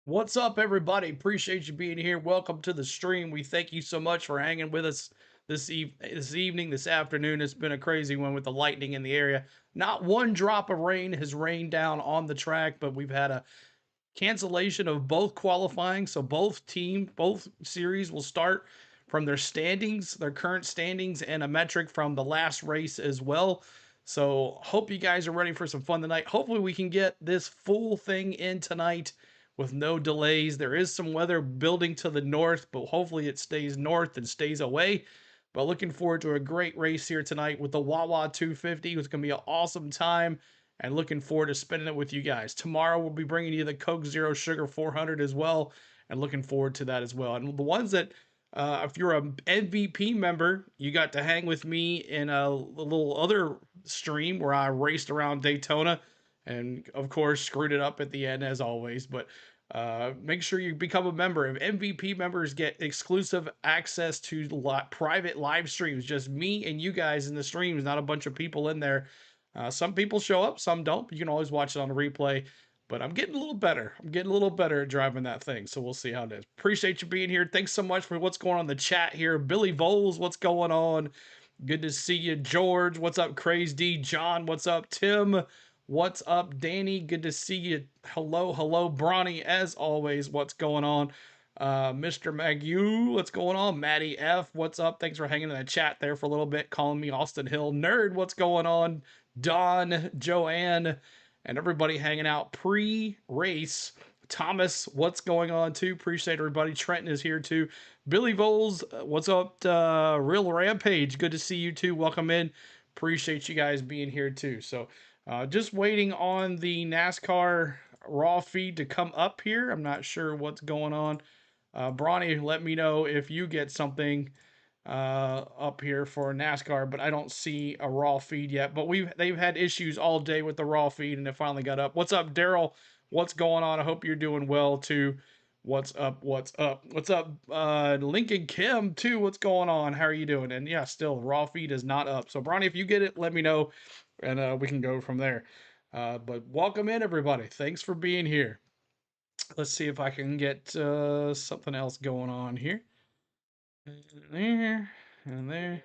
What's up, everybody? Appreciate you being here. Welcome to the stream. We thank you so much for hanging with us this evening, this afternoon. It's been a crazy one with the lightning in the area. Not one drop of rain has rained down on the track, but we've had a cancellation of both qualifying. So both series will start from their standings, their current standings, and a metric from the last race as well. So hope you guys are ready for some fun tonight. Hopefully we can get this full thing in tonight with no delays. There is some weather building to the north, but hopefully it stays north and stays away. But looking forward to a great race here tonight with the WAWA 250. It's going to be an awesome time and looking forward to spending it with you guys. Tomorrow we'll be bringing you the Coke Zero Sugar 400 as well, and looking forward to that as well. And the ones that, if you're a MVP member, you got to hang with me in a little other stream where I raced around Daytona, and of course screwed it up at the end as always. But make sure you become a member. If MVP members get exclusive access to private live streams, just me and you guys in the streams, not a bunch of people in there. Some people show up, some don't. But you can always watch it on the replay. But I'm getting a little better. I'm getting a little better at driving that thing. So we'll see how it is. Appreciate you being here. Thanks so much for what's going on in the chat here. Billy Voles, what's going on? Good to see you. George, what's up? Craze D. John, what's up? Tim, what's up? Danny, good to see you. Hello, hello. Bronny, as always, what's going on? Mr. Magu, what's going on? Maddie F, what's up? Thanks for hanging in the chat there for a little bit, calling me Austin Hill Nerd. What's going on? Don, Joanne, and everybody hanging out pre-race. Thomas, what's going on too? Appreciate everybody. Trenton is here too. Billy Voles, what's up? Real Rampage, good to see you too. Welcome in. Appreciate you guys being here too. So, just waiting on the NASCAR raw feed to come up here. I'm not sure what's going on. Bronny, let me know if you get something up here for NASCAR, but I don't see a raw feed yet. But they've had issues all day with the raw feed, and it finally got up. What's up, Daryl? What's going on? I hope you're doing well too. What's up? What's up? What's up, Lincoln Kim too? What's going on? How are you doing? And yeah, still raw feed is not up. So Bronny, if you get it, let me know, and we can go from there. But welcome in everybody. Thanks for being here. Let's see if I can get something else going on here. And there and there.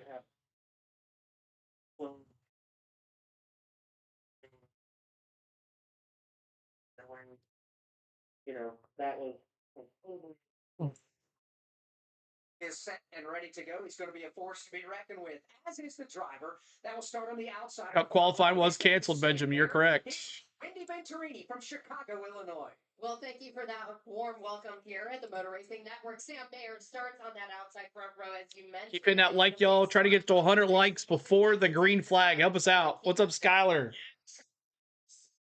Is set and ready to go. He's going to be a force to be reckoned with, as is the driver. That will start on the outside. Qualifying was canceled, Benjamin. You're correct. Wendy Venturini from Chicago, Illinois. Well, thank you for that warm welcome here at the Motor Racing Network. Sam Baird starts on that outside front row, as you mentioned. Keep hitting that like, y'all. Try to get to 100 likes before the green flag. Help us out. What's up, Skyler?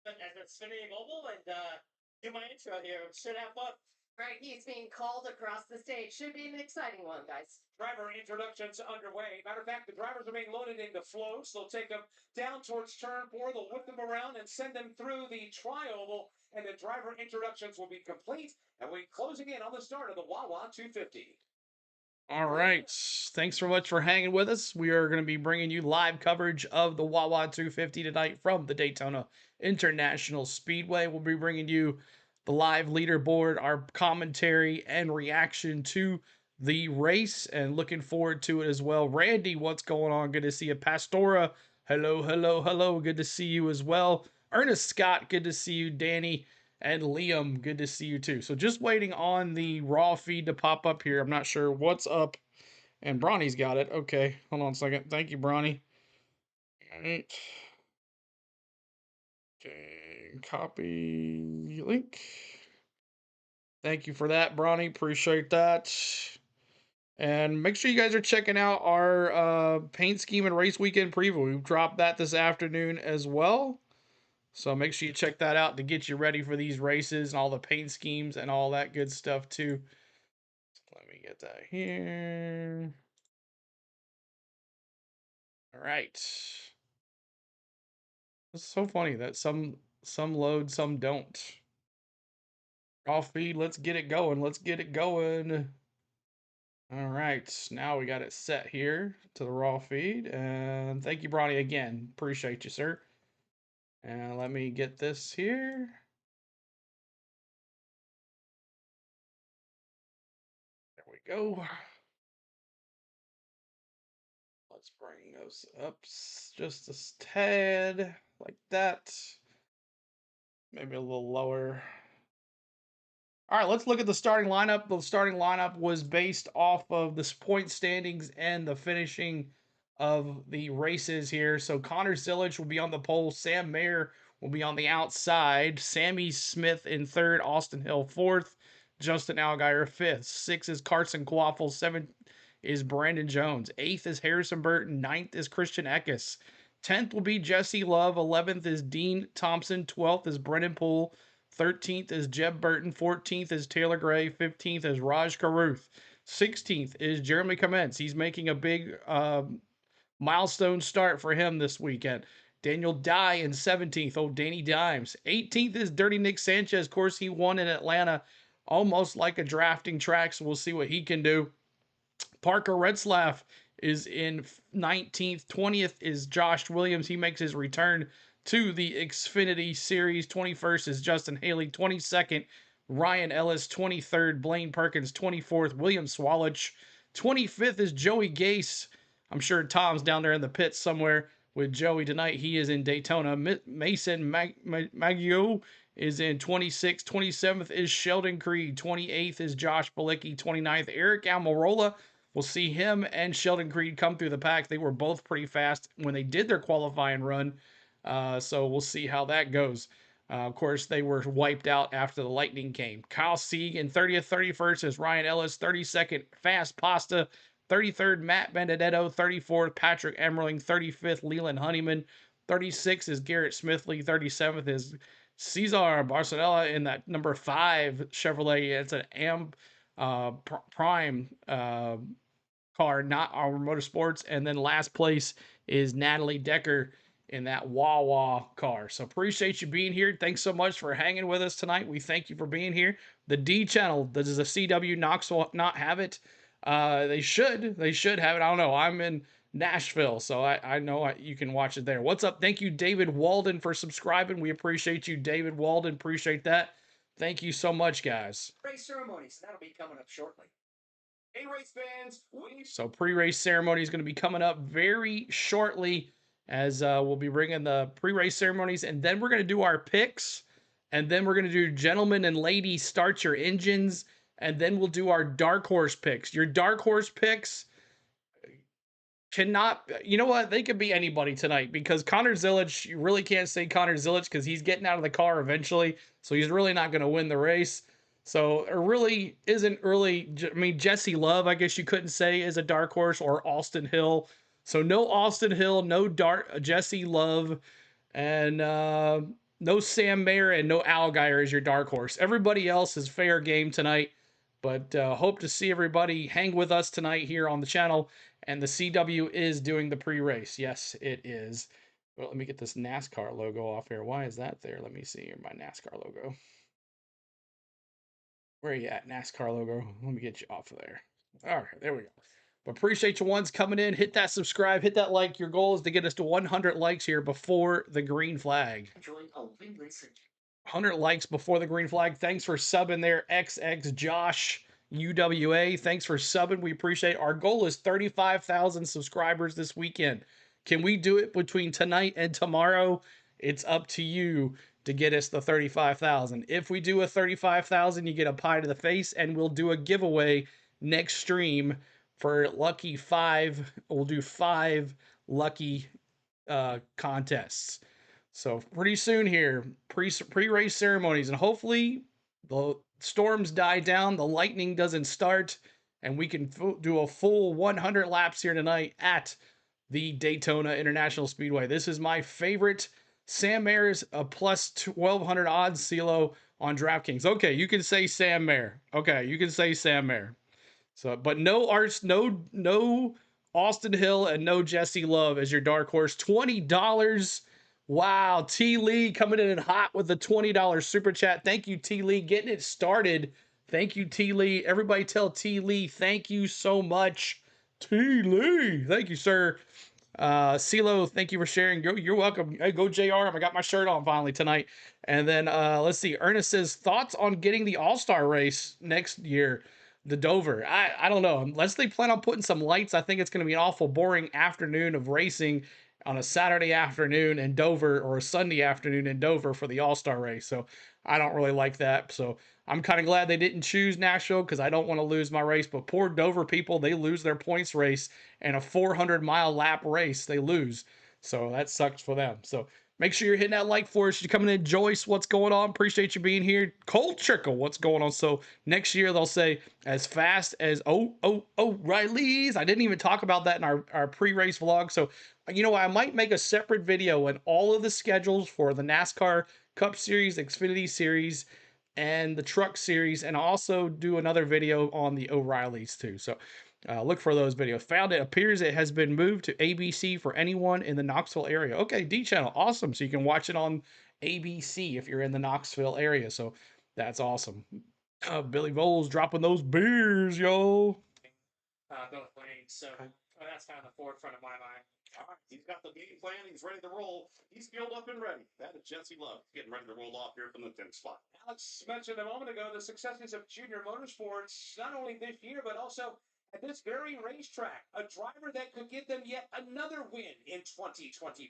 As a Xfinity Mobile, and do my intro here. Should have fun. Right, he's being called across the stage. Should be an exciting one, guys. Driver introductions underway. Matter of fact, the drivers are being loaded into floats. They'll take them down towards turn 4. They'll whip them around and send them through the tri-oval, and the driver introductions will be complete. And we're closing in on the start of the WAWA 250. All right. Thanks so much for hanging with us. We are going to be bringing you live coverage of the WAWA 250 tonight from the Daytona International Speedway. We'll be bringing you the live leaderboard, our commentary, and reaction to the race, and looking forward to it as well. Randy, what's going on? Good to see you. Pastora, hello, hello, hello. Good to see you as well. Ernest Scott, good to see you. Danny and Liam, good to see you too. So just waiting on the raw feed to pop up here. I'm not sure what's up. And Bronny's got it. Okay, hold on a second. Thank you, Bronny. All right. Okay, copy link. Thank you for that, Bronny. Appreciate that. And make sure you guys are checking out our paint scheme and race weekend preview. We've dropped that this afternoon as well. So make sure you check that out to get you ready for these races and all the paint schemes and all that good stuff too. So let me get that here. All right. It's so funny that some load, some don't. Raw feed, let's get it going. Let's get it going. All right, now we got it set here to the raw feed. And thank you, Bronny, again. Appreciate you, sir. And let me get this here. go. Let's bring those up just a tad, like that. Maybe a little lower. All right, let's look at the starting lineup. The starting lineup was based off of the point standings and the finishing of the races here. So Connor Zilic will be on the pole. Sam Mayer will be on the outside. Sammy Smith in third. Austin Hill fourth. Justin Allgaier fifth. Six is Carson Quaffle. Seventh is Brandon Jones. Eighth is Harrison Burton. Ninth is Christian Eckes. 10th will be Jesse Love. 11th is Dean Thompson. 12th is Brennan Poole. 13th is Jeb Burton. 14th is Taylor Gray. 15th is Raj Karuth. 16th is Jeremy Commence. He's making a big milestone start for him this weekend. Daniel Dye in 17th. Oh, Danny Dimes. 18th is Dirty Nick Sanchez. Of course, he won in Atlanta almost like a drafting track, so we'll see what he can do. Parker Retzlaff is in 19th. 20th is Josh Williams. He makes his return to the Xfinity Series. 21st is Justin Haley. 22nd, Ryan Ellis. 23rd, Blaine Perkins. 24th, William Swallich. 25th is Joey Gase. I'm sure Tom's down there in the pits somewhere with Joey tonight. He is in Daytona. Mason Maggio is in 26th. 27th is Sheldon Creed. 28th is Josh Bilicki. 29th, Eric Almirola. We'll see him and Sheldon Creed come through the pack. They were both pretty fast when they did their qualifying run. So we'll see how that goes. Of course, they were wiped out after the lightning came. Kyle Sieg in 30th. 31st is Ryan Ellis. 32nd, Fast Pasta. 33rd, Matt Benedetto. 34th, Patrick Emmerling. 35th, Leland Honeyman. 36th is Garrett Smithley. 37th is Cesar Barcelona in that number 5 Chevrolet. It's an Prime car, not our motorsports. And then last place is Natalie Decker in that WAWA car. So appreciate you being here. Thanks so much for hanging with us tonight. We thank you for being here. The D channel, does the CW Knoxville not have it? They should have it. I don't know. I'm in Nashville, so I know you can watch it there. What's up? Thank you, David Walden, for subscribing. We appreciate you, David Walden. Appreciate that. Thank you so much, guys. Race ceremonies. That'll be coming up shortly. Hey, race fans. So pre-race ceremony is going to be coming up very shortly, as we'll be bringing the pre-race ceremonies, and then we're going to do our picks, and then we're going to do gentlemen and ladies start your engines, and then we'll do our dark horse picks. Your dark horse picks cannot, you know what? They could be anybody tonight, because Connor Zilic, you really can't say Connor Zilic because he's getting out of the car eventually, so he's really not going to win the race. So it really isn't really, I mean, Jesse Love, I guess you couldn't say is a dark horse, or Austin Hill. So no Austin Hill, no Jesse Love, and no Sam Mayer, and no Allgaier as your dark horse. Everybody else is fair game tonight, but hope to see everybody hang with us tonight here on the channel. And the CW is doing the pre-race. Yes, it is. Well, let me get this NASCAR logo off here. Why is that there? Let me see here, my NASCAR logo. Where are you at, NASCAR logo? Let me get you off of there. All right, there we go. But appreciate you ones coming in. Hit that subscribe, hit that like. Your goal is to get us to 100 likes here before the green flag. 100 likes before the green flag. Thanks for subbing there, XX Josh UWA. Thanks for subbing. We appreciate it. Our goal is 35,000 subscribers this weekend. Can we do it between tonight and tomorrow? It's up to you to get us the 35,000. If we do a 35,000, you get a pie to the face, and we'll do a giveaway next stream for lucky 5. We'll do 5 lucky contests. So pretty soon here, pre-race ceremonies, and hopefully the storms die down, the lightning doesn't start, and we can do a full 100 laps here tonight at the Daytona International Speedway. This is my favorite. Sam Mayer's a plus 1,200 odds CeeLo on DraftKings. Okay, you can say Sam Mayer. Okay, you can say Sam Mayer. So, but no Austin Hill and no Jesse Love as your dark horse. $20. Wow, T. Lee coming in hot with the $20 super chat. Thank you, T. Lee, getting it started. Thank you, T. Lee. Everybody tell T. Lee thank you so much. T. Lee, thank you, sir. CeeLo, thank you for sharing. You're welcome. Hey, go JR. I got my shirt on finally tonight. And then let's see. Ernest says, thoughts on getting the All-Star race next year. the Dover. I don't know. Unless they plan on putting some lights, I think it's going to be an awful boring afternoon of racing on a Saturday afternoon in Dover or a Sunday afternoon in Dover for the All-Star race. So I don't really like that. So I'm kind of glad they didn't choose Nashville because I don't want to lose my race. But poor Dover people, they lose their points race in a 400-mile lap race. They lose. So that sucks for them. So make sure you're hitting that like for us. You're coming in, Joyce. What's going on? Appreciate you being here. Cole Trickle, what's going on? So next year they'll say as fast as O'Reilly's. I didn't even talk about that in our pre-race vlog. So you know, I might make a separate video on all of the schedules for the NASCAR Cup Series, Xfinity Series, and the Truck Series, and also do another video on the O'Reillys too. So look for those videos. Found it appears it has been moved to ABC for anyone in the Knoxville area. Okay, D channel, awesome. So you can watch it on ABC if you're in the Knoxville area. So that's awesome. Billy Voles dropping those beers, yo. Both lanes. So that's kind of the forefront of my mind. All right, he's got the game plan. He's ready to roll. He's fueled up and ready. That is Jesse Love getting ready to roll off here from the 10th spot. Alex mentioned a moment ago the successes of junior motorsports, not only this year, but also at this very racetrack. A driver that could give them yet another win in 2025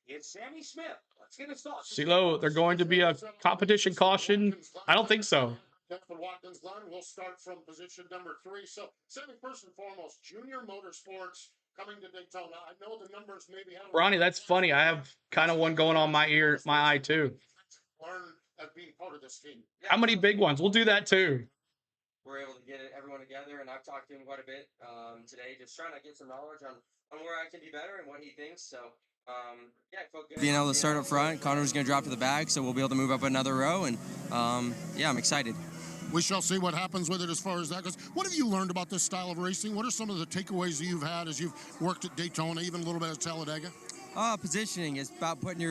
is Sammy Smith. Let's get his thoughts. CeeLo, they're going to be a competition caution. I don't think so. Captain Watkins line. We'll start from position number 3. So, Sammy, first and foremost, junior motorsports coming to Daytona. I know the numbers maybe haven't. Ronnie, that's funny. I have kind of one going on my eye too. Learn as being part of this team. How many big ones? We'll do that too. We're able to get everyone together, and I've talked to him quite a bit today, just trying to get some knowledge on where I can be better and what he thinks. So, yeah, I feel good. Being able to start up front, Connor's going to drop to the back, so we'll be able to move up another row, and yeah, I'm excited. We shall see what happens with it as far as that goes. What have you learned about this style of racing? What are some of the takeaways that you've had as you've worked at Daytona, even a little bit at Talladega? Positioning is about putting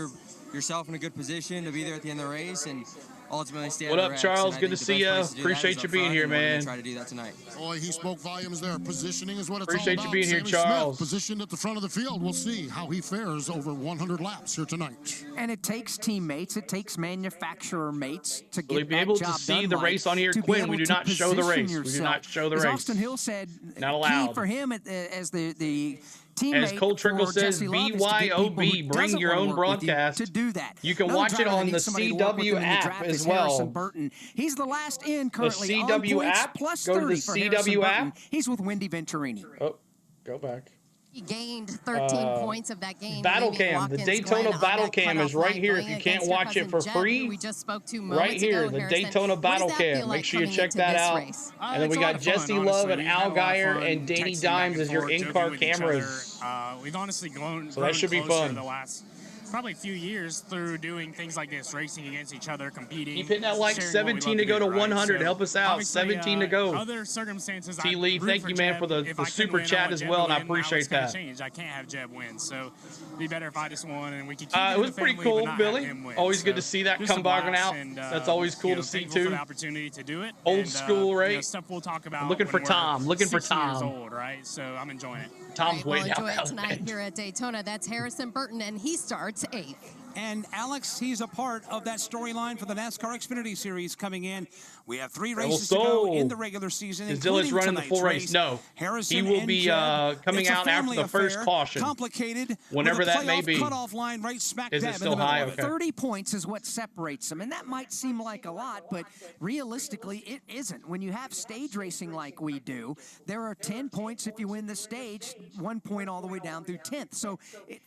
yourself in a good position to be there at the end of the race and ultimately stay. What up, Charles? Good to see you. Appreciate you being here, man. Try to do that tonight. Boy, he spoke volumes there. Positioning is what it's Appreciate all you about. being here, Sammy Charles. Smith, positioned at the front of the field. We'll see how he fares over 100 laps here tonight. And it takes teammates, it takes manufacturer mates to Will you get be that able to job see done the right, race on here, to be Quinn? able We do to not show the position race. We do yourself. not show the As race. Austin Hill said, Not allowed. key for him as the teammate As Cole Trickle for says, Jesse Love is to get people who BYOB, bring doesn't your wanna own work with you broadcast. to do that. You can Another watch it driver that on the needs somebody to work with CW him in the app draft as is Harrison well. Burton. He's the last in currently The on CW points, app? plus Go to 30 the for Harrison CW Burton. app? He's with Wendy Venturini. Oh, go back. He gained 13 points of that game. Battle leaving Cam. The Watkins Daytona Glen on Battle that Cam is cutoff right line here. going If you against can't your watch it cousin for Jed, free, who we just spoke to right moments here, ago, the Harrison. Daytona What does Battle that Cam. feel Make like sure you coming check into that this out. race? And then we It's a lot got of fun, Jesse Love and honestly. Al We've had a lot of Geyer fun and Danny texting back Dimes and as your forth, joking in-car with each cameras. other. We've honestly grown So that should be closer fun. the last probably few years through doing things like this, racing against each other, competing. Keep hitting that like, sharing what we 17 love to go do, to right? 100. So, Help us out. obviously, 17 to go. Other circumstances, T. I Lee, root thank for you, man, Jeb. for the If I couldn't super win, I chat want as Jeb well, to and I win. Now it's appreciate kinda that. changed. I can't have Jeb win, so it'd be better if I just won and we could keep It in was the pretty family, but cool, not Billy. have him win. Always good to So, see that just a come barking blast, out. and, That's always cool you to know, see, thankful for too. the opportunity to do it. Old and, school, you know, right? stuff we'll talk about. Looking for when we're Tom. Looking for 6 years Tom. old, right? So I'm enjoying it. Tom's We'll waiting out enjoy it there. tonight here at Daytona. That's Harrison Burton, and he starts 8th. And Alex, he's a part of that storyline for the NASCAR Xfinity Series coming in. We have 3 Rebel races to go Soul. in the regular season. Is Dillis including running the full tonight's race? No. Harrison He will and be Jed. coming It's a out after family the first affair, caution. Complicated. Whenever with a that may playoff be. Cutoff line right smack Is it dab in still the middle high? of it. Okay. 30 points is what separates them, and that might seem like a lot, but realistically, it isn't. When you have stage racing like we do, there are 10 points if you win the stage, 1 point all the way down through 10th. So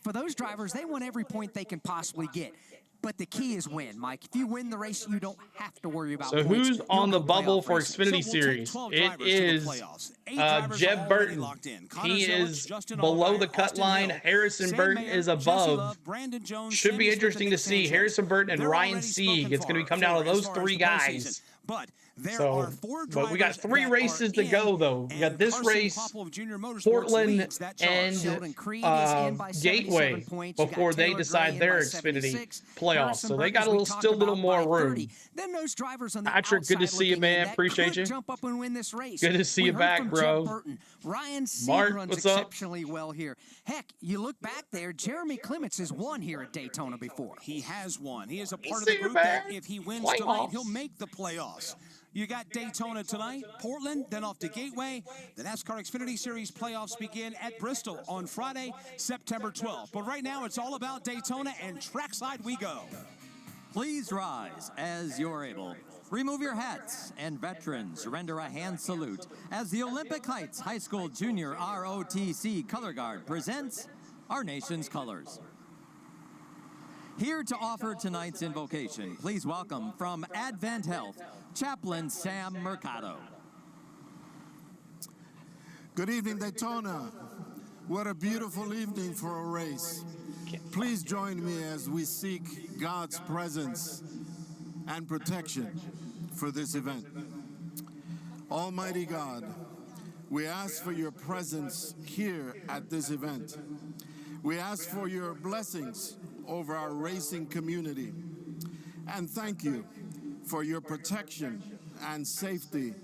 for those drivers, they want every point they can possibly get. But the key is win, Mike. If you win the race, you don't have to worry about So points. who's You'll on the go bubble playoff for racing. Xfinity So we'll take Series? 12 It drivers to the is playoffs. 8 drivers Jeb already Burton. locked in. Connor He Zillage, is Justin below Allgaier, the cut Austin line. Hill, Harrison Sam Burton Mayer, is Jesse above. Love, Brandon Jones, Should be Sammy Smith, interesting and to Nick see Sanchez. Harrison Burton and They're Ryan already Sieg. spoken It's going to be for coming down to as those far as 3 the guys. postseason. But there So, are 4 but we got drivers 3 that races are to go, in, though. We got and this Carson race, Popple of Junior Motorsports Portland, leads that charge. and Sheldon Creed is in by 77 Gateway points. You got before they Taylor decide Gray in their by Xfinity 76. playoffs. Harrison So they Burton, got as a we little, talked still a little about, more by room. 30. Then those drivers on the Patrick, good to outside see you, looking man. in that Appreciate could you. jump up and win this race. Good to see We you heard back, from bro. Jeb Burton. Ryan Sieg Mark, runs what's up? exceptionally well here. Heck, you look back there, Jeremy Clements has won here at Daytona before. He has won. He is a part of See the you, group man. that if he wins tonight, Playoffs. he'll make the playoffs. You got Daytona tonight, Portland, then off to Gateway. The NASCAR Xfinity Series playoffs begin at Bristol on Friday, September 12th. But right now, it's all about Daytona, and trackside we go. Please rise as you're able. Remove your hats, and veterans render a hand salute as the Olympic Heights High School Junior ROTC Color Guard presents our nation's colors. Here to offer tonight's invocation, please welcome from Advent Health, Chaplain Sam Mercado. Good evening, Daytona. What a beautiful evening for a race. Please join me as we seek God's presence and protection for this event. Almighty God, we ask for your presence here at this event. We ask for your blessings over our racing community. And thank you for your protection and safety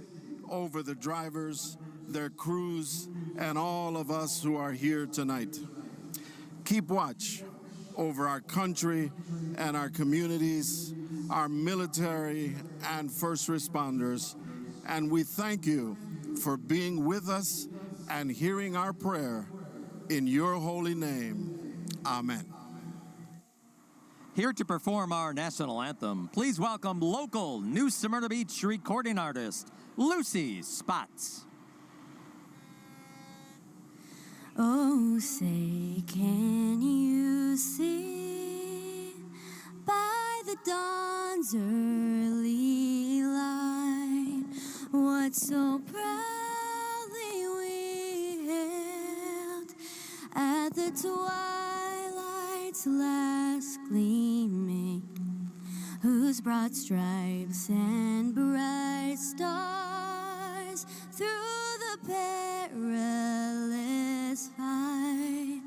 over the drivers, their crews, and all of us who are here tonight. Keep watch over our country and our communities, our military and first responders, and we thank you for being with us and hearing our prayer in your holy name. Amen. Here to perform our national anthem, please welcome local New Smyrna Beach recording artist, Lucy Spots. Oh, say, can you see by the dawn's early light what so proudly we hailed at the twilight's last gleaming, whose broad stripes and bright stars through the perilous fight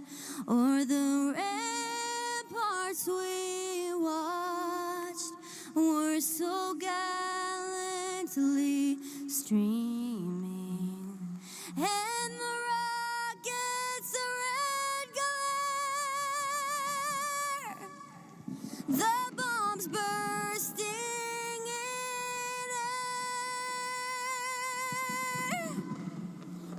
o'er the ramparts we watched were so gallantly streaming, and the rockets' red glare, the bombs bursting in air,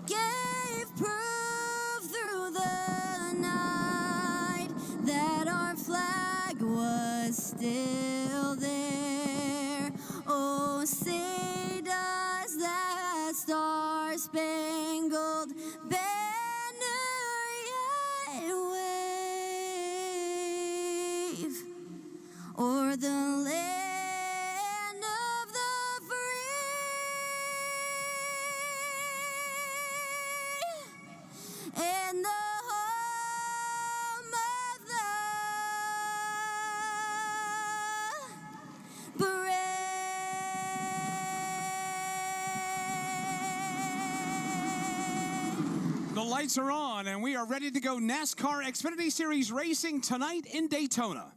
gave proof through the night that our flag was still there. Oh, say does that star-spangled banner yet wave o'er the land of the free and the home of the brave. The lights are on, and we are ready to go NASCAR Xfinity Series racing tonight in Daytona.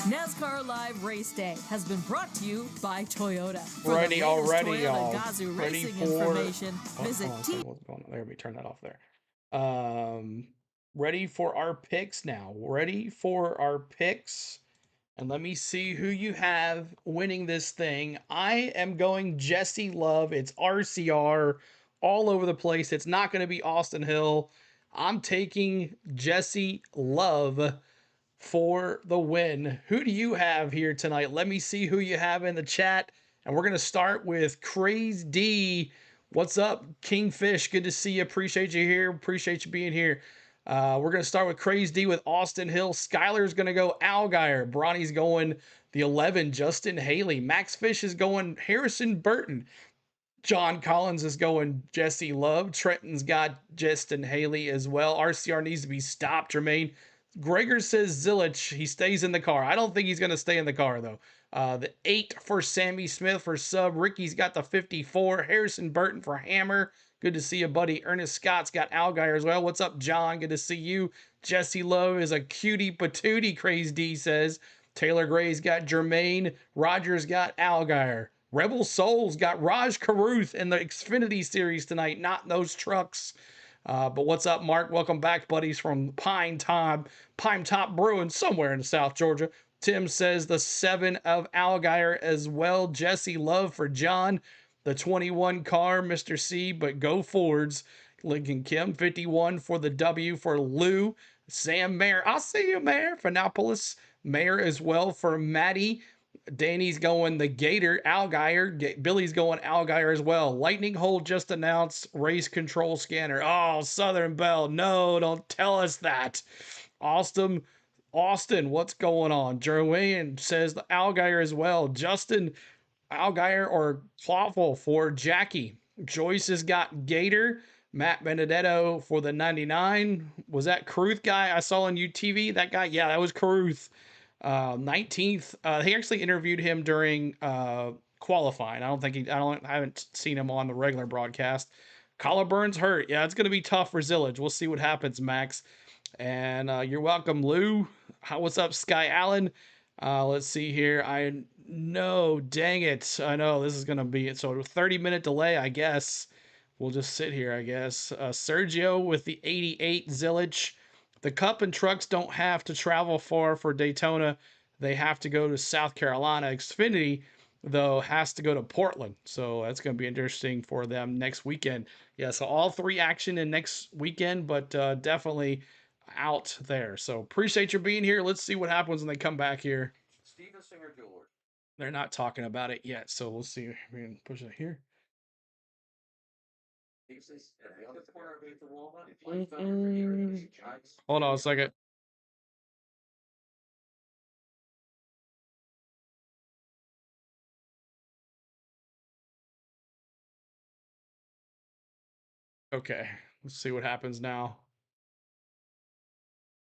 NASCAR Live Race Day has been brought to you by Toyota. For Ready the latest already, Toyota y'all. Gazoo Ready racing for information, visit what's going on there? Let me turn that off there. Ready for our picks now. Ready for our picks. And let me see who you have winning this thing. I am going Jesse Love. It's RCR all over the place. It's not going to be Austin Hill. I'm taking Jesse Love for the win. Who do you have here tonight? Let me see who you have in the chat. And we're going to start with Craze D. What's up, Kingfish? Good to see you. Appreciate you here. Appreciate you being here. We're going to start with Craze D with Austin Hill. Skylar's going to go Allgaier. Bronny's going the 11, Justin Haley. Max Fish is going Harrison Burton. John Collins is going Jesse Love. Trenton's got Justin Haley as well. RCR needs to be stopped, Jermaine. Gregor says Zilich. He stays in the car. I don't think he's going to stay in the car, though. The 8 for Sammy Smith for sub. Ricky's got the 54. Harrison Burton for Hammer. Good to see you, buddy. Ernest Scott's got Allgaier as well. What's up, John? Good to see you. Jesse Love is a cutie patootie, Craze D says. Taylor Gray's got Jermaine. Rogers got Allgaier. Rebel Souls got Raj Caruth in the Xfinity Series tonight, not in those trucks. But what's up, Mark? Welcome back, buddies, from Pine Top Brewing, somewhere in South Georgia. Tim says the 7 of Algier as well. Jesse Love for John. The 21 car, Mr. C, but go Fords. Lincoln Kim, 51 for the W for Lou. Sam Mayer, I'll see you, Mayor. Phenopolis. Mayer as well for Maddie. Danny's going the Gator, Algier. Billy's going Algier as well. Lightning Hole just announced race control scanner. Oh, Southern Belle. No, don't tell us that. Austin, what's going on? Joanne says the Algier as well. Justin, Algier or Clawful for Jackie. Joyce has got Gator. Matt Benedetto for the 99. Was that Caruth guy I saw on UTV? That guy? Yeah, that was Caruth. 19th. He actually interviewed him during qualifying. I haven't seen him on the regular broadcast. Collarburn's hurt. Yeah, it's gonna be tough for Zillage. We'll see what happens, Max. And you're welcome, Lou. What's up, Sky Allen? Let's see here. I know, dang it. I know this is gonna be it. So 30-minute delay, I guess. We'll just sit here, I guess. Sergio with the 88 Zillage. The Cup and trucks don't have to travel far for Daytona. They have to go to South Carolina. Xfinity, though, has to go to Portland. So that's going to be interesting for them next weekend. Yeah, so all 3 action in next weekend, but definitely out there. So appreciate you being here. Let's see what happens when they come back here. Steven Singer Jewelry. They're not talking about it yet, so we'll see. We can push it here. Hold on a second. Okay, let's see what happens now.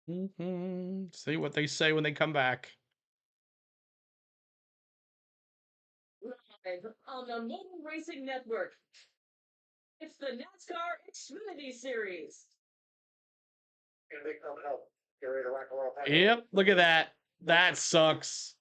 See what they say when they come back. Live on the Motor Racing Network. It's the NASCAR Xfinity Series. Yep, look at that. That sucks.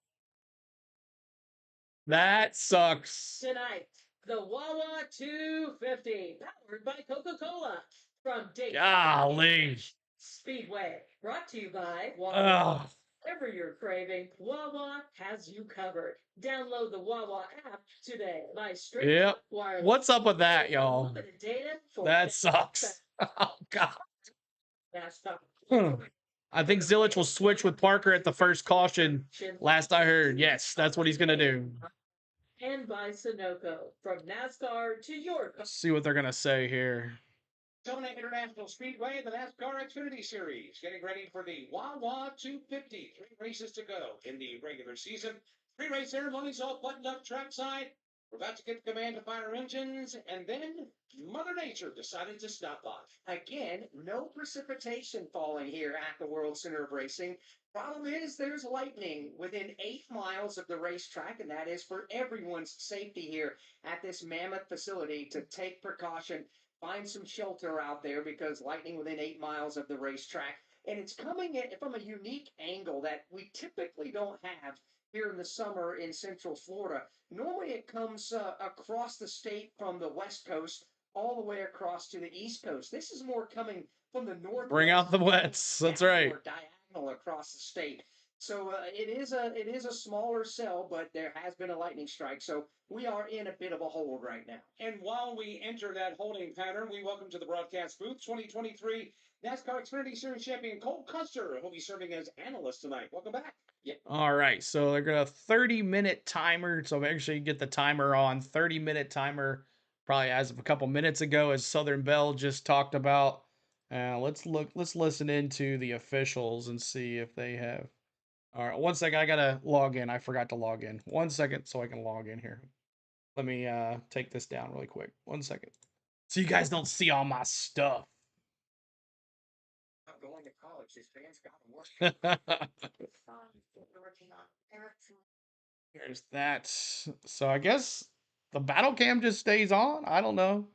That sucks. Tonight, the WAWA 250, powered by Coca-Cola, from Daytona Golly. Speedway, brought to you by WAWA. Ugh. Whatever you're craving, WAWA has you covered. Download the WAWA app today by straight Yep. wireless. What's up with that, y'all? Unlimited data for That sucks. Oh, God. I think Zillage will switch with Parker at the first caution. Last I heard. Yes, that's what he's going to do. And by Sunoco, from NASCAR to your... Let's see what they're going to say here. Daytona International Speedway, the Nascar Xfinity Series, getting ready for the WAWA 250. 3 races to go in the regular season. 3 race ceremonies all buttoned up trackside. We're about to get the command to fire engines, and then Mother Nature decided to stop by. Again, no precipitation falling here at the World Center of Racing. Problem is, there's lightning within 8 miles of the racetrack, and that is for everyone's safety here at this mammoth facility to take precaution. Find some shelter out there because lightning within 8 miles of the racetrack. And it's coming in from a unique angle that we typically don't have here in the summer in Central Florida. Normally it comes across the state from the West Coast all the way across to the East Coast. This is more coming from the north. Bring out the wets. That's right. Diagonal across the state. So it is a smaller cell, but there has been a lightning strike. So we are in a bit of a hold right now. And while we enter that holding pattern, we welcome to the broadcast booth 2023 NASCAR Xfinity Series champion Cole Custer, who'll be serving as analyst tonight. Welcome back. Yeah. All right, so they're going to 30-minate timer. So make sure you get the timer on. 30-minute timer, probably as of a couple minutes ago, as Southern Belle just talked about. Let's listen into the officials and see if they have. All right, 1 second. I gotta log in. I forgot to log in. 1 second so I can log in here. Let me take this down really quick. 1 second. So you guys don't see all my stuff. I'm going to college. His fans got to work. Here's that. So I guess the battle cam just stays on. I don't know.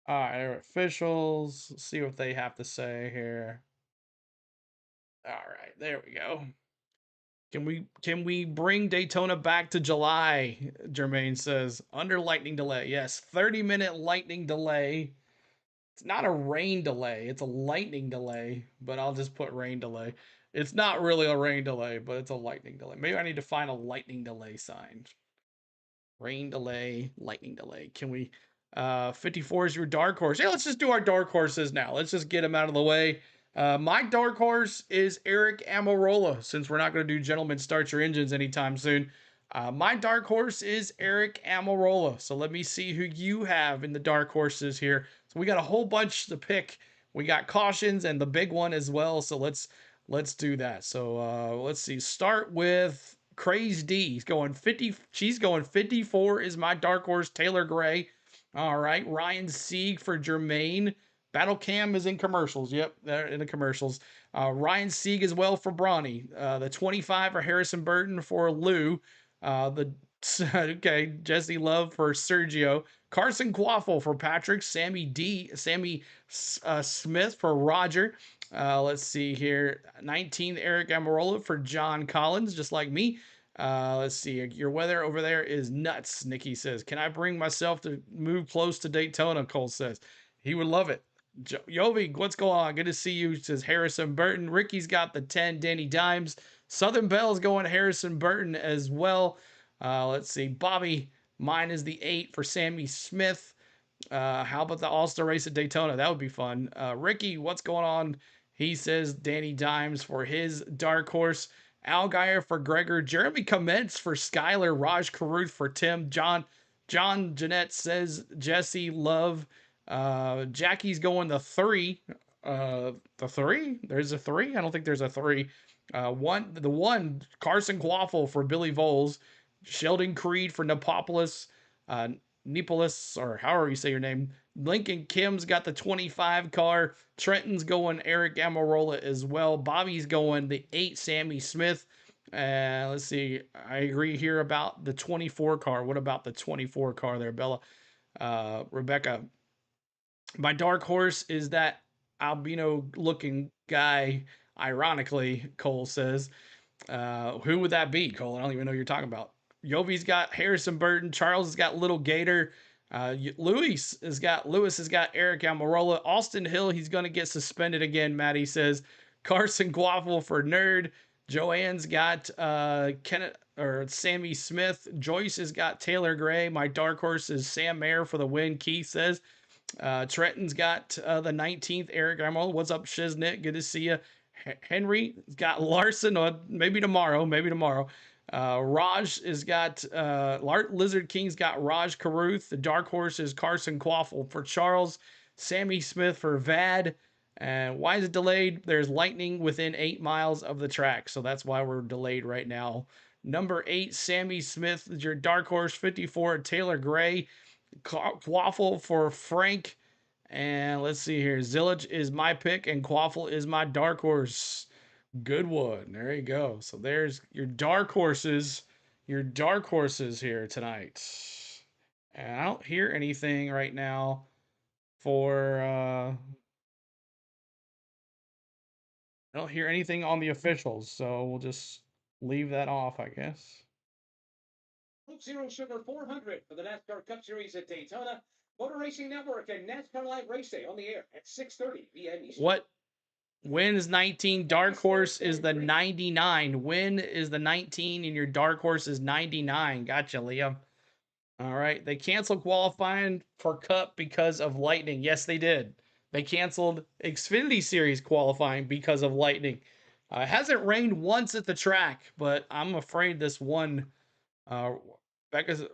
All right, officials. Let's see what they have to say here. All right, there we go. Can we bring Daytona back to July? Jermaine says under lightning delay. Yes, 30-minute lightning delay. It's not a rain delay. It's a lightning delay, but I'll just put rain delay. It's not really a rain delay, but it's a lightning delay. Maybe I need to find a lightning delay sign. Rain delay, lightning delay. Can we 54 is your dark horse? Yeah, let's just do our dark horses now. Let's just get them out of the way. My dark horse is Eric Amarola, since we're not going to do Gentlemen Start Your Engines anytime soon. My dark horse is Eric Amarola. So let me see who you have in the dark horses here. So we got a whole bunch to pick. We got cautions and the big one as well. So let's do that. So let's see. Start with Craze D. He's going 50. She's going 54 is my dark horse, Taylor Gray. All right. Ryan Sieg for Jermaine. Battle Cam is in commercials. Yep, they're in the commercials. Ryan Sieg as well for Bronny. The 25 for Harrison Burton for Lou. Okay, Jesse Love for Sergio. Carson Quaffle for Patrick. Sammy Smith for Roger. Let's see here. 19th Eric Amarola for John Collins, just like me. Let's see. Your weather over there is nuts, Nikki says. Can I bring myself to move close to Daytona? Cole says. He would love it. Yovi, what's going on? Good to see you, says Harrison Burton. Ricky's got the 10, Danny Dimes. Southern Bell's going Harrison Burton as well. Let's see. Bobby, mine is the 8 for Sammy Smith. How about the All-Star race at Daytona? That would be fun. Ricky, what's going on? He says Danny Dimes for his dark horse. Al Geyer for Gregor. Jeremy Commence for Skyler. Raj Caruth for Tim. John Jeanette says Jesse Love. Jackie's going the 3. The 3? There's a 3? I don't think there's a 3. The 1, Carson Quaffle for Billy Voles. Sheldon Creed for Nepopolis. Nepolis, or however you say your name. Lincoln Kim's got the 25 car. Trenton's going Eric Amarola as well. Bobby's going the 8 Sammy Smith. Let's see. I agree here about the 24 car. What about the 24 car there, Bella? Rebecca. My dark horse is that albino looking guy, ironically, Cole says. Who would that be, Cole? I don't even know who you're talking about. Yovi's got Harrison Burton. Charles has got Little Gator. Lewis has got Eric Amarola. Austin Hill, he's going to get suspended again, Maddie says. Carson Quaffle for Nerd. Joanne's got Sammy Smith. Joyce has got Taylor Gray. My dark horse is Sam Mayer for the win, Keith says. Trenton's got the 19th Eric Amarola. What's up, Shiznit? Good to see you. Henry's got Larson. Maybe tomorrow. Raj has got Lizard King's got Raj Caruth. The dark horse is Carson Quaffle for Charles. Sammy Smith for Vad. And why is it delayed? There's lightning within 8 miles of the track, so that's why we're delayed right now. Number 8, Sammy Smith is your dark horse. 54, Taylor Gray. Quaffle for Frank. And let's see here. Zillage is my pick, and Quaffle is my dark horse. Good one. There you go. So there's your dark horses. Your dark horses here tonight. And I don't hear anything right now for I don't hear anything on the officials, so we'll just leave that off, I guess. Zero Sugar 400 for the NASCAR Cup Series at Daytona. Motor Racing Network and NASCAR Live Race Day on the air at 6:30 p.m. Eastern. What? Wins 19. Dark horse is the 99. Win is the 19, and your dark horse is 99. Gotcha, Liam. All right. They canceled qualifying for Cup because of lightning. Yes, they did. They canceled Xfinity Series qualifying because of lightning. It hasn't rained once at the track, but I'm afraid this one. Becca's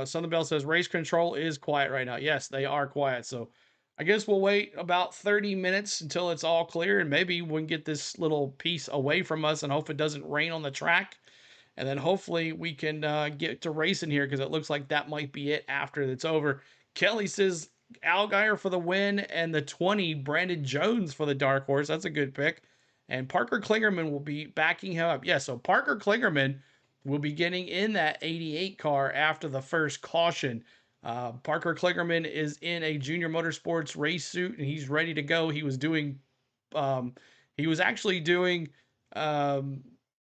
Southern Bell says race control is quiet right now. Yes, they are quiet. So I guess we'll wait about 30 minutes until it's all clear, and maybe we can get this little piece away from us and hope it doesn't rain on the track. And then hopefully we can get to racing here, because it looks like that might be it after it's over. Kelly says Al Geyer for the win and the 20, Brandon Jones for the dark horse. That's a good pick. And Parker Klingerman will be backing him up. Yeah, so Parker Klingerman will be getting in that 88 car after the first caution. Parker Klingerman is in a Junior Motorsports race suit, and he's ready to go. He was actually doing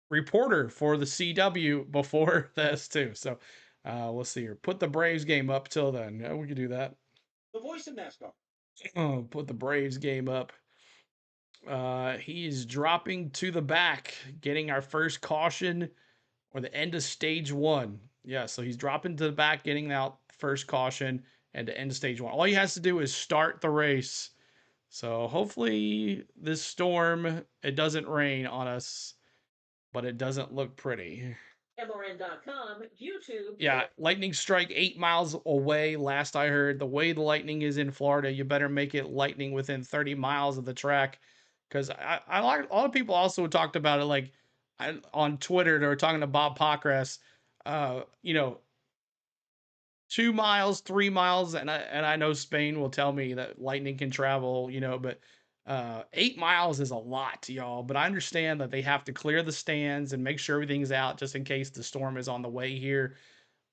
reporter for the CW before this too. So we'll see here. Put the Braves game up till then. Yeah, we can do that. The voice of NASCAR. Oh, put the Braves game up. He is dropping to the back, getting our first caution or the end of stage 1. Yeah, so he's dropping to the back, getting out first caution and to end stage 1. All he has to do is start the race. So hopefully this storm, it doesn't rain on us, but it doesn't look pretty. MRN.com, YouTube. Yeah, lightning strike 8 miles away. Last I heard, the way the lightning is in Florida, you better make it lightning within 30 miles of the track. Because I like a lot of people also talked about it, like on Twitter. They were talking to Bob Pockras. You know, 2 miles, 3 miles, and I know Spain will tell me that lightning can travel, but 8 miles is a lot, y'all. But I understand that they have to clear the stands and make sure everything's out just in case the storm is on the way here.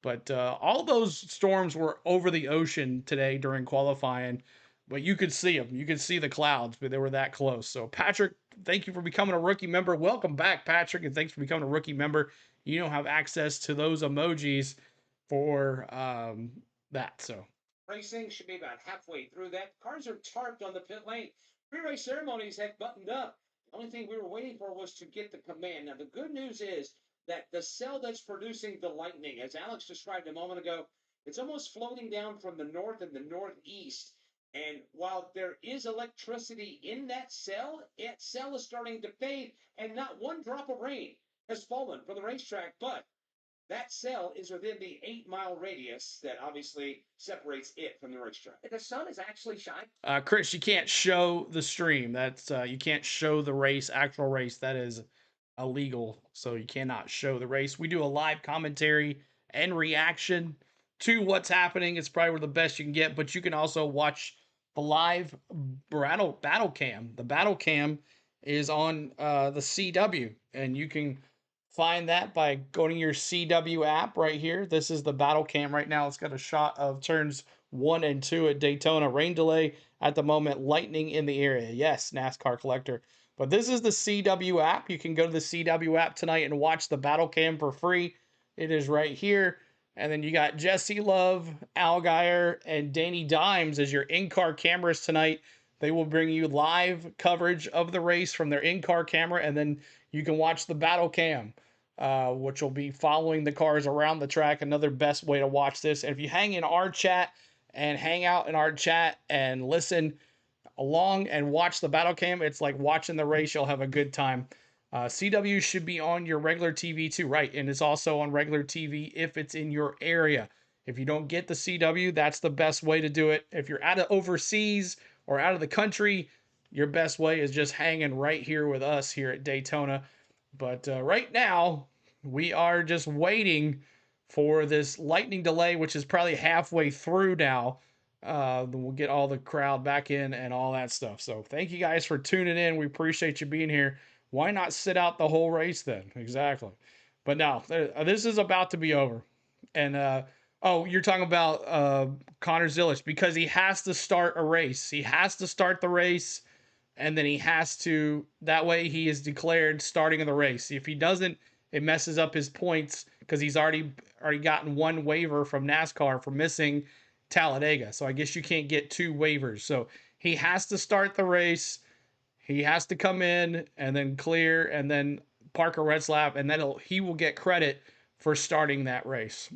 But all those storms were over the ocean today during qualifying, but you could see them. You could see the clouds, but they were that close. So, Patrick, thank you for becoming a rookie member. Welcome back, Patrick, and thanks for becoming a rookie member. You don't have access to those emojis for that. So, Racing should be about halfway through that. Cars are tarped on the pit lane. Pre-race ceremonies had buttoned up. The only thing we were waiting for was to get the command. Now, the good news is that the cell that's producing the lightning, as Alex described a moment ago, it's almost floating down from the north and the northeast. And while there is electricity in that cell is starting to fade, and not one drop of rain has fallen from the racetrack. But that cell is within the 8-mile radius that obviously separates it from the racetrack. The sun is actually shining. Chris, you can't show the stream. That's you can't show the race, actual race. That is illegal. So you cannot show the race. We do a live commentary and reaction to what's happening. It's probably the best you can get, but you can also watch the live battle cam. The battle cam is on the CW, and you can find that by going to your CW app right here. This is the battle cam right now. It's got a shot of turns 1 and 2 at Daytona. Rain delay at the moment, lightning in the area. Yes, NASCAR collector. But this is the CW app. You can go to the CW app tonight and watch the battle cam for free. It is right here. And then you got Jesse Love, Al Geyer, and Danny Dimes as your in-car cameras tonight. They will bring you live coverage of the race from their in-car camera, and then you can watch the battle cam, which will be following the cars around the track. Another best way to watch this. And if you hang in our chat and hang out in our chat and listen along and watch the battle cam, it's like watching the race. You'll have a good time. CW should be on your regular TV too, right? And it's also on regular TV if it's in your area. If you don't get the CW, that's the best way to do it. If you're out of overseas or out of the country, your best way is just hanging right here with us here at Daytona. But right now, we are just waiting for this lightning delay, which is probably halfway through now. We'll get all the crowd back in and all that stuff. So thank you guys for tuning in. We appreciate you being here. Why not sit out the whole race then? Exactly. But now, this is about to be over. And, you're talking about Connor Zilisch, because he has to start a race. He has to start the race, and then he has to, that way he is declared starting of the race. If he doesn't, it messes up his points because he's already gotten one waiver from NASCAR for missing Talladega. So I guess you can't get 2 waivers. So he has to start the race. He has to come in and then clear and then park a red slap, and then he will get credit for starting that race.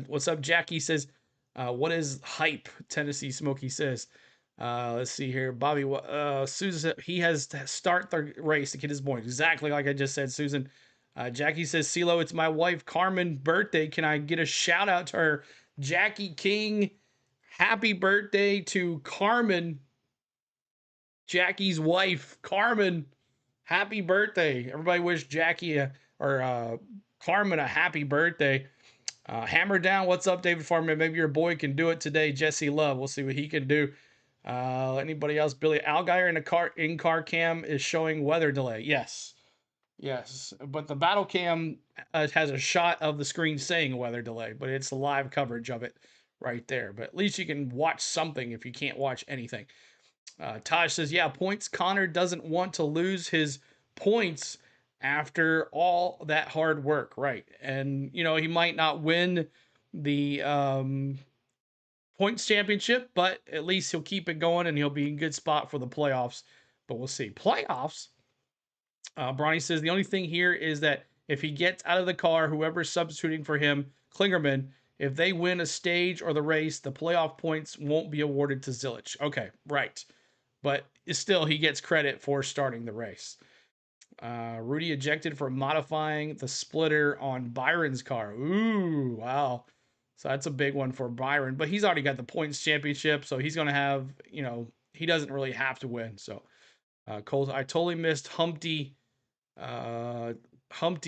What's up, Jackie says, what is hype? Tennessee Smokey says, let's see here. Bobby, Susan, he has to start the race to get his point. Exactly like I just said, Susan. Jackie says, CeeLo, it's my wife Carmen's birthday. Can I get a shout out to her? Jackie King, happy birthday to Carmen, Jackie's wife. Carmen, happy birthday. Everybody wish Jackie or Carmen a happy birthday. Hammer down. What's up, David Farman? Maybe your boy can do it today. Jesse Love. We'll see what he can do. Anybody else? Billy Algeyer in car cam is showing weather delay. Yes. But the battle cam has a shot of the screen saying weather delay, but it's the live coverage of it right there. But at least you can watch something if you can't watch anything. Taj says, yeah, points. Connor doesn't want to lose his points after all that hard work, right? And, he might not win the points championship, but at least he'll keep it going and he'll be in good spot for the playoffs. but we'll see. Playoffs. Bronny says the only thing here is that if he gets out of the car, whoever's substituting for him, Klingerman, if they win a stage or the race, the playoff points won't be awarded to Zilich. Okay, right. But still, he gets credit for starting the race. Rudy ejected for modifying the splitter on Byron's car. Ooh, wow. So that's a big one for Byron. But he's already got the points championship, so he's going to have, he doesn't really have to win. So, Cole, I totally missed Humpty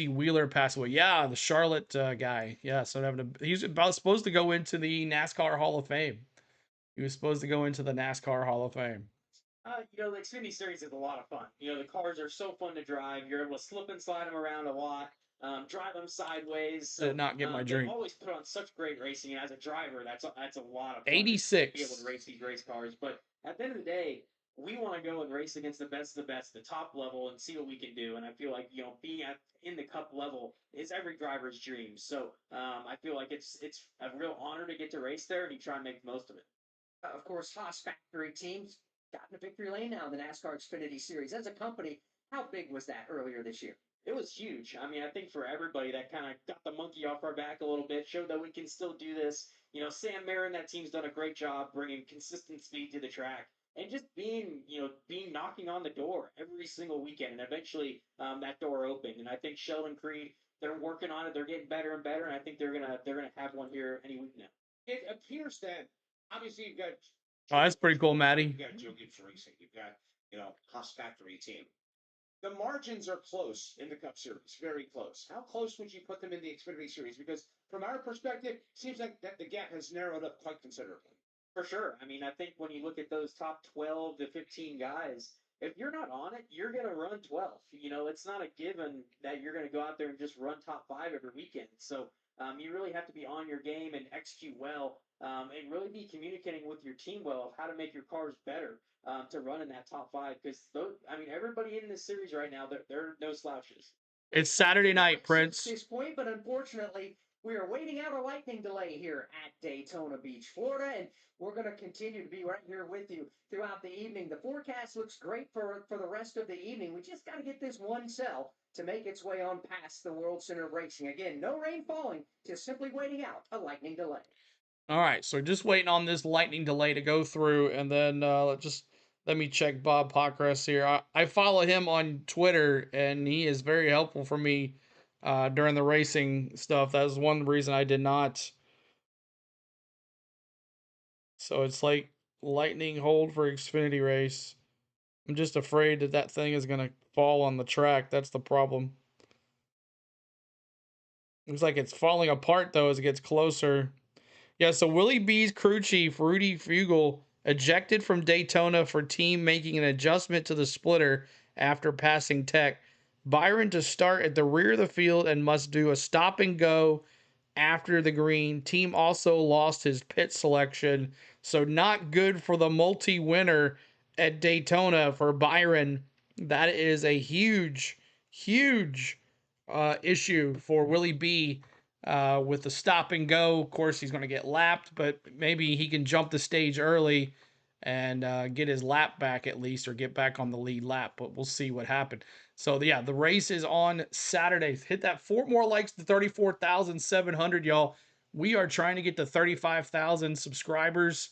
Wheeler passed away. Yeah, the Charlotte guy. Yeah, so he's about supposed to go into the NASCAR Hall of Fame. He was supposed to go into the NASCAR Hall of Fame. The Xfinity Series is a lot of fun. The cars are so fun to drive. You're able to slip and slide them around a lot, drive them sideways. So, did not get my they drink. always put on such great racing, and as a driver, that's a lot of fun 86. to be able to race these race cars. But at the end of the day, we want to go and race against the best of the best, the top level, and see what we can do. And I feel like being in the Cup level is every driver's dream. So I feel like it's a real honor to get to race there, and you try and make the most of it. Of course, Haas Factory teams gotten a victory lane now in the NASCAR Xfinity Series. As a company, how big was that earlier this year? It was huge. I mean, I think for everybody, that kind of got the monkey off our back a little bit, showed that we can still do this. Sam Marin, that team's done a great job bringing consistent speed to the track and just being knocking on the door every single weekend. And eventually, that door opened. And I think Sheldon Creed, they're working on it. They're getting better and better. And I think they're gonna have one here any week now. It appears that obviously you've got. Oh, that's pretty cool, Maddie. You've got Joe Gibbs Racing. You've got Haas Factory team. The margins are close in the Cup Series, very close. How close would you put them in the Xfinity Series? Because from our perspective, it seems like that the gap has narrowed up quite considerably. For sure. I mean, I think when you look at those top 12 to 15 guys, if you're not on it, you're going to run 12th. It's not a given that you're going to go out there and just run top 5 every weekend. So you really have to be on your game and execute well and really be communicating with your team well of how to make your cars better to run in that top 5. Because, everybody in this series right now, they're no slouches. It's Saturday night, Prince. At this point, but unfortunately, we are waiting out a lightning delay here at Daytona Beach, Florida, and we're going to continue to be right here with you throughout the evening. The forecast looks great for the rest of the evening. We just got to get this one cell to make its way on past the World Center of Racing. Again, no rain falling, just simply waiting out a lightning delay. All right, so just waiting on this lightning delay to go through, and then let me check Bob Pockrass here. I follow him on Twitter, and he is very helpful for me during the racing stuff. That was one reason I did not. So it's like lightning hold for Xfinity race. I'm just afraid that thing is going to fall on the track. That's the problem. Looks like it's falling apart, though, as it gets closer. Yeah, so Willie B's crew chief, Rudy Fugel, ejected from Daytona for team making an adjustment to the splitter after passing tech. Byron to start at the rear of the field and must do a stop and go after the green. Team also lost his pit selection, so not good for the multi-winner at Daytona for Byron. That is a huge issue for Willie B. With the stop and go. Of course, he's going to get lapped, but maybe he can jump the stage early and get his lap back at least, or get back on the lead lap. But we'll see what happened. So yeah, the race is on Saturday. Hit that 4 more likes to 34,700, y'all. We are trying to get to 35,000 subscribers,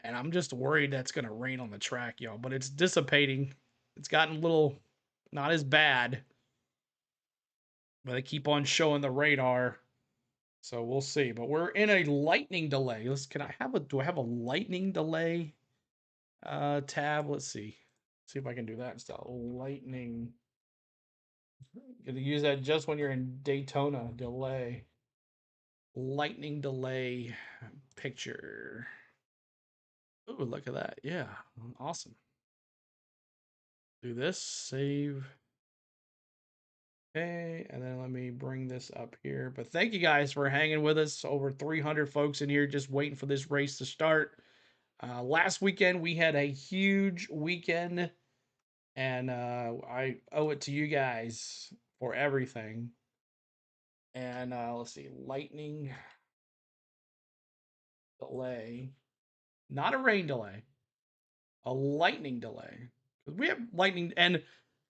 and I'm just worried that's going to rain on the track, y'all. But it's dissipating. It's gotten a little not as bad, but they keep on showing the radar. So we'll see. But we're in a lightning delay. Do I have a lightning delay tab? Let's see. See if I can do that instead. Lightning. You can use that just when you're in Daytona delay. Lightning delay picture. Oh, look at that. Yeah. Awesome. Do this. Save. Okay, and then let me bring this up here. But thank you guys for hanging with us. Over 300 folks in here just waiting for this race to start. Last weekend, we had a huge weekend, and I owe it to you guys for everything. And let's see, lightning delay. Not a rain delay. A lightning delay. We have lightning and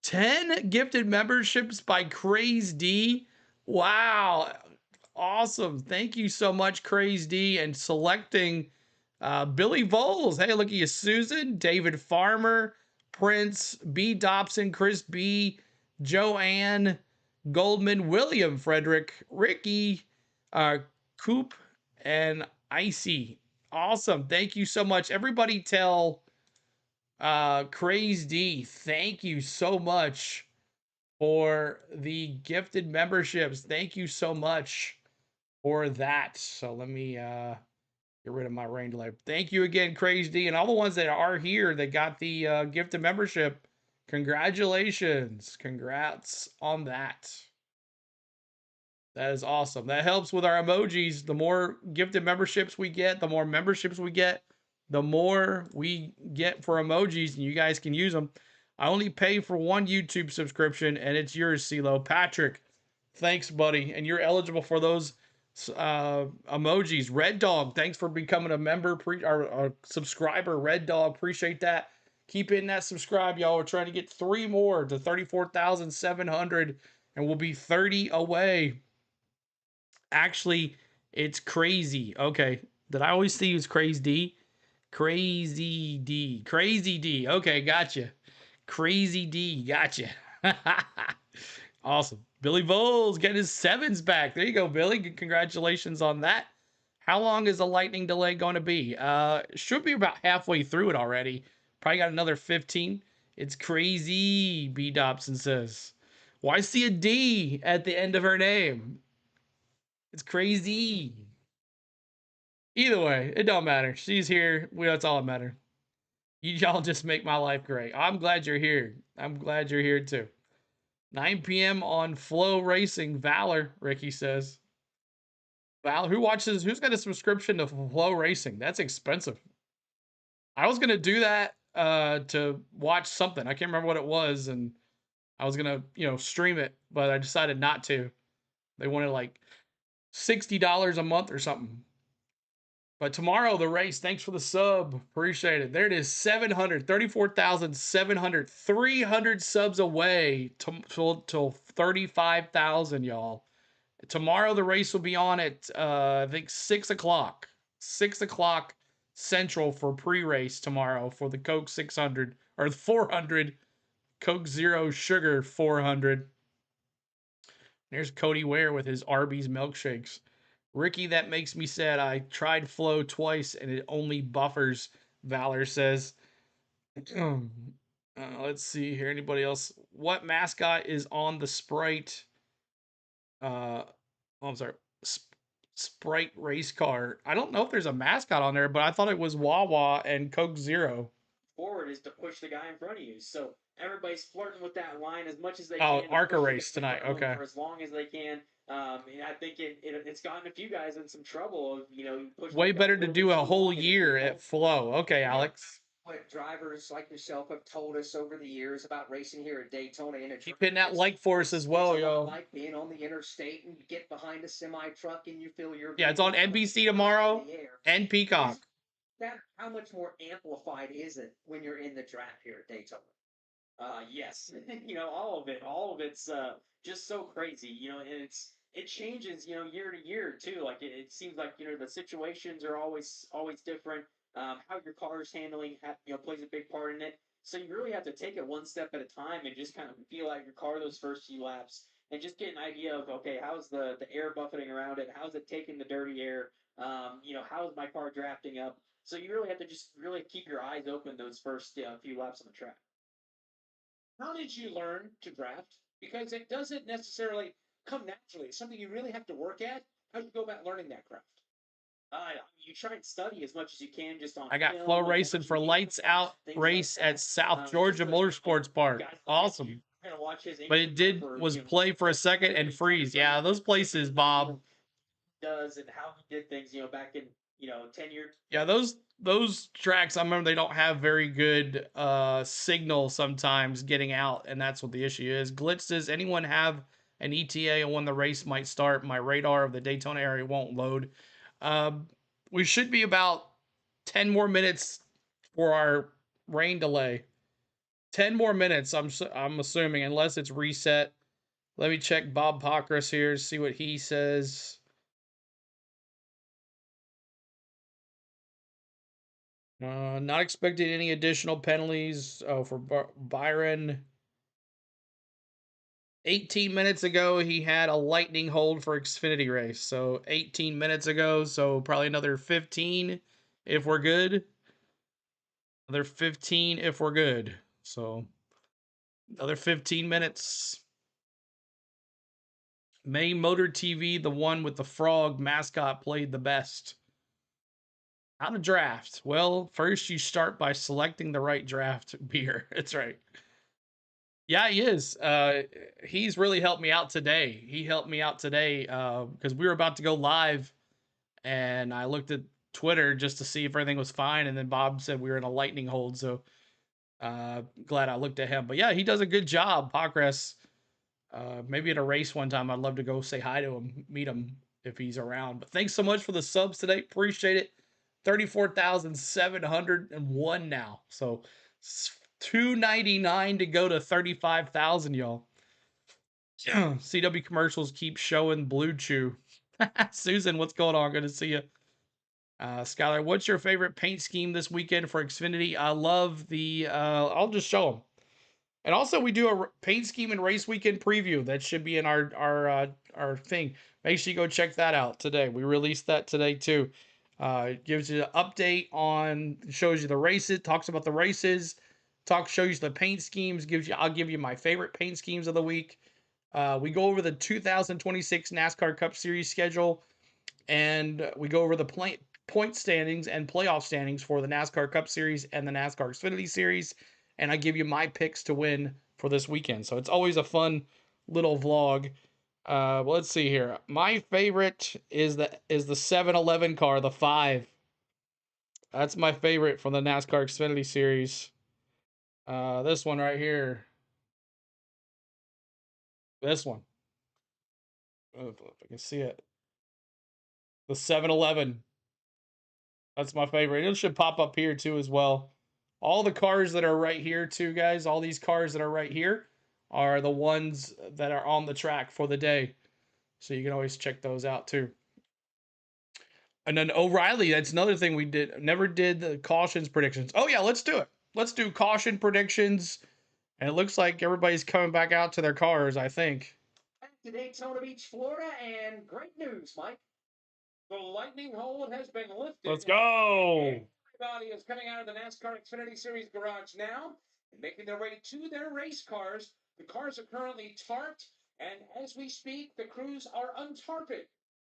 10 gifted memberships by Craze D. Wow. Awesome. Thank you so much, Craze D, and selecting Billy Voles. Hey, look at you, Susan, David Farmer, Prince, B. Dobson, Chris B, Joanne, Goldman, William Frederick, Ricky, Coop, and Icy. Awesome. Thank you so much. Everybody tell Craze D, thank you so much for the gifted memberships. Thank you so much for that. So let me get rid of my rain delay. Thank you again, Craze D, and all the ones that are here that got the gifted membership. Congratulations. Congrats on that. That is awesome. That helps with our emojis. The more gifted memberships we get, the more memberships we get, the more we get for emojis, and you guys can use them. I only pay for one YouTube subscription, and it's yours, CeeLo. Patrick, thanks, buddy. And you're eligible for those emojis. Red Dog, thanks for becoming a member or subscriber. Red Dog, appreciate that. Keep in that subscribe, y'all. We're trying to get 3 more to 34,700, and we'll be 30 away. Actually, it's Crazy. Okay. Did I always see it was Crazy D? Crazy D. Crazy D. Okay, gotcha. Crazy D. Gotcha. Awesome. Billy Voles getting his 7s back. There you go, Billy. Congratulations on that. How long is the lightning delay going to be? Should be about halfway through it already. Probably got another 15. It's Crazy, B. Dobson says. Why see a D at the end of her name? It's Crazy. Either way, it don't matter. She's here. That's all that matters. Y'all just make my life great. I'm glad you're here. I'm glad you're here too. 9 p.m. on Flow Racing. Valor, Ricky says. Valor, who's got a subscription to Flow Racing? That's expensive. I was gonna do that to watch something. I can't remember what it was, and I was gonna, stream it, but I decided not to. They wanted like $60 a month or something. But tomorrow, the race, thanks for the sub. Appreciate it. There it is, 700, 34,700, 300 subs away till 35,000, y'all. Tomorrow, the race will be on at, I think, 6 o'clock. 6 o'clock Central for pre-race tomorrow for the Coke 600, or 400, Coke Zero Sugar 400. There's Cody Ware with his Arby's milkshakes. Ricky, that makes me sad. I tried Flow twice and it only buffers, Valor says. Let's see here. Anybody else? What mascot is on the Sprite? I'm sorry. Sprite race car. I don't know if there's a mascot on there, but I thought it was WAWA and Coke Zero. Forward is to push the guy in front of you. So everybody's flirting with that line as much as they can. Oh, ARCA race tonight. Okay. For as long as they can. I think it's gotten a few guys in some trouble. Way better to do a whole year at Flow. Okay, Alex. What drivers like yourself have told us over the years about racing here at Daytona. Keep hitting that like for us as well, yo. Like being on the interstate and you get behind a semi truck and you feel your. Yeah, it's on NBC tomorrow and Peacock. How much more amplified is it when you're in the draft here at Daytona? Yes, all of it's just so crazy, and it changes, year to year too. Like it seems like the situations are always different. How your car is handling, plays a big part in it. So you really have to take it one step at a time and just kind of feel out your car those first few laps and just get an idea of, okay, how's the air buffeting around it? How's it taking the dirty air? How's my car drafting up? So you really have to just really keep your eyes open those first few laps on the track. How did you learn to draft? Because it doesn't necessarily come naturally. It's something you really have to work at. How do you go about learning that craft? You try and study as much as you can just on. I got Flow Racing for Lights Out race at South Georgia Motorsports Park. Awesome. But it was play for a second and freeze. Yeah, those places, Bob. Does and how he did things, back in 10 years. Yeah, those tracks, I remember they don't have very good signal sometimes getting out, and that's what the issue is. Glitz, does anyone have an ETA on when the race might start? My radar of the Daytona area won't load. We should be about 10 more minutes for our rain delay. 10 more minutes, I'm assuming, unless it's reset. Let me check Bob Pockris here, see what he says. Not expecting any additional penalties. Oh, for Byron. 18 minutes ago, he had a lightning hold for Xfinity race. So 18 minutes ago, so probably another 15 if we're good. Another 15 if we're good. So another 15 minutes. May Motor TV, the one with the frog mascot, played the best. How to draft? Well, first you start by selecting the right draft beer. That's right. Yeah, he is. He's really helped me out today. He helped me out today because we were about to go live, and I looked at Twitter just to see if everything was fine, and then Bob said we were in a lightning hold. So glad I looked at him. But yeah, he does a good job. Progress. Maybe at a race one time, I'd love to go say hi to him, meet him if he's around. But thanks so much for the subs today. Appreciate it. 34,701 now. So 299 to go to 35,000, y'all. CW commercials keep showing Blue Chew. Susan, what's going on? Good to see you. Skylar, what's your favorite paint scheme this weekend for Xfinity? I love the, I'll just show them. And also, we do a paint scheme and race weekend preview that should be in our thing. Make sure you go check that out today. We released that today too. It gives you an update on, shows you the races, talks about the races, shows you the paint schemes. I'll give you my favorite paint schemes of the week. We go over the 2026 NASCAR Cup Series schedule, and we go over the point standings and playoff standings for the NASCAR Cup Series and the NASCAR Xfinity Series. And I give you my picks to win for this weekend. So it's always a fun little vlog. Well, let's see here. My favorite is the 7-Eleven car, the 5. That's my favorite from the NASCAR Xfinity Series. This one right here. This one. Oh, if I can see it. The 7-Eleven. That's my favorite. It should pop up here too as well. All the cars that are right here too, guys. All these cars that are right here are the ones that are on the track for the day. So you can always check those out too. And then O'Reilly, that's another thing we did. Never did the cautions predictions. Oh yeah, let's do it. Let's do caution predictions. And it looks like everybody's coming back out to their cars, I think. Back to Daytona Beach, Florida, and great news, Mike. The lightning hold has been lifted. Let's go. Everybody is coming out of the NASCAR Xfinity Series garage now and making their way to their race cars. The cars are currently tarped, and as we speak, the crews are untarping.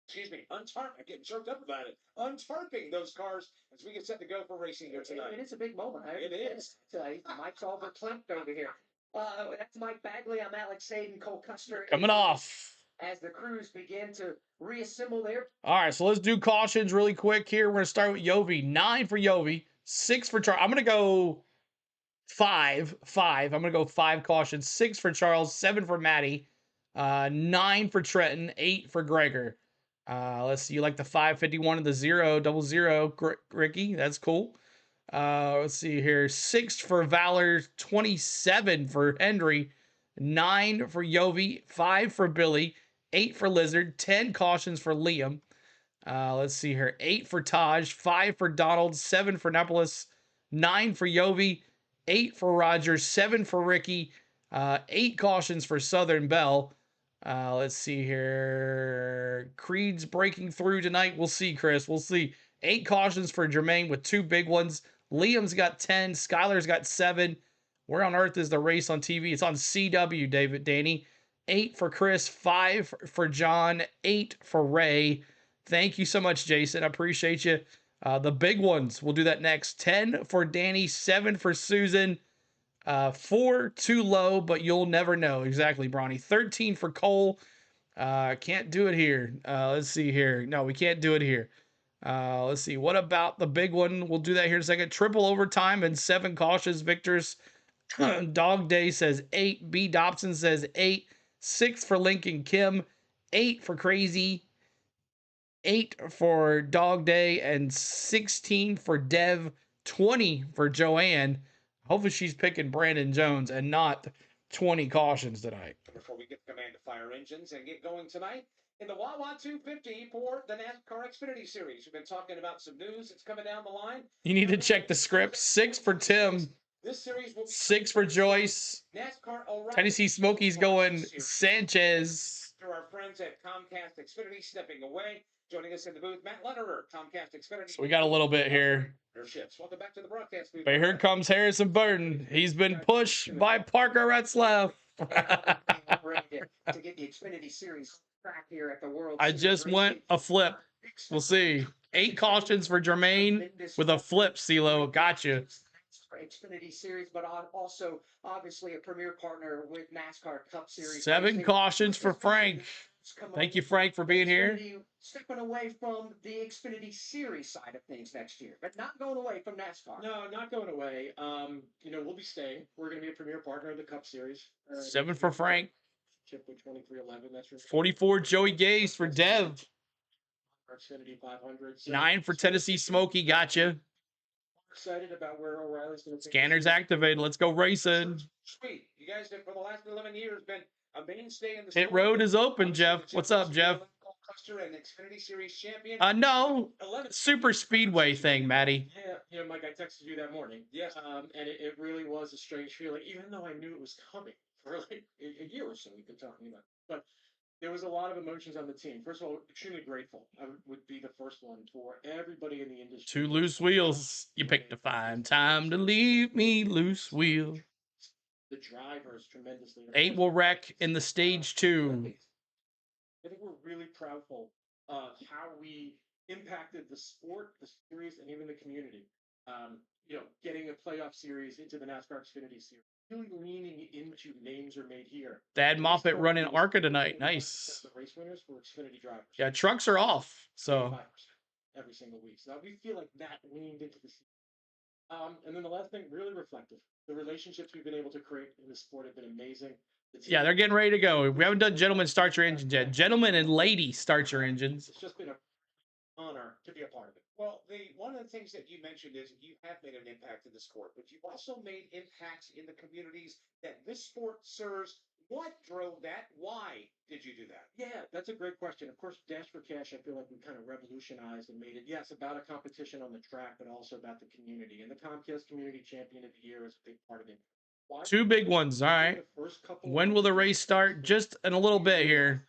Excuse me, I'm getting choked up about it. Untarping those cars as we get set to go for racing here tonight. It is a big moment. It is. Mike's all verklempt over here. That's Mike Bagley. I'm Alex Saden. Cole Custer coming off. As the crews begin to reassemble their. All right, so let's do cautions really quick here. We're going to start with Yovi. 9 for Yovi, 6 for Charles. I'm going to go 5. I'm going to go 5 cautions. 6 for Charles, 7 for Maddie, 9 for Trenton, 8 for Gregor. Let's see, you like the 551 and the 000, Ricky. That's cool. Let's see here. 6 for Valor, 27 for Henry, 9 for Yovi, 5 for Billy, 8 for Lizard, 10 cautions for Liam. Let's see here. 8 for Taj, 5 for Donald, 7 for Nepolis, 9 for Yovi, 8 for Roger, 7 for Ricky, 8 cautions for Southern Bell. Let's see here. Creed's breaking through tonight. We'll see, Chris. We'll see. 8 cautions for Jermaine with 2 big ones. Liam's got 10. Skylar's got 7. Where on earth is the race on TV? It's on CW, Danny. 8 for Chris. 5 for John. 8 for Ray. Thank you so much, Jason. I appreciate you. The big ones, we'll do that next. 10 for Danny. 7 for Susan. 4 too low, but you'll never know. Exactly, Bronny. 13 for Cole. Can't do it here. Let's see here. No, we can't do it here. Let's see. What about the big one? We'll do that here in a second. Triple overtime and 7 cautious victors. Dog Day says 8. B. Dobson says 8. 6 for Lincoln Kim. 8 for Crazy. 8 for Dog Day and 16 for Dev. 20 for Joanne. Hopefully she's picking Brandon Jones and not 20 cautions tonight. Before we get the command to fire engines and get going tonight in the WAWA 250 for the NASCAR Xfinity Series. We've been talking about some news that's coming down the line. You need to check the script. 6 for Tim. This series will be 6 for Joyce. NASCAR O'Reilly. Tennessee Smokies going Sanchez. To our friends at Comcast Xfinity stepping away. Joining us in the booth, Matt Letterer, Comcast Xfinity. So we got a little bit here. Welcome back to the broadcast booth. But here comes Harrison Burton. He's been pushed by Parker Retzlaff. To get the Xfinity Series track here at the World I Series just Racing. went a flip. We'll see. 8 cautions for Jermaine with a flip, CeeLo. Gotcha. For Xfinity Series, but also obviously a premier partner with NASCAR Cup Series. 7 Racing. cautions for Frank. Thank you, Frank, for being here. Stepping away from the Xfinity Series side of things next year, but not going away from NASCAR. No, not going away. We'll be staying. We're going to be a premier partner of the Cup Series. 7 for Frank. Chip with 2311. That's 44 Joey Gase for Dev. Xfinity 500. So 9 for Tennessee Smoky. Gotcha. Excited about where O'Reilly's going to take. Scanners activated. Let's go racing. Sweet. You guys have, for the last 11 years, been a mainstay in the Pit road is open, Jeff. What's up, Jeff? And Xfinity Series champion. No. Super Speedway thing, Maddie. Yeah, Mike, I texted you that morning. Yes. And it really was a strange feeling, even though I knew it was coming for like a year or so we've been talking about it. But there was a lot of emotions on the team. First of all, extremely grateful. I would be the first one for everybody in the industry. 2 loose wheels. You picked a fine time to leave me loose wheel. The drivers tremendously. 8 will wreck in the stage 2. I think we're really proudful of how we impacted the sport, the series, and even the community. Getting a playoff series into the NASCAR Xfinity Series. Really leaning into names are made here. Dad Moffat running ARCA tonight. Nice. The race winners for Xfinity drivers. Yeah, trucks are off. So 5% every single week. So we feel like that leaned into the season. And then the last thing, really reflective. The relationships we've been able to create in the sport have been amazing. yeah, they're getting ready to go. We haven't done gentlemen start your engines yet. Gentlemen and lady start your engines. It's just been an honor to be a part of it. Well, one of the things that you mentioned is you have made an impact in the sport, but you've also made impacts in the communities that this sport serves. What drove that? Why did you do that? Yeah, that's a great question. Of course, Dash for Cash, I feel like we kind of revolutionized and made it, yes, about a competition on the track, but also about the community. And the Comcast Community Champion of the Year is a big part of it. Why? 2 big ones. All right. When will the race start? Just in a little bit here.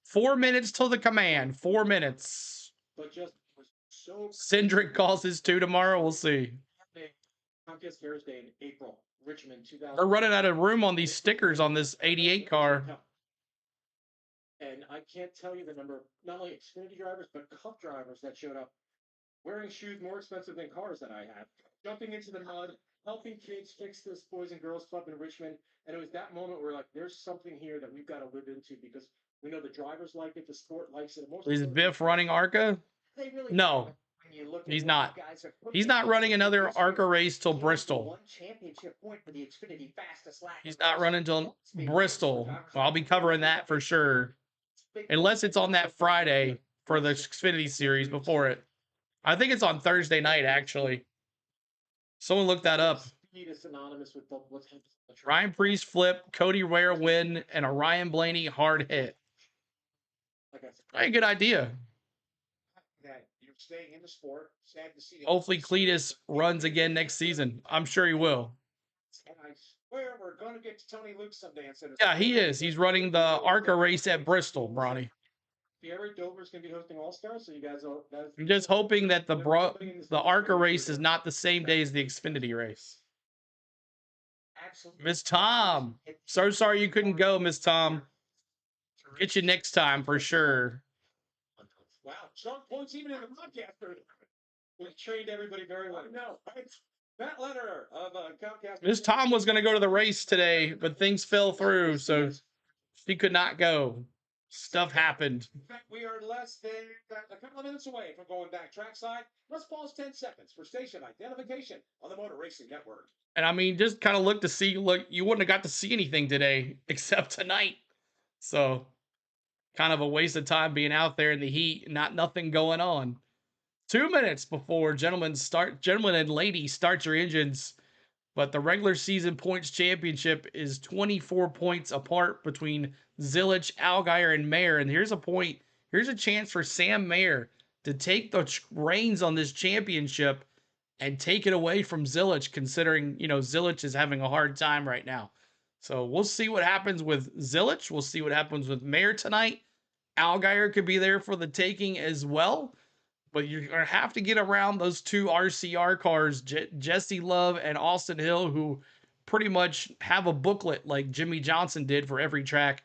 4 minutes till the command. 4 minutes. But just was so. Cindric calls his 2 tomorrow. We'll see. Comcast Fairs Day in April, Richmond, 2000. They're running out of room on these stickers on this 88 car. And I can't tell you the number of not only Xfinity drivers, but Cup drivers that showed up wearing shoes more expensive than cars that I had, jumping into the mud, helping kids fix this Boys and Girls Club in Richmond. And it was that moment where, like, there's something here that we've got to live into because we know the drivers like it, the sport likes it. Is Biff running ARCA? Really no. He's not. He's not running another ARCA race till Bristol. He's not running till Bristol. Well, I'll be covering that for sure. Unless it's on that Friday for the Xfinity Series before it. I think it's on Thursday night, actually. Someone look that up. Ryan Priest flip, Cody Ware win, and a Ryan Blaney hard hit. Hey, good idea. That you're staying in the sport. Sad to see. Hopefully Cletus runs again next season. I'm sure he will. And I swear we're going to get to Tony Luke someday. Yeah, he is. He's running the ARCA race at Bristol, Bronny. Pierre Dover's going to be hosting All-Stars, so you guys will... I'm just hoping that the ARCA race is not the same day as the Xfinity race. Miss Tom. So sorry you couldn't go, Miss Tom. Get you next time for sure. Wow, strong points even in the podcast. We trained everybody very well. No, Matt Letterer of Comcast. Miss Tom was going to go to the race today, but things fell through, so she could not go. Stuff happened. In fact, we are less than a couple of minutes away from going back trackside. Let's pause 10 seconds for station identification on the Motor Racing Network. And I mean, just kind of look to see, look, you wouldn't have got to see anything today except tonight. So kind of a waste of time being out there in the heat, nothing going on. 2 minutes before gentlemen and ladies start your engines. but the regular season points championship is 24 points apart between Zilich, Allgaier, and Mayer. And here's a chance for Sam Mayer to take the reins on this championship and take it away from Zilich, considering, Zilich is having a hard time right now. So we'll see what happens with Zilich. We'll see what happens with Mayer tonight. Allgaier could be there for the taking as well. But you're going to have to get around those two RCR cars, Jesse Love and Austin Hill, who pretty much have a booklet like Jimmy Johnson did for every track.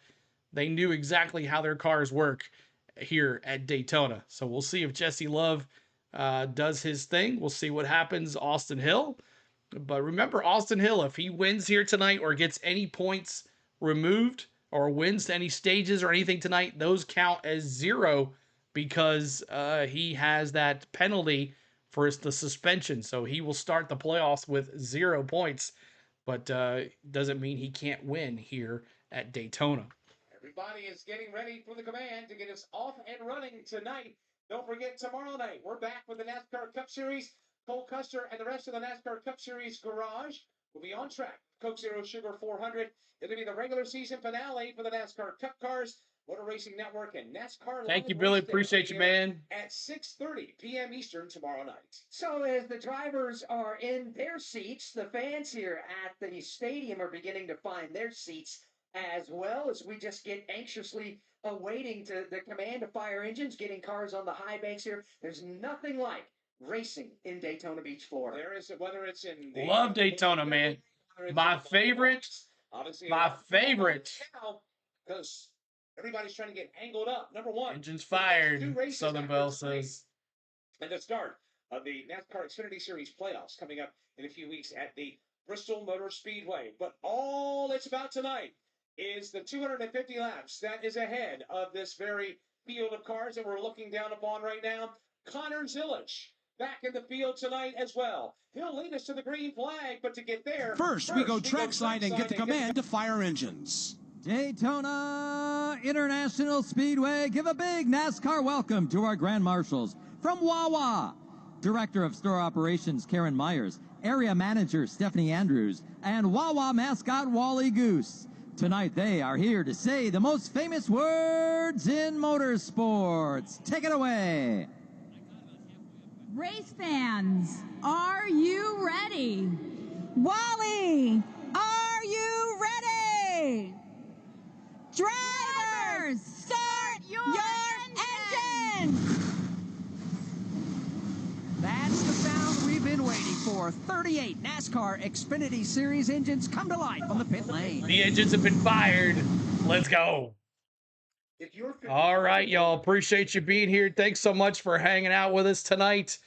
They knew exactly how their cars work here at Daytona. So we'll see if Jesse Love does his thing. We'll see what happens, Austin Hill. But remember, Austin Hill, if he wins here tonight or gets any points removed or wins to any stages or anything tonight, those count as 0 because he has that penalty for the suspension. So he will start the playoffs with 0 points, but doesn't mean he can't win here at Daytona. Everybody is getting ready for the command to get us off and running tonight. Don't forget, tomorrow night, we're back with the NASCAR Cup Series. Cole Custer and the rest of the NASCAR Cup Series garage will be on track. Coke Zero Sugar 400. It'll be the regular season finale for the NASCAR Cup Cars, Motor Racing Network, and NASCAR. Thank you, Billy. Appreciate you, man. At 6:30 p.m. Eastern tomorrow night. So as the drivers are in their seats, the fans here at the stadium are beginning to find their seats as well, as we just get anxiously awaiting to the command to fire engines, getting cars on the high banks here. There's nothing like racing in Daytona Beach, Florida. There is, whether it's in the Love Daytona, man. My favorite. Because everybody's trying to get angled up. Number one, engines fired, Southern Belle says. And the start of the NASCAR Xfinity Series playoffs coming up in a few weeks at the Bristol Motor Speedway. But all it's about tonight is the 250 laps that is ahead of this very field of cars that we're looking down upon right now. Connor Zilich back in the field tonight as well. He'll lead us to the green flag, but to get there, First we go trackside and get the command to fire engines. Daytona International Speedway, give a big NASCAR welcome to our Grand Marshals. From WAWA, Director of Store Operations Karen Myers, Area Manager Stephanie Andrews, and WAWA mascot Wally Goose. Tonight they are here to say the most famous words in motorsports. Take it away. Race fans, are you ready? Wally, are you ready? Drivers, start your engine! That's the sound we've been waiting for. 38 NASCAR Xfinity Series engines come to life on the pit lane. The engines have been fired. Let's go. All right, y'all. Appreciate you being here. Thanks so much for hanging out with us tonight.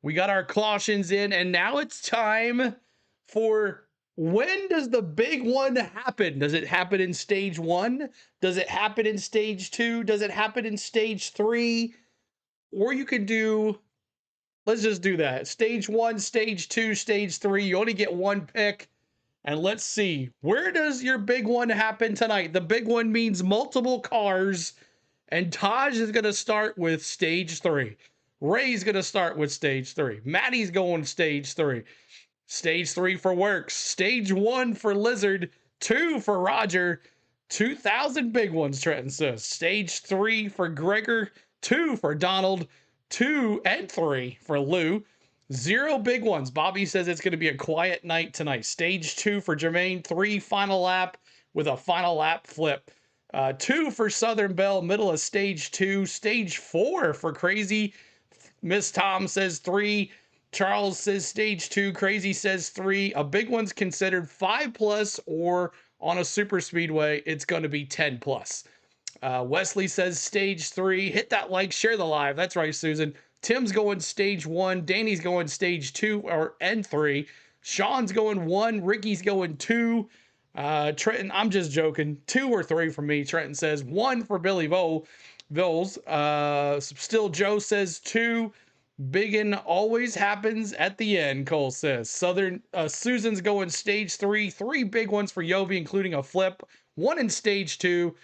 We got our cautions in, and now it's time for when does the big one happen? Does it happen in stage 1? Does it happen in stage 2? Does it happen in stage 3? Or you could do, let's just do that. Stage 1, stage 2, stage 3. You only get one pick. And let's see, where does your big one happen tonight? The big one means multiple cars, and Taj is going to start with stage 3. Ray's going to start with stage 3. Maddie's going stage 3. Stage 3 for Works. Stage 1 for Lizard. 2 for Roger. 2,000 big ones, Trenton says. Stage 3 for Gregor. 2 for Donald. 2 and 3 for Lou. 0 big ones. Bobby says it's going to be a quiet night tonight. Stage 2 for Jermaine. 3 final lap with a final lap flip. 2 for Southern Belle, middle of stage 2. Stage 4 for Crazy. Miss Tom says 3. Charles says stage 2. Crazy says 3. A big one's considered 5+, or on a super speedway, it's going to be 10+. Wesley says stage 3. Hit that like, share the live. That's right, Susan. Tim's going stage 1. Danny's going stage 2 and 3. Sean's going 1. Ricky's going 2. Trenton, I'm just joking. 2 or 3 for me. Trenton says 1 for Billy Vills. Still Joe says 2. Biggin always happens at the end, Cole says. Susan's going stage 3. 3 big ones for Yovi, including a flip. 1 in stage 2.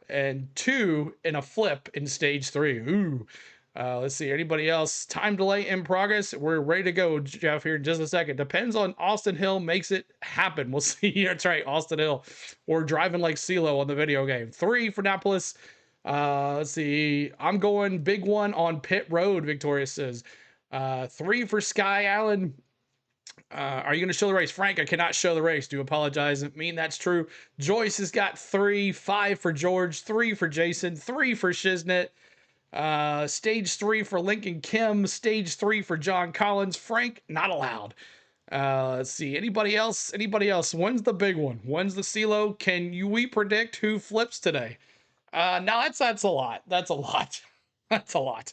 And 2 in a flip in stage 3. Ooh. Let's see. Anybody else? Time delay in progress. We're ready to go, Jeff, here in just a second. Depends on Austin Hill makes it happen. We'll see. That's right, Austin Hill. Or driving like CeeLo on the video game. 3 for Annapolis. Let's see. I'm going big one on pit road, Victoria says. 3 for Sky Allen. Are you going to show the race? Frank, I cannot show the race. Do apologize. I mean, that's true. Joyce has got 3. 5 for George. 3 for Jason. 3 for Shiznit. Stage 3 for Lincoln Kim. Stage 3 for John Collins. Frank, not allowed. Let's see. Anybody else? Anybody else? When's the big one? When's the CeeLo? We predict who flips today? No, that's a lot. That's a lot. That's a lot.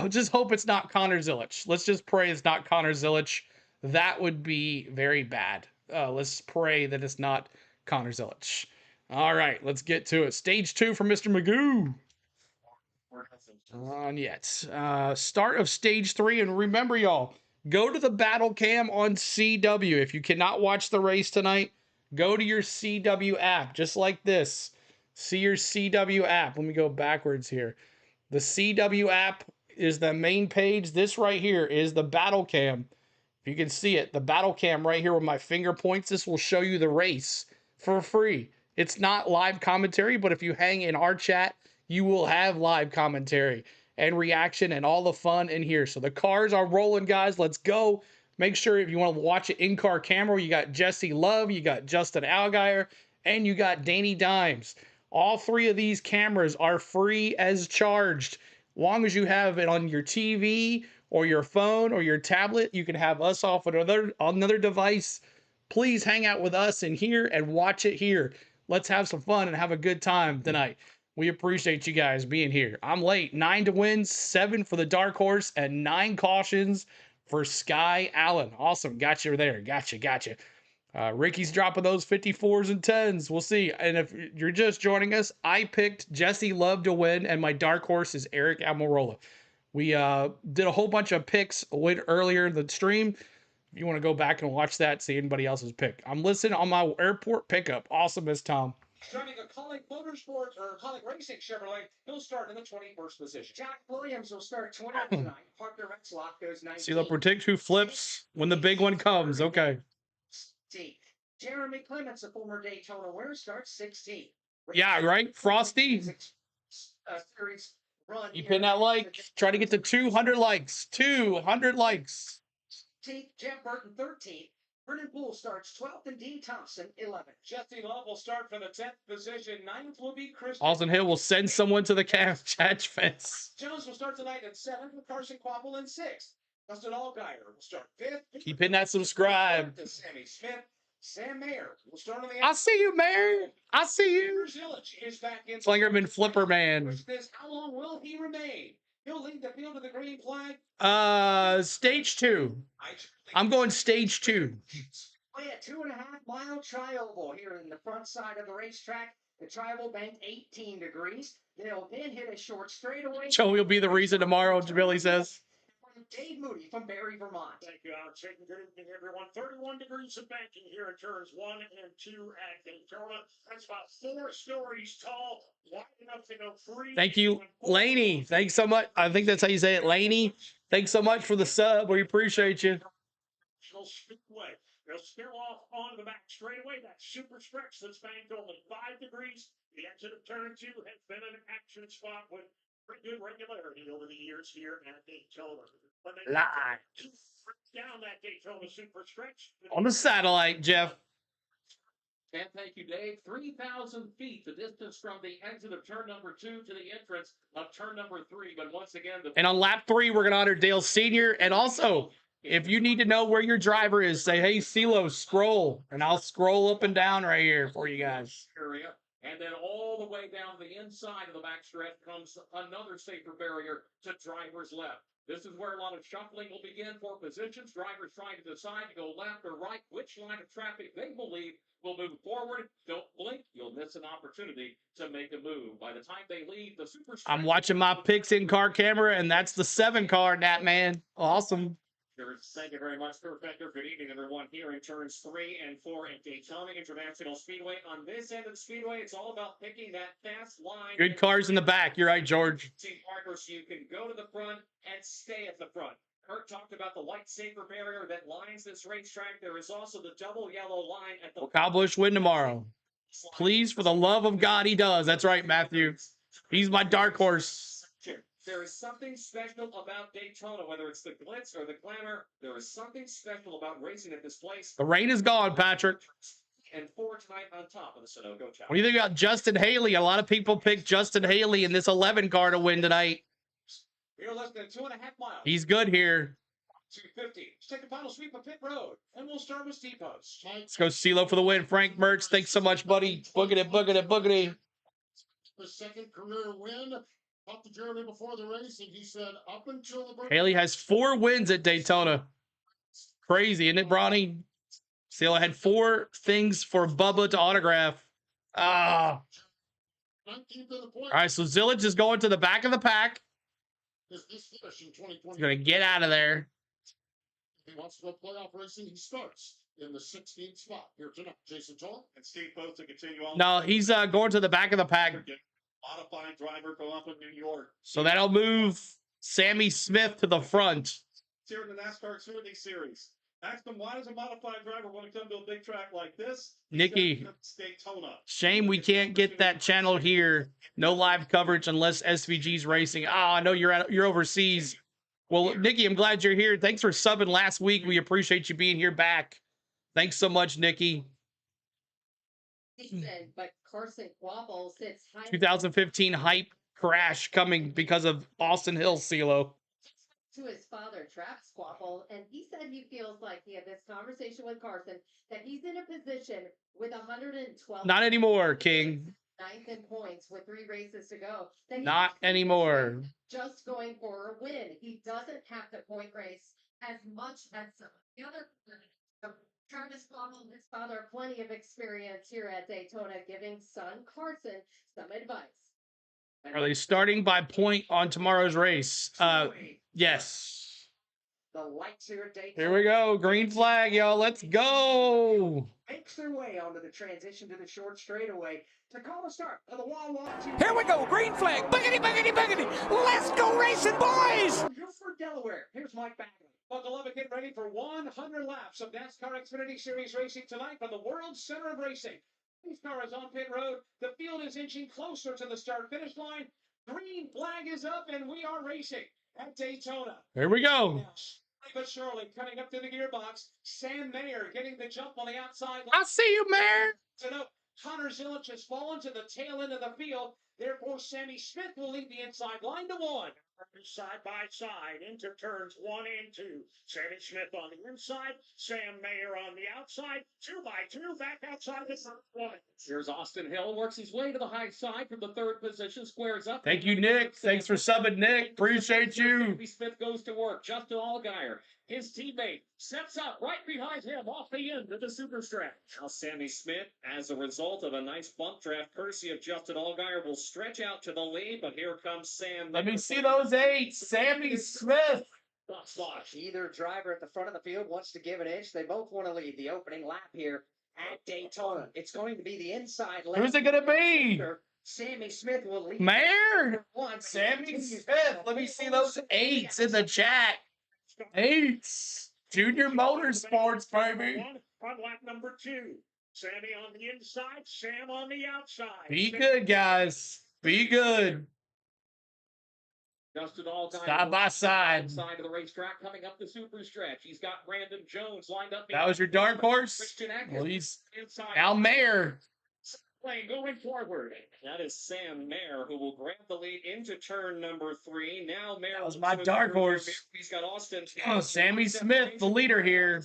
Just hope it's not Connor Zilic. Let's just pray it's not Connor Zilic. That would be very bad. Let's pray that it's not Connor Zilic. All right, let's get to it. Stage 2 for Mr. Magoo. On yet. Start of stage 3, and remember, y'all, go to the battle cam on CW. If you cannot watch the race tonight, go to your CW app, just like this. See your CW app. Let me go backwards here. The CW app is the main page. This right here is the battle cam. If you can see it, the battle cam right here where my finger points, this will show you the race for free. It's not live commentary, but if you hang in our chat, you will have live commentary and reaction and all the fun in here. So the cars are rolling, guys. Let's go. Make sure if you want to watch it in-car camera, you got Jesse Love, you got Justin Allgaier, and you got Danny Dimes. All 3 of these cameras are free as charged. Long as you have it on your TV or your phone or your tablet, you can have us off another device. Please hang out with us in here and watch it here. Let's have some fun and have a good time tonight. We appreciate you guys being here. I'm late. 9 to win, 7 for the dark horse, and 9 cautions for Sky Allen. Awesome. Got you there. Gotcha. Ricky's dropping those 54s and 10s. We'll see. And if you're just joining us, I picked Jesse Love to win, and my dark horse is Eric Almirola. We did a whole bunch of picks earlier in the stream. If you want to go back and watch that, see anybody else's pick. I'm listening on my airport pickup. Awesome, Miss Tom. Driving a Colleague Motorsports or Colleague Racing Chevrolet, he'll start in the 21st position. Jack Williams will start 20th tonight. Parker Retzloff goes 19th. See, they'll predict who flips when the big one comes. Okay. Jeremy Clements, a former Daytona winner, starts 16th. Yeah, right? Frosty? You pin that like. Try to get to 200 likes. 200 likes. Jeff Burton, 13th. Brennan Poole starts 12th, and Dean Thompson, 11th. Jesse Love will start from the 10th position. 9th will be Chris. Austin Hill will send someone to the catch fence. Jones will start tonight at 7th, with Carson Quapple in 6th. Justin Allgaier will start 5th. Keep hitting that subscribe. Sammy Smith. Sam Mayer will start on the. I see you, Mayer. I see you. Zilic is back in. Slingerman Flipper Man. How long will he remain? He'll lead the field to the green flag. Stage 2. I'm going stage 2. Oh yeah, 2.5-mile tri-oval here in the front side of the racetrack. The tri-oval banked 18 degrees. They'll then hit a short straightaway. Joey will be the reason tomorrow, Billy says. Dave Moody from Barry, Vermont. Thank you, Alex. Good evening, everyone. 31 degrees of banking here in turns 1 and 2 at Daytona. That's about 4 stories tall, wide enough to go free. Thank you, Laney. Thanks so much. I think that's how you say it, Laney. Thanks so much for the sub. We appreciate you. Speedway. They'll steer off onto the back straightaway. That super stretch that's banked only 5 degrees. The exit of turn 2 has been an action spot with pretty good regularity over the years here at Daytona. Live. Down that Daytona super stretch. On the satellite, Jeff. And thank you, Dave. 3,000 feet, the distance from the exit of turn number 2 to the entrance of turn number 3. But once again, and on lap 3, we're going to honor Dale Sr. And also, if you need to know where your driver is, say, hey, CeeLo, scroll. And I'll scroll up and down right here for you guys. Area. And then all the way down the inside of the backstretch comes another safer barrier to driver's left. This is where a lot of shuffling will begin for positions. Drivers trying to decide to go left or right, which line of traffic they believe will move forward. Don't blink. You'll miss an opportunity to make a move. By the time they leave the super. I'm watching my picks in car camera, and that's the 7 car, Nat man. Awesome. Thank you very much, Perfector. Good evening, everyone. Here in turns 3 and 4 at Daytona International Speedway. On this end of the speedway, it's all about picking that fast line. Good cars in the back. You're right, George. Parker, so you can go to the front and stay at the front. Kurt talked about the light safer barrier that lines this racetrack. There is also the double yellow line at the. Will Kyle Busch win tomorrow? Please, for the love of God, he does. That's right, Matthew. He's my dark horse. There is something special about Daytona, whether it's the glitz or the glamour. There is something special about racing at this place. The rain is gone, Patrick. And 4 tonight on top of the Sunoco Challenge. What do you think about Justin Haley? A lot of people picked Justin Haley in this 11 car to win tonight. We're less than 2.5 miles. He's good here. 250. Let's take a final sweep of pit road, and we'll start with Steve Post. Let's go CeeLo for the win. Frank Mertz, thanks so much, buddy. Boogity, boogity, boogity. His second career win. Talked to Jeremy before the race, and he said up until the break. Haley has 4 wins at Daytona. Crazy, isn't it, Bronny? CeeLo had 4 things for Bubba to autograph. All right, so Zillage is going to the back of the pack. His finish in 2020. He's going to get out of there. If he wants to go playoff racing, he starts in the 16th spot here tonight. Jason Toll and Steve Post to continue on. No, he's going to the back of the pack. Modified driver go up in New York. So that'll move Sammy Smith to the front. Here in the NASCAR Xfinity Series. Ask them, why does a modified driver want to come to a big track like this? Nikki, Daytona. shame we can't get that channel here. No live coverage unless SVG's racing. I know you're overseas. Well, Nikki, I'm glad you're here. Thanks for subbing last week. We appreciate you being here back. Thanks so much, Nikki. But Carson Quapple sits high. 2015 hype crash coming because of Austin Hill, CeeLo. To his father, Travis Quapple, and he said he feels like he had this conversation with Carson that he's in a position with 112. Not anymore, King. 9th in points with 3 races to go. Not anymore. Just going for a win. He doesn't have to point race as much as some of the other. Travis Quapple and his father have plenty of experience here at Daytona, giving son Carson some advice. Are they starting by point on tomorrow's race? Yes. The lights here at Daytona. Here we go. Green flag, y'all. Let's go. Makes their way onto the transition to the short straightaway to call the start of the WAWA. Here we go. Green flag. Boogity, boogity, boogity. Let's go racing, boys. For Delaware. Here's Mike Bagley. Buckle up and get ready for 100 laps of NASCAR Xfinity Series racing tonight from the World Center of Racing. These cars on pit road. The field is inching closer to the start-finish line. Green flag is up, and we are racing at Daytona. Here we go. Slowly but surely, coming up to the gearbox. Sam Mayer getting the jump on the outside. I see you, Mayer. So no, Connor Zillage has fallen to the tail end of the field. Therefore, Sammy Smith will lead the inside line to 1. Side by side into turns 1 and 2. Sammy Smith on the inside, Sam Mayer on the outside, 2 by 2 back outside the first one. Here's Austin Hill, works his way to the high side from the 3rd position, squares up. Thank you, Nick. Thanks for subbing, Nick. Appreciate you. Sammy Smith goes to work. Justin Allgaier, his teammate, steps up right behind him off the end of the super stretch. Now Sammy Smith, as a result of a nice bump draft courtesy of Justin Allgaier, will stretch out to the lead, but here comes Sam. Let me see those 8. Sammy Smith. Either driver at the front of the field wants to give an inch. They both want to lead the opening lap here at Daytona. It's going to be the inside lap. Who's it going to be? Sammy Smith will lead. Mayer. Sammy Smith. Let me see those 8s in the chat. 8s. Junior Motorsports, baby. On lap number 2. Sammy on the inside, Sam on the outside. Be good, guys. Be good. Justin Allgaier side by side. Side of the racetrack coming up the super stretch. He's got Brandon Jones lined up. That was your dark horse? Well, he's Al Mayer. Going forward. That is Sam Mayer, who will grab the lead into turn number 3. Now Mayer. That was my dark horse. He's got Austin. Oh, Sammy Smith, the leader here.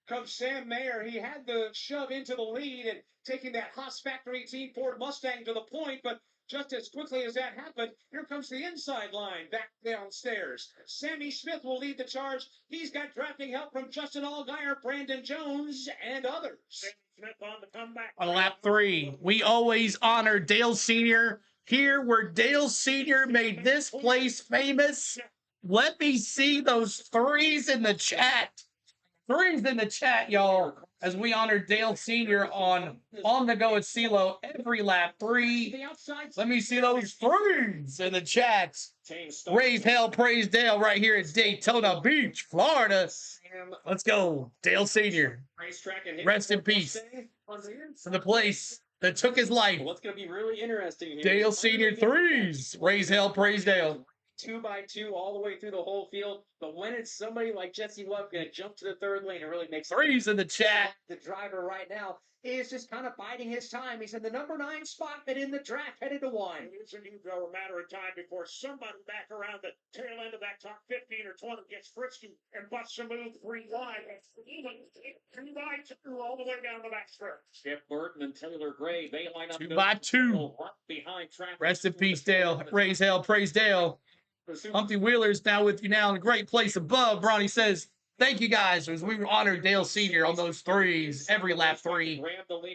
Comes Sam Mayer. He had the shove into the lead and taking that Haas Factory Team Ford Mustang to the point, but just as quickly as that happened, here comes the inside line back downstairs. Sammy Smith will lead the charge. He's got drafting help from Justin Allgaier, Brandon Jones, and others. Smith on the comeback. On lap 3, we always honor Dale Sr. here where Dale Sr. made this place famous. Let me see those threes in the chat. Threes in the chat, y'all, as we honor Dale Sr. on the go at CeeLo every lap. Three. Let me see those threes in the chat. Raise hell, praise Dale right here at Daytona Beach, Florida. Let's go, Dale Sr. Rest in peace for the place that took his life. What's going to be really interesting here? Dale Sr. threes. Raise hell, praise Dale. 2 by 2 all the way through the whole field. But when it's somebody like Jesse Love going to jump to the third lane, it really makes threes in the chat. The driver right now is just kind of biding his time. He's in the number 9 spot, but in the draft headed to 1. It's a matter of time before somebody back around the tail end of that top 15 or 20 gets frisky and busts a move 3 wide. Even 2 by 2 all the way down the back stretch. Skip Burton and Taylor Gray, they line up 2 by 2. behind traffic. Rest in peace, Dale. Raise hell, praise Dale. Humpty Wheeler's now with you now in a great place above. Bronny says, thank you guys as we honor Dale Sr. on those threes. Every lap 3.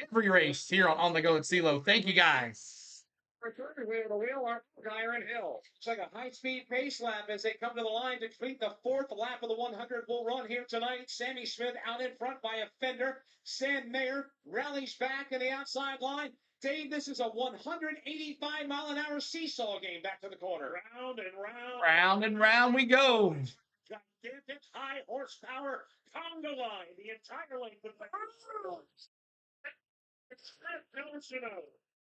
Every race here on the go at CeeLo. Thank you guys. Returning wheel to wheel are Geyer and Hill. It's like a high-speed pace lap as they come to the line to complete the 4th lap of the 100 will run here tonight. Sammy Smith out in front by a fender. Sam Mayer rallies back in the outside line. Dave, this is a 185-mile-an-hour seesaw game back to the corner. Round and round. Round and round we go. Gigantic high horsepower conga line the entire length of the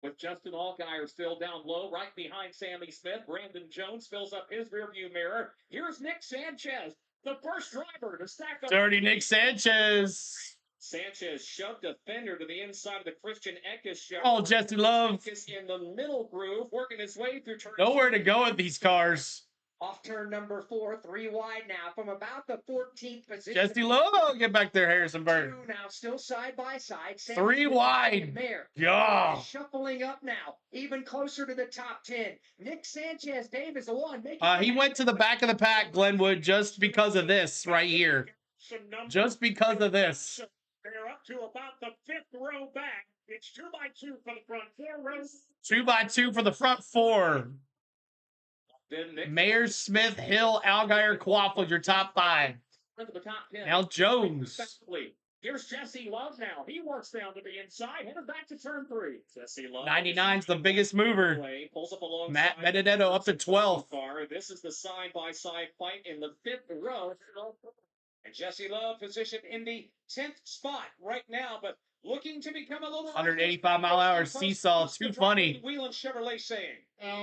with Justin Allgaier still down low, right behind Sammy Smith. Brandon Jones fills up his rearview mirror. Here's Nick Sanchez, the first driver to stack up. Dirty Nick Sanchez. Sanchez shoved a fender to the inside of the Christian Eckes show. Oh, Jesse Love. In the middle groove, working his way through turn. Nowhere to go with these cars. Off turn number 4, 3 wide now from about the 14th position. Jesse Love, get back there, Harrisonburg. 2 now still side by side. 3 wide. Yeah. Shuffling up now, even closer to the top 10. Nick Sanchez, Dave is the one. He went to the back of the pack, Glenwood, just because of this right here. Just because of this. They're up to about the 5th row back. It's 2 by 2 for the front 4 rows. 2 by 2 for the front 4. Mayer, Smith, Hill, Allgaier, Quaffle, your top 5. Now Jones. Here's Jesse Love now. He works down to the inside, headed back to turn 3. Jesse Love. 99's the biggest mover. Pulls up along Matt Benedetto up to 12th. This is the side-by-side fight in the 5th row. And Jesse Love positioned in the 10th spot right now, but looking to become a little 185-mile-an-hour seesaw. Too funny. Wheeland Chevrolet saying.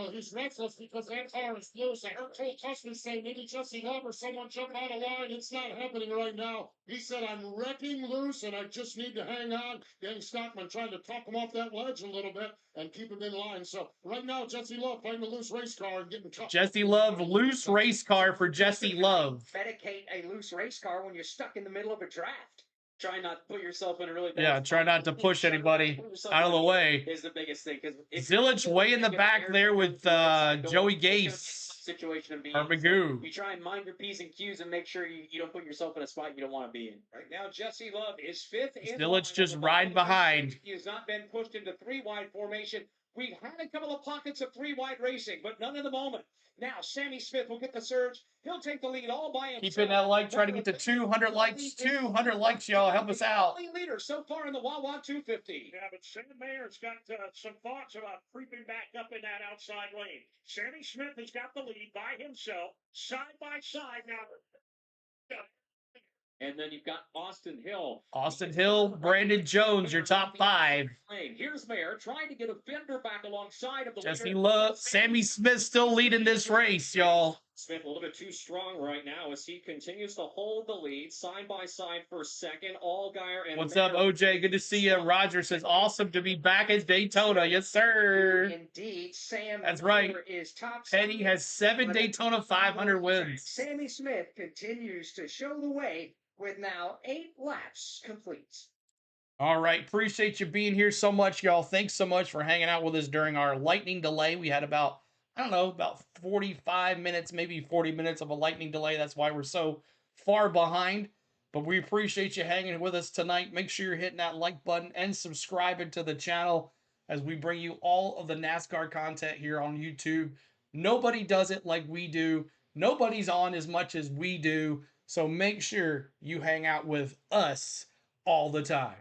He's restless because that car is loose. I heard Cole Cushman say maybe Jesse Love or someone jump out of line. It's not happening right now. He said, I'm wrecking loose and I just need to hang on. Gang Stockman trying to talk him off that ledge a little bit and keep him in line. So right now, Jesse Love playing the loose race car and getting tough. Jesse Love, loose race car for Jesse Love. Medicate a loose race car when you're stuck in the middle of a draft. Try not to put yourself in a really bad Yeah, try not to push anybody out of the way. Is the biggest thing. Zillage way in the back there with Joey Gase. Situation of being or Magoo. You try and mind your P's and Q's and make sure you don't put yourself in a spot you don't want to be in. Right now, Jesse Love is 5th. Zillage just riding behind. He has not been pushed into 3 wide formation. We've had a couple of pockets of 3 wide racing, but none at the moment. Now, Sammy Smith will get the surge. He'll take the lead all by himself. Keep in that like, try to get to 200 likes. 200 likes, y'all. Help us out. Leader so far in the WAWA 250. Yeah, but Sam Mayer's got some thoughts about creeping back up in that outside lane. Sammy Smith has got the lead by himself, side by side now. And then you've got Austin Hill. Austin Hill, Brandon Jones, your top 5. Here's Mayer trying to get a fender back alongside of the Jesse Love, Sammy Smith still leading this race, y'all. Smith a little bit too strong right now as he continues to hold the lead side by side for second. Allgaier and what's up, OJ? Good to see you. Roger says, awesome to be back at Daytona. Yes, sir. Indeed, Sam. That's right. Is top. Petty has 7 Daytona 500 wins. Sammy Smith continues to show the way with now 8 laps complete. All right. Appreciate you being here so much, y'all. Thanks so much for hanging out with us during our lightning delay. We had about 45 minutes, maybe 40 minutes of a lightning delay. That's why we're so far behind. But we appreciate you hanging with us tonight. Make sure you're hitting that like button and subscribing to the channel as we bring you all of the NASCAR content here on YouTube. Nobody does it like we do. Nobody's on as much as we do. So make sure you hang out with us all the time.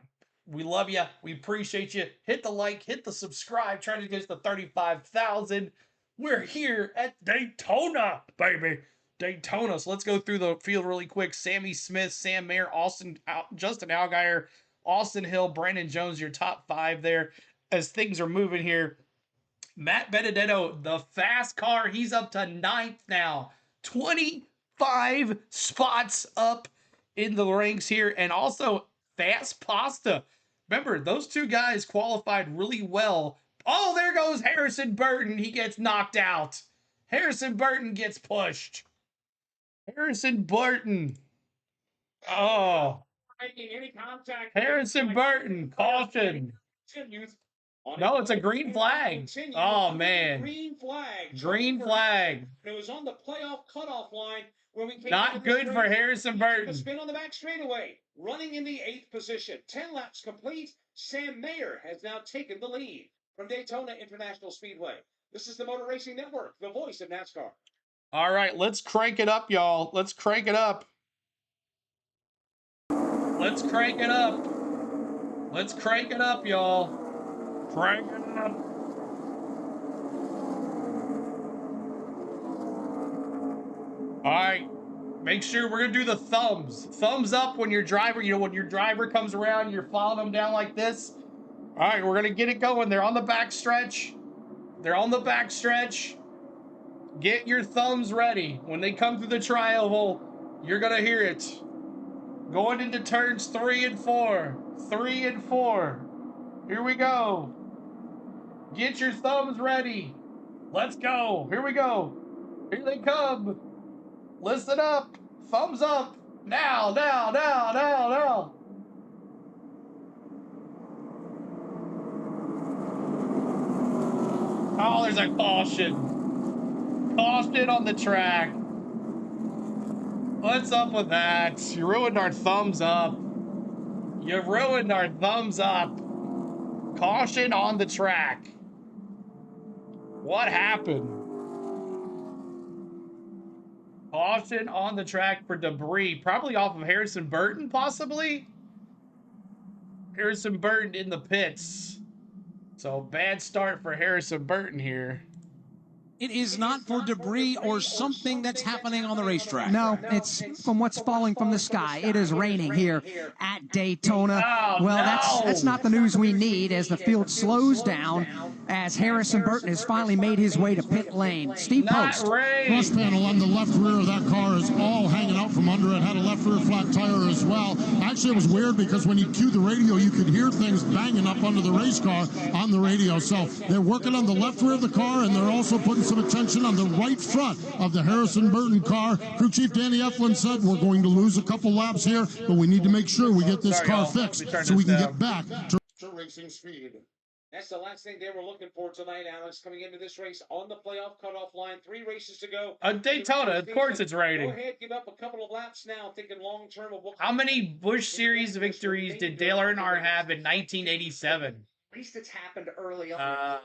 We love you. We appreciate you. Hit the like, hit the subscribe. Try to get us to 35,000. We're here at Daytona, baby. Daytona. So let's go through the field really quick. Sammy Smith, Sam Mayer, Justin Allgaier, Austin Hill, Brandon Jones, your top 5 there. As things are moving here, Matt Benedetto, the fast car, he's up to 9th now. 25 spots up in the ranks here. And also, Fast Pasta. Remember, those 2 guys qualified really well. Oh, there goes Harrison Burton. He gets knocked out. Harrison Burton gets pushed. Harrison Burton. Oh. Any contact. Harrison Burton, caution. No, it's a green flag. Oh, man. Green flag. Green flag. It was on the playoff cutoff line when we came. Not good for Harrison Burton. Spin on the back straightaway, running in the 8th position. 10 laps complete. Sam Mayer has now taken the lead from Daytona International Speedway. This is the Motor Racing Network, the voice of NASCAR. All right, let's crank it up, y'all. Let's crank it up. Let's crank it up. Let's crank it up, y'all. Crank it up. All right. Make sure we're going to do the thumbs. Thumbs up when your driver, when your driver comes around, you're following them down like this. All right, we're going to get it going. They're on the back stretch. They're on the back stretch. Get your thumbs ready. When they come through the tri-oval, you're going to hear it. Going into turns 3 and 4. 3 and 4. Here we go. Get your thumbs ready. Let's go. Here we go. Here they come. Listen up. Thumbs up. Now, now, now, now, now. Oh, there's a caution. Caution on the track. What's up with that? You ruined our thumbs up. You ruined our thumbs up. Caution on the track. What happened? Caution on the track for debris. Probably off of Harrison Burton, possibly? Harrison Burton in the pits. So, bad start for Harrison Burton here. It is not for debris or something that's happening on the racetrack. No, it's from what's falling from the sky. It is raining here at Daytona. Oh, well, no. that's not the news we need as the field slows down as Harrison Burton has finally made his way to pit lane. Steve Post. Cross panel on the left rear of that car is all hanging out from under it. Had a left rear flat tire as well. Actually, it was weird because when you cued the radio, you could hear things banging up under the race car on the radio. So they're working on the left rear of the car, and they're also putting some attention on the right front of the Harrison Burton car. Crew Chief Danny Eflin said, we're going to lose a couple laps here, but we need to make sure we get this car fixed so we can get back to racing speed. That's the last thing they were looking for tonight, Alex, coming into this race on the playoff cutoff line. 3 races to go. Daytona, of course it's raining. Go ahead, give up a couple of laps now, thinking long term of what. How many Busch Series victories did Dale Earnhardt have in 1987? At least it's happened early on.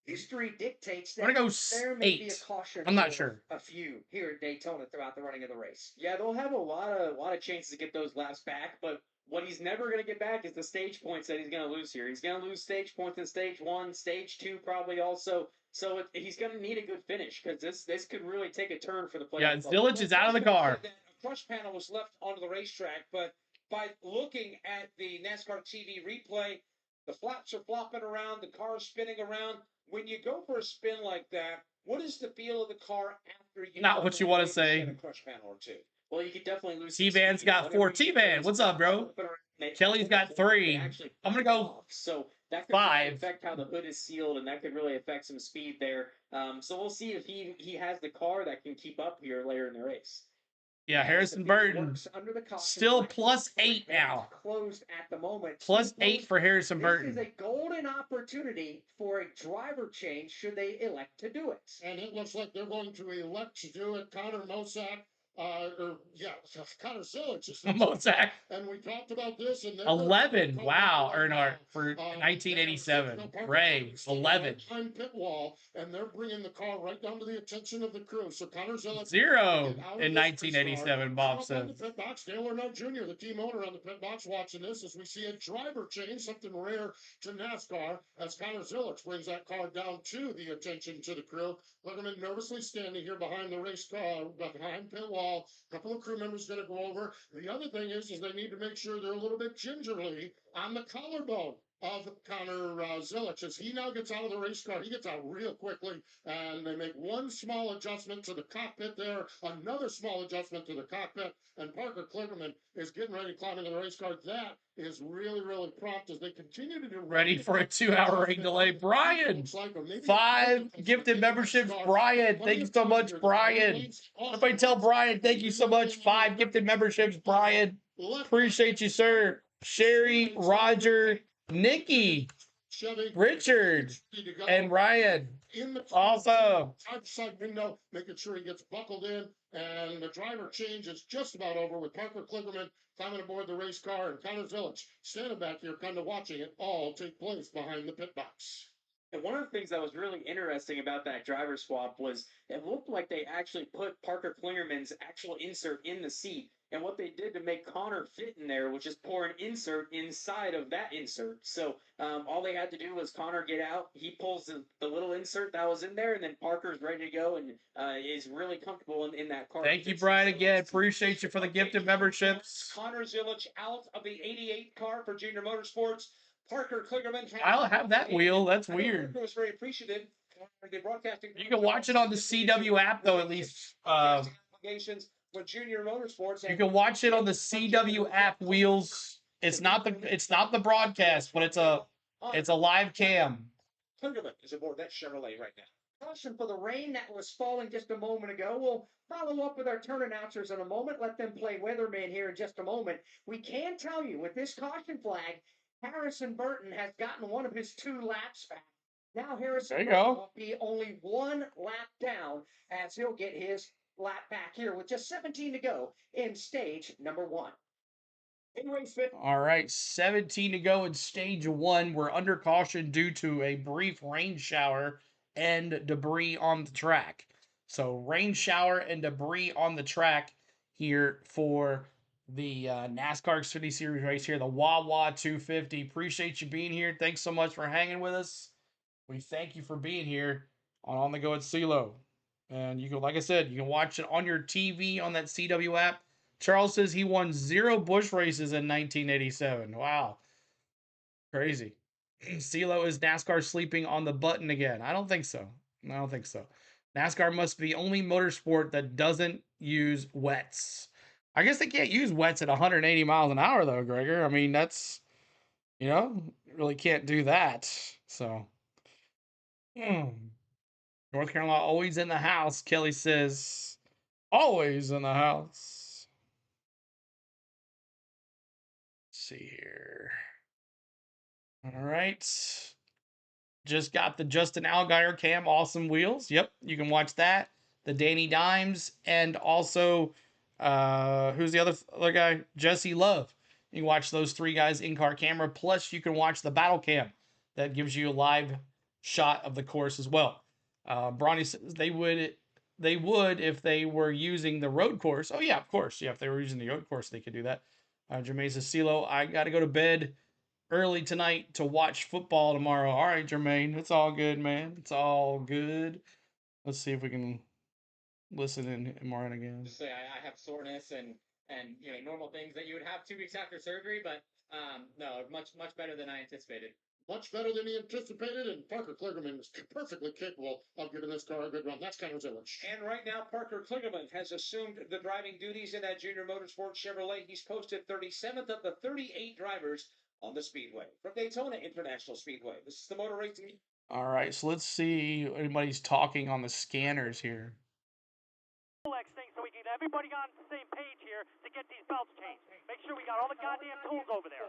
History dictates that I'm gonna go there may be a 8. caution. I'm not for sure. A few here at Daytona throughout the running of the race. Yeah, they'll have a lot of chances to get those laps back, but what he's never going to get back is the stage points that he's going to lose here. He's going to lose stage points in stage 1, stage 2 probably also. So he's going to need a good finish because this could really take a turn for the playoff. Yeah, Zillage is out of the car. A crush panel was left onto the racetrack, but by looking at the NASCAR TV replay, the flaps are flopping around, the car is spinning around. When you go for a spin like that, what is the feel of the car after you? Not what you want to say. A crush panel or 2. Well, you could definitely lose. T-Van's got 4. T-Van, what's up, bro? Kelly's got 3. I'm gonna go so that could 5. really affect how the hood is sealed, and that could really affect some speed there. So we'll see if he has the car that can keep up here later in the race. Yeah, Harrison Burton still plus 8 now. Closed at the moment. Plus 8 for Harrison Burton. This is a golden opportunity for a driver change should they elect to do it. And it looks like they're going to elect to do it. Connor Mosack Connor Zilic is Mozak. and we talked about this. And 11. Wow. Or no, for 1987. Ray, 11. Time pit wall, and they're bringing the car right down to the attention of the crew. So Connor Zilic 0 in 1987, Bob said. The pit box, Dale Earnhardt Jr., the team owner on the pit box, watching this as we see a driver change, something rare to NASCAR, as Connor Zilic brings that car down to the attention to the crew. Letterman nervously standing here behind the race car, behind pit wall. A couple of crew members going to go over. The other thing is they need to make sure they're a little bit gingerly on the collarbone of Connor Zilic. As he now gets out of the race car, he gets out real quickly, and they make one small adjustment to the cockpit there, another small adjustment to the cockpit, and Parker Kligerman is getting ready to climb into the race car. That is really, really prompt as they continue to do. Ready for a 2-hour rain delay. Brian, 5 gifted memberships. Brian, thank you so much, Brian. Everybody tell Brian, thank you so much. 5 gifted memberships, Brian. Appreciate you, sir. Sherry, Roger, Nikki, Richard, and Ryan. Awesome. Side window, making sure he gets buckled in, and the driver change is just about over with Parker Kligerman climbing aboard the race car and Connor Zilic standing back here, kind of watching it all take place behind the pit box. And one of the things that was really interesting about that driver swap was it looked like they actually put Parker Klingerman's actual insert in the seat. And what they did to make Connor fit in there, which is pour an insert inside of that insert. So all they had to do was Connor get out. He pulls the little insert that was in there, and then Parker's ready to go and is really comfortable in that car. Thank you, Brian, again. Appreciate you for the gifted memberships. Connor Zilic out of the 88 car for Junior Motorsports. Parker Kligerman. I don't have that wheel. That's weird. I was very appreciative. The broadcasting. You can watch it on the CW app, though, at least. With Junior Motorsports. You can watch it on the CW app, Wheels. It's not the broadcast, but it's a live cam. Kligerman is aboard that Chevrolet right now. Caution for the rain that was falling just a moment ago. We'll follow up with our turn announcers in a moment. Let them play weatherman here in just a moment. We can tell you with this caution flag, Harrison Burton has gotten one of his 2 laps back. Now Harrison Burton will be only 1 lap down as he'll get his lap back here with just 17 to go in stage number 1. All right, 17 to go in stage 1. We're under caution due to a brief rain shower and debris on the track. So rain shower and debris on the track here for the NASCAR Xfinity Series race here, the WAWA 250. Appreciate you being here. Thanks so much for hanging with us. We thank you for being here on the Go at CeeLo. And you can, like I said, you can watch it on your TV on that CW app. Charles says he won 0 Busch races in 1987. Wow. Crazy. CeeLo, is NASCAR sleeping on the button again? I don't think so. I don't think so. NASCAR must be the only motorsport that doesn't use wets. I guess they can't use wets at 180 miles an hour, though, Gregor. I mean, that's, really can't do that. So, North Carolina always in the house, Kelly says. Always in the house. Let's see here. All right. Just got the Justin Allgaier cam, awesome wheels. Yep, you can watch that. The Danny Dimes, and also, who's the other guy? Jesse Love. You can watch those 3 guys in-car camera. Plus, you can watch the battle cam. That gives you a live shot of the course as well. Bronny says they would if they were using the road course. Oh, yeah, of course. Yeah, if they were using the road course, they could do that. Jermaine says, CeeLo, I got to go to bed early tonight to watch football tomorrow. All right, Jermaine. It's all good, man. It's all good. Let's see if we can listen in Martin again. Just say I have soreness and normal things that you would have 2 weeks after surgery, but no, much better than I anticipated. Much better than he anticipated, and Parker Kligerman is perfectly capable of giving this car a good run. That's Connor Zilic. And right now, Parker Kligerman has assumed the driving duties in that Junior Motorsports Chevrolet. He's posted 37th of the 38 drivers on the Speedway. From Daytona International Speedway, this is the Motor Racing. All right, so let's see if anybody's talking on the scanners here. So we get everybody on the same page here to get these belts changed. Make sure we got all the goddamn tools over there.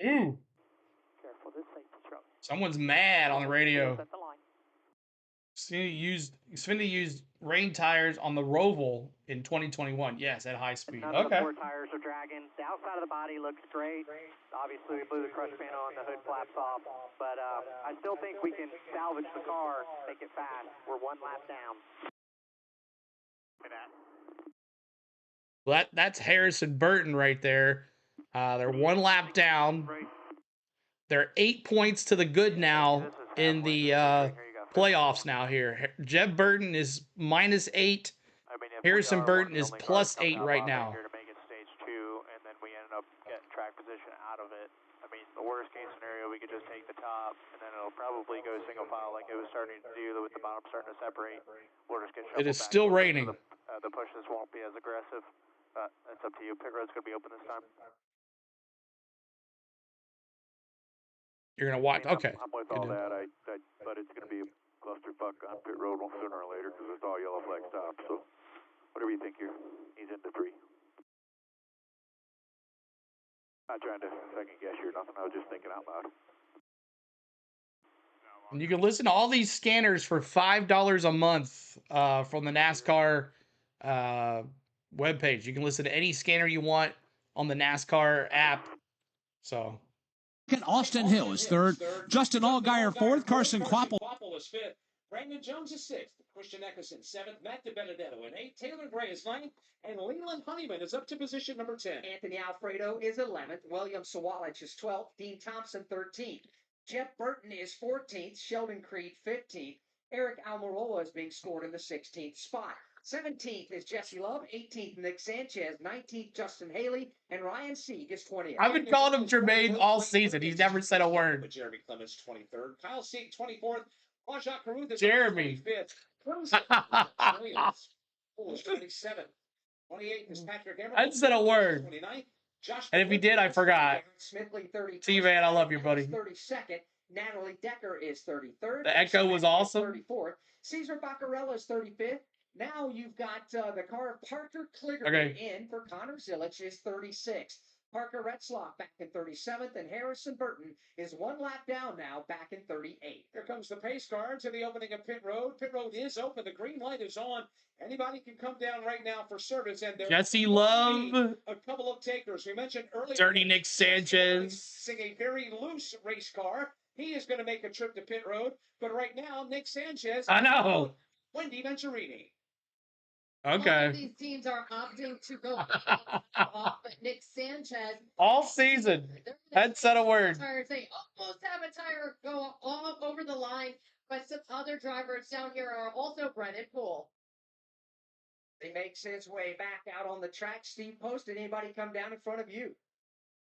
Ooh. Careful, this safety truck. Someone's mad on the radio. Xfinity used rain tires on the Roval in 2021. Yes, at high speed. None of Okay. the four tires are dragging. The outside of the body looks great. Obviously, we blew the crush panel and the hood flaps off, but I still think we can salvage the car, make it fast. We're one lap down. Well, that's Harrison Burton right there. They're one lap down. They're 8 points to the good now in the playoffs now here. Jeb Burton is -8. Harrison Burton is +8 right now. Here to make it stage 2, and then we ended up getting track position out of it. I mean, the worst case scenario, we could just take the top, and then it'll probably go single file like it was starting to do with the bottom starting to separate. We'll just get shuffled It is back still a little bit, raining. so the pushes won't be as aggressive, but it's up to you. Pit road's going to be open this time. You're gonna watch. Okay. I'm with all that, but it's going to be a clusterfuck on pit road sooner or later because it's all yellow flag stops. So whatever you think here, he's into 3. Not trying to second guess you or nothing. I was just thinking out loud. And you can listen to all these scanners for $5 a month from the NASCAR webpage. You can listen to any scanner you want on the NASCAR app. So. Austin Hill is third. Justin Allgaier fourth. Carson Quapple is fifth. Brandon Jones is sixth. Christian Eckerson seventh. Matt DiBenedetto in eighth. Taylor Gray is ninth. And Leland Honeyman is up to position number 10. Anthony Alfredo is 11th. William Sawalich is 12th. Dean Thompson 13th. Jeff Burton is 14th. Sheldon Creed 15th. Eric Almirola is being scored in the 16th spot. 17th is Jesse Love, 18th Nick Sanchez, 19th Justin Haley, and Ryan Sieg is 20th. I've been calling him Jermaine all season. He's never said a word. Jeremy Clemens 23rd, Kyle Sieg 24th, Rajat Caruth is Jeremy. 25th. Williams is 27th. 28th is Patrick Emerald. I didn't say a word. 29th. Josh And if he did, I forgot. Smithley 30th. T-Man, I love you, buddy. 32nd. Natalie Decker is 33rd. The echo was awesome. 34th. Caesar Baccarella is 35th. Now you've got the car of Parker Kligerman Okay. in for Connor Zilich is 36th. Parker Retzloff back in 37th, and Harrison Burton is one lap down now, back in 38th. Here comes the pace car to the opening of pit road. Pit road is open. The green light is on. Anybody can come down right now for service. And there Jesse will be Love. a couple of takers. We mentioned earlier. Dirty Nick Sanchez. A very loose race car. He is going to make a trip to pit road. But right now, Nick Sanchez. I know. Wendy Venturini. All Okay. of these teams are opting to go off, but Nick Sanchez All season. Hadn't said a word. They almost have a tire go all over the line, but some other drivers down here are also Brennan Poole. He makes his way back out on the track. Steve Post, did anybody come down in front of you?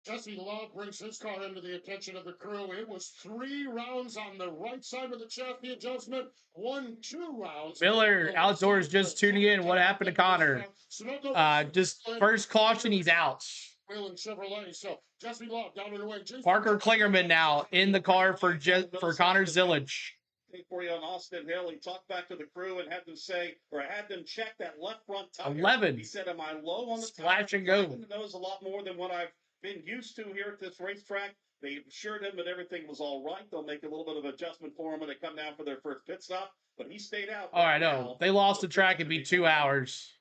Jesse Love brings his car into the attention of the crew. It was 3 rounds on the right side of the chassis adjustment, 2 rounds. Miller Outdoors just tuning in. What happened to Connor? Just first caution, he's out. Whelen Chevrolet. So Jesse Love down in the way. Parker Kligerman now in the car for Connor Zilich. For you on Austin Hill, he talked back to the crew and had them say, or had them check that left front tire. 11. He said, "Am I low on the Splash tire?" and go. He knows a lot more than what I've been used to here at this racetrack. They assured him that everything was all right. They'll make a little bit of adjustment for him when they come down for their first pit stop. But he stayed out. Oh, I know. They lost the track. It'd be 2 hours.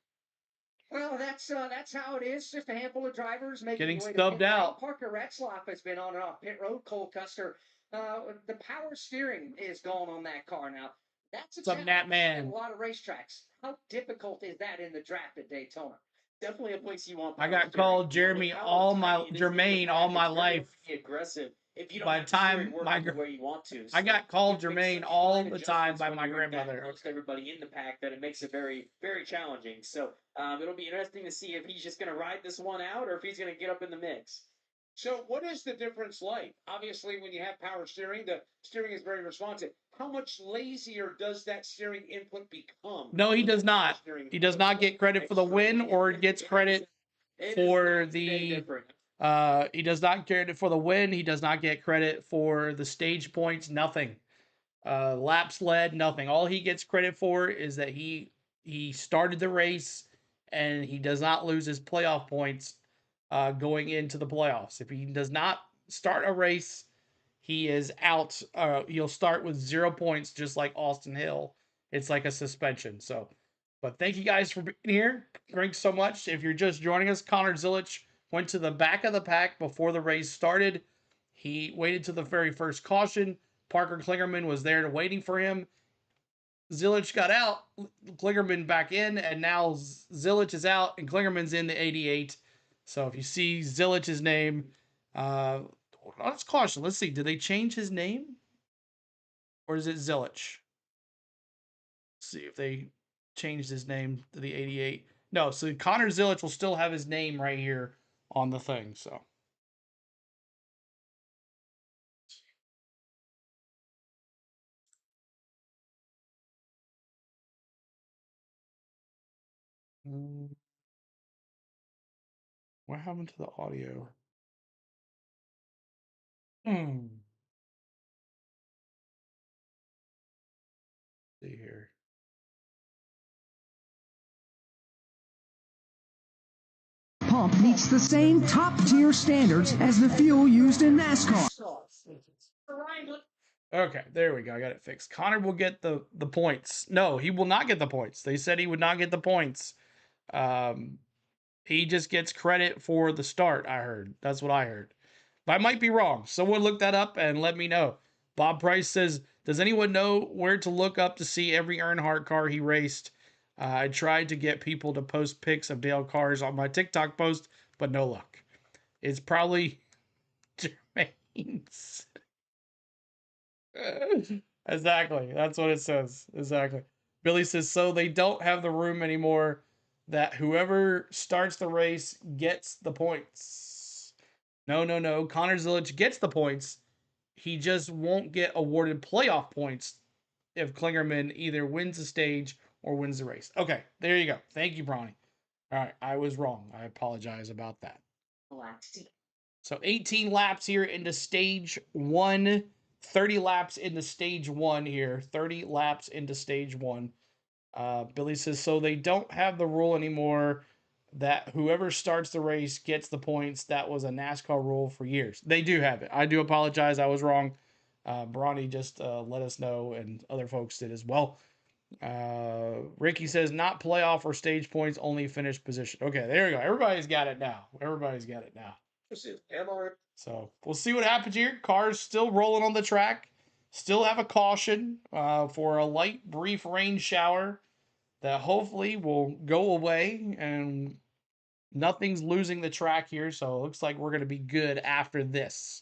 Well, that's how it is. Just a handful of drivers making Getting their way to stubbed pit lane. out. Parker Retzloff has been on and off pit road. Cole Custer. The power steering is gone on that car now. That's a What's up, challenge Nat Man? in a lot of racetracks. How difficult is that in the draft at Daytona? Definitely a place you want. I got called Jermaine all my life. Aggressive. If you don't By have the to time steer it my working where you want to. I got called So it makes Jermaine such all fine the time by adjustments my when you're with that grandmother. amongst everybody in the pack that it makes it very, very challenging. So it'll be interesting to see if he's just going to ride this one out or if he's going to get up in the mix. So what is the difference like? Obviously, when you have power steering, the steering is very responsive. How much lazier does that steering input become? No, he does not. He does not get credit for the win or gets credit for the he does not get credit for the win. He does not get credit for the stage points, nothing. Laps led, nothing. All he gets credit for is that he started the race and he does not lose his playoff points going into the playoffs. If he does not start a race, he is out. He'll start with 0 points, just like Austin Hill. It's like a suspension. So, but thank you guys for being here. Thanks so much. If you're just joining us, Connor Zilich went to the back of the pack before the race started. He waited to the very first caution. Parker Klingerman was there waiting for him. Zilich got out, Klingerman back in, and now Zilich is out and Klingerman's in the 88. So if you see Zilich's name, let's caution. Let's see. Did they change his name? Or is it Zilich? Let's see if they changed his name to the 88. No, so Connor Zilich will still have his name right here on the thing. So. What happened to the audio? See here. Pump meets the same top-tier standards as the fuel used in NASCAR. Okay, there we go. I got it fixed. Connor will get the points. No, he will not get the points. They said he would not get the points. He just gets credit for the start, I heard. That's what I heard. But I might be wrong. Someone look that up and let me know. Bob Price says, does anyone know where to look up to see every Earnhardt car he raced? I tried to get people to post pics of Dale cars on my TikTok post, but no luck. It's probably Jermaine's. Exactly. That's what it says. Exactly. Billy says, so they don't have the room anymore that whoever starts the race gets the points. No. Connor Zilich gets the points. He just won't get awarded playoff points if Klingerman either wins the stage or wins the race. Okay, there you go. Thank you, Bronny. All right, I was wrong. I apologize about that. So 18 laps here into stage 1. 30 laps into stage 1 here. 30 laps into stage 1. Billy says, so they don't have the rule anymore that whoever starts the race gets the points. That was a NASCAR rule for years. They do have it. I do apologize. I was wrong. Bronny just let us know, and other folks did as well. Ricky says, not playoff or stage points, only finish position. Okay, there we go. Everybody's got it now. So we'll see what happens here. Cars still rolling on the track. Still have a caution for a light, brief rain shower that hopefully will go away and nothing's losing the track here. So it looks like we're going to be good after this.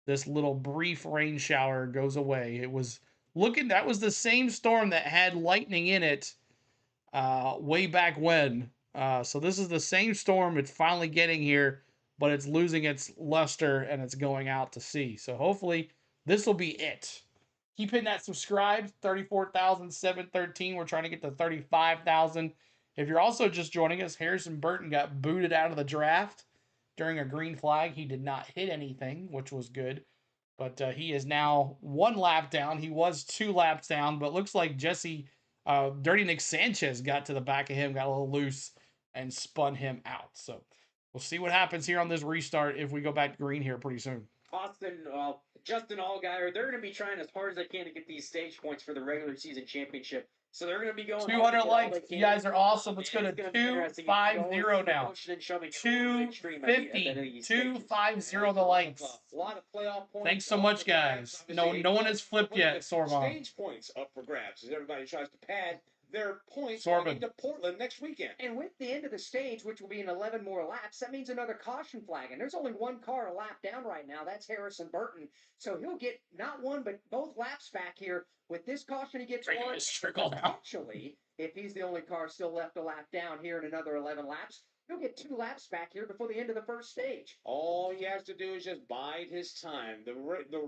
This little brief rain shower goes away. It was that was the same storm that had lightning in it way back when. So this is the same storm. It's finally getting here, but it's losing its luster and it's going out to sea. So hopefully this will be it. Keep hitting that subscribe. 34,713. We're trying to get to 35,000. If you're also just joining us, Harrison Burton got booted out of the draft during a green flag. He did not hit anything, which was good. But he is now 1 lap down. He was 2 laps down, but looks like Dirty Nick Sanchez got to the back of him, got a little loose, and spun him out. So we'll see what happens here on this restart if we go back to green here pretty soon. Justin Allgaier, they're going to be trying as hard as they can to get these stage points for the regular season championship. So they're going to be going 200 likes. You guys are awesome. Let's go to 250 now. 250. 250 the likes. A lot of playoff points. Thanks so much, guys. No one has flipped yet, Sorban. Stage points up for grabs as everybody tries to pad their points going into Portland next weekend. And with the end of the stage, which will be in 11 more laps, that means another caution flag. And there's only 1 car a lap down right now. That's Harrison Burton. So he'll get not 1, but both laps back here. With this caution, he gets 1. Actually, if he's the only car still left a lap down here in another 11 laps, he'll get 2 laps back here before the end of the first stage. All he has to do is just bide his time. The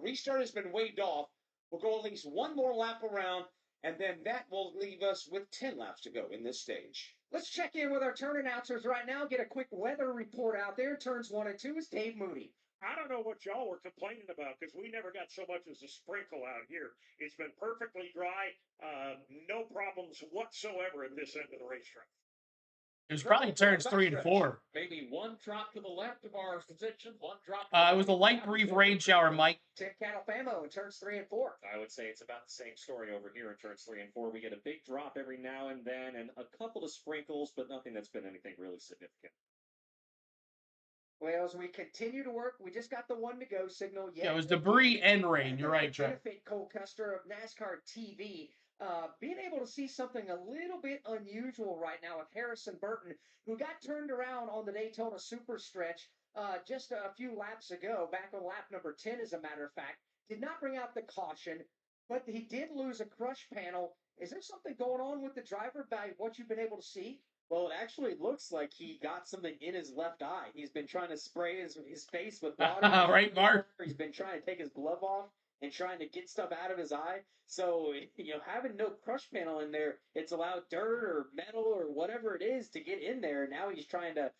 restart has been waved off. We'll go at least 1 more lap around, and then that will leave us with 10 laps to go in this stage. Let's check in with our turn announcers right now. Get a quick weather report out there. Turns 1 and 2 is Dave Moody. I don't know what y'all were complaining about because we never got so much as a sprinkle out here. It's been perfectly dry, no problems whatsoever at this end of the racetrack. It was probably turns 3 and 4. Maybe one drop to the left of our position, one drop. It was a light brief rain shower, Mike. Tim Catalfamo in turns 3 and 4. I would say it's about the same story over here in turns 3 and 4. We get a big drop every now and then, and a couple of sprinkles, but nothing that's been anything really significant. Well, as we continue to work, we just got the 1 to go signal. Yeah, it was debris and rain. You're right, Trey. Benefit Cole Custer of NASCAR TV. Being able to see something a little bit unusual right now with Harrison Burton, who got turned around on the Daytona Super Stretch just a few laps ago, back on lap number 10, as a matter of fact. Did not bring out the caution, but he did lose a crush panel. Is there something going on with the driver by what you've been able to see? Well, it actually looks like he got something in his left eye. He's been trying to spray his face with water. Right, Mark? He's been trying to take his glove off and trying to get stuff out of his eye. So, having no crush panel in there, it's allowed dirt or metal or whatever it is to get in there. Now he's trying to,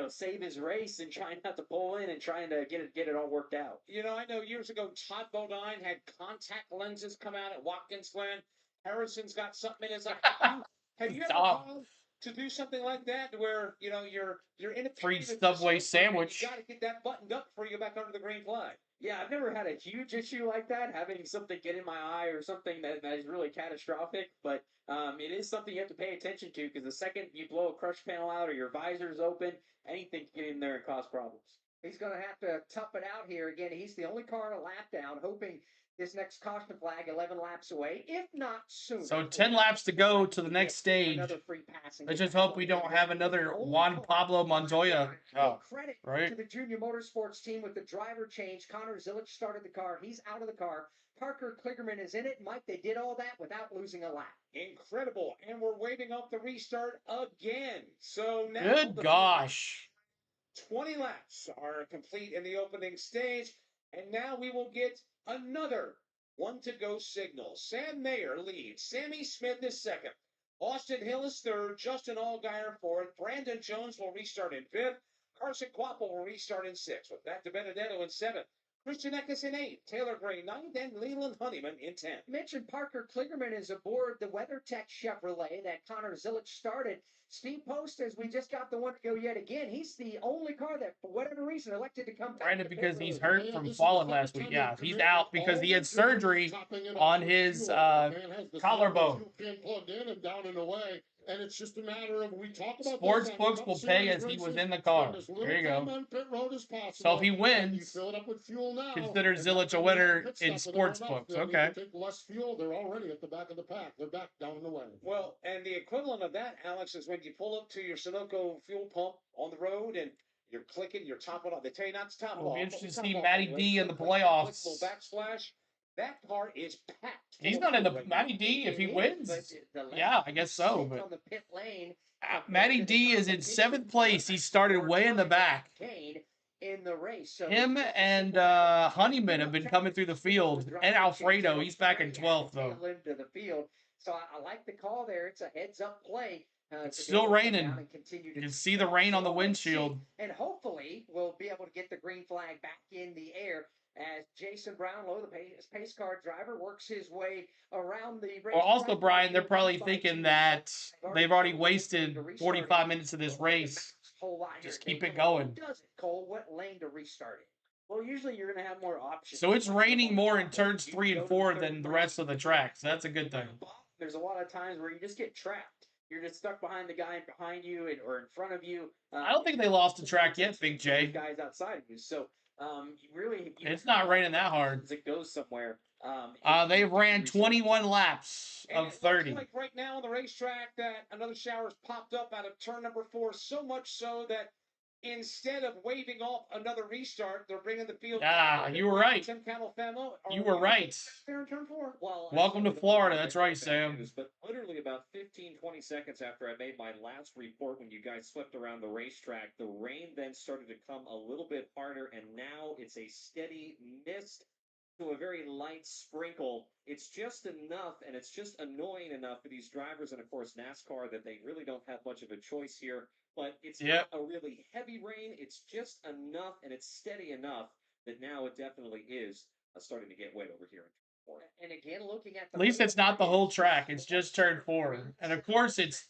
save his race and trying not to pull in and trying to get it all worked out. I know years ago, Todd Bodine had contact lenses come out at Watkins Glen. Harrison's got something in his eye. Have you ever gone to do something like that where, you're in a free Subway sandwich? You got to get that buttoned up before you go back under the green flag. Yeah, I've never had a huge issue like that, having something get in my eye or something that is really catastrophic, but it is something you have to pay attention to, because the second you blow a crush panel out or your visor's open, anything can get in there and cause problems. He's going to have to tough it out here. Again, he's the only car a lap down, hoping this next caution flag 11 laps away, if not sooner. So 10 laps to go to the next stage. Let's just hope we don't have another Juan Pablo Montoya. Credit right? to the Junior Motorsports team with the driver change. Connor Zilic started the car. He's out of the car. Parker Kligerman is in it. Mike, they did all that without losing a lap. Incredible. And we're waving off the restart again. So now good gosh. 20 laps are complete in the opening stage. And now we will get another 1 to go signal. Sam Mayer leads. Sammy Smith is second. Austin Hill is third. Justin Allgaier fourth. Brandon Jones will restart in fifth. Carson Quapple will restart in sixth. With that, to Benedetto in seventh. Christian Eckes in eighth. Taylor Gray ninth. And Leland Honeyman in 10th. Mentioned Parker Kligerman is aboard the WeatherTech Chevrolet that Connor Zilic started. Steve Post, as we just got the 1 to go yet again, he's the only car that, for whatever reason, elected to come back. Brandon, because he's hurt from falling last week. Yeah, he's out because he had surgery on his collarbone. Plugged in and down and away. And it's just a matter of, we talk about sports books will pay as he was in the car. There you go. So if he wins, consider Zilic a winner in sports books. Okay. Take less fuel. They're already at the back of the pack. They're back down and away. Well, and the equivalent of that, Alex, is when you pull up to your Sunoco fuel pump on the road and you're clicking, you're topping off. They tell you not to top it off. It'll be interesting to see Matty D in the playoffs. Backsplash. That car is packed. He's not in the Matty D if he wins. Yeah, I guess so. But on the pit lane, Matty D is in 7th place. He started way in the back. In the race. So him and Honeyman have been coming through the field, and Alfredo. He's back in 12th though. Into the field. So I like the call there. It's a heads-up play. It's still raining. You can see the rain on the windshield. And hopefully we'll be able to get the green flag back in the air as Jason Brownlow, the pace car driver, works his way around the race. Well, also, Brian, they're probably thinking that they've already wasted 45 minutes of this race. Just keep it going. Does it, Cole? What lane to restart it? Well, usually you're going to have more options. So it's raining more in turns 3 and 4 than the rest of the track. So that's a good thing. There's a lot of times where you just get trapped. You're just stuck behind the guy behind you or in front of you. I don't think they lost the track yet, Big J. Guys outside of you. So really, it's not raining that hard. It goes somewhere. They ran 21 laps of 30. Like right now on the racetrack, that another shower's popped up out of turn number 4. So much so that instead of waving off another restart, they're bringing the field. You were right. Tim Califano. You were right. There in turn 4. Well, welcome to Florida. That's right, Sam. But literally about 15-20 seconds after I made my last report, when you guys swept around the racetrack, the rain then started to come a little bit harder, and now it's a steady mist to a very light sprinkle. It's just enough, and it's just annoying enough for these drivers and, of course, NASCAR, that they really don't have much of a choice here. But it's not a really heavy rain. It's just enough, and it's steady enough that now it definitely is starting to get wet over here. And again, looking at at least it's not the whole track. It's just turn 4. And, of course, it's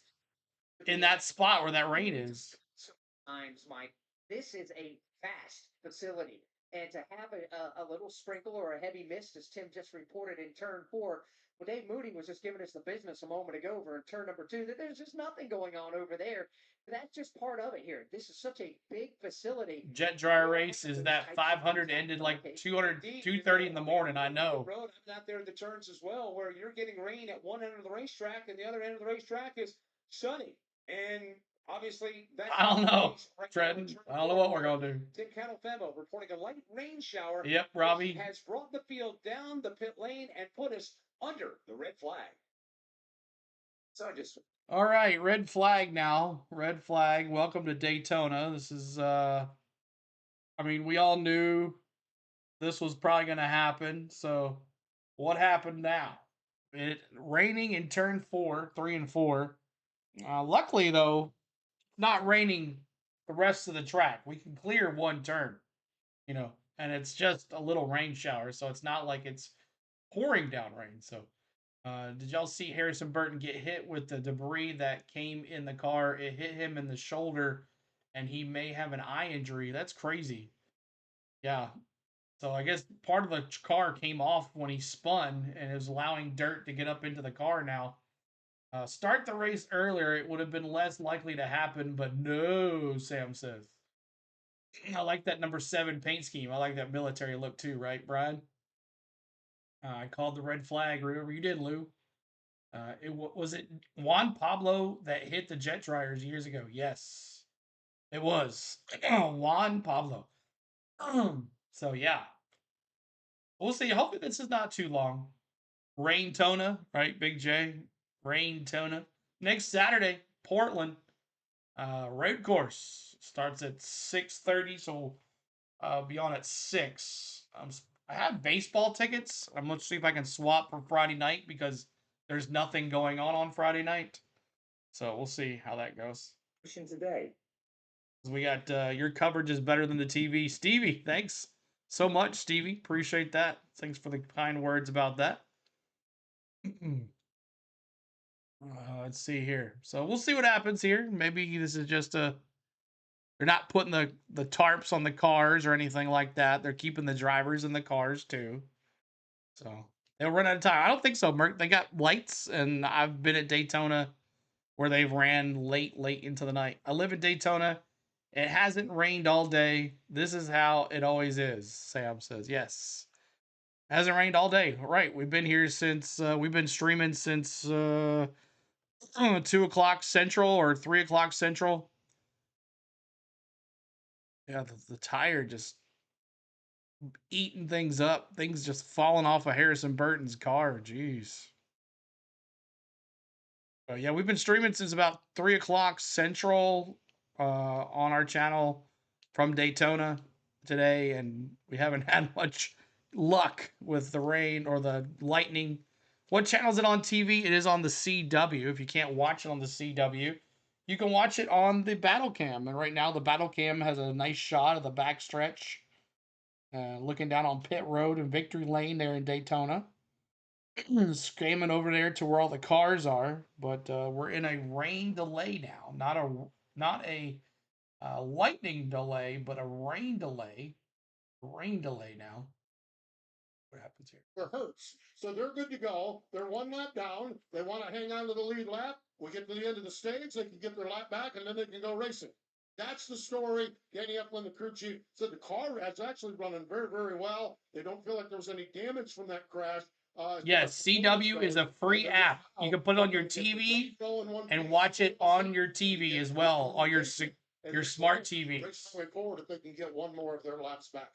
in that spot where that rain is. Times, Mike, this is a vast facility. And to have a little sprinkle or a heavy mist, as Tim just reported in turn 4, well, Dave Moody was just giving us the business a moment ago over in turn number 2 that there's just nothing going on over there. That's just part of it here. This is such a big facility. Jet dryer race is that 500 ended like 200, 2:30 in the morning. I know. Road, I'm out there at the turns as well, where you're getting rain at one end of the racetrack, and the other end of the racetrack is sunny. And obviously, that I don't know, Trenton. I don't know what we're gonna do. Tim Catalfemo reporting a light rain shower. Yep, Robbie has brought the field down the pit lane and put us under the red flag. So just. All right, red flag now. Red flag. Welcome to Daytona. This is I mean, we all knew this was probably going to happen. So, what happened now? It raining in turn 4, 3 and 4. Luckily though, not raining the rest of the track. We can clear one turn, you know, and it's just a little rain shower, so it's not like it's pouring down rain. So, did y'all see Harrison Burton get hit with the debris that came in the car? It hit him in the shoulder, and he may have an eye injury. That's crazy. Yeah. So I guess part of the car came off when he spun, and is allowing dirt to get up into the car now. Start the race earlier, it would have been less likely to happen, but no, Sam says. I like that number 7 paint scheme. I like that military look too, right, Brian? I called the red flag. Remember you did, Lou. Was it Juan Pablo that hit the jet dryers years ago? Yes, it was Juan Pablo. So yeah, we'll see. Hopefully this is not too long. Rain Tona, right, Big J? Rain Tona. Next Saturday, Portland. Road course starts at 6:30, so I'll be on at 6. I have baseball tickets. I'm going to see if I can swap for Friday night because there's nothing going on Friday night. So we'll see how that goes. Today. We got your coverage is better than the TV. Stevie, thanks so much, Stevie. Appreciate that. Thanks for the kind words about that. Let's see here. So we'll see what happens here. Maybe this is just they're not putting the tarps on the cars or anything like that. They're keeping the drivers in the cars too. So they'll run out of time. I don't think so, Merc. They got lights, and I've been at Daytona where they've ran late into the night. I live in Daytona. It hasn't rained all day. This is how it always is, Sam says. Yes. Hasn't rained all day. Right. We've been here since, we've been streaming since 2 o'clock Central or 3 o'clock Central. Yeah, the tire just eating things up. Things just falling off of Harrison Burton's car. Jeez. Yeah, we've been streaming since about 3 o'clock Central on our channel from Daytona today, and we haven't had much luck with the rain or the lightning. What channel is it on TV? It is on the CW. If you can't watch it on the CW, you can watch it on the battle cam. And right now, the battle cam has a nice shot of the backstretch, looking down on Pit Road and Victory Lane there in Daytona. Scamming over there to where all the cars are, but we're in a rain delay now. Not a lightning delay, but a rain delay. Rain delay now. What happens here? They're hurts. So they're good to go. They're one lap down. They want to hang on to the lead lap. We get to the end of the stage, they can get their lap back, and then they can go racing. That's the story. Danny Upland, the crew chief, said the car is actually running very, very well. They don't feel like there was any damage from that crash. Yes, CW is a free app. You can put it on your TV and watch it on your TV as well, on your smart TV. Way forward if they can get one more of their laps back.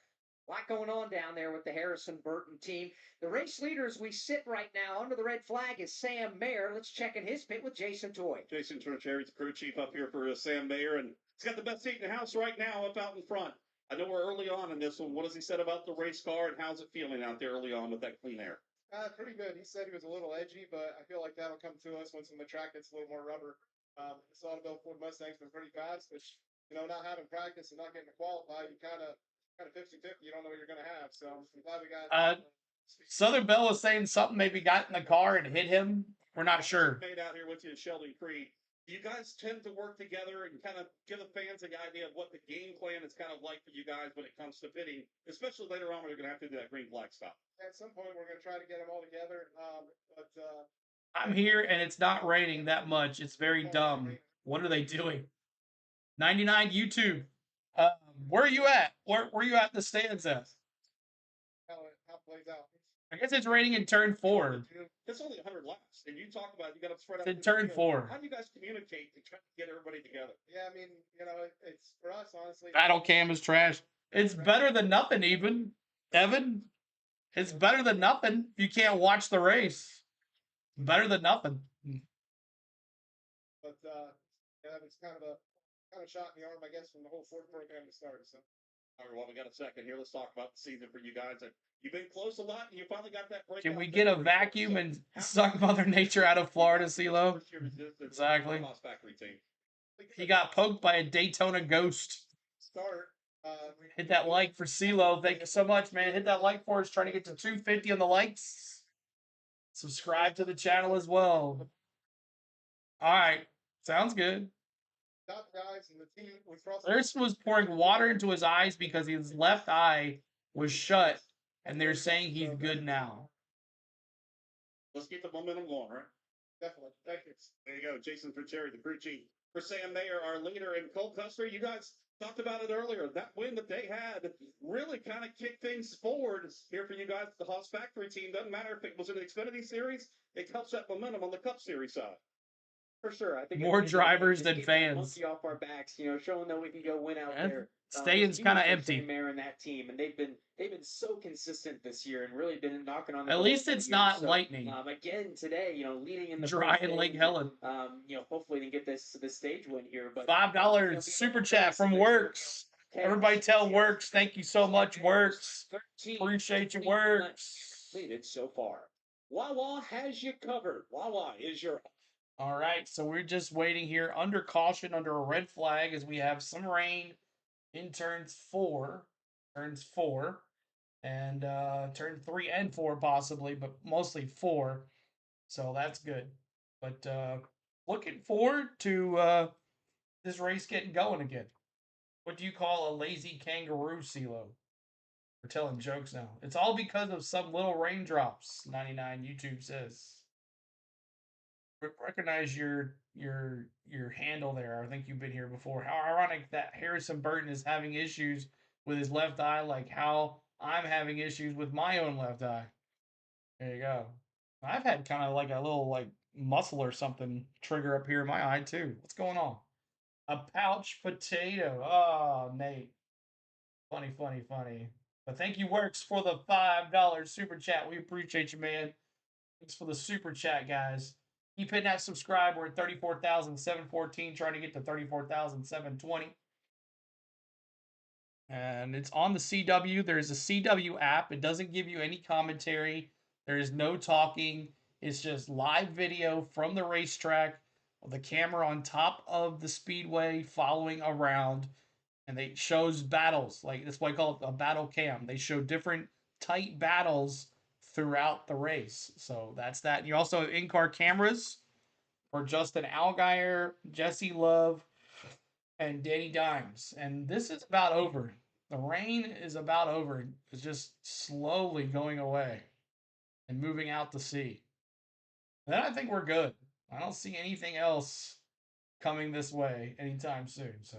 A lot going on down there with the Harrison Burton team. The race leaders we sit right now under the red flag is Sam Mayer. Let's check in his pit with Jason Toy. Jason Torcherry's the crew chief up here for Sam Mayer, and he's got the best seat in the house right now up out in front. I know we're early on in this one. What has he said about the race car, and how's it feeling out there early on with that clean air? Pretty good. He said he was a little edgy, but I feel like that'll come to us once the track gets a little more rubber. This Automobile Ford Mustang's been pretty fast, which, not having practice and not getting to qualify, you kind of 50-50. You don't know what you're going to have. So I'm glad we got. Southern Belle was saying something maybe got in the car and hit him. We're not sure. Made out here with you, Sheldon Creed. You guys tend to work together and kind of give the fans an idea of what the game plan is kind of like for you guys when it comes to pitting, especially later on when you're going to have to do that green flag stuff. At some point, we're going to try to get them all together. I'm here and it's not raining that much. It's very dumb. What are they doing? 99 YouTube. Where are you at? Where are you at in the stands at? How it plays out. I guess it's raining in turn 4. It's only 100 laps, and you talk about you got to spread out. It's in turn 4. How do you guys communicate to try to get everybody together? Yeah, I mean, it's for us, honestly. Battle cam is trash. It's better than nothing, even. Evan, it's better than nothing if you can't watch the race. Better than nothing. But yeah, it's kind of shot in the arm, I guess, from the whole Ford program to start. So. All right, well, we got a second here. Let's talk about the season for you guys. You've been close a lot, and you finally got that break. Can we get a vacuum and suck Mother Nature out of Florida, CeeLo? Exactly. He got poked by a Daytona ghost. Hit that like for CeeLo. Thank you so much, man. Hit that like for us. Trying to get to 250 on the likes. Subscribe to the channel as well. All right. Sounds good. Guys and the team Thirst was pouring water into his eyes because his left eye was shut, and they're saying he's good now. Let's get the momentum going, right? Definitely. Thank you. There you go. Jason Cherry, the crew chief. For Sam Mayer, our leader, and Cole Custer, you guys talked about it earlier. That win that they had really kind of kicked things forward here for you guys. The Haas Factory team, doesn't matter if it was in the Xfinity Series, it helps that momentum on the Cup Series side. For sure. I think more drivers than fans. Monkey off our backs, showing that we can go win out there. Stadium's kind of empty. Mayor and that team, and they've been so consistent this year and really been knocking on the At least it's not lightning. Again today, leading in the dry in Lake Helen. Hopefully they get this stage win here. But $5 super chat from Works. Everybody tell Works, thank you so much, Works. Appreciate you, Works. Completed so far. WAWA has you covered. WAWA is your. All right, so we're just waiting here under caution, under a red flag, as we have some rain in turns 4, and turn 3 and 4 possibly, but mostly 4. So that's good. But looking forward to this race getting going again. What do you call a lazy kangaroo, CeeLo? We're telling jokes now. It's all because of some little raindrops, 99 YouTube says. Recognize your handle there. I think you've been here before. How ironic that Harrison Burton is having issues with his left eye, like how I'm having issues with my own left eye. There you go. I've had kind of like a little muscle or something trigger up here in my eye too. What's going on? A pouch potato. Oh, Nate. Funny. But thank you, Works, for the $5 super chat. We appreciate you, man. Thanks for the super chat, guys. Keep hitting that subscribe. We're at 34,714, trying to get to 34,720. And it's on the CW. There's a CW app. It doesn't give you any commentary. There is no talking. It's just live video from the racetrack, the camera on top of the speedway following around, and they shows battles. That's why I call it a battle cam. They show different tight battles throughout the race. So that's that. You also have in-car cameras for Justin Allgaier, Jesse Love, and Danny Dimes. And this is about over. The rain is about over. It's just slowly going away and moving out to sea. Then I think we're good. I don't see anything else coming this way anytime soon. So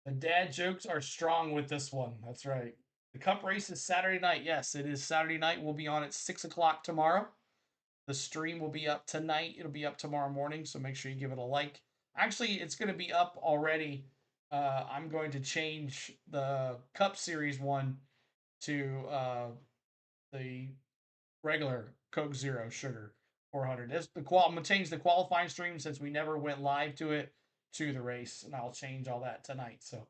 the dad jokes are strong with this one. That's right. The Cup race is Saturday night. Yes, it is Saturday night. We'll be on at 6 o'clock tomorrow. The stream will be up tonight. It'll be up tomorrow morning, so make sure you give it a like. Actually, it's going to be up already. I'm going to change the Cup Series one to the regular Coke Zero Sugar 400. I'm going to change the qualifying stream since we never went live to it to the race, and I'll change all that tonight. So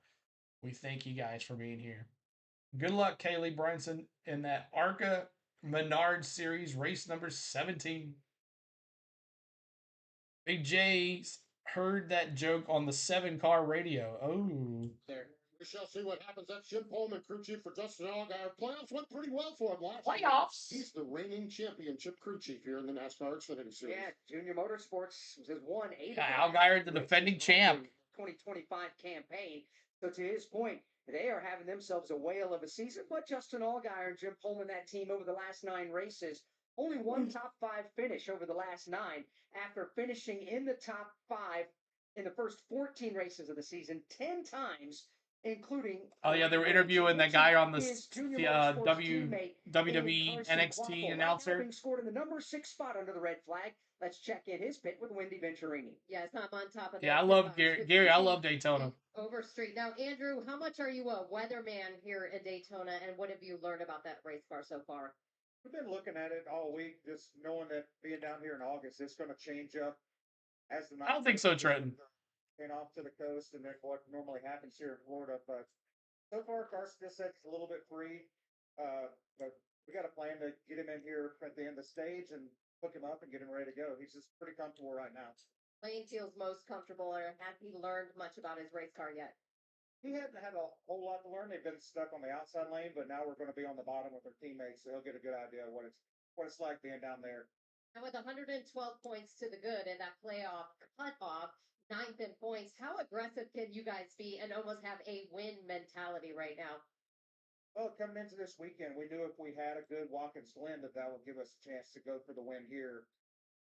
we thank you guys for being here. Good luck, Kaylee Brunson, in that ARCA Menard Series race number 17. Big J heard that joke on the 7-car radio. Oh. We shall see what happens. That's Jim Pullman, crew chief for Justin Allgaier. Playoffs went pretty well for him last year. Playoffs. He's the reigning championship crew chief here in the NASCAR Xfinity Series. Yeah, Junior Motorsports has won 8 of the Yeah, last Allgaier, the 10 defending races champ. of the 2025 campaign. So to his point, they are having themselves a whale of a season. But Justin Allgaier and Jim Pullman, that team over the last 9 races, only one top 5 finish over the last 9 after finishing in the top 5 in the first 14 races of the season 10 times, including. Oh yeah, they were interviewing that guy on the WWE NXT announcer. Being scored in the number 6 spot under the red flag. Let's check in his pit with Wendy Venturini. Yeah, it's not on top of Yeah, I that. love Gary. I love Daytona. Overstreet. Now, Andrew, how much are you a weatherman here in Daytona, and what have you learned about that race car so far? We've been looking at it all week, just knowing that being down here in August, it's going to change up as the night. I don't think so, Trenton. And off to the coast, and then what normally happens here in Florida. But so far, Carson just said it's a little bit free. But we got a plan to get him in here at the end of the stage and hook him up and get him ready to go. He's just pretty comfortable right now. Lane feels most comfortable, or has he learned much about his race car yet? He hadn't had a whole lot to learn. They've been stuck on the outside lane, but now we're going to be on the bottom with their teammates, so he'll get a good idea of what it's like being down there. And with 112 points to the good and that playoff cutoff, 9th in points, how aggressive can you guys be and almost have a win mentality right now? Well, coming into this weekend, we knew if we had a good Watkins Glen that would give us a chance to go for the win here.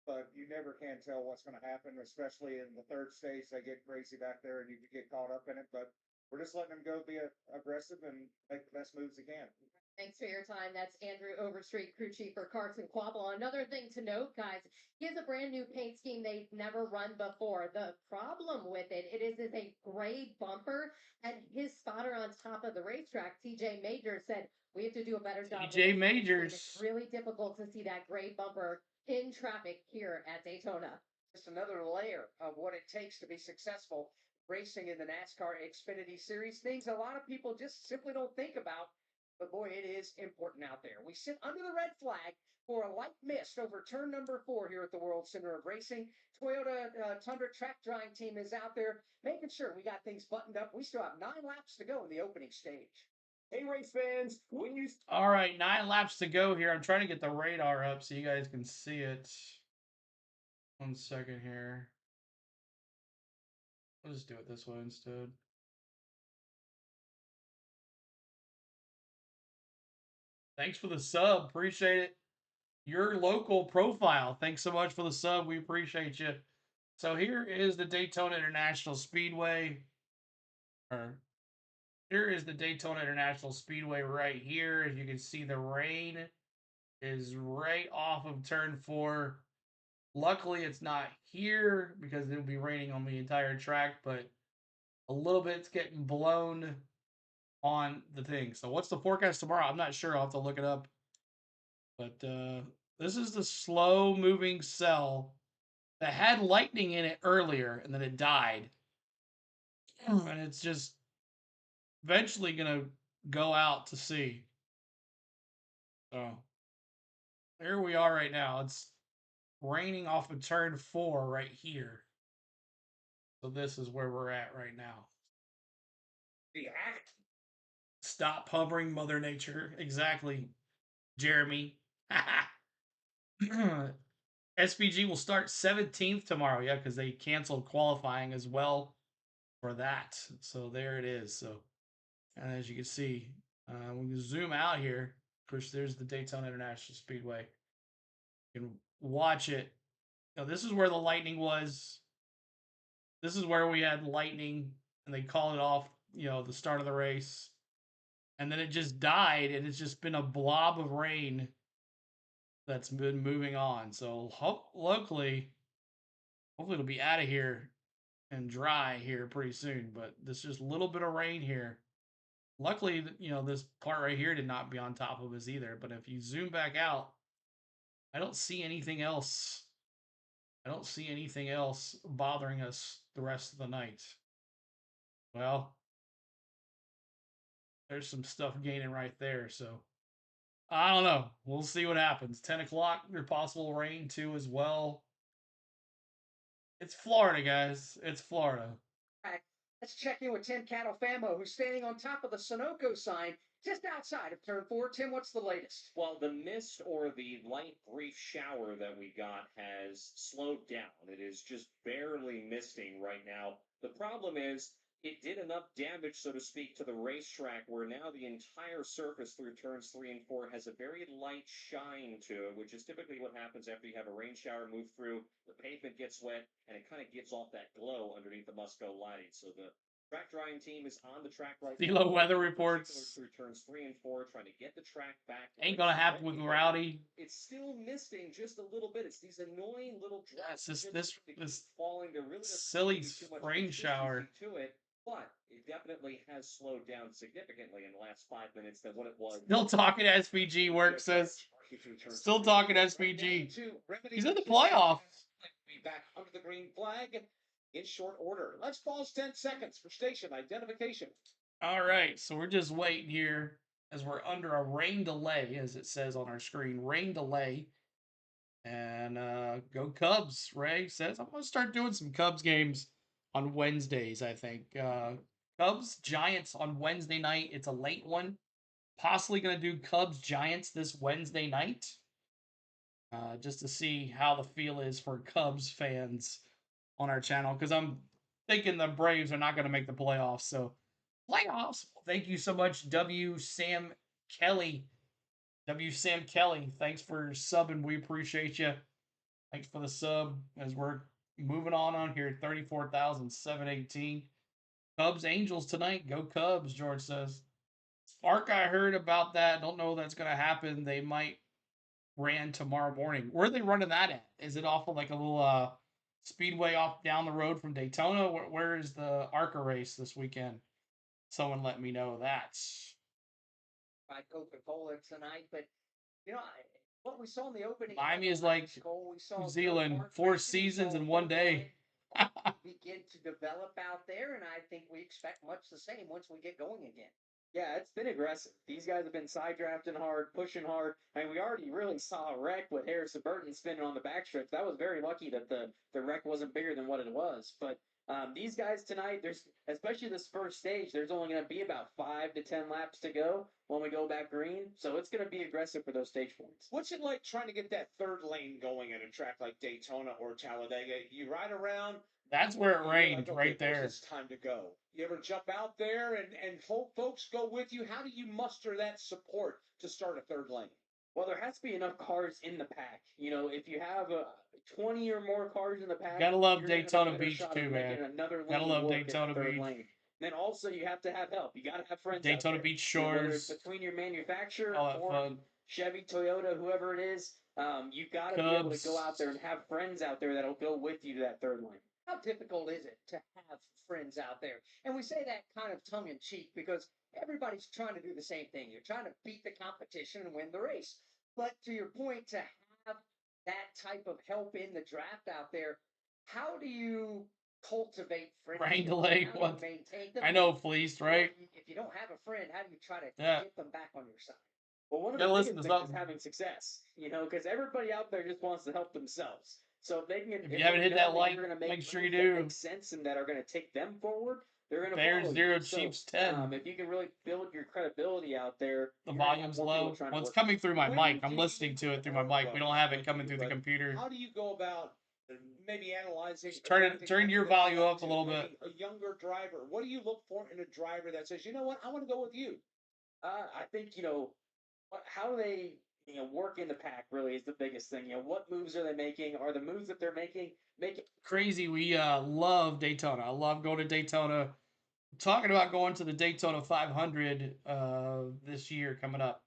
But you never can tell what's going to happen, especially in the third stage. They get crazy back there, and you could get caught up in it. But we're just letting them go be aggressive and make the best moves they can. Thanks for your time. That's Andrew Overstreet, crew chief for Carson Quabble. Another thing to note, guys, he has a brand new paint scheme they've never run before. The problem with it is a gray bumper, and his spotter on top of the racetrack, TJ Majors, said, we have to do a better job. TJ Majors. It's really difficult to see that gray bumper in traffic here at Daytona. Just another layer of what it takes to be successful racing in the NASCAR Xfinity Series. Things a lot of people just simply don't think about. But boy, it is important out there. We sit under the red flag for a light mist over turn number 4 here at the World Center of Racing. Toyota Tundra track drying team is out there making sure we got things buttoned up. We still have 9 laps to go in the opening stage. Hey, race fans, when you... All right, 9 laps to go here. I'm trying to get the radar up so you guys can see it. 1 second here. I'll just do it this way instead. Thanks for the sub. Appreciate it. Your local profile. Thanks so much for the sub. We appreciate you. So here is the Daytona International Speedway. Here is the Daytona International Speedway right here. As you can see, the rain is right off of turn 4. Luckily, it's not here because it'll be raining on the entire track, but a little bit's getting blown on the thing. So what's the forecast tomorrow? I'm not sure. I'll have to look it up. But this is the slow-moving cell that had lightning in it earlier, and then it died. And it's just eventually going to go out to sea. So here we are right now. It's raining off of turn 4 right here. So this is where we're at right now. The act. Stop hovering, Mother Nature. Exactly, Jeremy. SPG will start 17th tomorrow. Yeah, because they canceled qualifying as well for that. So there it is. So, and as you can see, we can zoom out here. Of course, there's the Daytona International Speedway. You can watch it. Now, this is where the lightning was. This is where we had lightning, and they called it off, the start of the race. And then it just died, and it's just been a blob of rain that's been moving on. So locally, hopefully it'll be out of here and dry here pretty soon. But there's just a little bit of rain here. Luckily, this part right here did not be on top of us either. But if you zoom back out, I don't see anything else. I don't see anything else bothering us the rest of the night. Well, there's some stuff gaining right there. So I don't know. We'll see what happens. 10 o'clock, there's possible rain too as well. It's Florida, guys. It's Florida. Let's check in with Tim Cattle Famo, who's standing on top of the Sunoco sign just outside of turn 4. Tim, what's the latest? Well, the mist or the light brief shower that we got has slowed down. It is just barely misting right now. The problem is it did enough damage, so to speak, to the racetrack where now the entire surface through turns 3 and 4 has a very light shine to it, which is typically what happens after you have a rain shower move through. The pavement gets wet, and it kind of gives off that glow underneath the Musco lighting. So the track drying team is on the track right now. CeeLo weather reports. Through turns 3 and 4, trying to get the track back. Ain't gonna happen with Rowdy. It's still misting just a little bit. It's these annoying little drops. Yes, this falling. They're really silly too much rain shower. to it, but it definitely has slowed down significantly in the last 5 minutes than what it was. Still talking SPG, Work says. Still talking SPG. He's in the playoffs. Be back under the green flag in short order. Let's pause 10 seconds for station identification. All right, so we're just waiting here as we're under a rain delay, as it says on our screen. Rain delay. And go Cubs, Ray says. I'm going to start doing some Cubs games on Wednesdays, I think. Cubs, Giants on Wednesday night. It's a late one. Possibly going to do Cubs, Giants this Wednesday night. Just to see how the feel is for Cubs fans on our channel. Because I'm thinking the Braves are not going to make the playoffs. So, playoffs. Thank you so much, Sam Kelly. Sam Kelly, thanks for subbing. We appreciate you. Thanks for the sub as we're moving on here. 34,718. Cubs, Angels tonight. Go Cubs, George says. Spark, I heard about that. Don't know that's going to happen. They might ran tomorrow morning. Where are they running that at? Is it off of like a little speedway off down the road from Daytona? Where is the ARCA race this weekend? Someone let me know that. By Coca-Cola tonight, but you know what we saw in the opening. Miami is like New Zealand, 4 seasons in one day. Begin to develop out there, and I think we expect much the same once we get going again. Yeah, it's been aggressive. These guys have been side drafting hard, pushing hard. I mean, we already really saw a wreck with Harrison Burton spinning on the backstretch. That was very lucky that the wreck wasn't bigger than what it was. But these guys tonight, there's especially this first stage, there's only going to be about 5 to 10 laps to go when we go back green. So it's going to be aggressive for those stage points. What's it like trying to get that third lane going at a track like Daytona or Talladega? You ride around. That's where it rained, like, right there. It's time to go. You ever jump out there and hope folks go with you? How do you muster that support to start a third lane? Well, there has to be enough cars in the pack. You know, if you have 20 or more cars in the pack, gotta love Daytona Beach too, man. Gotta love Daytona Beach. Then also you have to have help. You gotta have friends. Daytona Beach Shores. Whether it's between your manufacturer or fun. Chevy, Toyota, whoever it is, you gotta be able to go out there and have friends out there that'll go with you to that third lane. How difficult is it to have friends out there? And we say that kind of tongue in cheek because everybody's trying to do the same thing. You're trying to beat the competition and win the race. But to your point, to have that type of help in the draft out there, how do you cultivate friendships? Rain delay. How do you maintain them? I know, Fleeced, right? If you don't have a friend, how do you try to get them back on your side? Well, one of the biggest things is having success, you know, because everybody out there just wants to help themselves. So if they can, if you haven't hit that like, make sure you do. That make sense and that are going to take them forward. They're going to Bears 0, Chiefs 10. If you can really build your credibility out there, the volume's low. Well, it's coming through my mic. I'm listening to it through my mic. We don't have it coming through the computer. How do you go about maybe analyzing? Turn your volume up a little bit. A younger driver. What do you look for in a driver that says, you know what, I want to go with you? I think how they work in the pack really is the biggest thing. What moves are they making? Are the moves that they're making crazy? We love Daytona. I love going to Daytona. Talking about going to the Daytona 500 this year coming up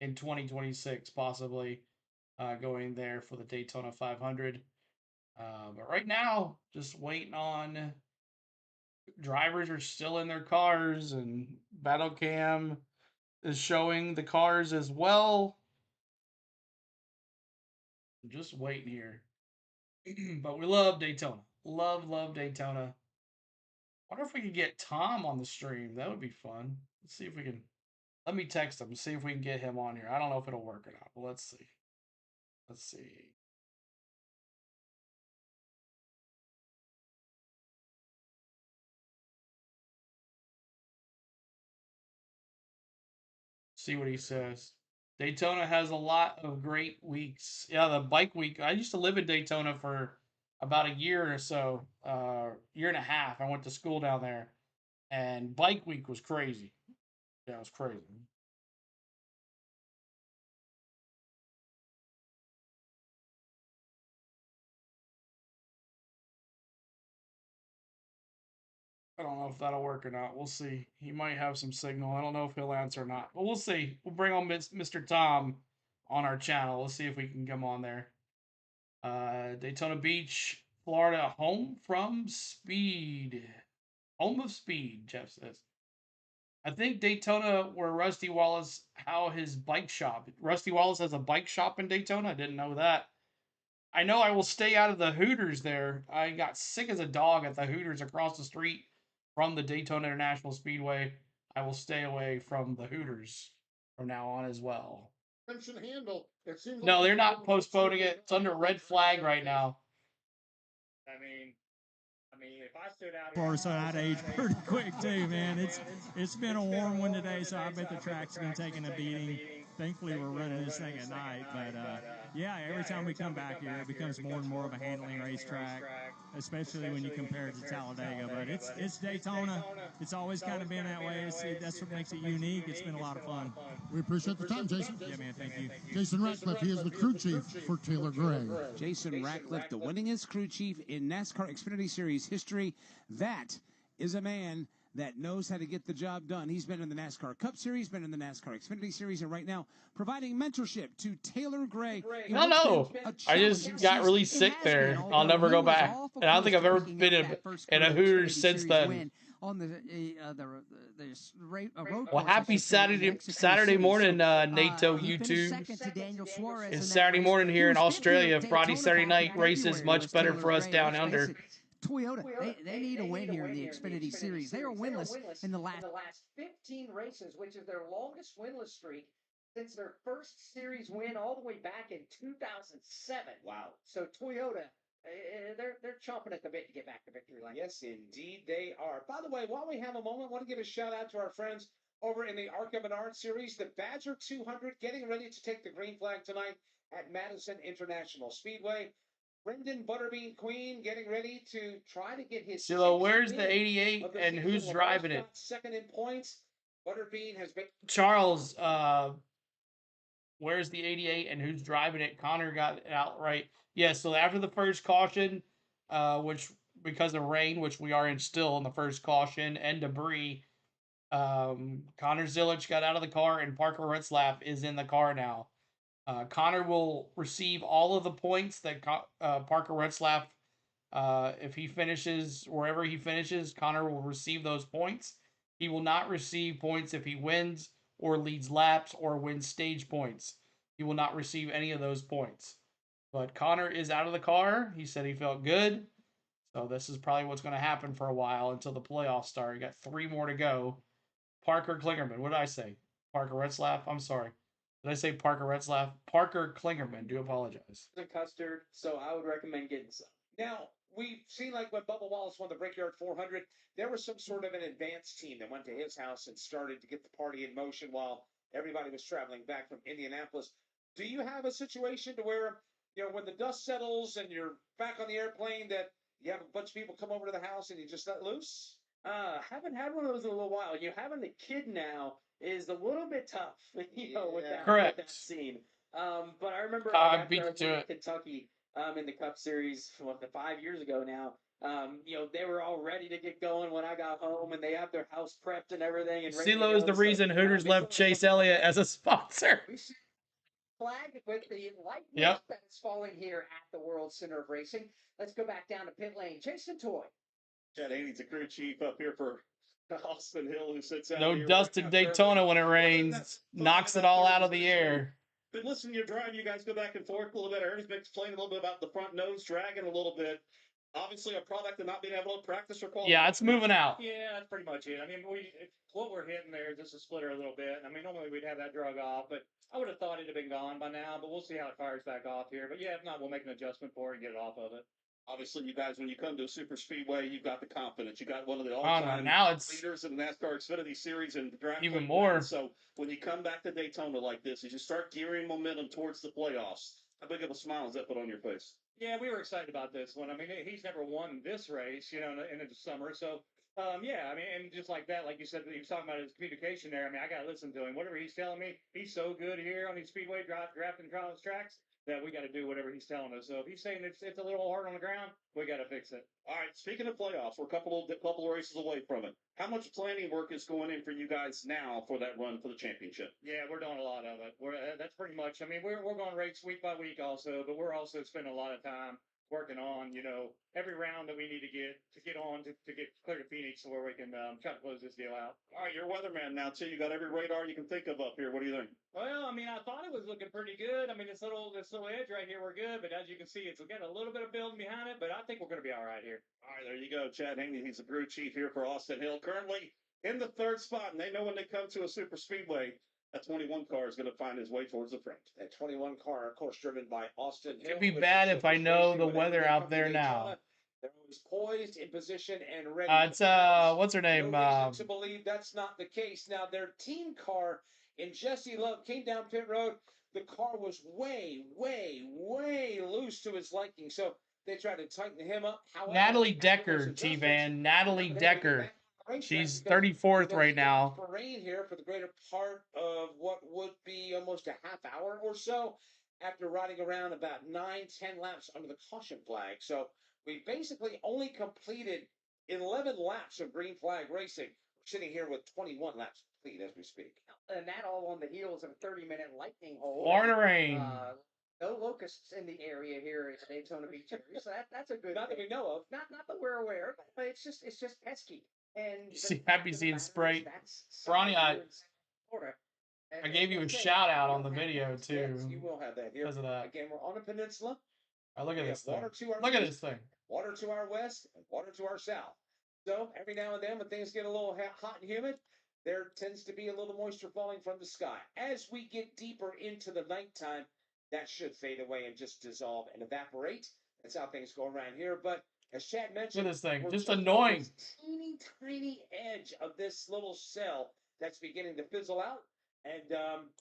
in 2026, possibly going there for the Daytona 500. But right now, just waiting on drivers are still in their cars, and Battle Cam is showing the cars as well. Just waiting here. But we love Daytona. Love Daytona. Wonder if we could get Tom on the stream. That would be fun. Let's see if we can. Let me text him, see if we can get him on here. I don't know if it'll work or not, but let's see. Let's see. See what he says. Daytona has a lot of great weeks. Yeah, the bike week. I used to live in Daytona for about a year or so, year and a half. I went to school down there, and bike week was crazy. Yeah, it was crazy. I don't know if that'll work or not. We'll see. He might have some signal. I don't know if he'll answer or not, but we'll see. We'll bring on Mr. Tom on our channel. We'll see if we can come on there. Daytona Beach, Florida, home from speed. Home of speed, Jeff says. I think Daytona, where Rusty Wallace, how his bike shop. Rusty Wallace has a bike shop in Daytona. I didn't know that. I know I will stay out of the Hooters there. I got sick as a dog at the Hooters across the street from the Daytona International Speedway. I will stay away from the Hooters from now on as well. Handle. It seems No, like they're not postponing it. It's under red flag right now. I mean, if I stood out Of course, I'd age pretty quick too, man. It's been a warm one today, so I bet the track's been taking a beating. Thankfully, we're running this thing at night, but yeah, every time we come back here, it becomes more and more of a handling racetrack, especially when you compare it to Talladega. But it's Daytona. It's always kind of been that way. That's what makes it unique. It's been a lot of fun. We appreciate the time, Jason. Yeah, man, thank you. Jason Ratcliffe, he is the crew chief for Taylor Gray. Jason Ratcliffe, the winningest crew chief in NASCAR Xfinity Series history. That is a man that knows how to get the job done. He's been in the NASCAR Cup Series, been in the NASCAR Xfinity Series, and right now providing mentorship to Taylor Gray. I don't know. I just got really sick there. I'll never go back. And I don't think I've ever been in a Hooters since then. On the road well, happy Saturday morning, NATO YouTube. It's Saturday morning here in Australia. Friday, Saturday night races much better for us down under. Toyota, they need a win here in the Xfinity Series. They are winless in the last 15 races, which is their longest winless streak since their first series win all the way back in 2007. Wow. So Toyota, they're chomping at the bit to get back to victory lane. Yes, indeed they are. By the way, while we have a moment, I want to give a shout out to our friends over in the ARCA Menard Series, the Badger 200, getting ready to take the green flag tonight at Madison International Speedway. Brendan Butterbean Queen getting ready to try to get his. So where's the 88 and who's driving it? Second in points. Butterbean has been. Charles, where's the 88 and who's driving it? Connor got it outright. Yeah, so after the first caution, which because of rain, which we are in still in the first caution, and debris, Connor Zilic got out of the car and Parker Retzlaff is in the car now. Connor will receive all of the points that Parker Retzlaff, if he finishes wherever he finishes, Connor will receive those points. He will not receive points if he wins or leads laps or wins stage points. He will not receive any of those points. But Connor is out of the car. He said he felt good. So this is probably what's going to happen for a while until the playoffs start. You got 3 more to go. Parker Klingerman. What did I say? Parker Retzlaff? I'm sorry. Did I say Parker Retzlaff? Parker Klingerman. Do apologize. Custard, so I would recommend getting some. Now, we've seen like when Bubba Wallace won the Brickyard 400, there was some sort of an advance team that went to his house and started to get the party in motion while everybody was traveling back from Indianapolis. Do you have a situation to where, when the dust settles and you're back on the airplane, that you have a bunch of people come over to the house and you just let loose? Haven't had one of those in a little while. Having a kid now is a little bit tough, with that scene. But I remember I beat you to it. Kentucky in the Cup Series from 5 years ago now. They were all ready to get going when I got home, and they have their house prepped and everything. And CeeLo is the reason Hooters left Chase Elliott as a sponsor. Flag with the lightning that is falling here at the World Center of Racing. Let's go back down to pit lane. Jason Toy. Chad Haney's the crew chief up here for Austin Hill, who sits out No here. dust in Daytona when it rains. Knocks it all out of the air. Been listening to your drive. You guys go back and forth a little bit. Ernie's been explaining a little bit about the front nose dragging a little bit. Obviously, a product of not being able to practice or qualify. Yeah, it's moving out. Yeah, that's pretty much it. I mean, what we're hitting there is just a splitter a little bit. I mean, normally we'd have that drug off, but I would have thought it'd have been gone by now. But we'll see how it fires back off here. But yeah, if not, we'll make an adjustment for it and get it off of it. Obviously, you guys, when you come to a super speedway, you've got the confidence. You got one of the Oh, all-time no, now it's leaders in the NASCAR Xfinity Series and draft even plate more. wins. So when you come back to Daytona like this, as you start gearing momentum towards the playoffs, how big of a smile does that put on your face? Yeah, we were excited about this one. I mean, he's never won this race, you know, in the summer. So, yeah, I mean, and just like that, like you said, he was talking about his communication there. I mean, I got to listen to him. Whatever he's telling me, he's so good here on these speedway drafting trials tracks that we got to do whatever he's telling us. So if he's saying it's a little hard on the ground, we got to fix it. All right, speaking of playoffs, we're a couple of races away from it. How much planning work is going in for you guys now for that run for the championship? Yeah, we're doing a lot of it. That's pretty much. I mean, we're going race week by week also, but we're also spending a lot of time working on, you know, every round that we need to get on to get clear to Phoenix, so where we can try to close this deal out. All right, you're a weatherman now too. You got every radar you can think of up here. What do you think? Well, I mean, I thought it was looking pretty good. I mean, this little edge right here, we're good, but as you can see, it's got a little bit of building behind it, but I think we're going to be all right here. All right, there you go. Chad Haney, he's the crew chief here for Austin Hill, currently in the third spot, and they know when they come to a super speedway, that 21 car is going to find his way towards the front. That 21 car, of course, driven by Austin Hill. It'd be bad if I know the weather out there now. They're always poised, in position, and ready. It's what's her name? No reason to believe that's not the case. Now, their team car in Jesse Love came down pit road. The car was way loose to his liking, so they tried to tighten him up. However, Natalie Decker, T-Van. Natalie Decker. She's 34th right now. For rain here for the greater part of what would be almost a half hour or so after riding around about 9-10 laps under the caution flag. So we basically only completed 11 laps of green flag racing. We're sitting here with 21 laps complete as we speak. And that all on the heels of a 30-minute lightning hole. Florida rain. No locusts in the area here at Daytona Beach area, so that's a good. Not that we know of. Not that we're aware, but it's just pesky. And happy seeing Sprite. Bronny, I gave you a shout out on the video too. Yes, you will have that here. Because of that. Again, we're on a peninsula. Oh, look at this thing. Look at this thing. Water to our west and water to our south. So every now and then when things get a little hot and humid, there tends to be a little moisture falling from the sky. As we get deeper into the nighttime, that should fade away and just dissolve and evaporate. That's how things go around here. But as Chad mentioned, look at this thing, just on annoying. This teeny edge of this little cell that's beginning to fizzle out, and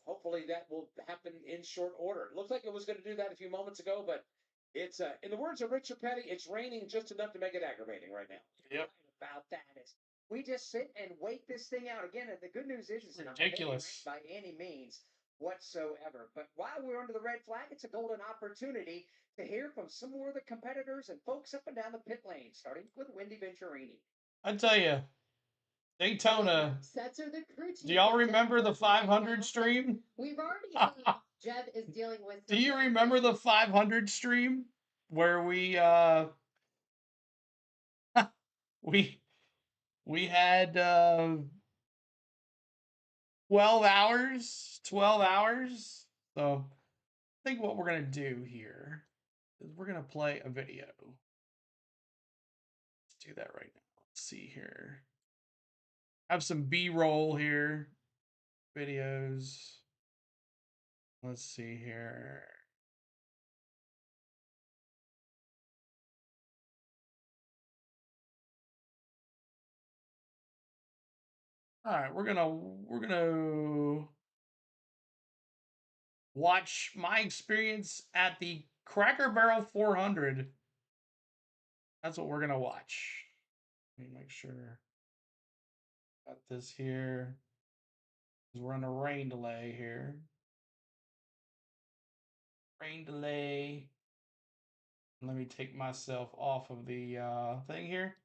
hopefully that will happen in short order. It looks like it was going to do that a few moments ago, but it's in the words of Richard Petty, it's raining just enough to make it aggravating right now. Yep. About that is we just sit and wait this thing out again. And the good news is it's not ridiculous by any means whatsoever. But while we're under the red flag, it's a golden opportunity to hear from some more of the competitors and folks up and down the pit lane, starting with Wendy Venturini. I tell you, Daytona. Do Do y'all remember the 500 stream? We've already seen Jeb is dealing with. Do you remember the 500 stream where we we had 12 hours? 12 hours. So I think what we're gonna do here is we're gonna play a video. Let's do that right now. Let's see here. Have some B-roll here. Videos. Let's see here. All right, we're gonna watch my experience at the Cracker Barrel 400. That's what we're gonna watch. Let me make sure. Got this here. We're on a rain delay here. Rain delay. Let me take myself off of the thing here.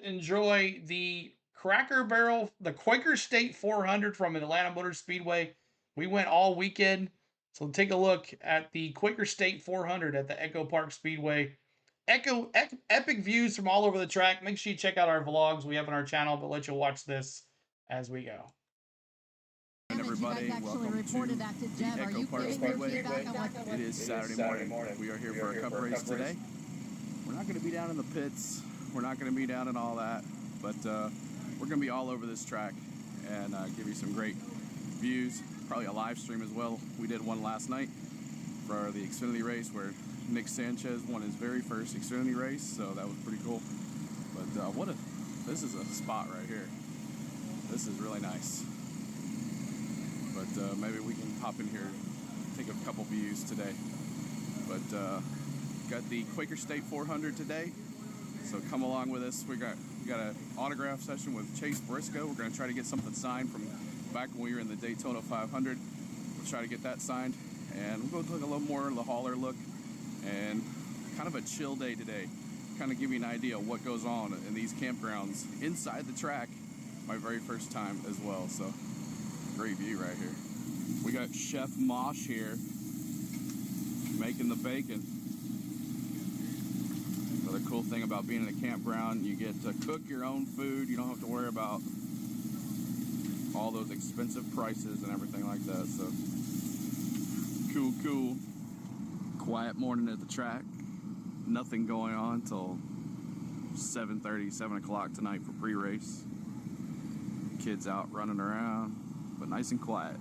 Enjoy the Cracker Barrel, the Quaker State 400 from Atlanta Motor Speedway. We went all weekend. So take a look at the Quaker State 400 at the Echo Park Speedway. Epic views from all over the track. Make sure you check out our vlogs we have on our channel, but let you watch this as we go. Everybody, welcome to the Echo Park Speedway. It is Saturday morning. We are here for a cup race today. We're not going to be down in the pits. We're not going to be down in all that, but we're going to be all over this track and give you some great views. Probably a live stream as well. We did one last night for the Xfinity race where Nick Sanchez won his very first Xfinity race, so that was pretty cool. But this is a spot right here. This is really nice. But maybe we can hop in here, take a couple views today. But got the Quaker State 400 today, so come along with us. We got an autograph session with Chase Briscoe. We're going to try to get something signed from back when we were in the Daytona 500. We'll try to get that signed, and we'll go take a little more of the hauler look, and kind of a chill day today. Kind of give you an idea of what goes on in these campgrounds inside the track. My very first time as well, so great view right here. We got Chef Mosh here making the bacon. Another cool thing about being in a campground, you get to cook your own food. You don't have to worry about all those expensive prices and everything like that. So cool. Quiet morning at the track. Nothing going on till 7:30, 7 o'clock tonight for pre-race. Kids out running around, but nice and quiet.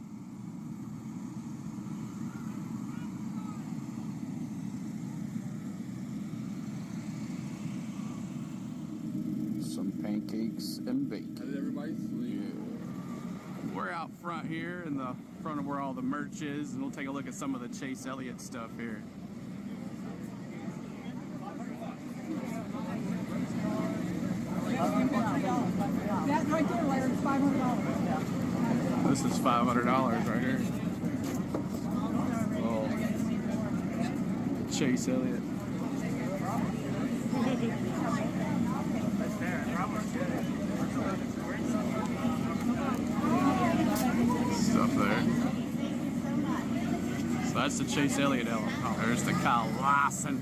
Some pancakes and bacon. How did everybody sleep? Yeah. We're out front here in the front of where all the merch is, and we'll take a look at some of the Chase Elliott stuff here. That right there, Larry, is $500. This is $500 right here. Oh, Chase Elliott. Stuff there. So that's the Chase Elliott element. Oh, there's the Kyle Larson.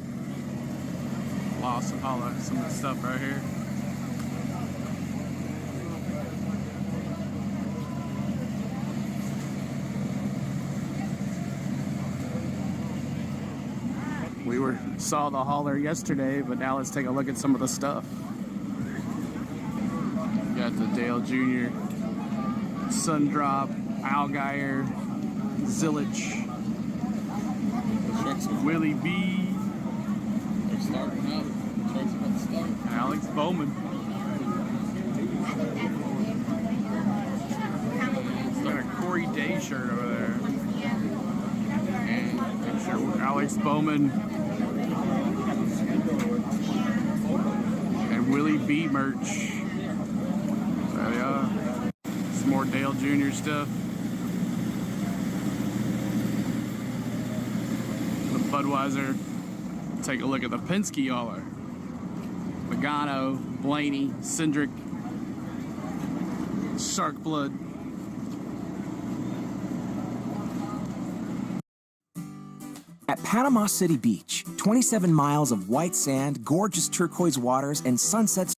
Some of the stuff right here. We saw the hauler yesterday, but now let's take a look at some of the stuff. Got the Dale Jr., Sundrop, Allgaier, Zillich, Willie B, They're starting out. Truck's about to start. Alex Bowman. Got a Corey Day shirt over there. And picture with Alex Bowman and Willie B merch. There they are. Some more Dale Jr. stuff. The Budweiser. Take a look at the Penske hauler. Logano, Blaney, Cindric, Shark Blood. At Panama City Beach, 27 miles of white sand, gorgeous turquoise waters, and sunsets.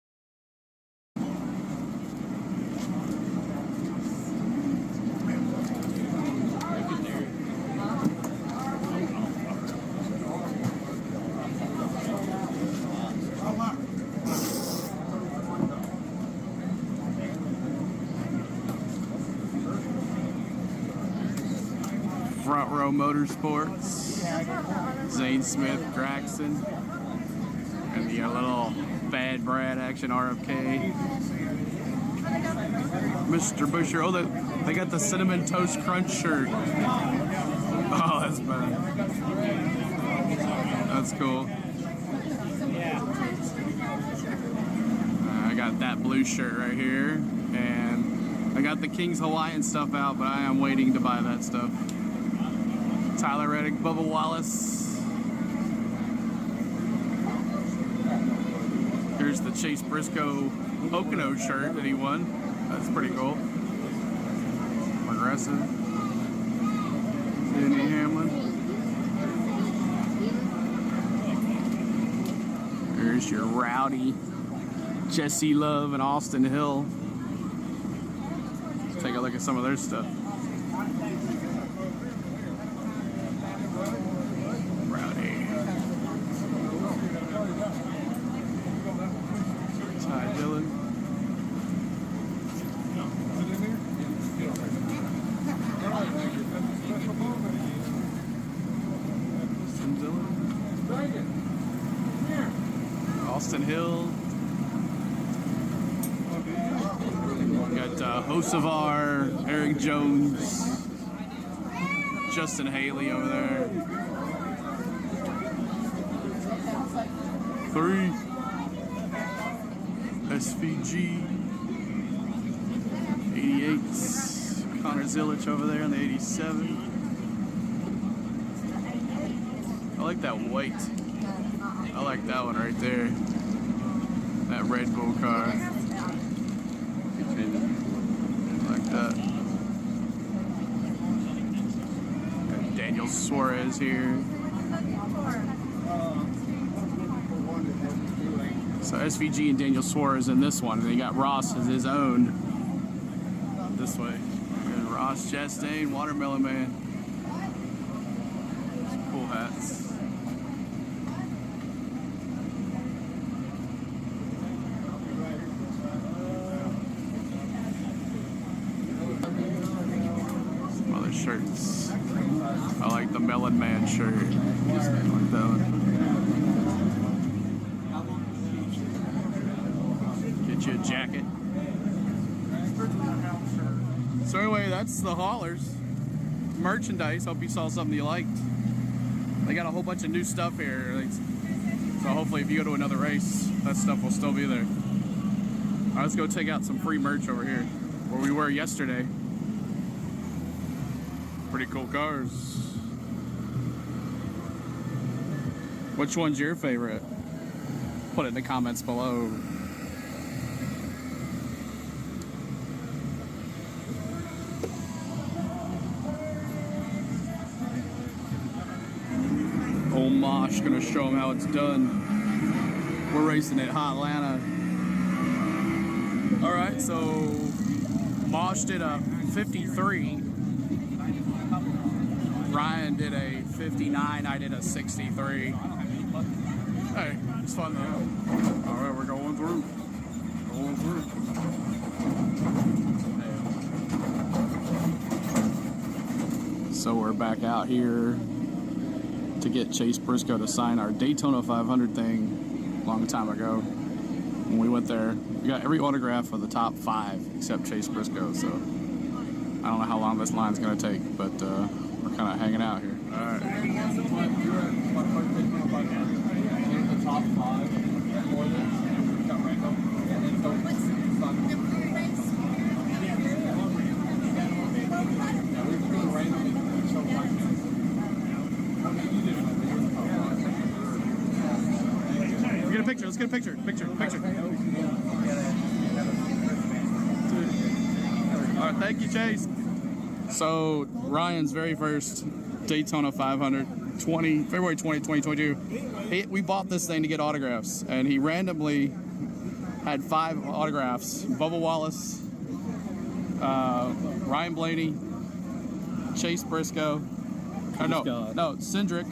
Front Row Motorsports, Zane Smith, Graxton, and the little Bad Brad Action RFK. Mr. Busher, oh, they got the Cinnamon Toast Crunch shirt. Oh, that's bad. That's cool. I got that blue shirt right here, and I got the King's Hawaiian stuff out, but I am waiting to buy that stuff. Tyler Reddick, Bubba Wallace. Here's the Chase Briscoe Pocono shirt that he won. That's pretty cool. Progressive. Denny Hamlin. There's your Rowdy, Jesse Love, and Austin Hill. Let's take a look at some of their stuff. Austin Hill. Got Hocevar, Eric Jones, Justin Haley over there. 3 SVG 88s. Connor Zillich over there in the 87. I like that white. I like that one right there. That Red Bull car. I like that. Got Daniel Suarez here. So SVG and Daniel Suarez in this one, and they got Ross as his own. This way. And Ross Chastain, Watermelon Man. Some cool hats. Some other shirts. I like the Melon Man shirt. I like that one. Get you a jacket. So anyway, that's the haulers. Merchandise. Hope you saw something you liked. They got a whole bunch of new stuff here. So hopefully if you go to another race, that stuff will still be there. All right, let's go take out some free merch over here, where we were yesterday. Pretty cool cars. Which one's your favorite? Put it in the comments below. Old Mosh gonna show them how it's done. We're racing at Hotlanta. All right, so Mosh did a 53. Ryan did a 59. I did a 63. Hey, it's fun though. All right, we're going through. So we're back out here to get Chase Briscoe to sign our Daytona 500 thing a long time ago. When we went there, we got every autograph of the top 5 except Chase Briscoe, so I don't know how long this line's gonna take, but we're kind of hanging out here. All right. Get a picture. Let's get a picture. Picture. All right, thank you, Chase. So Ryan's very first Daytona 500, February 20, 2022. We bought this thing to get autographs, and he randomly had 5 autographs: Bubba Wallace, Ryan Blaney, Chase Briscoe. No, Cindric.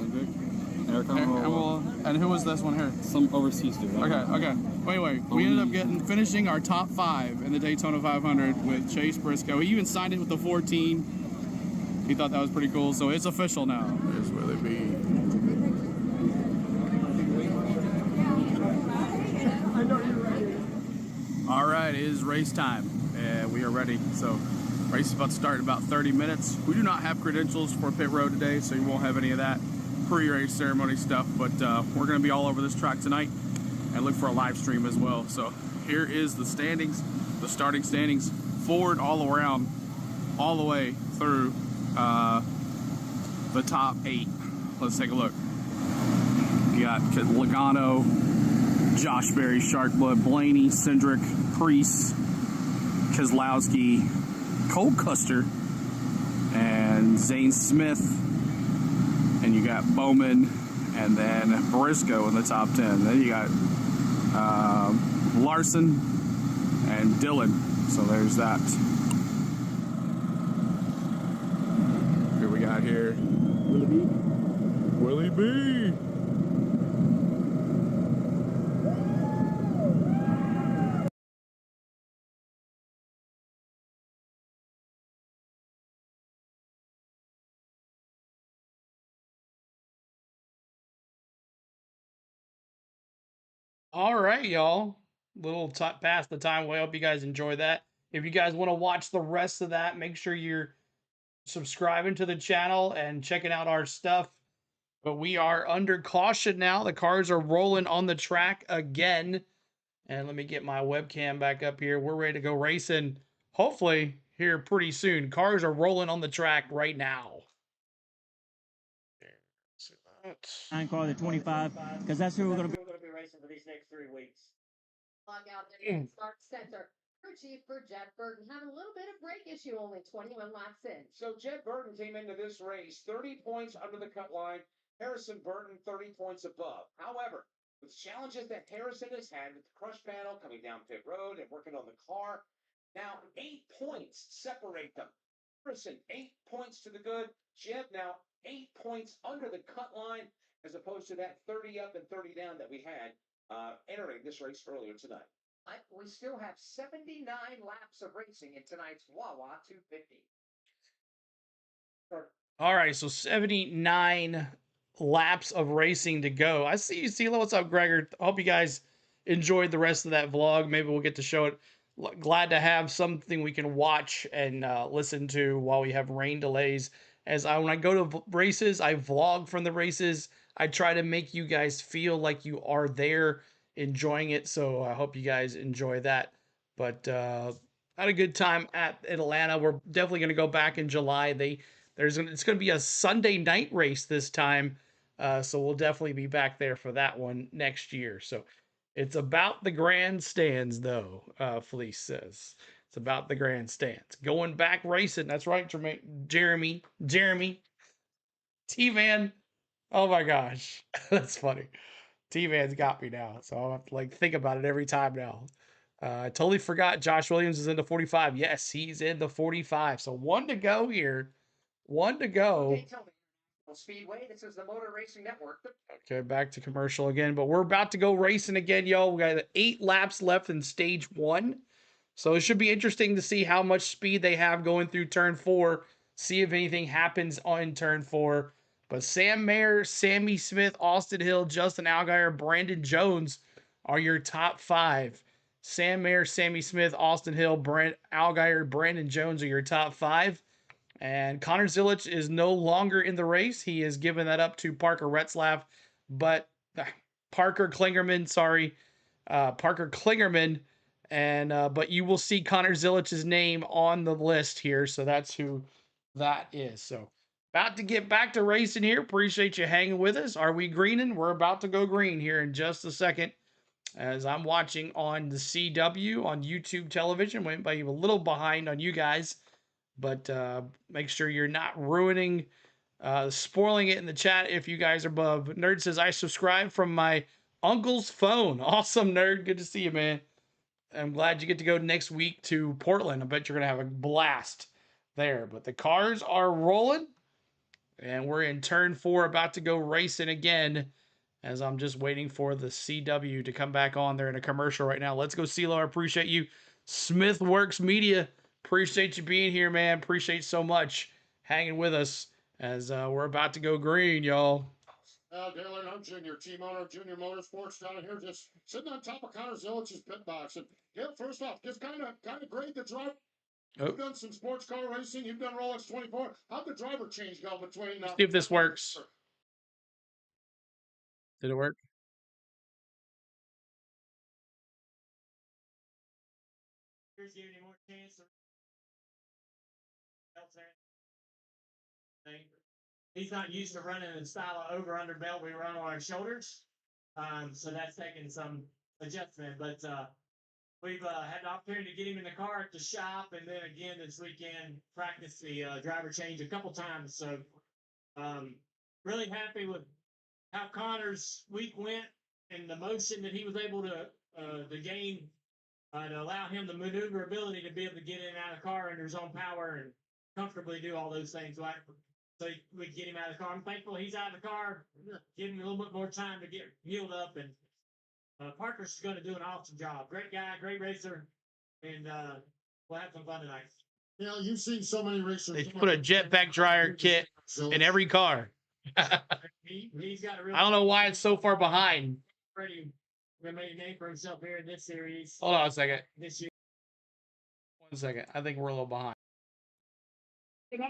Eric and who was this one here? Some overseas dude. Okay. Well, anyway, we ended up finishing our top 5 in the Daytona 500 with Chase Briscoe. He even signed it with the 14. He thought that was pretty cool, so it's official now. Here's where they be. All right, it is race time, and we are ready. So, race is about to start in about 30 minutes. We do not have credentials for pit road today, so you won't have any of that pre-race ceremony stuff, but we're going to be all over this track tonight and look for a live stream as well. So here is the standings, the starting standings, forward all around, all the way through the top 8. Let's take a look. You got Logano, Josh Berry, Sharkblood, Blaney, Cindric, Priest, Keselowski, Cole Custer, and Zane Smith. And you got Bowman, and then Briscoe in the top 10. Then you got Larson and Dillon. So there's that. Who we got here? Willie B. All right, y'all. Little past the time. Well, I hope you guys enjoy that. If you guys want to watch the rest of that, make sure you're subscribing to the channel and checking out our stuff. But we are under caution now. The cars are rolling on the track again. And let me get my webcam back up here. We're ready to go racing, hopefully, here pretty soon. Cars are rolling on the track right now. Nine car, the 25, because that's who we're going to be. Racing for these next 3 weeks. Log out there at Start Center. Crew chief for Jeff Burton having a little bit of brake issue, only 21 laps in. So Jed Burton came into this race 30 points under the cut line. Harrison Burton 30 points above. However, with challenges that Harrison has had with the crush panel coming down pit road and working on the car, now 8 points separate them. Harrison 8 points to the good. Jed now 8 points under the cut line, as opposed to that 30 up and 30 down that we had entering this race earlier tonight. We still have 79 laps of racing in tonight's WAWA 250. All right, so 79 laps of racing to go. I see you, CeeLo. What's up, Gregor? I hope you guys enjoyed the rest of that vlog. Maybe we'll get to show it. Glad to have something we can watch and listen to while we have rain delays. When I go to races, I vlog from the races. I try to make you guys feel like you are there enjoying it. So I hope you guys enjoy that. But had a good time at Atlanta. We're definitely going to go back in July. It's going to be a Sunday night race this time. So we'll definitely be back there for that one next year. So it's about the grandstands, though, Felice says. It's about the grandstands. Going back racing. That's right, Jeremy. T-Man. Oh my gosh. That's funny. T-Man's got me now. So I'll have to think about it every time now. I totally forgot Josh Williams is in the 45. Yes, he's in the 45. So 1 to go here. 1 to go. Daytona International Speedway. This is the Motor Racing Network. Okay, back to commercial again. But we're about to go racing again, y'all. We got 8 laps left in stage 1. So it should be interesting to see how much speed they have going through turn 4. See if anything happens on turn 4. But Sam Mayer, Sammy Smith, Austin Hill, Justin Allgaier, Brandon Jones are your top 5. Sam Mayer, Sammy Smith, Austin Hill, Allgaier, Brandon Jones are your top 5. And Connor Zilic is no longer in the race. He has given that up to Parker Retzlaff. But Parker Klingerman. And but you will see Connor Zilic's name on the list here. So that's who that is. So about to get back to racing here. Appreciate you hanging with us. Are we greening? We're about to go green here in just a second. As I'm watching on the CW on YouTube television. Went by a little behind on you guys. But make sure you're not ruining, spoiling it in the chat if you guys are above. Nerd says, I subscribe from my uncle's phone. Awesome, Nerd. Good to see you, man. I'm glad you get to go next week to Portland. I bet you're going to have a blast there. But the cars are rolling. And we're in turn 4, about to go racing again. As I'm just waiting for the CW to come back on. They're in a commercial right now. Let's go, CeeLo. I appreciate you. Smithworks Media. Appreciate you being here, man. Appreciate so much hanging with us as we're about to go green, y'all. Dylan, I'm Junior, team owner of Junior Motorsports down here, just sitting on top of Connor Zilic's pit box. And yeah, first off, just kind of grade the drive. Oh. You've done some sports car racing. You've done Rolex 24. How'd the driver change go between? See if this works. Did it work? Here's giving you more chance. He's not used to running in the style of over-under belt we run on our shoulders. So that's taking some adjustment. But we've had the opportunity to get him in the car at the shop, and then again this weekend practice the driver change a couple times. So really happy with how Connor's week went and the motion that he was able to gain to allow him the maneuverability to be able to get in and out of the car under his own power and comfortably do all those things. Right? So we get him out of the car. I'm thankful he's out of the car. Give him a little bit more time to get healed up. And Parker's going to do an awesome job. Great guy, great racer. And we'll have some fun tonight. You know, you've seen so many racers. They put a jetpack dryer kit in every car. He's got a real I don't know why it's so far behind. Pretty made a name for himself here in this series. Hold on a second. This year. 1 second. I think we're a little behind. There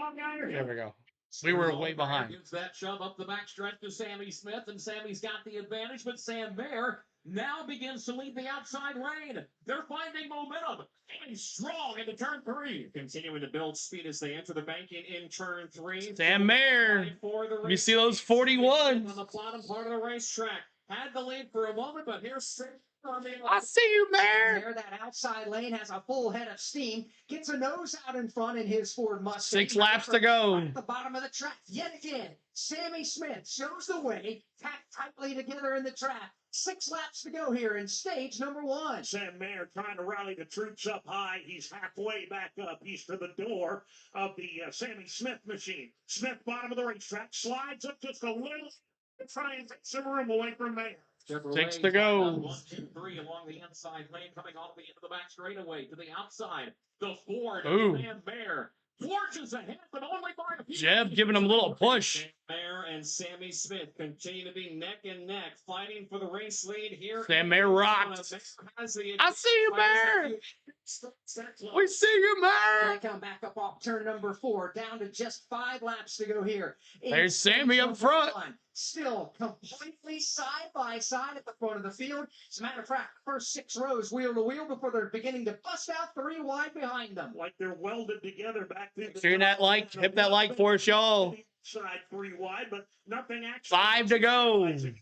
There we go. We were way behind. Gives that shove up the backstretch to Sammy Smith, and Sammy's got the advantage, but Sam Mayer now begins to lead the outside lane. They're finding momentum. And strong into turn 3. Continuing to build speed as they enter the banking in turn 3. Sam Mayer. You see those 41s. On the bottom part of the racetrack. Had the lead for a moment, but here's I see you, Mayer. There, that outside lane has a full head of steam. Gets a nose out in front in his Ford Mustang. 6 laps to go. At the bottom of the track, yet again, Sammy Smith shows the way, packed tightly together in the track. 6 laps to go here in stage number 1. Sam Mayer trying to rally the troops up high. He's halfway back up. He's to the door of the Sammy Smith machine. Smith, bottom of the racetrack, slides up just a little, trying to take some room away from Mayer. 6 to go. 1, 2, 3 along the inside lane, coming off the end of the back straightaway to the outside. The Ford Ooh. Sam Mayer forges ahead, but only by a few. Jeb giving him a little push. Sam Mayer and Sammy Smith continue to be neck and neck, fighting for the race lead here. Sam Mayer rocks. I see you, Mayer. We see you, Mayer. They come back up off turn number 4, down to just 5 laps to go here. There's Sammy up front. Still completely side by side at the front of the field. As a matter of fact, first 6 rows wheel to wheel before they're beginning to bust out 3 wide behind them. Like they're welded together back there. Hearing that like, hit that like for us, y'all. Side 3 wide, but nothing actually. 5 to go. And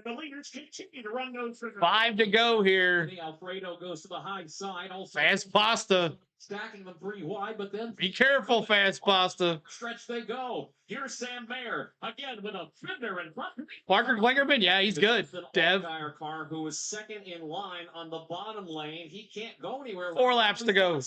the leaders continue to run those. 5 to go here. The Alfredo goes to the high side. Also Fast Pasta. stacking them 3 wide, but then Be careful, Fast Pasta. stretch they go. Here's Sam Mayer again with a fender in front. Parker Klingerman, yeah, he's good. Dev. Allgaier car who was second in line on the bottom lane. He can't go anywhere. 4 laps to go.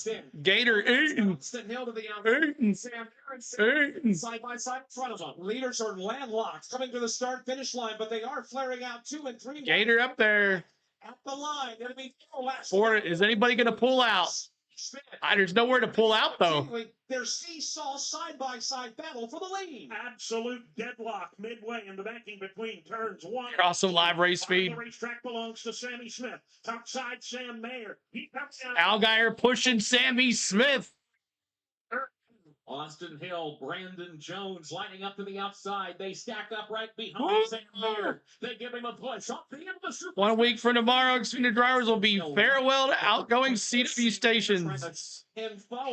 Gator eating. Constant hill to the outside. Eating. Sam Mayer and Eating. side by side in front of them. Leaders are landlocked coming to the start finish line, but they are flaring out 2 and 3. Gator up there. At the line. It'll be 4 laps. Is anybody going to pull out? There's nowhere to pull out, though. Their seesaw side-by-side battle for the lead. Absolute deadlock midway in the banking between turns 1. Awesome live race feed. The racetrack belongs to Sammy Smith. Outside Sam Mayer. He comes down. Allgaier pushing Sammy Smith. Austin Hill, Brandon Jones lining up to the outside. They stack up right behind Sam Mayer. They give him a push up the end of the super. 1 week from tomorrow, Xfinity drivers will be farewell to outgoing CW stations.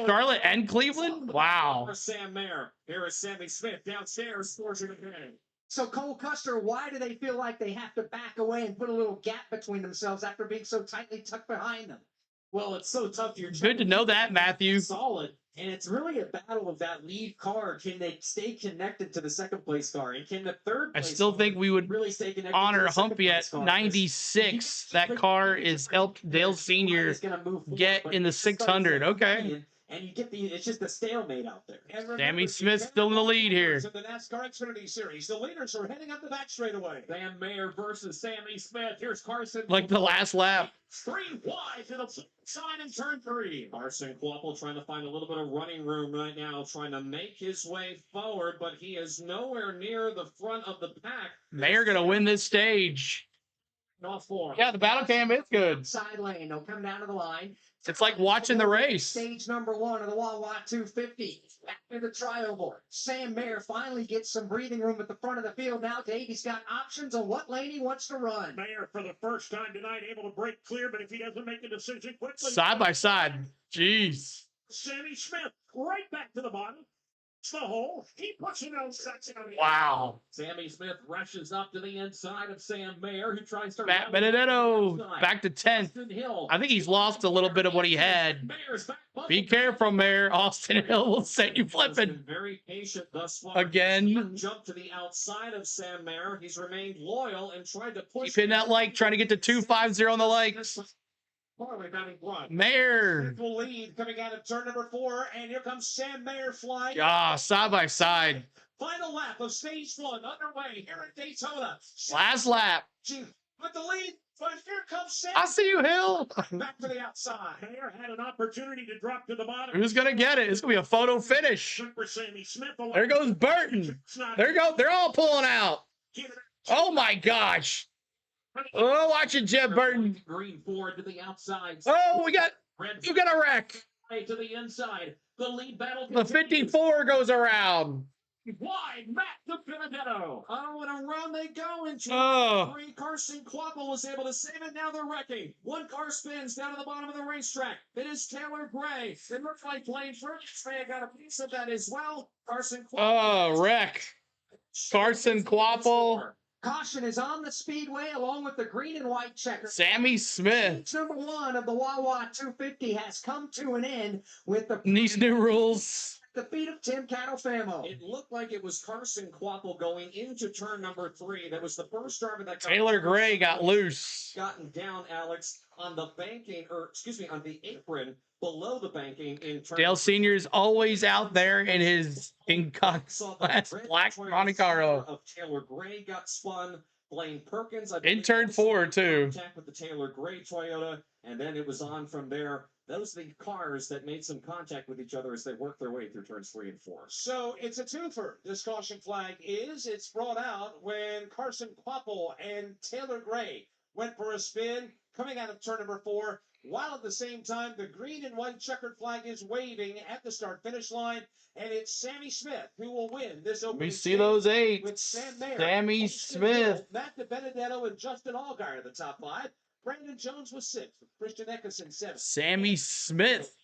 Charlotte and Cleveland? Wow. For Sam Mayer. Here is Sammy Smith downstairs, forcing it in. So, Cole Custer, why do they feel like they have to back away and put a little gap between themselves after being so tightly tucked behind them? Well, it's so tough. You're Good to know that, Matthew. Solid. And it's really a battle of that lead car. Can they stay connected to the second place car? And can the third I place still car think we would really stay connected honor to the second Humpy place at car? 96. That car is helped Dale Sr. get in the 600. Okay. And you get it's just a stalemate out there. Sammy Smith still in the lead here. In the Nascar Xfinity Series, the leaders are heading up the back straightaway. Sam Mayer versus Sammy Smith. Here's Carson. Like the last lap. 3 wide to the side in turn 3. Carson Kvapil trying to find a little bit of running room right now, trying to make his way forward, but he is nowhere near the front of the pack. Mayer going to win this stage. Not for. Yeah, the battle cam is good. Side lane, they'll come down to the line. It's like watching the race. Stage number 1 of the WAWA 250. Back to the trial board. Sam Mayer finally gets some breathing room at the front of the field now. Dave, he's got options on what lane he wants to run. Mayer for the first time tonight able to break clear, but if he doesn't make a decision quickly. Side by side. Jeez. Sammy Smith right back to the bottom. It's the hole. He puts it out. Wow. Sammy Smith rushes up to the inside of Sam Mayer, who tries to. Matt Benedetto back to 10th. I think he's lost a little bit of what he had. Be careful, Mayer. Austin Hill will set you flipping. Very patient thus far. Again. Jumped to the outside of Sam Mayer. He's remained loyal and tried to push. Keep hitting that like, trying to get to 250 on the likes. Mayer. Lead coming out of turn number 4, and here comes Sam Mayer flying. Ah, side by side. Final lap of stage 1 underway here at Daytona. Last lap. With the lead, but here comes Sam. I see you, Hill. Back to the outside. Mayer had an opportunity to drop to the bottom. Who's gonna get it? It's gonna be a photo finish. For Sammy Smith. There goes Burton. There you go. They're all pulling out. Oh my gosh. Oh, watch it, Jeff Burton. Green forward to the outside. Oh, you got a wreck. To the inside. The lead battle. The 54 goes around. Wide Matt the Benedetto. Oh, and around they go in Oh. 3. Carson Quapple was able to save it. Now they're wrecking. One car spins down to the bottom of the racetrack. It is Taylor Gray. It looks like Blaine Ferguson got a piece of that as well. Carson Quapple. Oh, wreck. Carson Quapple. Caution is on the speedway along with the green and white checker. Sammy Smith. Stage number 1 of the WAWA 250 has come to an end with these new rules. The feet of Tim Catalfamo. It looked like it was Carson Quapple going into turn number 3. That was the first driver that Taylor Gray got loose. Gotten down, Alex, on the banking, or excuse me, on the apron below the banking in turn. Dale Sr. is always out there in his black Monte Carlo. Of Taylor Gray got spun. Blaine Perkins in turn 4 too. Contact with the Taylor Gray Toyota, and then it was on from there. Those are the cars that made some contact with each other as they worked their way through turns 3 and 4. So it's a twofer. This caution flag it's brought out when Carson Quapple and Taylor Gray went for a spin coming out of turn number 4, while at the same time the green and white checkered flag is waving at the start-finish line, and it's Sammy Smith who will win this opening. We see those 8. With Sam Mayer, Sammy Smith. Matt DiBenedetto, and Justin Allgaier the top 5. Brandon Jones was 6th. Christian Eckerson 7th. Sammy Smith.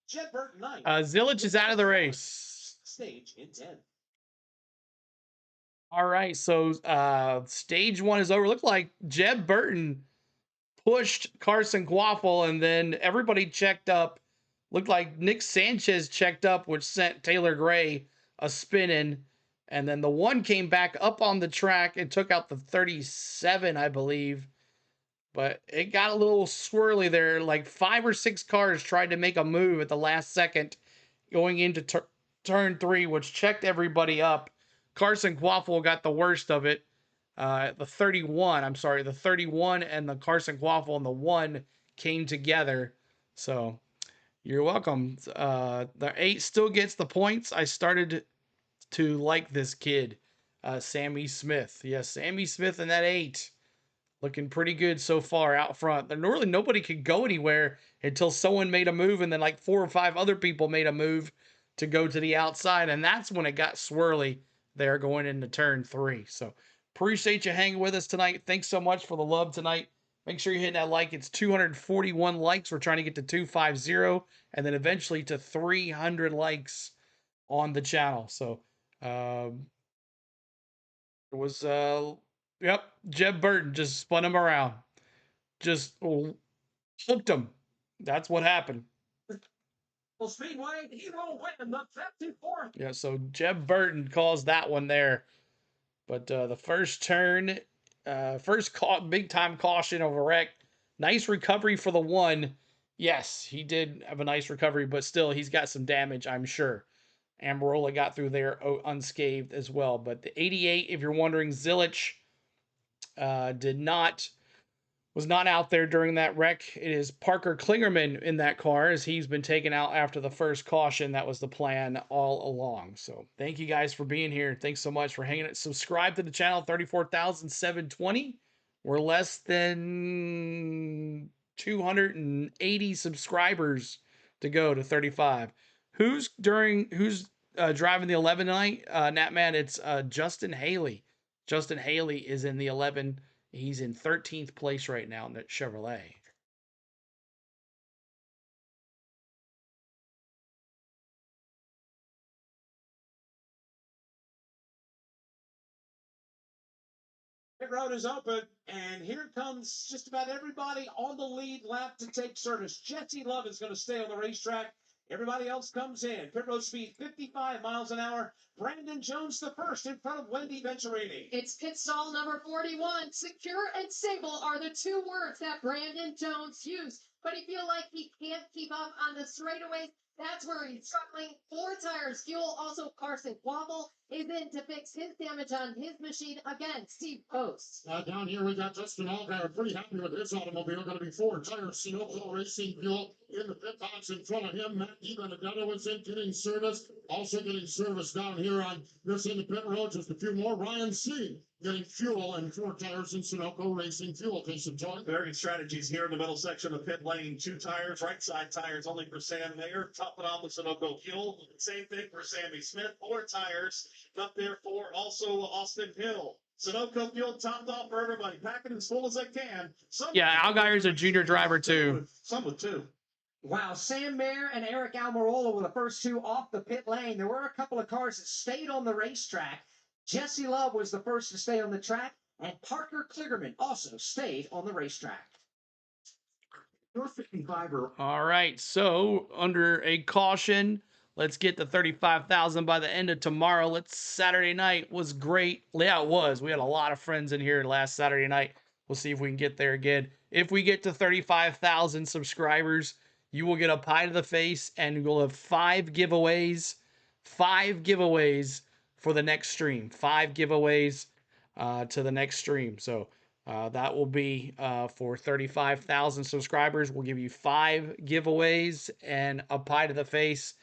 Jed Burton 9th. Zilich is out of the race. Stage in 10. All right, so stage 1 is over. Looked like Jeb Burton pushed Carson Quapple, and then everybody checked up. Looked like Nick Sanchez checked up, which sent Taylor Gray a spinning. And then the 1 came back up on the track and took out the 37, I believe. But it got a little swirly there. Like 5 or 6 cars tried to make a move at the last second going into turn 3, which checked everybody up. Carson Quapple got the worst of it. The 31 and the Carson Quapple and the 1 came together. So you're welcome. The 8 still gets the points. I started to like this kid, Sammy Smith. Yes, Sammy Smith and that 8. Looking pretty good so far out front. Normally nobody could go anywhere until someone made a move, and then like 4 or 5 other people made a move to go to the outside, and that's when it got swirly there going into turn 3. So appreciate you hanging with us tonight. Thanks so much for the love tonight. Make sure you're hitting that like. It's 241 likes. We're trying to get to 250 and then eventually to 300 likes on the channel. So it was yep, Jeb Burton just spun him around. Just hooked him. That's what happened. Well, Speedway, he will win the 54th. Yeah, so Jeb Burton calls that one there. But the first turn, big time caution over wreck. Nice recovery for the 1. Yes, he did have a nice recovery, but still he's got some damage, I'm sure. Amarola got through there unscathed as well. But the 88, if you're wondering, Zilich was not out there during that wreck. It is Parker Klingerman in that car, as he's been taken out after the first caution. That was the plan all along. So thank you guys for being here. Thanks so much for hanging it. Subscribe to the channel, 34,720. We're less than 280 subscribers to go to 35. Who's driving the 11 tonight? Natman, it's Justin Haley. Justin Haley is in the 11. He's in 13th place right now in that Chevrolet. Pit road is open, and here comes just about everybody on the lead lap to take service. Jesse Love is going to stay on the racetrack. Everybody else comes in. Pit road speed 55 miles an hour. Brandon Jones the first in front of Wendy Venturini. It's pit stall number 41. Secure and stable are the 2 words that Brandon Jones used. But he feel like he can't keep up on the straightaways. That's where he's struggling. 4 tires fuel. Also Carson Quapple is in to fix his damage on his machine. Again, Steve Post. Down here we got Justin Allgaier, pretty happy with his automobile. Going to be 4 tires, Sunoco Racing Fuel in the pit box in front of him. Matt Benedetto was in getting service. Also getting service down here on this end of pit road. Just a few more. Ryan C. getting fuel and 4 tires in Sunoco Racing Fuel. Jason Toy. Very good strategies here in the middle section of pit lane. 2 tires, right side tires only for Sam Mayer. Top it off with Sunoco Fuel. Same thing for Sammy Smith. 4 tires up there for also Austin Hill. Sunoco Fuel topped off for everybody. Pack it as full as they can. Yeah, Allgaier's a junior driver too. Some with 2. Wow, Sam Mayer and Eric Almirola were the first 2 off the pit lane. There were a couple of cars that stayed on the racetrack. Jesse Love was the first to stay on the track, and Parker Kligerman also stayed on the racetrack. All right, so under a caution, let's get to 35,000 by the end of tomorrow. Saturday night was great. Yeah, it was. We had a lot of friends in here last Saturday night. We'll see if we can get there again. If we get to 35,000 subscribers, you will get a pie to the face, and we'll have 5 giveaways. 5 giveaways for the next stream. 5 giveaways to the next stream. So that will be for 35,000 subscribers. We'll give you 5 giveaways and a pie to the face.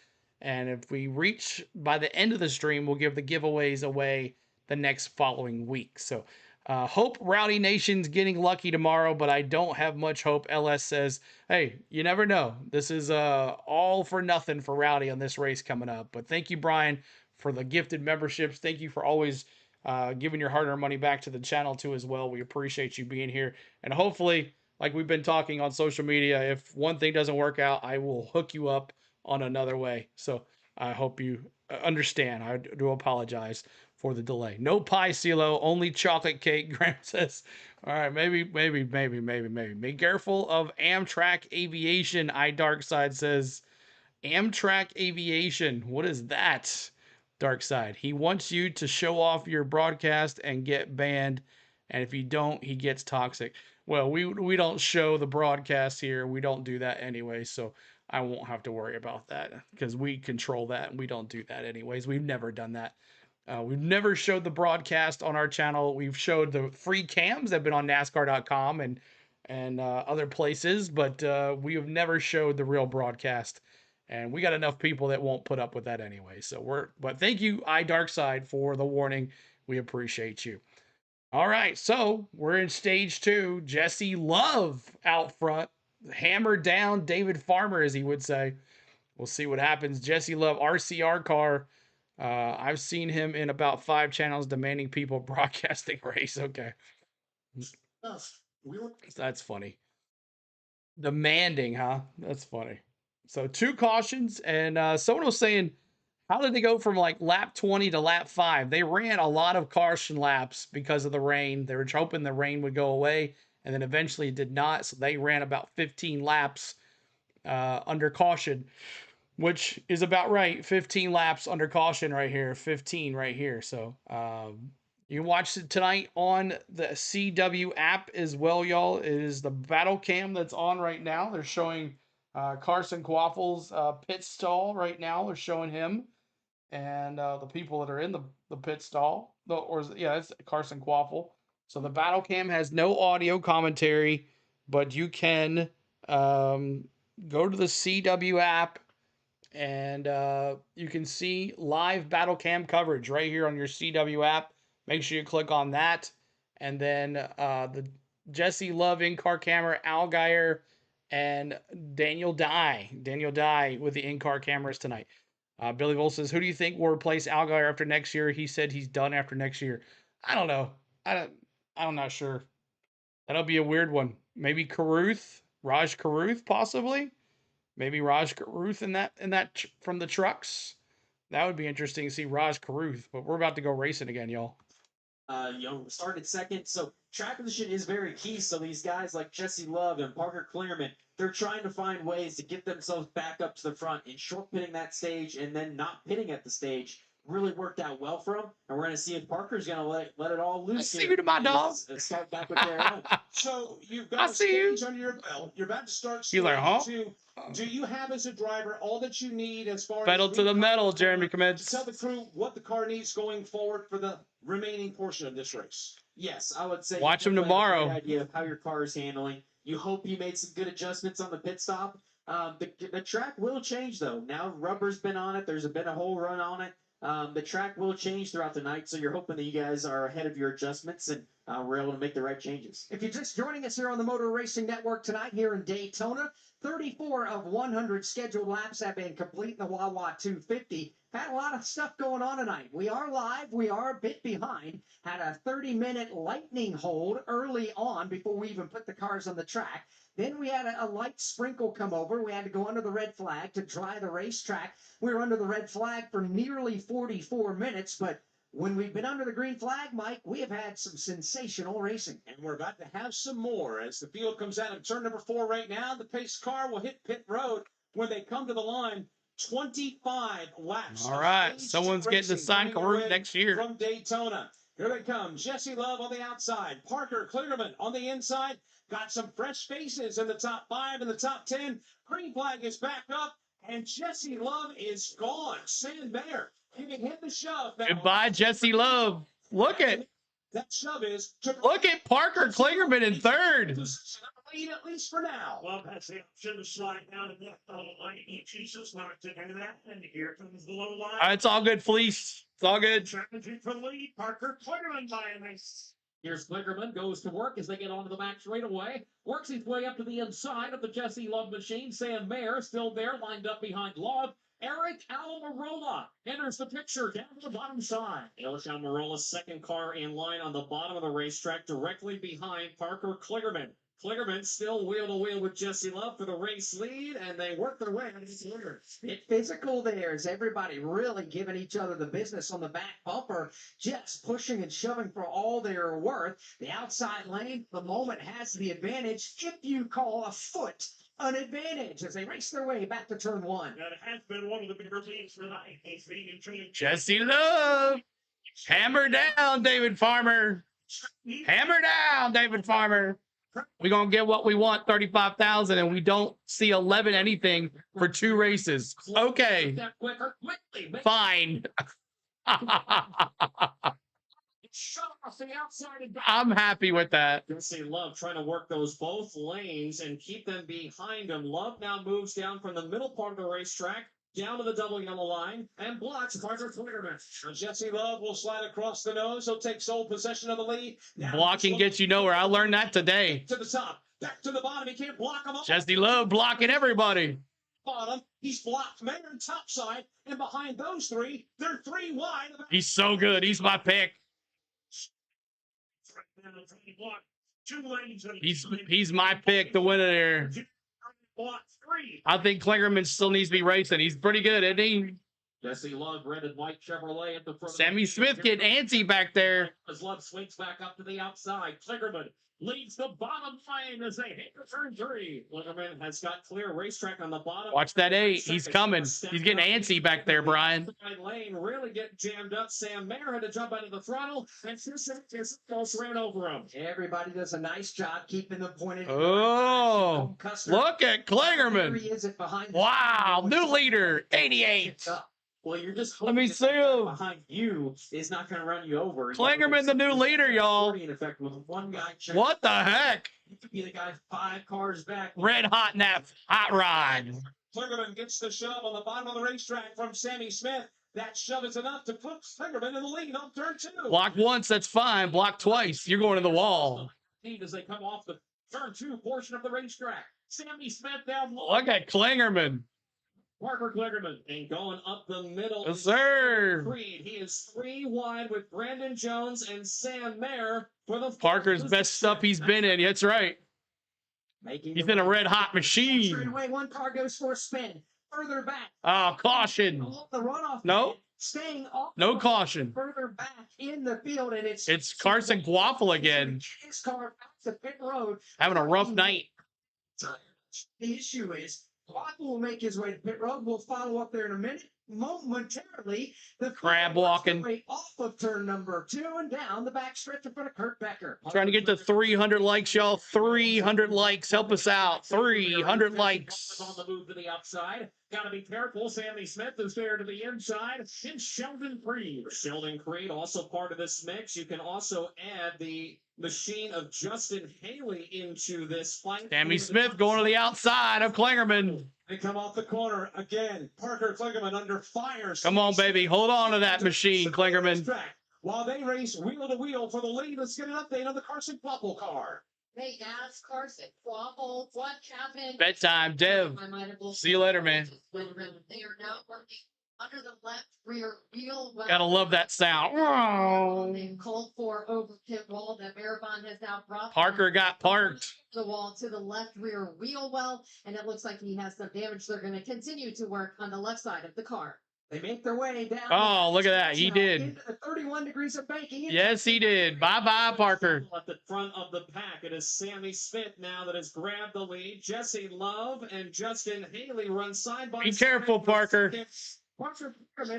And if we reach by the end of the stream, we'll give the giveaways away the next following week. So hope Rowdy Nation's getting lucky tomorrow, but I don't have much hope. LS says, hey, you never know. This is all for nothing for Rowdy on this race coming up. But thank you, Brian, for the gifted memberships. Thank you for always giving your hard-earned money back to the channel too as well. We appreciate you being here. And hopefully, like we've been talking on social media, if one thing doesn't work out, I will hook you up on another way. So I hope you understand. I do apologize for the delay. No pie, CeeLo, only chocolate cake, Graham says. All right, maybe. Be careful of Amtrak Aviation, iDarkside says. Amtrak Aviation, what is that? Darkside, he wants you to show off your broadcast and get banned, and if you don't, he gets toxic. Well, we don't show the broadcast here. We don't do that anyway, so I won't have to worry about that because we control that, and we don't do that anyways. We've never done that. We've never showed the broadcast on our channel. We've showed the free cams that have been on NASCAR.com and other places, but we have never showed the real broadcast. And we got enough people that won't put up with that anyway. But thank you, iDarkside, for the warning. We appreciate you. All right, so we're in stage 2. Jesse Love out front. Hammer down David Farmer, as he would say. We'll see what happens. Jesse Love, RCR car. I've seen him in about 5 channels demanding people broadcasting race. Okay. That's funny. Demanding, huh? That's funny. So 2 cautions, and someone was saying, how did they go from like lap 20 to lap 5? They ran a lot of caution laps because of the rain. They were hoping the rain would go away, and then eventually it did not. So they ran about 15 laps under caution, which is about right. 15 laps under caution right here. 15 right here. So you can watch it tonight on the CW app as well, y'all. It is the battle cam that's on right now. They're showing Carson Quaffel's pit stall right now. They're showing him and the people that are in the pit stall. It's Carson Quaffel. So the battle cam has no audio commentary, but you can go to the CW app and you can see live battle cam coverage right here on your CW app. Make sure you click on that. And then the Jesse Love in-car camera, Allgaier, and Daniel Dye. Daniel Dye with the in-car cameras tonight. Billy Vol says, who do you think will replace Allgaier after next year? He said he's done after next year. I don't know. I'm not sure. That'll be a weird one. Maybe Carruth, Raj Carruth, possibly. Maybe Raj Carruth in that from the trucks. That would be interesting to see Raj Carruth. But we're about to go racing again, y'all. Started second. So track position is very key. So these guys like Jesse Love and Parker Clearman, they're trying to find ways to get themselves back up to the front and short pitting that stage and then not pitting at the stage really worked out well for him, and we're going to see if Parker's going to let it all loose. See you to my dog. Start back with their own. So you've got I a see you. stage under your belt. You're about to start He's like, huh? two. Do you have as a driver all that you need as far Pedal as to the metal, Jeremy to Commits. tell the crew what the car needs going forward for the remaining portion of this race? Yes, I would say Watch you him definitely have a tomorrow. great idea of how your car is handling. You hope you made some good adjustments on the pit stop. The track will change though. Now rubber's been on it. There's been a whole run on it. The track will change throughout the night, so you're hoping that you guys are ahead of your adjustments and we're able to make the right changes. If you're just joining us here on the Motor Racing Network tonight here in Daytona, 34 of 100 scheduled laps have been complete in the WAWA 250. Had a lot of stuff going on tonight. We are live. We are a bit behind. Had a 30-minute lightning hold early on before we even put the cars on the track. Then we had a light sprinkle come over. We had to go under the red flag to dry the racetrack. We were under the red flag for nearly 44 minutes, but when we've been under the green flag, Mike, we have had some sensational racing. And we're about to have some more as the field comes out of turn number 4 right now. The pace car will hit pit road when they come to the line. 25 laps. All right. Someone's getting to sign Karuk next year. From Daytona. Here they come. Jesse Love on the outside. Parker Clearman on the inside. Got some fresh faces in the top 5 and the top 10. Green flag is back up. And Jesse Love is gone. Sam Bear giving him the shove. Goodbye, Jesse Love. Look at that shove is. Look at Parker Klingerman in third. Lead at least for now. Well, that's the option to slide down and left on the line. He chooses not to do that. And here comes the low line. It's all good, Fleece. It's all good. Strategy for lead. Parker Klingerman by a nice. Here's Klingerman, goes to work as they get onto the back straightaway. Works his way up to the inside of the Jesse Love machine. Sam Mayer still there, lined up behind Love. Eric Almirola enters the picture down to the bottom side. Eric Almirola's second car in line on the bottom of the racetrack, directly behind Parker Klingerman. Klingerman still wheel to wheel with Jesse Love for the race lead, and they work their way into the leader. Bit physical there is everybody really giving each other the business on the back bumper, just pushing and shoving for all they're worth. The outside lane, the moment has the advantage if you call a foot an advantage as they race their way back to turn 1. That has been one of the bigger leads tonight. He's being intrigued. Jesse Love. Hammer down, David Farmer. Hammer down, David Farmer. We're going to get what we want, 35,000, and we don't see 11 anything for 2 races. Okay. Fine. I'm happy with that. You can see Love trying to work those both lanes and keep them behind him. Love now moves down from the middle part of the racetrack down to the double yellow line and blocks Parker Klingerman. Jesse Love will slide across the nose. He'll take sole possession of the lead. Blocking gets you nowhere. I learned that today. To the top, back to the bottom. He can't block them all. Jesse Love blocking everybody. Bottom, he's blocked Mayer and topside, and behind those 3, they're 3 wide. He's so good. He's my pick. He's my pick to win it here. I think Klingerman still needs to be racing. He's pretty good, isn't he? Jesse Love, red and white Chevrolet at the front. Sammy Smith getting antsy back there. As Love swings back up to the outside, Klingerman leads the bottom line as they hit the turn 3. Klingerman has got clear racetrack on the bottom. Watch that 8. He's coming. He's getting antsy back there, Brian. Lane really get jammed up. Sam Mayer had to jump out of the throttle, and just almost ran over him. Everybody does a nice job keeping them pointed. Oh, look at Klingerman. Wow, new leader, 88. Well, you're just let me see him behind you is not going to run you over. Klingerman, the new leader, y'all. In effect, with one guy. What the heck? You could be the guy 5 cars back. Red hot nap, hot rod. Klingerman gets the shove on the bottom of the racetrack from Sammy Smith. That shove is enough to put Klingerman in the lead on turn 2. Block once, that's fine. Block twice, you're going to the wall. As they come off the turn 2 portion of the racetrack, Sammy Smith down low. Look at Klingerman. Parker Klingerman and going up the middle. Yes, sir. Creed. He is 3 wide with Brandon Jones and Sam Mayer for the Parker's best stuff he's been in. That's right. He's in a red hot machine. Straightaway, one car goes for a spin. Further back. Oh, caution. The runoff. No. Staying off. No caution. Further back in the field, and it's Carson Guafel again. His car back to pit road. Having a rough night. The issue is, Guafel will make his way to pit road. We'll follow up there in a minute. momentarily. The Crab walking. off of turn number 2 and down the backstretch in front of Kurt Becker. Trying to get to 300 likes, y'all. 300 likes. Help us out. 300 likes. On the move to the outside. Got to be careful. Sammy Smith is there to the inside. And Sheldon Creed. Sheldon Creed, also part of this mix. You can also add the machine of Justin Haley into this fight. Sammy Smith going to the outside of Klingerman. They come off the corner again. Parker Klingerman under fire. Come on, baby. Hold on to that machine, Klingerman. While they race wheel to wheel for the lead, let's get an update on the Carson Popple car. They asked Carson Quapple what happened. Bedtime, Dev. See you later, man. They are now working under the left rear wheel well. Gotta love that sound. They called for over pit wall that Maribon has now brought. Parker got parked. The wall to the left rear wheel well, and it looks like he has some damage. They're going to continue to work on the left side of the car. They make their way down. Oh, look at that. He did. Into the 31 degrees of banking. Yes, he did. Bye-bye, Parker. At the front of the pack, it is Sammy Smith now that has grabbed the lead. Jesse Love and Justin Haley run side by side. Be careful, Parker.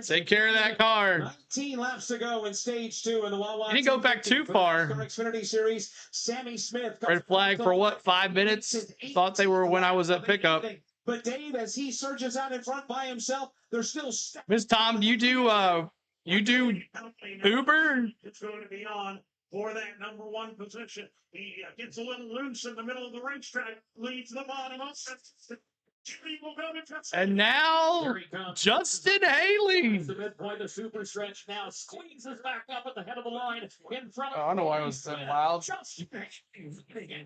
Take care of that car. 19 laps to go in stage 2 in the WAWA. He didn't go back too far. Xfinity Series. Sammy Smith. Red flag for what? 5 minutes? Thought they were when I was at pickup. But Dave, as he surges out in front by himself, they're still stuck. Miss Tom, do you do Uber? It's going to be on for that number 1 position. He gets a little loose in the middle of the racetrack, leads the bottom up. And now, Justin Haley. The midpoint, the super stretch now squeezes back up at the head of the line in front of. I don't know why it was so loud.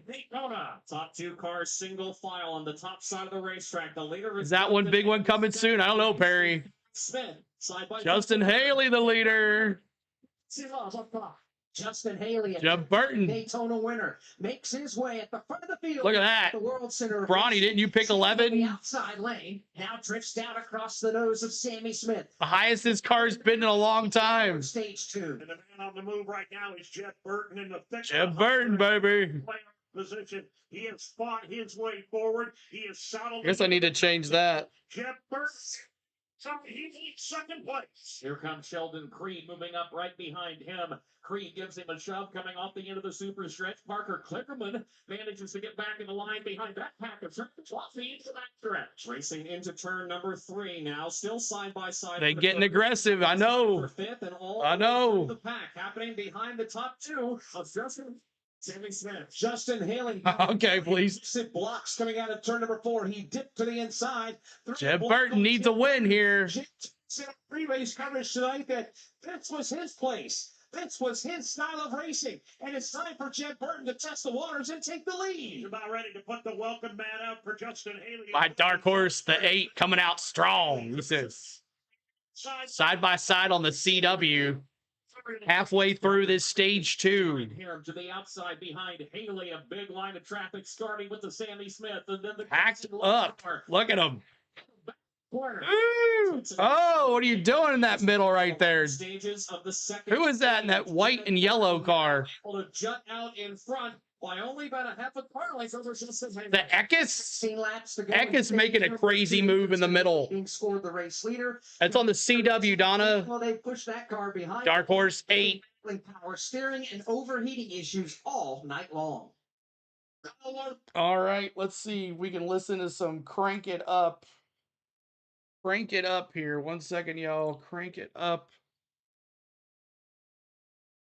Daytona. Top 2 cars single file on the top side of the racetrack. The leader Is that one big one coming soon? I don't know, Perry. Smith, side by Justin Haley, the leader. Justin Haley, Jeff Burton, Daytona winner, makes his way at the front of the field. Look at that. The World Center. Bronny, didn't you pick 11? The outside lane now drifts down across the nose of Sammy Smith. The highest this car's been in a long time. Stage 2. And the man on the move right now is Jeff Burton in the thick. Jeff Burton, baby. Position. He has fought his way forward. He has shot. I guess I need to change that. Jeff Burton. He needs second place. Here comes Sheldon Creed moving up right behind him. Creed gives him a shove coming off the end of the super stretch. Parker Klingerman manages to get back in the line behind that pack of circuits off the into that stretch. Racing into turn number 3 now, still side by side. They getting aggressive. I know. I know. The pack happening behind the top 2 of Justin. Sammy Smith. Justin Haley. Okay, please. Blocks coming out of turn number 4. He dipped to the inside. Jeff Burton needs a win here. Pre-race coverage tonight that this was his place. This was his style of racing. And it's time for Jeff Burton to test the waters and take the lead. He's about ready to put the welcome mat up for Justin Haley. My dark horse, the 8, coming out strong. He says, side by side on the CW. Halfway through this stage 2. Here to the outside behind Haley, a big line of traffic starting with the Sammy Smith, and then the packed up. Look at him. Oh, what are you doing in that middle right there? Stages of the second. Who is that in that white and yellow car? Able to jut out in front by only about a half a car length over the Eckes. Eckes making a crazy move in the middle. Scored the race leader. That's on the CW, Donna. Well, they pushed that car behind. Dark Horse 8. Power steering and overheating issues all night long. All right, let's see. We can listen to some Crank It Up. Crank it up here. 1 second, y'all. Crank it up.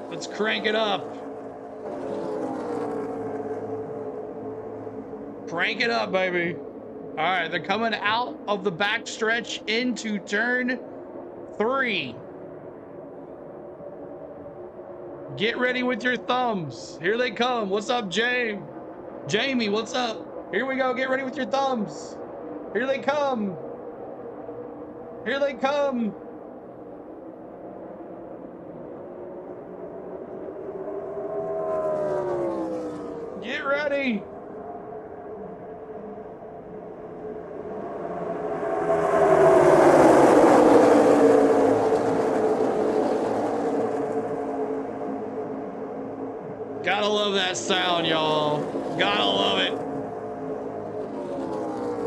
Let's crank it up. Crank it up, baby. All right, they're coming out of the back stretch into turn 3. Get ready with your thumbs. Here they come. What's up, Jamie? Jamie, what's up? Here we go. Get ready with your thumbs. Here they come. Here they come. Get ready. Gotta love that sound, y'all. Gotta love it.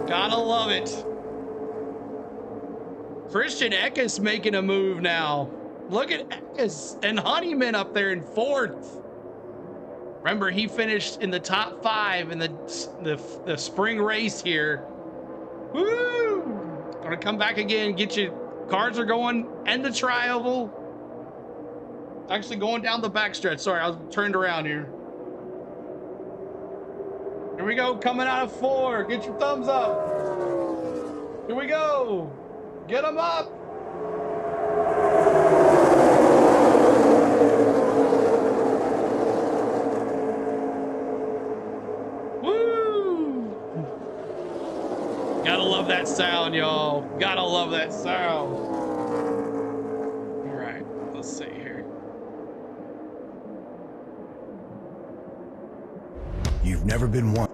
Gotta love it. Christian Eckes making a move now. Look at Eckes and Honeyman up there in 4th. Remember, he finished in the top 5 in the spring race here. Woo! Gonna come back again. Get your cars are going and the trioval. Actually going down the backstretch. Sorry, I was turned around here. Here we go, coming out of 4. Get your thumbs up. Here we go. Get them up. Woo! Gotta love that sound, y'all. Gotta love that sound. All right, let's see here. You've never been one.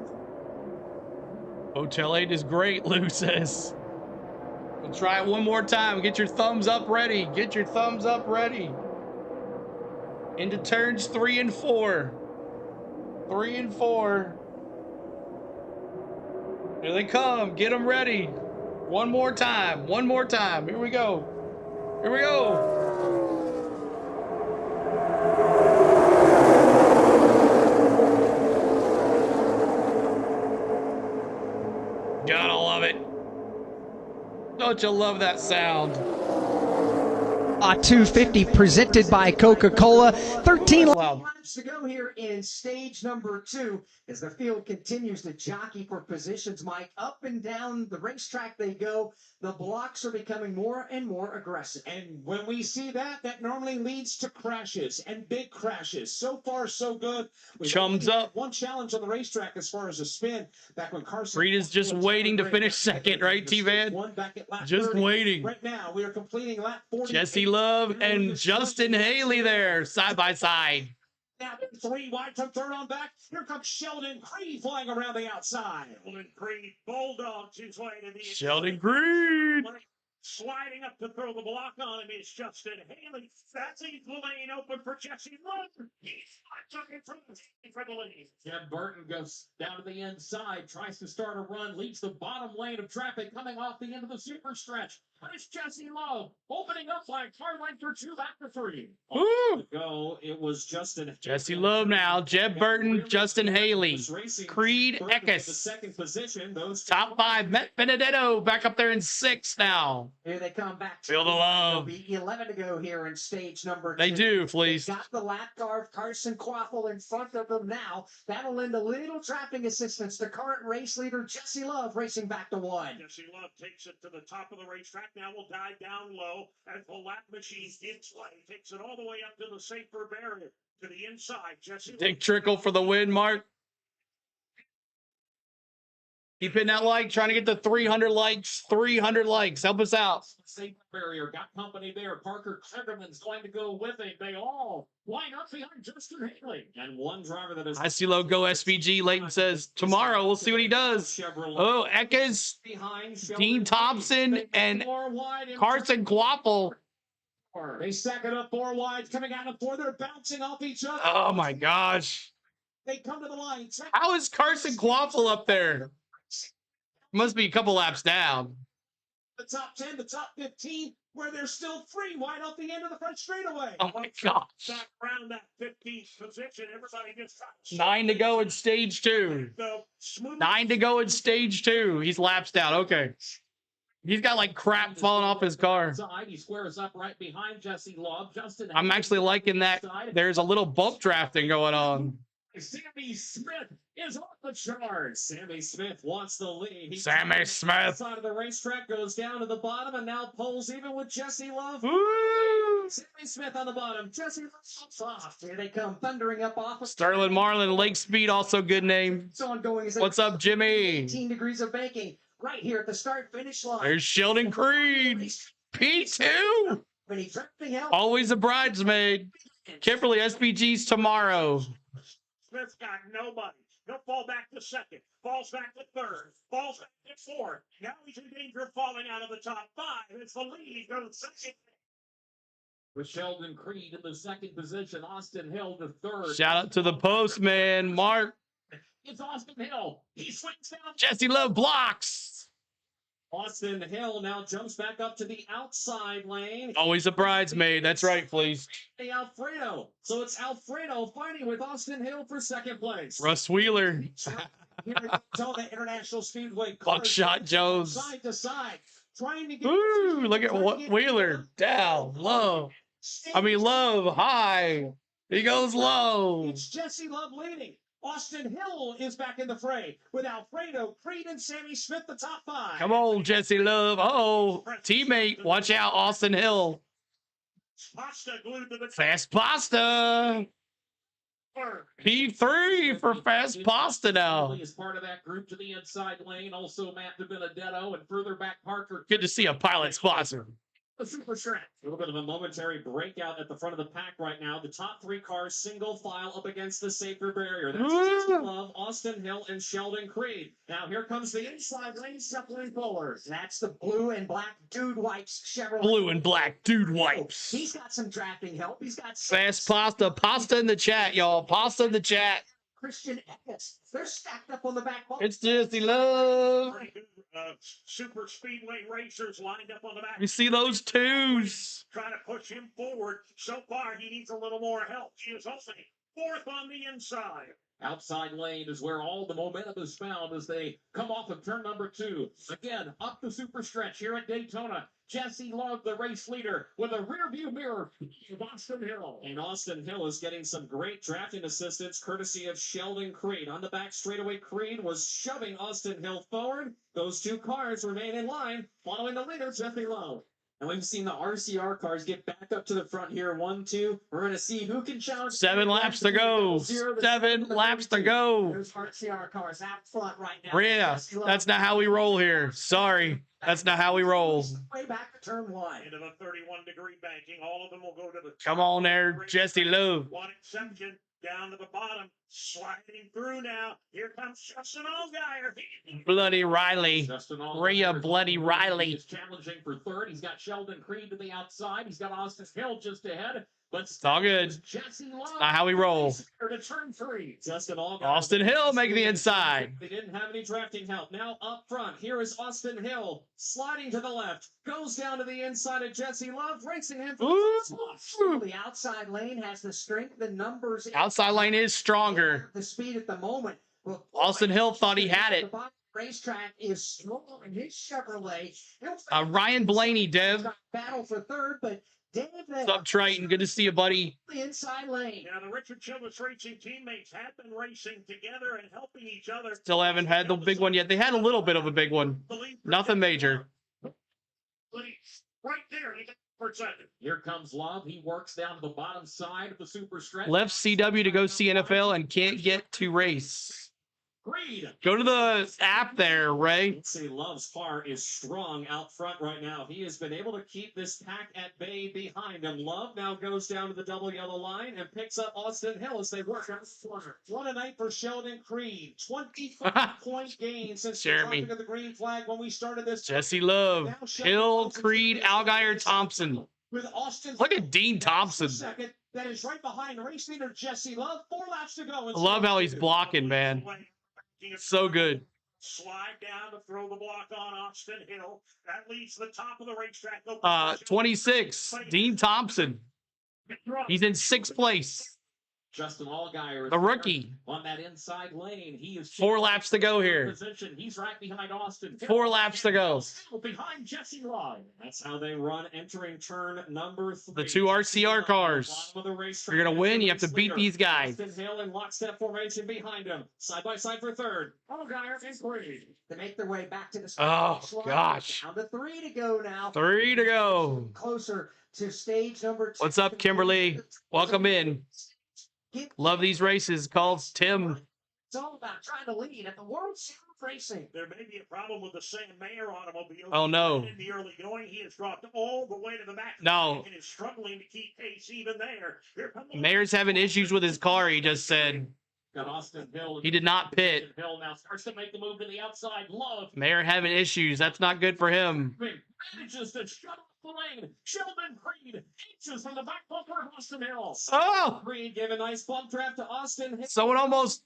Hotel 8 is great, Lou says. We'll try it one more time. Get your thumbs up ready. Get your thumbs up ready. Into turns 3 and 4. 3 and 4. Here they come. Get them ready. One more time. One more time. Here we go. Here we go. Gotta love it. Don't you love that sound? 250 presented by Coca-Cola. 13 laps to go here in stage number 2 as the field continues to jockey for positions. Mike, up and down the racetrack they go. The blocks are becoming more and more aggressive. And when we see that, that normally leads to crashes and big crashes. So far, so good. Chums up. One challenge on the racetrack as far as a spin. Back when Carson. Rita's just waiting to finish second, right, T-Van? Just waiting. Right now, we are completing lap 40. Jesse Love and Justin Haley there, side by side. Now 3 wide from third on back. Here comes Sheldon Creed flying around the outside. Sheldon Creed bulldogs his way to the Sheldon Creed. Sliding up to throw the block on him is Justin Haley. That's the lane open for Jesse Love. He's looking for the lead. Jeb Burton goes down to the inside, tries to start a run, leads the bottom lane of traffic coming off the end of the super stretch. But it's Jesse Love opening up like car length or 2 back to 3. Woo! Go, it was Justin. Jesse Love now. Jeb Burton, Justin Haley, Creed Eckes. The second position. Those top 5. Matt Benedetto back up there in 6 now. Here they come back. Feel the love. There'll be 11 to go here in stage number 2. They do, please. Got the lap car of Carson Quaffle in front of them now. That'll lend a little tracking assistance to current race leader Jesse Love racing back to 1. Jesse Love takes it to the top of the racetrack. Now will dive down low as the lap machine gives way. Takes it all the way up to the safer barrier to the inside. Jesse Dick Trickle for the win, Mark. Keep hitting that like, trying to get to 300 likes. 300 likes. Help us out. Safe barrier, got company there. Parker Cleverman's going to go with it. They all line up behind Justin Haley. And one driver that is. I see logo SVG. Leighton says, tomorrow we'll see what he does. Oh, Eckes, Dean Thompson, and Carson Quaffle. They stack it up 4 wide, coming out of 4. They're bouncing off each other. Oh, my gosh. They come to the line. How is Carson Quaffle up there? Must be a couple laps down. The top 10, the top 15, where there's still 3 wide off the end of the front straightaway. Oh my gosh. Back around that 15th position. Everybody just 9 to go in stage 2. 9 to go in stage 2. He's laps down. Okay. He's got like crap falling off his car. He squares up right behind Jesse Love. Justin. I'm actually liking that there's a little bump drafting going on. Sammy Smith is off the charts. Sammy Smith wants the lead. Sammy Smith. Side of the racetrack goes down to the bottom and now pulls even with Jesse Love. Woo! Sammy Smith on the bottom. Jesse Love soft. Here they come thundering up off of Sterling Marlin, Lake Speed, also good name. So ongoing. What's up, Jimmy? 18 degrees of baking right here at the start finish line. There's Sheldon Creed. P2. Always a bridesmaid. Kimberly SPG's tomorrow. Smith's got nobody. He'll fall back to second. Falls back to third. Falls back to fourth. Now he's in danger of falling out of the top 5. It's the lead goes second. With Sheldon Creed in the second position, Austin Hill the third. Shout out to the postman, Mark. It's Austin Hill. He swings down. Jesse Love blocks. Austin Hill now jumps back up to the outside lane. Always a bridesmaid. That's right, please. The Alfredo. So it's Alfredo fighting with Austin Hill for second place. Russ Wheeler. Here at Daytona International Speedway. Buckshot Jones. Side to side. Trying to get Ooh, look at Wheeler. Down, low. Love, high. He goes low. It's Jesse Love leading. Austin Hill is back in the fray with Alfredo, Creed, and Sammy Smith, the top 5. Come on, Jesse Love. Oh, teammate. Watch out, Austin Hill. Fast Pasta. P3 for Fast Pasta now. Is part of that group to the inside lane. Also Matt DiBenedetto and further back Parker. Good to see a pilot sponsor. The Super Stretch. A little bit of a momentary breakout at the front of the pack right now. The top 3 cars single file up against the safety barrier. That's Jesse Love, Austin Hill, and Sheldon Creed. Now here comes the inside lane shuffling forward. That's the blue and black Dude Wipes Chevrolet. Blue and black Dude Wipes. He's got some drafting help. He's got Fast Pasta. Pasta in the chat, y'all. Pasta in the chat. Christian Eckes. They're stacked up on the back wall. It's Jesse Love. Super Speedway racers lined up on the back. You see those twos. Trying to push him forward. So far, he needs a little more help. He is opening 4th on the inside. Outside lane is where all the momentum is found as they come off of turn number 2. Again, up the super stretch here at Daytona. Jesse Love, the race leader, with a rear view mirror of Austin Hill. And Austin Hill is getting some great drafting assistance courtesy of Sheldon Creed. On the back straightaway, Creed was shoving Austin Hill forward. Those 2 cars remain in line, following the leader, Jesse Love. And we've seen the RCR cars get back up to the front here. 1, 2. We're going to see who can challenge. 7 laps to go. 7 laps to go. There's RCR cars out front right now. Yeah, that's not how we roll here. Sorry. That's not how we roll. Way back to turn 1. Into the 31-degree banking. All of them will go to the. Come on there, Jesse Love. One exception. Down to the bottom, sliding through now. Here comes Justin Allgaier. Bloody Riley. Rhea Bloody Riley. He's challenging for 3rd. He's got Sheldon Creed to the outside. He's got Austin Hill just ahead. But it's all good. Jesse Love, not how we roll. To turn 3. Justin Allgaier. Austin Hill making the inside. They didn't have any drafting help. Now up front, here is Austin Hill sliding to the left. Goes down to the inside of Jesse Love, racing him. The outside lane has the strength, the numbers. Outside lane is stronger. The speed at the moment. Austin Hill thought he had it. The racetrack is strong in his Chevrolet. Ryan Blaney, Dev. Battle for 3rd, but Dave. What's up, Triton? Good to see you, buddy. The inside lane. Now, the Richard Childress Racing teammates have been racing together and helping each other. Still haven't had the big one yet. They had a little bit of a big one. Nothing major. Right there. Here comes Love. He works down to the bottom side of the super stretch. Left CW to go see NFL and can't get to race. Creed. Go to the app there, Ray. Let's see, Love's car is strong out front right now. He has been able to keep this pack at bay behind him. Love now goes down to the double yellow line and picks up Austin Hill as they work on the corner. What a night for Sheldon Creed. 25-point gain since Jeremy. the green flag when we started this. Jesse Love, Hill, Creed, Allgaier, Thompson. With Austin. Look at Dean Thompson. Second, that is right behind race leader Jesse Love. 4 laps to go. I love how he's blocking, man. So good. Slide down to throw the block on Austin Hill. That leads the top of the racetrack. 26, Dean Thompson. He's in 6th place. Justin Allgaier, the rookie, on that inside lane. He is 4 laps to go here. Position. He's right behind Austin. 4 laps to go. Still behind Jesse Love. That's how they run entering turn number 3. The 2 RCR cars. If you're gonna win, you have to beat these guys. Austin Hill in lockstep formation behind him, side by side for 3rd. Allgaier and Creed. They make their way back to the start. Oh gosh. Down to 3 to go now. 3 to go. Closer to stage number 2. What's up, Kimberly? Welcome in. Love these races. Calls Tim. It's all about trying to lead at the World Series of Racing. There may be a problem with the Sam Mayer automobile. Oh no! In the early going, he has dropped all the way to the back. No. And is struggling to keep pace even there. Mayer's having issues with his car. He just said. Got Austin Hill. He did not pit. Austin Hill now starts to make the move to the outside. Love. Mayer having issues. That's not good for him. Manages to shut off the lane. Sheldon Creed inches from the back bumper of Austin Hill. Oh! Creed gave a nice bump draft to Austin Hill. Someone almost.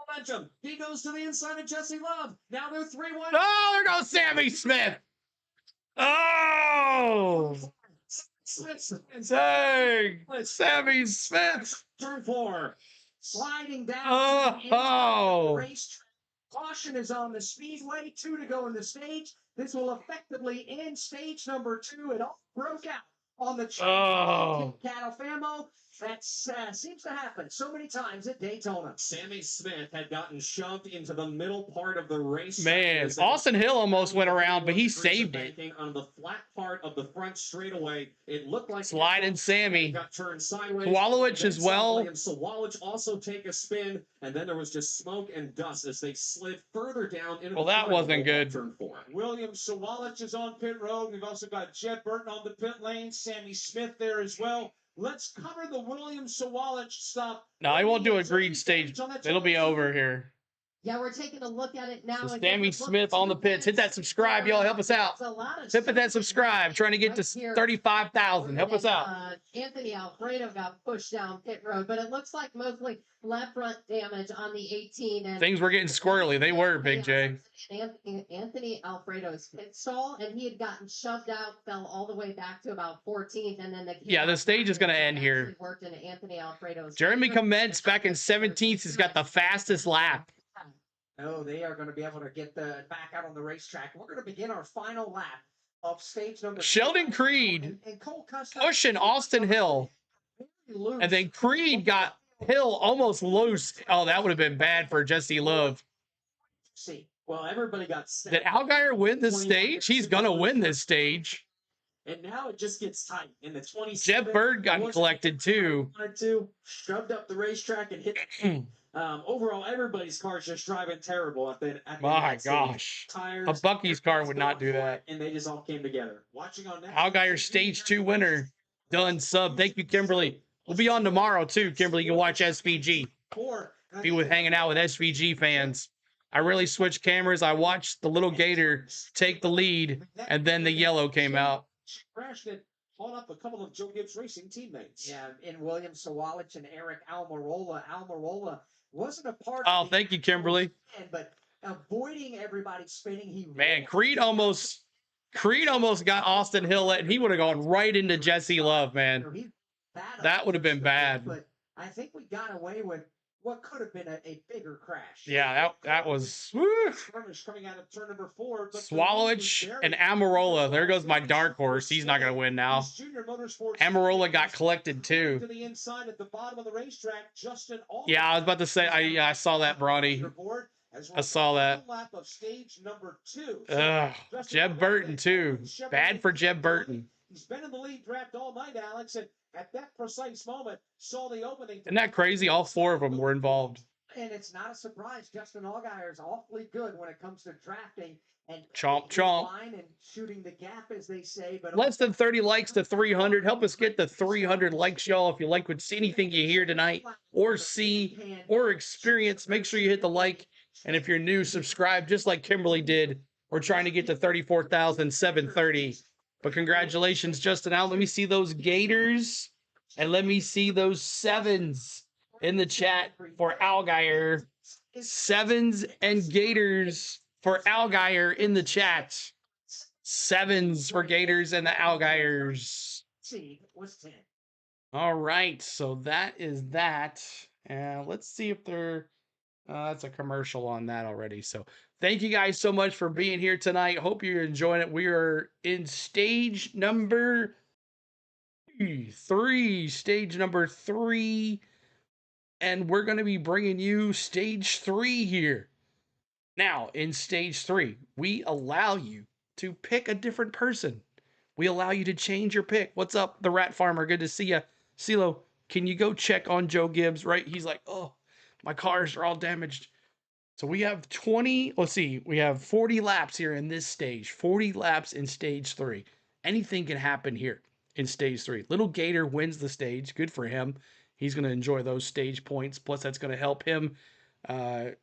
Momentum. He goes to the inside of Jesse Love. Now they're 3-1. Oh, there goes Sammy Smith. Oh! Dang! Sammy Smith! Turn 4. Sliding down Oh! race. Caution is on the speedway. 2 to go in the stage. This will effectively end stage number 2. It all broke out on the track. Oh! Cattle Famo. That seems to happen so many times at Daytona. Sammy Smith had gotten shoved into the middle part of the race. Man, Austin Hill almost went around, but he saved it. On the flat part of the front straightaway, it looked like Sliding Sammy. got turned sideways. Swallowich as well. Swallowich also take a spin, and then there was just smoke and dust as they slid further down into Well, the that wasn't good. turn 4. William Sawalich is on pit road. We've also got Jed Burton on the pit lane. Sammy Smith there as well. Let's cover the William Sawalich stop. No, I won't do a green stage. It'll be over here. Yeah, we're taking a look at it now. So Sammy Smith on the pits. Hit that subscribe, y'all. Help us out. Hit that subscribe. Trying to get to 35,000. Help us out. Anthony Alfredo got pushed down pit road, but it looks like mostly left front damage on the 18. And Things were getting squirrely. They were, Big J. Anthony Alfredo's pit stall, and he had gotten shoved out, fell all the way back to about 14th, and then the stage is going to end here. Worked in Anthony Alfredo's. Jeremy Commence back in 17th has got the fastest lap. Oh, they are going to be able to get back out on the racetrack. We're going to begin our final lap of stage number. Sheldon Creed and Cole Custer pushing Austin Hill. And then Creed got Hill almost loose. Oh, that would have been bad for Jesse Love. See, well, everybody got set. Did Allgaier win this stage? He's going to win this stage. And now it just gets tight in the 20. Jeb Bird got collected too. Shoved up the racetrack and hit. Overall, everybody's car's just driving terrible. My gosh. Tires, a Bucky's car would not do that. And they just all came together. Watching on that. Allgaier stage 2 winner. Done sub. Thank you, Kimberly. We'll be on tomorrow too, Kimberly. You can watch SVG. Be with hanging out with SVG fans. I really switched cameras. I watched the little gator take the lead, and then the yellow came out. Crashed it. Called up a couple of Joe Gibbs Racing teammates. Yeah, in William Sawalich and Eric Almirola. Almirola wasn't a part of thank you, Kimberly. But avoiding everybody spinning, Creed almost got Austin Hill, and he would have gone right into Jesse Love, man. That would have been bad. But I think we got away with what could have been a bigger crash. Yeah, that was. Woo. Coming out of turn number 4. Swallowich and Amarola. There goes my dark horse. He's not going to win now. Amarola got collected too. To the inside at the bottom of the racetrack, Justin. Yeah, I was about to say. I saw that, Bronny. I saw that. Lap of stage number 2. Ugh, Jeb Burton too. Bad for Jeb Burton. He's been in the lead draft all night, Alex, and at that precise moment saw the opening. Isn't that crazy? All 4 of them were involved. And it's not a surprise. Justin Allgaier is awfully good when it comes to drafting and chomp. And shooting the gap, as they say. But less than 30 likes to 300. Help us get to 300 likes, y'all. If you like anything you hear tonight, or see, or experience, make sure you hit the like. And if you're new, subscribe, just like Kimberly did. We're trying to get to 34,730. But congratulations, Justin. Out. Let me see those Gators, and let me see those 7s in the chat for Allgaier. 7s and Gators for Allgaier in the chat. 7s for Gators and the Allgaiers. Was 10. All right, so that is that. Let's see if they're. That's a commercial on that already. So thank you guys so much for being here tonight. Hope you're enjoying it. We are in stage number 3. Stage number 3. And we're going to be bringing you stage 3 here. Now, in stage 3, we allow you to pick a different person. We allow you to change your pick. What's up, the Rat Farmer? Good to see you. CeeLo, can you go check on Joe Gibbs, right? He's like, oh, my cars are all damaged. So we have 20, let's see, we have 40 laps here in this stage. 40 laps in stage 3. Anything can happen here in stage 3. Little Gator wins the stage. Good for him. He's going to enjoy those stage points. Plus, that's going to help him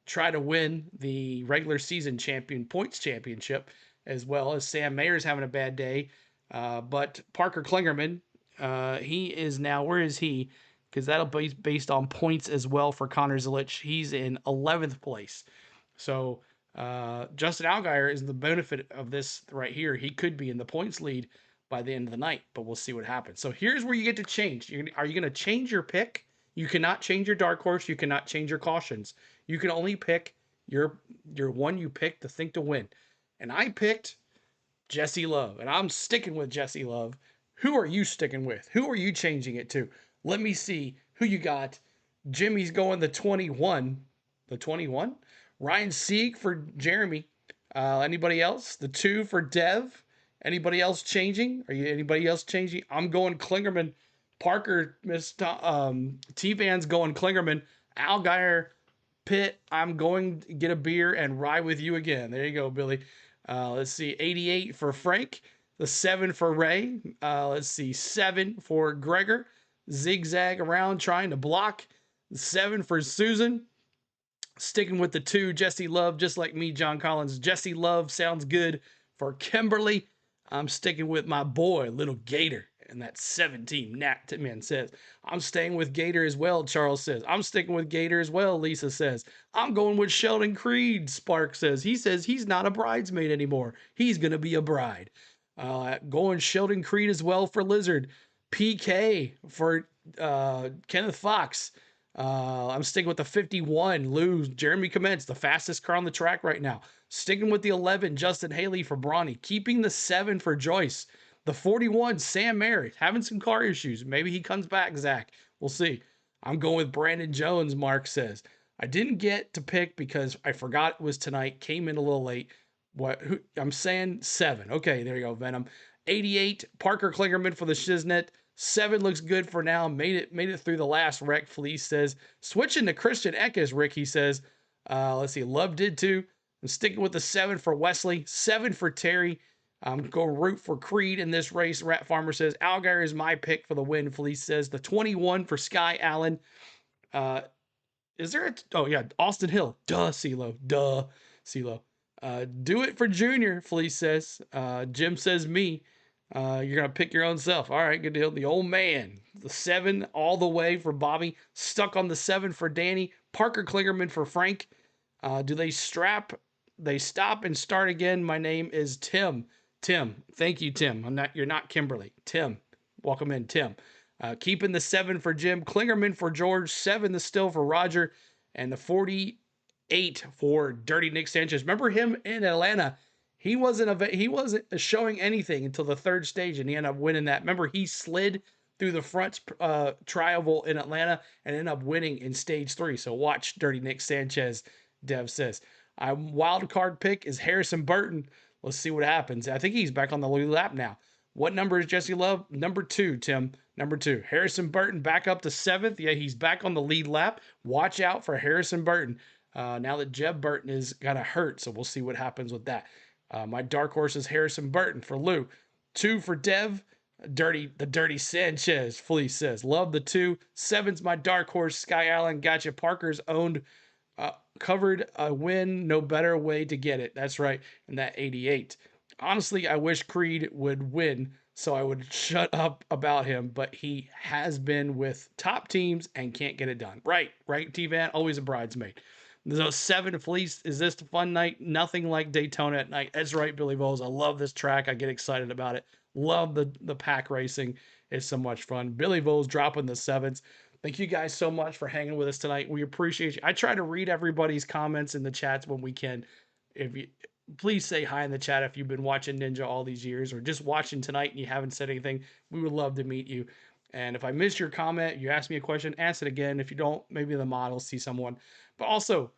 try to win the regular season points championship, as well as Sam Mayer's having a bad day. But Parker Klingerman, he is now, where is he? Because that'll be based on points as well for Connor Zilich. He's in 11th place. So Justin Allgaier is the benefit of this right here. He could be in the points lead by the end of the night, but we'll see what happens. So here's where you get to change. Are you going to change your pick? You cannot change your dark horse. You cannot change your cautions. You can only pick your one you picked to think to win. And I picked Jesse Love, and I'm sticking with Jesse Love. Who are you sticking with? Who are you changing it to? Let me see who you got. Jimmy's going the 21. The 21? Ryan Sieg for Jeremy. Anybody else? The 2 for Dev. Anybody else changing? Anybody else changing? I'm going Klingerman. Parker, T-Van's going Klingerman. Allgaier, Pitt, I'm going to get a beer and ride with you again. There you go, Billy. Let's see, 88 for Frank. The 7 for Ray. Let's see, 7 for Gregor. Zigzag around trying to block. 7 for Susan. Sticking with the 2, Jesse Love, just like me, John Collins. Jesse Love sounds good for Kimberly. I'm sticking with my boy, Little Gator, and that 17. Nat Man says. I'm staying with Gator as well, Charles says. I'm sticking with Gator as well, Lisa says. I'm going with Sheldon Creed, Spark says. He says he's not a bridesmaid anymore. He's going to be a bride. Going Sheldon Creed as well for Lizard. PK for Kenneth Fox. I'm sticking with the 51. Lou, Jeremy Commence, the fastest car on the track right now. Sticking with the 11, Justin Haley for Bronny. Keeping the 7 for Joyce. The 41, Sam Merritt, having some car issues. Maybe he comes back, Zach. We'll see. I'm going with Brandon Jones, Mark says. I didn't get to pick because I forgot it was tonight. Came in a little late. I'm saying 7. Okay, there you go, Venom. 88, Parker Klingerman for the Shiznit. 7 looks good for now. Made it through the last wreck. Fleece says. Switching to Christian Eckes, Rick, he says. Let's see. Love did too. I'm sticking with the 7 for Wesley. 7 for Terry. I'm going to root for Creed in this race. Rat Farmer says. Allgaier is my pick for the win. Fleece says. The 21 for Sky Allen. Is there a... Oh, yeah. Austin Hill. Duh, CeeLo. Duh, CeeLo. Do it for Junior, Fleece says. Jim says me. You're going to pick your own self. All right, good deal. The old man. The 7 all the way for Bobby. Stuck on the 7 for Danny. Parker Klingerman for Frank. Do they strap? They stop and start again. My name is Tim. Tim. Thank you, Tim. You're not Kimberly. Tim. Welcome in, Tim. Keeping the 7 for Jim. Klingerman for George. 7 the still for Roger. And the 48 for Dirty Nick Sanchez. Remember him in Atlanta? He wasn't showing anything until the 3rd stage, and he ended up winning that. Remember, he slid through the front tri-oval in Atlanta and ended up winning in stage 3. So watch Dirty Nick Sanchez, Dev says. Wild card pick is Harrison Burton. Let's see what happens. I think he's back on the lead lap now. What number is Jesse Love? Number 2, Tim. Number 2. Harrison Burton back up to 7th. Yeah, he's back on the lead lap. Watch out for Harrison Burton. Now that Jeb Burton is kind of hurt, so we'll see what happens with that. My dark horse is Harrison Burton for Lou. 2 for Dev. The Dirty Sanchez, Fleece says. Love the 2. 7's my dark horse. Sky Allen. Gotcha. Parker's owned. Covered a win. No better way to get it. That's right. And that 88. Honestly, I wish Creed would win so I would shut up about him, but he has been with top teams and can't get it done. Right, T-Van? Always a bridesmaid. The 7 Fleece, is this a fun night? Nothing like Daytona at night. That's right, Billy Bowles. I love this track. I get excited about it. Love the pack racing. It's so much fun. Billy Bowles dropping the 7s. Thank you guys so much for hanging with us tonight. We appreciate you. I try to read everybody's comments in the chats when we can. Please say hi in the chat if you've been watching Ninja all these years or just watching tonight and you haven't said anything. We would love to meet you. And if I missed your comment, you ask me a question, ask it again. If you don't, maybe the model see someone. But also,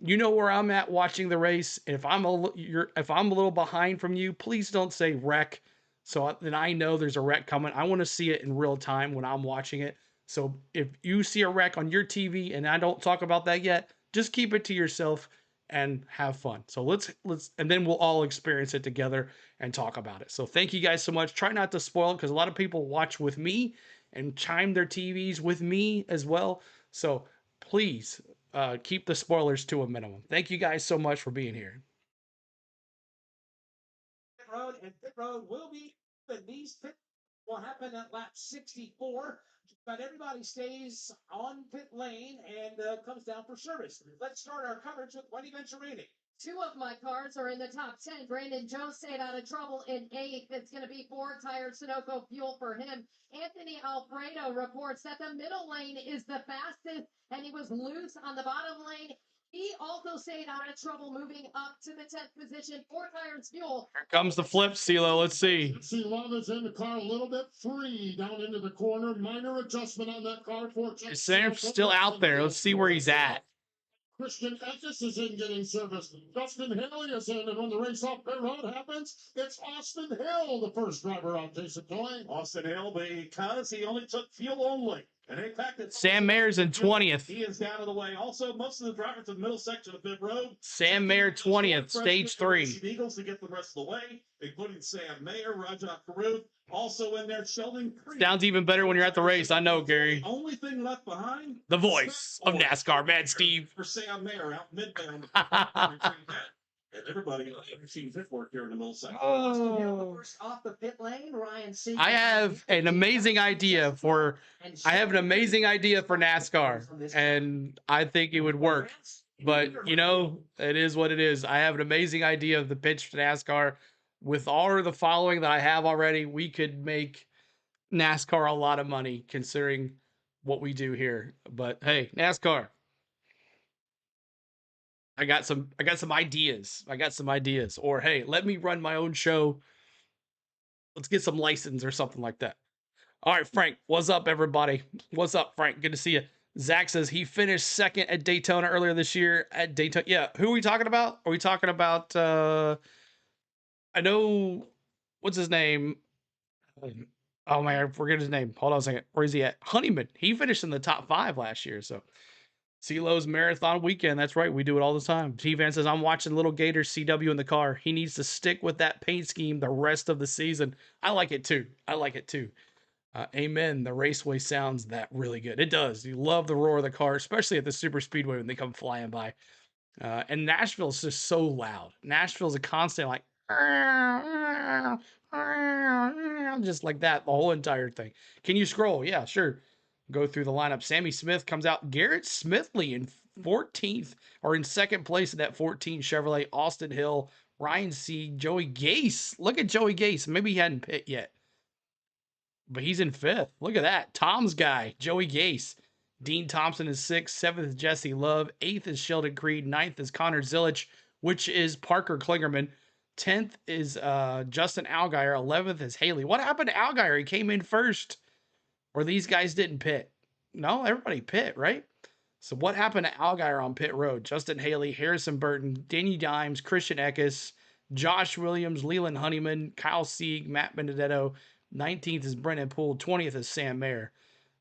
you know where I'm at watching the race. If I'm a little behind from you, please don't say wreck. So then I know there's a wreck coming. I want to see it in real time when I'm watching it. So if you see a wreck on your TV and I don't talk about that yet, just keep it to yourself and have fun. So let's and then we'll all experience it together and talk about it. So thank you guys so much. Try not to spoil it because a lot of people watch with me and chime their TVs with me as well. So please keep the spoilers to a minimum. Thank you guys so much for being here. Pit road will be open. These pit will happen at lap 64. But everybody stays on pit lane and comes down for service. Let's start our coverage with 20 minutes remaining. Two of my cars are in the top 10. Brandon Jones stayed out of trouble in 8th. It's going to be 4-tire Sunoco fuel for him. Anthony Alfredo reports that the middle lane is the fastest, and he was loose on the bottom lane. He also stayed out of trouble moving up to the 10th position. 4 tires fuel. Here comes the flip, CeeLo. Let's see. See Lava's in the car a little bit free down into the corner. Minor adjustment on that car. Sam's still out there. Let's see where he's at. Christian Eckes is in getting service. Justin Haley is in, and when the race off pit road happens, it's Austin Hill, the first driver out, Jason Toy. Austin Hill, because he only took fuel only. And they packed it. Sam Mayer's in 20th. He is down of the way. Also, most of the drivers in the middle section of pit road. Sam Mayer 20th, stage 3. Eagles to get the rest of the way, including Sam Mayer, Rajah Caruth, also in there, Sheldon Creed. Sounds even better when you're at the race. I know, Gary. Only thing left behind. The voice of NASCAR, Mad Steve. For Sam Mayer out midbound. And everybody seen pit work here in the middle section. Oh. First off the pit lane, Ryan C. I have an amazing idea for NASCAR, and I think it would work. But, you know, it is what it is. I have an amazing idea of the pitch to NASCAR. With all of the following that I have already, we could make NASCAR a lot of money considering what we do here. But, hey, NASCAR. I got some ideas. Or, hey, let me run my own show. Let's get some license or something like that. All right, Frank. What's up, everybody? What's up, Frank? Good to see you. Zach says he finished second at Daytona earlier this year at Daytona. Yeah, who are we talking about? Are we talking about, I know, what's his name? Oh, my, I forget his name. Hold on a second. Where is he at? Honeyman. He finished in the top 5 last year, so. CeeLo's Marathon Weekend. That's right. We do it all the time. T-Van says, I'm watching Little Gator CW in the car. He needs to stick with that paint scheme the rest of the season. I like it too. Amen. The raceway sounds that really good. It does. You love the roar of the car, especially at the super speedway when they come flying by. And Nashville's just so loud. Nashville's a constant like, just like that, the whole entire thing. Can you scroll? Yeah, sure. Go through the lineup. Sammy Smith comes out. Garrett Smithley in 14th or in second place in that 14 Chevrolet. Austin Hill, Ryan C, Joey Gase. Look at Joey Gase. Maybe he hadn't pit yet, but he's in 5th. Look at that. Tom's guy, Joey Gase. Dean Thompson is 6th. 7th is Jesse Love. 8th is Sheldon Creed. 9th is Connor Zilich, which is Parker Kligerman. 10th is Justin Allgaier. 11th is Haley. What happened to Allgaier? He came in first. Or these guys didn't pit. No, everybody pit, right? So what happened to Allgaier on pit road? Justin Haley, Harrison Burton, Danny Dimes, Christian Eckes, Josh Williams, Leland Honeyman, Kyle Sieg, Matt Benedetto. 19th is Brennan Poole. 20th is Sam Mayer.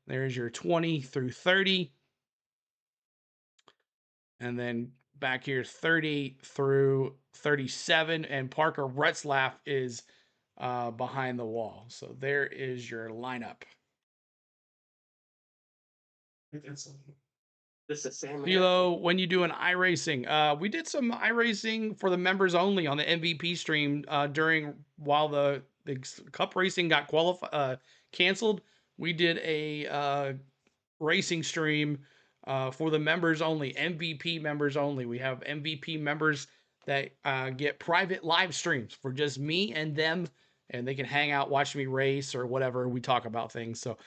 There's your 20 through 30. And then back here, 30 through 37. And Parker Retzlaff is behind the wall. So there is your lineup. This is Sam. CeeLo, when you do an iRacing, we did some iRacing for the members only on the MVP stream while the Cup racing got canceled. We did a racing stream for the members only, MVP members only. We have MVP members that get private live streams for just me and them, and they can hang out, watch me race or whatever. We talk about things. So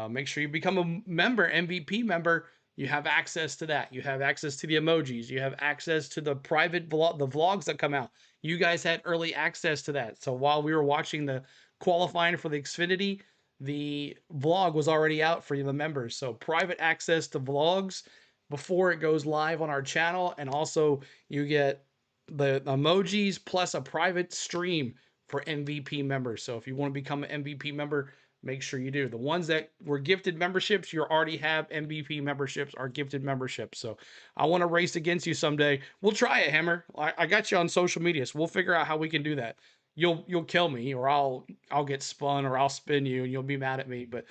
make sure you become a member, MVP member. You have access to that. You have access to the emojis. You have access to the private vlogs that come out. You guys had early access to that. So while we were watching the qualifying for the Xfinity, the vlog was already out for the members. So private access to vlogs before it goes live on our channel. And also you get the emojis plus a private stream for MVP members. So if you want to become an MVP member, make sure you do. The ones that were gifted memberships, you already have MVP memberships, are gifted memberships. So I want to race against you someday. We'll try it, Hammer. I got you on social media, so we'll figure out how we can do that. You'll kill me, or I'll get spun, or I'll spin you, and you'll be mad at me. But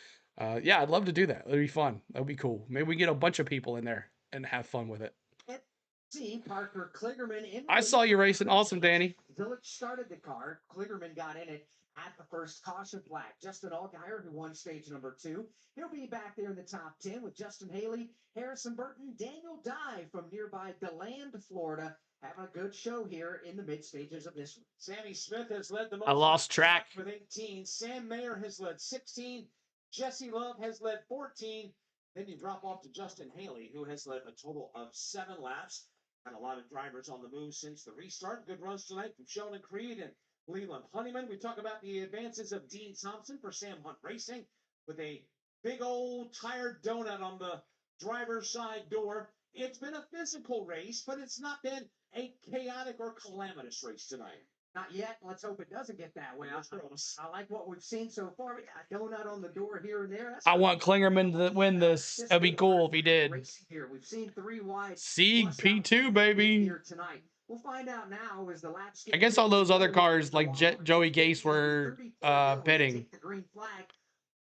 yeah, I'd love to do that. It'd be fun. That'd be cool. Maybe we get a bunch of people in there and have fun with it. See Parker Kligerman in. I saw you racing. Awesome, Danny. Zilich started the car. Kligerman got in it. at the first caution flag. Justin Allgaier, who won stage number 2, he'll be back there in the top 10 with Justin Haley, Harrison Burton, Daniel Dye from nearby DeLand, Florida, having a good show here in the mid stages of this one. Sammy Smith has led the most. I lost track. With 18. Sam Mayer has led 16. Jesse Love has led 14. Then you drop off to Justin Haley, who has led a total of 7 laps. Had a lot of drivers on the move since the restart. Good runs tonight from Sheldon Creed and Leland Honeyman. We talk about the advances of Dean Thompson for Sam Hunt Racing with a big old tired donut on the driver's side door. It's been a physical race, but it's not been a chaotic or calamitous race tonight. Not yet. Let's hope it doesn't get that way. I like what we've seen so far. We got a donut on the door here and there. I want Klingerman to win this. That'd be cool if he did. Here. We've seen 3 wide. Sieg P2, baby. Here tonight. We'll find out now as the laps. I guess all those other cars like Joey Gase were pitting. The green flag.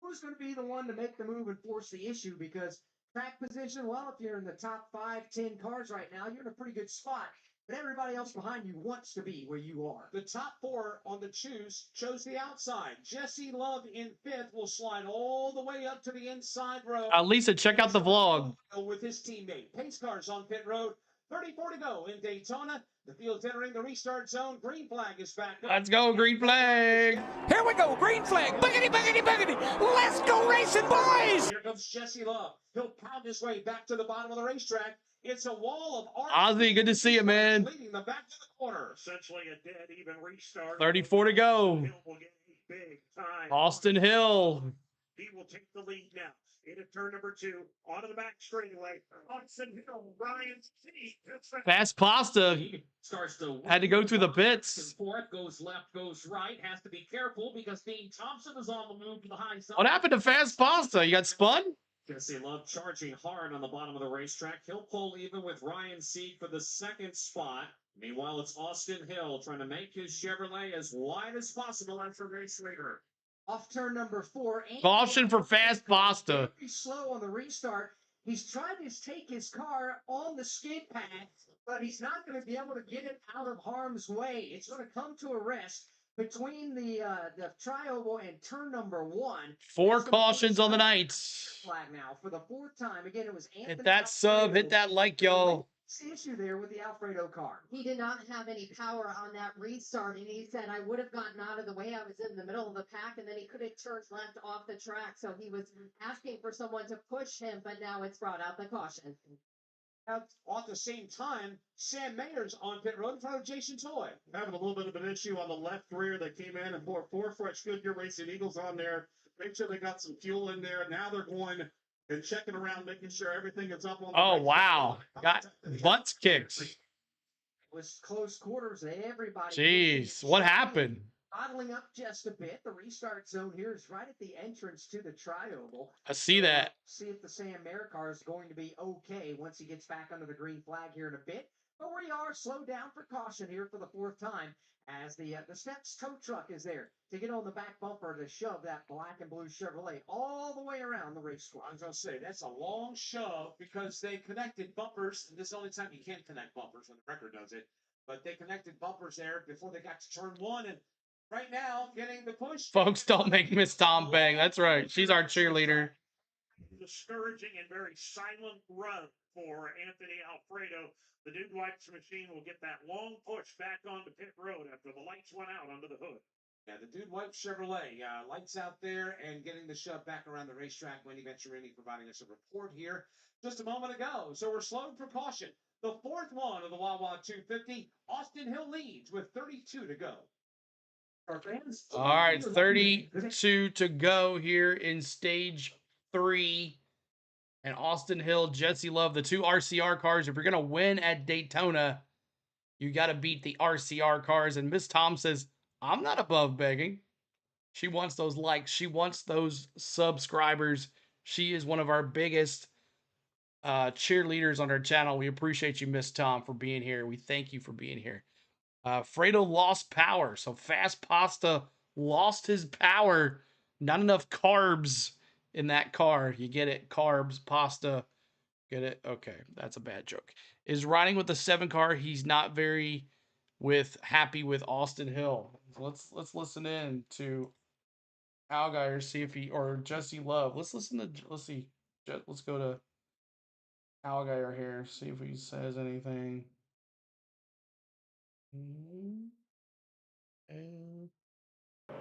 Who's going to be the one to make the move and force the issue? Because track position, well, if you're in the top 5, 10 cars right now, you're in a pretty good spot. But everybody else behind you wants to be where you are. The top 4 on the chose the outside. Jesse Love in 5th will slide all the way up to the inside row. Lisa, check out the vlog. With his teammate. Pace cars on pit road. 34 to go in Daytona. The field's entering the restart zone. Green flag is back up. Let's go, green flag. Here we go, green flag. Boogity, boogity, boogity. Let's go racing, boys. Here comes Jesse Love. He'll pound his way back to the bottom of the racetrack. It's a wall of Ozzy, good to see you, man. Leading the back to the corner. Essentially a dead even restart. 34 to go. Hill will get a big time. Austin Hill. He will take the lead now. Into turn number 2, onto the back straightaway. Austin Hill, Ryan C. Fast Pasta Starts to had to go through the pits. Forth, goes left, goes right. Has to be careful because Dean Thompson is on the move to the high side. What happened to Fast Pasta? You got spun? Jesse Love charging hard on the bottom of the racetrack. He'll pull even with Ryan Sieg for the 2nd spot. Meanwhile, it's Austin Hill trying to make his Chevrolet as wide as possible after race leader. Off turn number 4. Caution for Fast Pasta. Very slow on the restart. He's trying to take his car on the skid pad, but he's not going to be able to get it out of harm's way. It's going to come to a rest between the trioval and turn number 1. 4 cautions on the night. Flag now for the 4th time. Again, it was Anthony. Hit that sub, hit that like, y'all. Issue there with the Alfredo car. He did not have any power on that restart, and he said, I would have gotten out of the way. I was in the middle of the pack, and then he could have turned left off the track. So he was asking for someone to push him, but now it's brought out the caution. At the same time, Sam Mayer's on pit road in front of Jason Toy. Having a little bit of an issue on the left rear that came in and four fresh Goodyear Racing Eagles on there. Make sure they got some fuel in there. Now they're going and checking around, making sure everything is up on the Oh, wow. Got butts kicked. It was close quarters. Everybody. Jeez, what happened? Bottling up just a bit. The restart zone here is right at the entrance to the trioval. I see that. See if the Sam Mayer car is going to be okay once he gets back under the green flag here in a bit. But we are slowed down for caution here for the 4th time as the Steps tow truck is there to get on the back bumper to shove that black and blue Chevrolet all the way around the racecourse. I was going to say, that's a long shove because they connected bumpers. And this is the only time you can't connect bumpers when the record does it. But they connected bumpers there before they got to turn 1. And right now, getting the push. Folks, don't make Miss Tom bang. That's right. She's our cheerleader. Discouraging and very silent run for Anthony Alfredo. The Dude Wipes machine will get that long push back onto pit road after the lights went out under the hood. Yeah, the Dude Wipes Chevrolet, lights out there and getting the shove back around the racetrack. Wendy Venturini providing us a report here just a moment ago. So we're slowed for caution. The 4th one of the WAWA 250, Austin Hill leads with 32 to go. All right, 32 to go here in stage 3. And Austin Hill, Jesse Love, the 2 RCR cars. If you're going to win at Daytona, you got to beat the RCR cars. And Miss Tom says, I'm not above begging. She wants those likes. She wants those subscribers. She is one of our biggest cheerleaders on our channel. We appreciate you, Miss Tom, for being here. We thank you for being here. Fredo lost power. So Fast Pasta lost his power. Not enough carbs in that car. You get it? Carbs, pasta. Get it? Okay, that's a bad joke. Is riding with the 7 car. He's not very with Happy with Austin Hill. Let's listen in to Algeier, see if he or Jesse Love. Let's listen to let's see. Let's go to Algeier here, see if he says anything.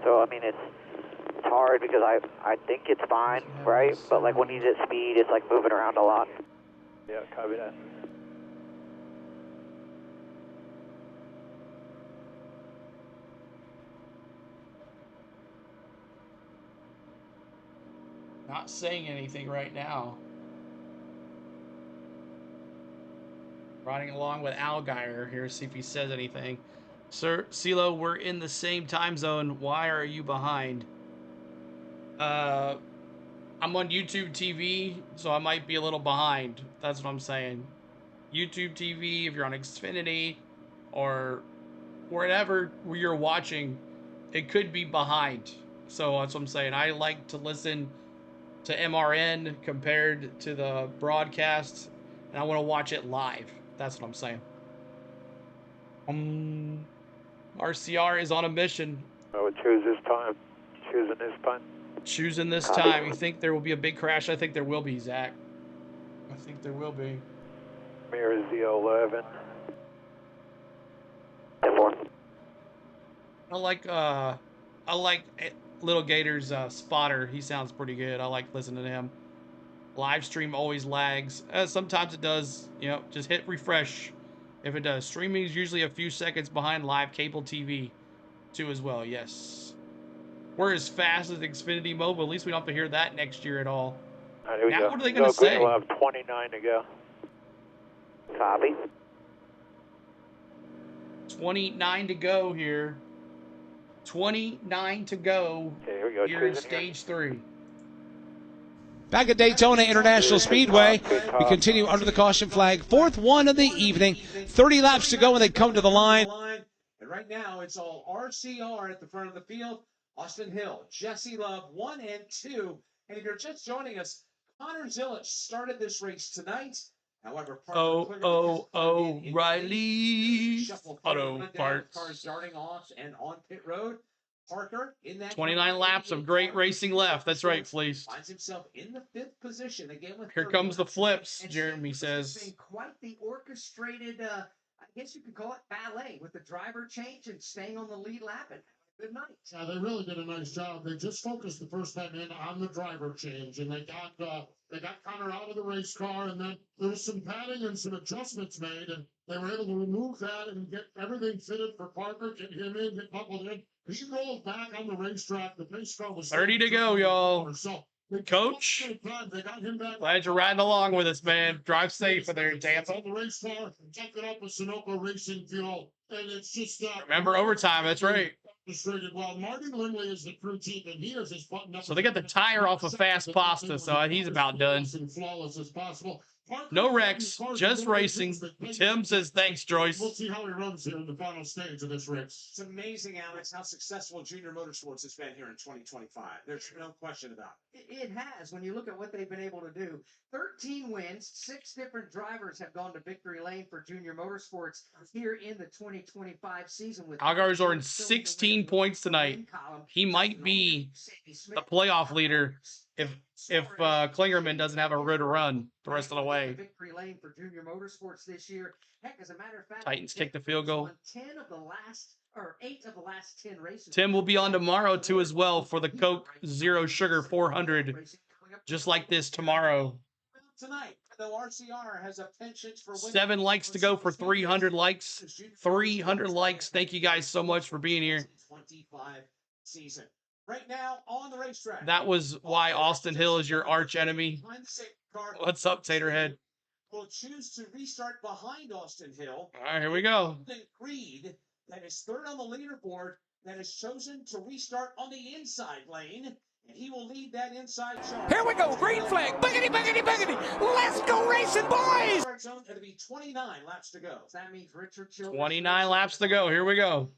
So I mean, it's hard because I think it's fine, right? But like when he's at speed, it's like moving around a lot. Yeah, copy that. Not saying anything right now. Riding along with Algeier here, see if he says anything. Sir CeeLo, we're in the same time zone. Why are you behind? I'm on YouTube TV, so I might be a little behind. That's what I'm saying. YouTube TV, if you're on Xfinity or wherever you're watching, it could be behind. So that's what I'm saying. I like to listen to MRN compared to the broadcast, and I want to watch it live. That's what I'm saying. RCR is on a mission. I would choose this time. Choosing this time. Choosing this time. You think there will be a big crash? I think there will be, Zach. I think there will be. Mirror Z11. I like Little Gator's spotter. He sounds pretty good. I like listening to him. Live stream always lags. Sometimes it does. You know, just hit refresh if it does. Streaming is usually a few seconds behind live cable TV too as well. Yes. We're as fast as Xfinity Mobile. At least we don't have to hear that next year at all. Right, here we now go. what are they going to say? We'll have 29 to go. Copy. 29 to go here. 29 to go. Okay, here we go. Here in stage 3. Back at Daytona International Speedway, we continue under the caution flag. Fourth one of the evening. 30 laps to go when they come to the line. And right now, it's all RCR at the front of the field. Austin Hill, Jesse Love, 1 and 2. And if you're just joining us, Connor Zillich started this race tonight. However, Riley. Auto parts. Cars starting off and on pit road. Parker in that 29 laps of great racing left. That's right, Fleece. Finds himself in the 5th position again with. Here comes the flips, Jeremy says. It's been quite the orchestrated, I guess you could call it ballet with the driver change and staying on the lead lap. And good night. Yeah, they really did a nice job. They just focused the first time in on the driver change, and they got Connor out of the race car, and then there was some padding and some adjustments made, and they were able to remove that and get everything fitted for Parker, get him in, get coupled in. He rolled back on the racetrack. The pace car was 30 to go, y'all. So Coach, they got him back. Glad you're riding along with us, man. Drive safe in there in Tampa. The race car, checked it up with Sunoco Racing Fuel, and it's just remember overtime. That's right. Well, Martin Lindley is the crew chief, and he is as buttoned up. So they got the tire off of Fast Pasta, so he's about done. Flawless as possible. No wrecks, just racing. Tim says thanks, Joyce. We'll see how he runs here in the final stage of this race. It's amazing, Alex, how successful Junior Motorsports has been here in 2025. There's no question about it. It has, when you look at what they've been able to do. 13 wins, 6 different drivers have gone to victory lane for Junior Motorsports here in the 2025 season. With Algar's earned 16 points tonight. He might be the playoff leader if Klingerman doesn't have a road to run the rest of the way. Victory lane for Junior Motorsports this year. Heck, as a matter of fact, Titans kick the field goal. 8 of the last 10 races. Tim will be on tomorrow too as well for the Coke Zero Sugar 400, just like this tomorrow. Tonight, though RCR has a penchant for 7 likes to go for 300 likes. 300 likes. Thank you guys so much for being here. 25 season. Right now on the racetrack. That was why Austin Hill is your arch enemy. What's up, Taterhead? Will choose to restart behind Austin Hill. All right, here we go. Creed, that is 3rd on the leaderboard, that has chosen to restart on the inside lane, and he will lead that inside charge. Here we go, green flag, boogity, boogity, boogity. Let's go racing, boys. It'll be 29 laps to go. That means Richard Childress. 29 laps to go. Here we go.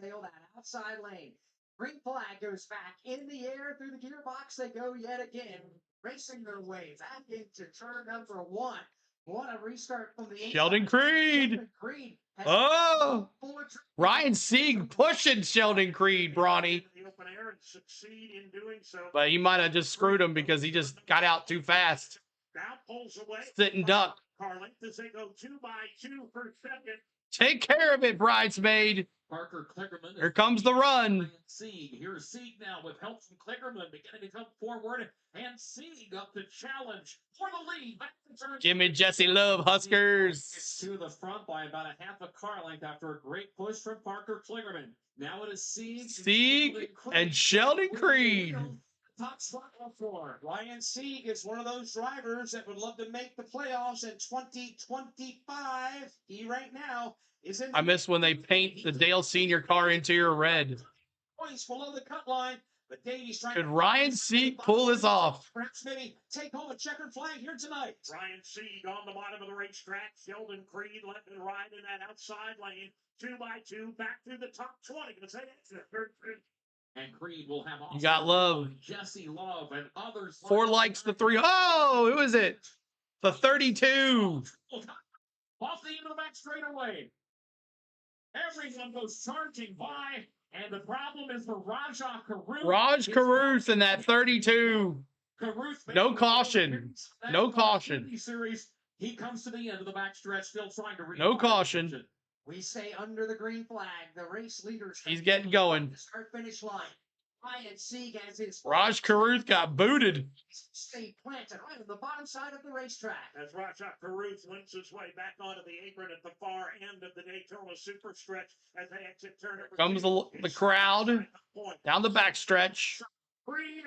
Tail that outside lane. Green flag goes back in the air through the gearbox. They go yet again, racing their way back into turn number 1. What a restart from the Sheldon inside. Creed. Sheldon Creed has Oh, full of Ryan Sieg pushing Sheldon Creed, Brawny. The open air and succeed in doing so. But he might have just screwed him because he just got out too fast. Now pulls away. Sit and duck. Car length as they go 2 by 2 per second. Take care of it, bridesmaid. Parker Klickerman. Here comes the run. Sieg. Here's Sieg now with help from Klickerman beginning to come forward. And Sieg up to challenge for the lead. Back to turn. Jimmy Jesse Love, Huskers. It's to the front by about a half a car length after a great push from Parker Klickerman. Now it is Sieg. Sieg and Sheldon Creed. Top spot for Ryan Sieg is one of those drivers that would love to make the playoffs in 2025. He right now is in. I miss when they paint the Dale Senior car interior red. Points below the cut line, but Davies trying. Could Ryan Sieg pull this off? Perhaps maybe take home a checkered flag here tonight. Ryan Sieg on the bottom of the racetrack. Sheldon Creed left and right in that outside lane. 2 by 2 back through the top 20. Let's say that's the third. And Creed will have You got Love. Jesse Love and others. 4 likes to 3. Oh, who is it? The 32. Off the end of the back straightaway. Everyone goes charging by, and the problem is for Rajah Caruth. Raj Caruth in that 32. Caruth No caution. No caution. Series. He comes to the end of the backstretch, still trying to reach. No caution. We say under the green flag, the race leaders. He's getting going. Start finish line. Ryan Sieg has his. Raj Caruth got booted. Stay planted right on the bottom side of the racetrack. As Rajah Caruth links his way back onto the apron at the far end of the Daytona Super Stretch as they exit turn number Comes the crowd down the backstretch.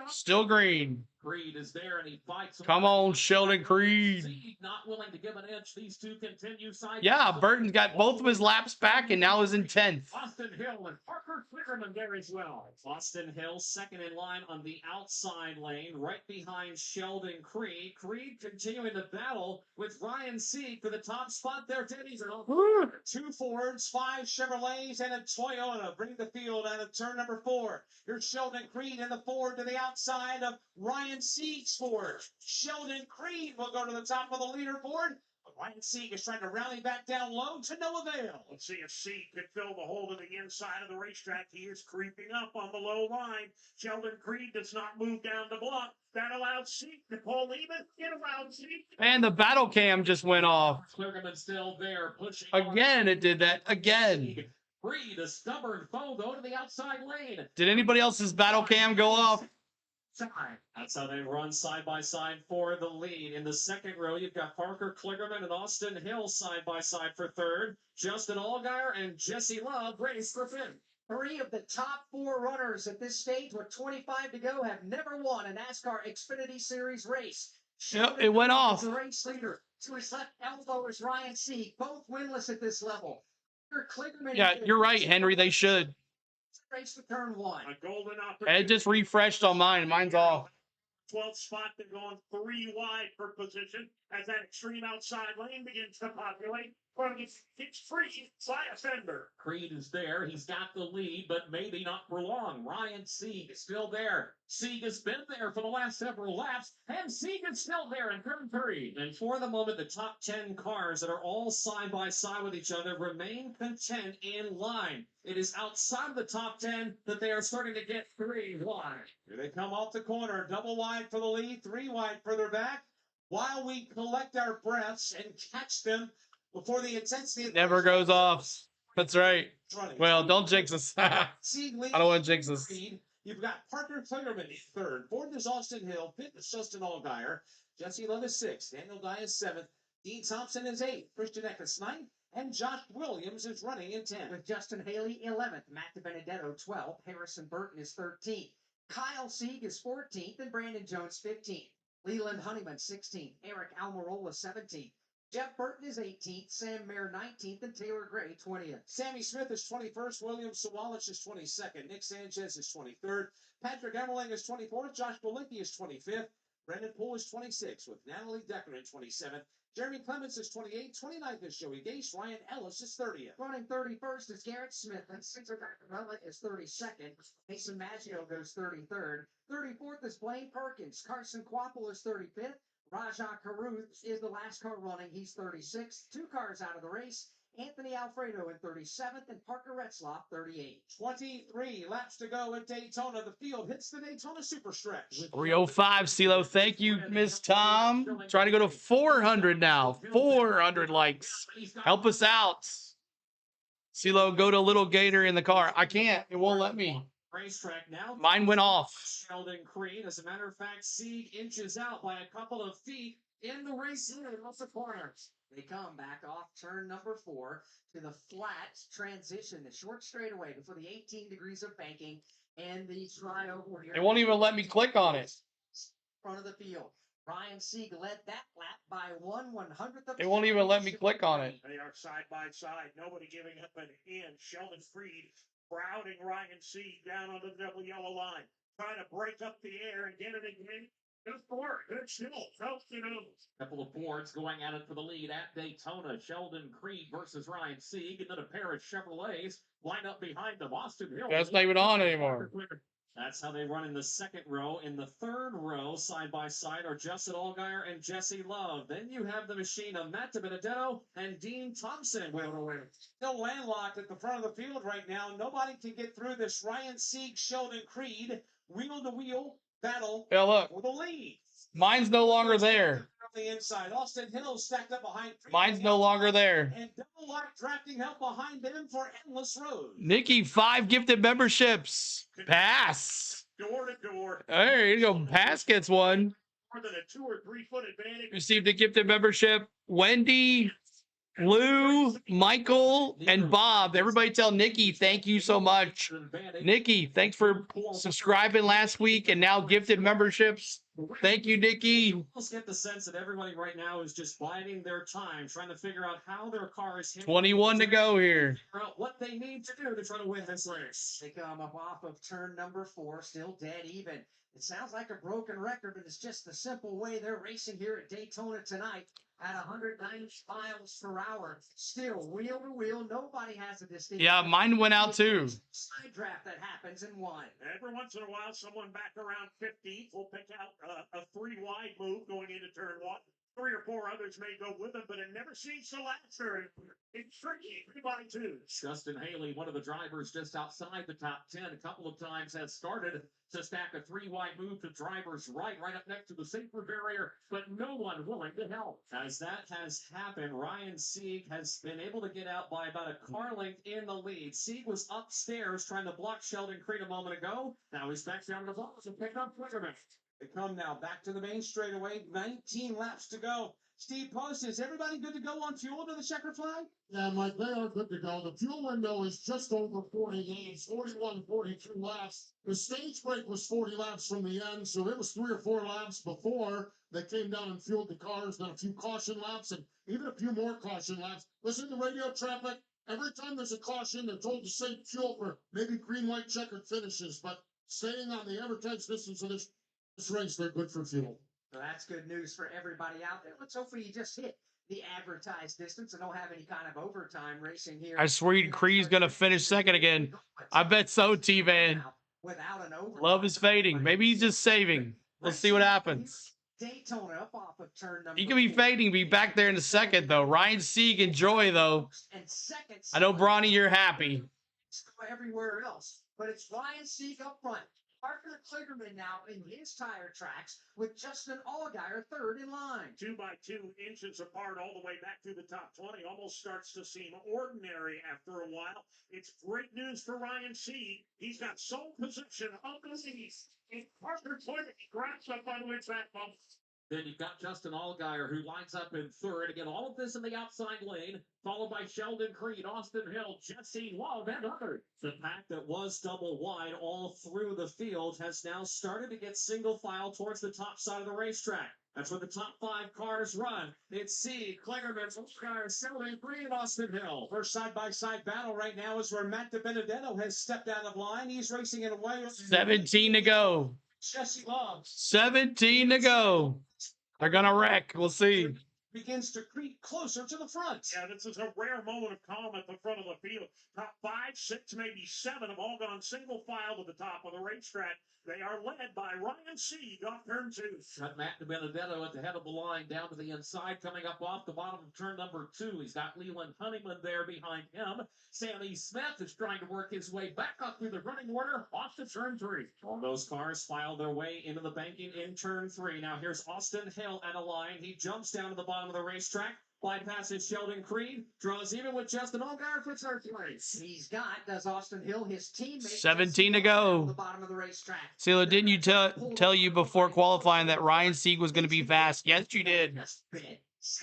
Still green. Creed is there and he fights. Come on, Sheldon Creed. Not willing to give an inch. These two continue side. Yeah, Burton's got both of his laps back and now is in 10th. Austin Hill and Parker Klickerman there as well. Austin Hill second in line on the outside lane, right behind Sheldon Creed. Creed continuing the battle with Ryan Sieg for the top spot there. Teddy's are 2 Fords, 5 Chevrolets, and a Toyota bring the field out of turn number 4. Here's Sheldon Creed in the Ford to the outside of Ryan Sieg's Ford. Sheldon Creed will go to the top of the leaderboard. But Ryan Sieg is trying to rally back down low to no avail. Let's see if Sieg could fill the hole to the inside of the racetrack. He is creeping up on the low line. Sheldon Creed does not move down the block. That allows Sieg to pull even. It allows Sieg. And the battle cam just went off. Klickerman still there, pushing. Again, it did that. Again. Creed, a stubborn foe, though, to the outside lane. Did anybody else's battle cam go off? That's how they run side by side for the lead. In the second row, you've got Parker Klickerman and Austin Hill side by side for third. Justin Allgaier and Jesse Love race for fifth. 3 of the top 4 runners at this stage with 25 to go have never won a NASCAR Xfinity Series race. Yep, it went off. The race leader to his left elbow is Ryan Sieg, both winless at this level. Yeah, you're right, Henry. They should. Race to turn 1. A golden opportunity. It just refreshed on mine. Mine's off. 12th spot, they're going 3 wide per position as that extreme outside lane begins to populate. Well, it's free side fender. Creed is there. He's got the lead, but maybe not for long. Ryan Sieg is still there. Sieg has been there for the last several laps, and Sieg is still there in turn 3. And for the moment, the top 10 cars that are all side by side with each other remain content in line. It is outside of the top 10 that they are starting to get 3 wide. Here they come off the corner, double wide for the lead, 3 wide further back, while we collect our breaths and catch them before the intensity of Never goes off. That's right. Well, don't jinx us. I don't want to jinx us. You've got Parker Klickerman in third. Fourth is Austin Hill. Fifth is Justin Allgaier. Jesse Love is sixth. Daniel Dye is seventh. Dean Thompson is eighth. Christian Eckes ninth. And Josh Williams is running in 10th. With Justin Haley 11th. Matt DiBenedetto 12th. Harrison Burton is 13th. Kyle Sieg is 14th. And Brandon Jones 15th. Leland Honeyman 16th. Eric Almirola 17th. Jeff Burton is 18th, Sam Mayer 19th, and Taylor Gray 20th. Sammy Smith is 21st, William Sawalich is 22nd, Nick Sanchez is 23rd, Patrick Emmerling is 24th, Josh Bolinki is 25th, Brendan Poole is 26th, with Natalie Decker in 27th, Jeremy Clements is 28th, 29th is Joey Gase, Ryan Ellis is 30th. Running 31st is Garrett Smith, and Cinderella is 32nd. Mason Maggio goes 33rd. 34th is Blaine Perkins. Carson Quapple is 35th. Rajah Caruth is the last car running. He's 36th. 2 cars out of the race. Anthony Alfredo in 37th and Parker Retzloff 38th. 23 laps to go at Daytona. The field hits the Daytona Super Stretch. 305, CeeLo. Thank you, Miss Tom. Trying to go to 400 now. 400 likes. Help us out. CeeLo, go to Little Gator in the car. I can't. It won't let me. Racetrack now. Mine went off. Sheldon Creed, as a matter of fact, Sieg inches out by a couple of feet in the race in the corners. They come back off turn number 4 to the flat transition, the short straightaway before the 18 degrees of banking and the trioval here. It won't even let me click on it. Front of the field. Ryan Sieg led that lap by 1/100th of. It won't even let me click on it. They are side by side. Nobody giving up an inch. Sheldon Creed crowding Ryan Sieg down on the double yellow line, trying to break up the air and get it in. Good for it. Good still. Couple of Fords going at it for the lead at Daytona. Sheldon Creed versus Ryan Sieg, and then a pair of Chevrolets line up behind them. Austin Hill. That's not even on anymore. That's how they run in the second row. In the third row, side by side, are Justin Allgaier and Jesse Love. Then you have the machine of Matt DiBenedetto and Dean Thompson. Still landlocked at the front of the field right now. Nobody can get through this Ryan Sieg, Sheldon Creed wheel-to-wheel battle Yeah, look. for the lead. Mine's no longer there. On the inside, Austin Hill stacked up behind. Mine's no longer there. And double wide drafting help behind them for endless road. Nikki, 5 gifted memberships. Pass. Door to door. There you go. Pass gets one. More than a 2 or 3 foot advantage. Received a gifted membership. Wendy, Lou, Michael, and Bob. Everybody tell Nikki thank you so much. Nikki, thanks for subscribing last week and now gifted memberships. Thank you, Nikki. You almost get the sense that everybody right now is just biding their time, trying to figure out how their car is 21 to go here. Figure out what they need to do to try to win this race. They come up off of turn number 4, still dead even. It sounds like a broken record, but it's just the simple way they're racing here at Daytona tonight at 190 miles per hour. Still wheel to wheel. Nobody has a distinct. Yeah, mine went out too. Side draft that happens in one. Every once in a while, someone back around 15th will pick out a 3-wide move going into turn 1. 3 or 4 others may go with them, but it never seems to last very. It's tricky. Everybody too. Justin Haley, one of the drivers just outside the top 10, a couple of times has started to stack a 3-wide move to driver's right up next to the safety barrier, but no one willing to help. As that has happened, Ryan Sieg has been able to get out by about a car length in the lead. Sieg was upstairs trying to block Sheldon Creed a moment ago. Now he's back down the ball to pick up Flickerman. They come now back to the main straightaway. 19 laps to go. Steve Post, is everybody good to go on fuel to the checker flag? Yeah, Mike, they are good to go. The fuel window is just over 40 laps, 41, 42 laps. The stage break was 40 laps from the end, so it was 3 or 4 laps before they came down and fueled the cars, then a few caution laps, and even a few more caution laps. Listen to radio traffic. Every time there's a caution, they're told to save fuel for maybe green, white, checkered finishes, but staying on the advertised distance of this race, they're good for fuel. Well, that's good news for everybody out there. Let's hopefully you just hit the advertised distance and don't have any kind of overtime racing here. I swear Creed's going to finish second again. I bet so, T-Van. Without an overtime. Love is fading. Maybe he's just saving. Let's see what happens. Daytona up off of turn number. He could be fading, be back there in a second, though. Ryan Sieg, enjoy, though. And second. I know, Bronny, you're happy. Everywhere else. But it's Ryan Sieg up front. Parker Kligerman now in his tire tracks with Justin Allgaier third in line. 2 by 2 inches apart all the way back through the top 20. Almost starts to seem ordinary after a while. It's great news for Ryan Sieg. He's got sole possession of the lead. And Parker Kligerman grabs up on the track bump. Then you've got Justin Allgaier, who lines up in third. Again, all of this in the outside lane, followed by Sheldon Creed, Austin Hill, Jesse Love, and others. The pack that was double wide all through the field has now started to get single file towards the top side of the racetrack. That's where the top 5 cars run. It's Sieg, Kligerman, Allgaier, Sheldon Creed, and Austin Hill. First side-by-side battle right now is where Matt DiBenedetto has stepped out of line. He's racing in a way. 17 to go. Jesse Love. 17 to go. They're going to wreck. We'll see. begins to creep closer to the front. Yeah, this is a rare moment of calm at the front of the field. Top 5, 6, maybe 7 have all gone single file to the top of the racetrack. They are led by Ryan Sieg off turn 2. Got Matt Benedetto at the head of the line down to the inside, coming up off the bottom of turn number 2. He's got Leland Honeyman there behind him. Sammy Smith is trying to work his way back up through the running order off to turn 3. All those cars file their way into the banking in turn 3. Now here's Austin Hill at a line. He jumps down to the bottom of the racetrack. Bypasses Sheldon Creed, draws even with Justin Allgaier for third place. He's got, does Austin Hill, his teammate. 17 to go. The bottom of the racetrack. Sela, didn't you tell you before qualifying that Ryan Sieg was going to be fast? Yes, you did.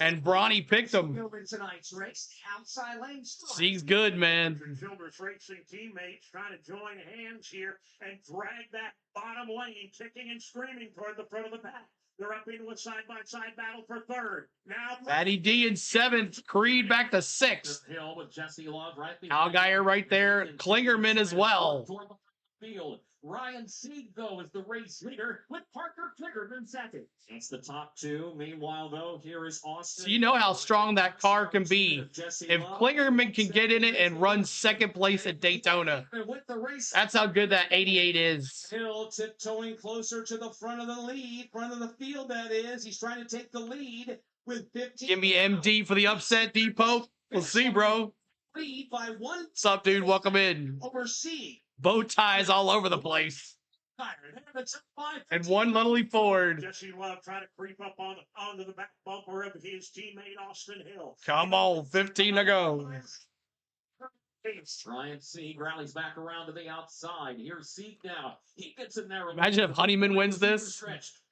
And Bronny picked him. Tonight's race, outside lane. Sieg's good, man. Childress Racing teammates trying to join hands here and drag that bottom lane, kicking and screaming toward the front of the pack. They're up into a side-by-side battle for third. Now, Matty D in 7th. Creed back to 6th. Hill with Jesse Love right Allgaier right there. Klingerman as well. Field. Ryan Sieg, though, is the race leader with Parker Klingerman second. That's the top 2. Meanwhile, though, here is Austin. So you know how strong that car can be. If Klingerman can get in it and run 2nd place at Daytona, that's how good that 88 is. Hill tiptoeing closer to the front of the lead, front of the field, that is. He's trying to take the lead with 15. Give me MD for the upset, Depot. We'll see, bro. Lead by 1. What's up, dude? Welcome in. Over Sieg. Bow ties all over the place. And one Lily Ford. Jesse Love trying to creep up onto the back bumper of his teammate Austin Hill. Come on, 15 to go. Ryan Sieg rallies back around to the outside. Here's Sieg now. He gets in there. Imagine if Honeyman wins this.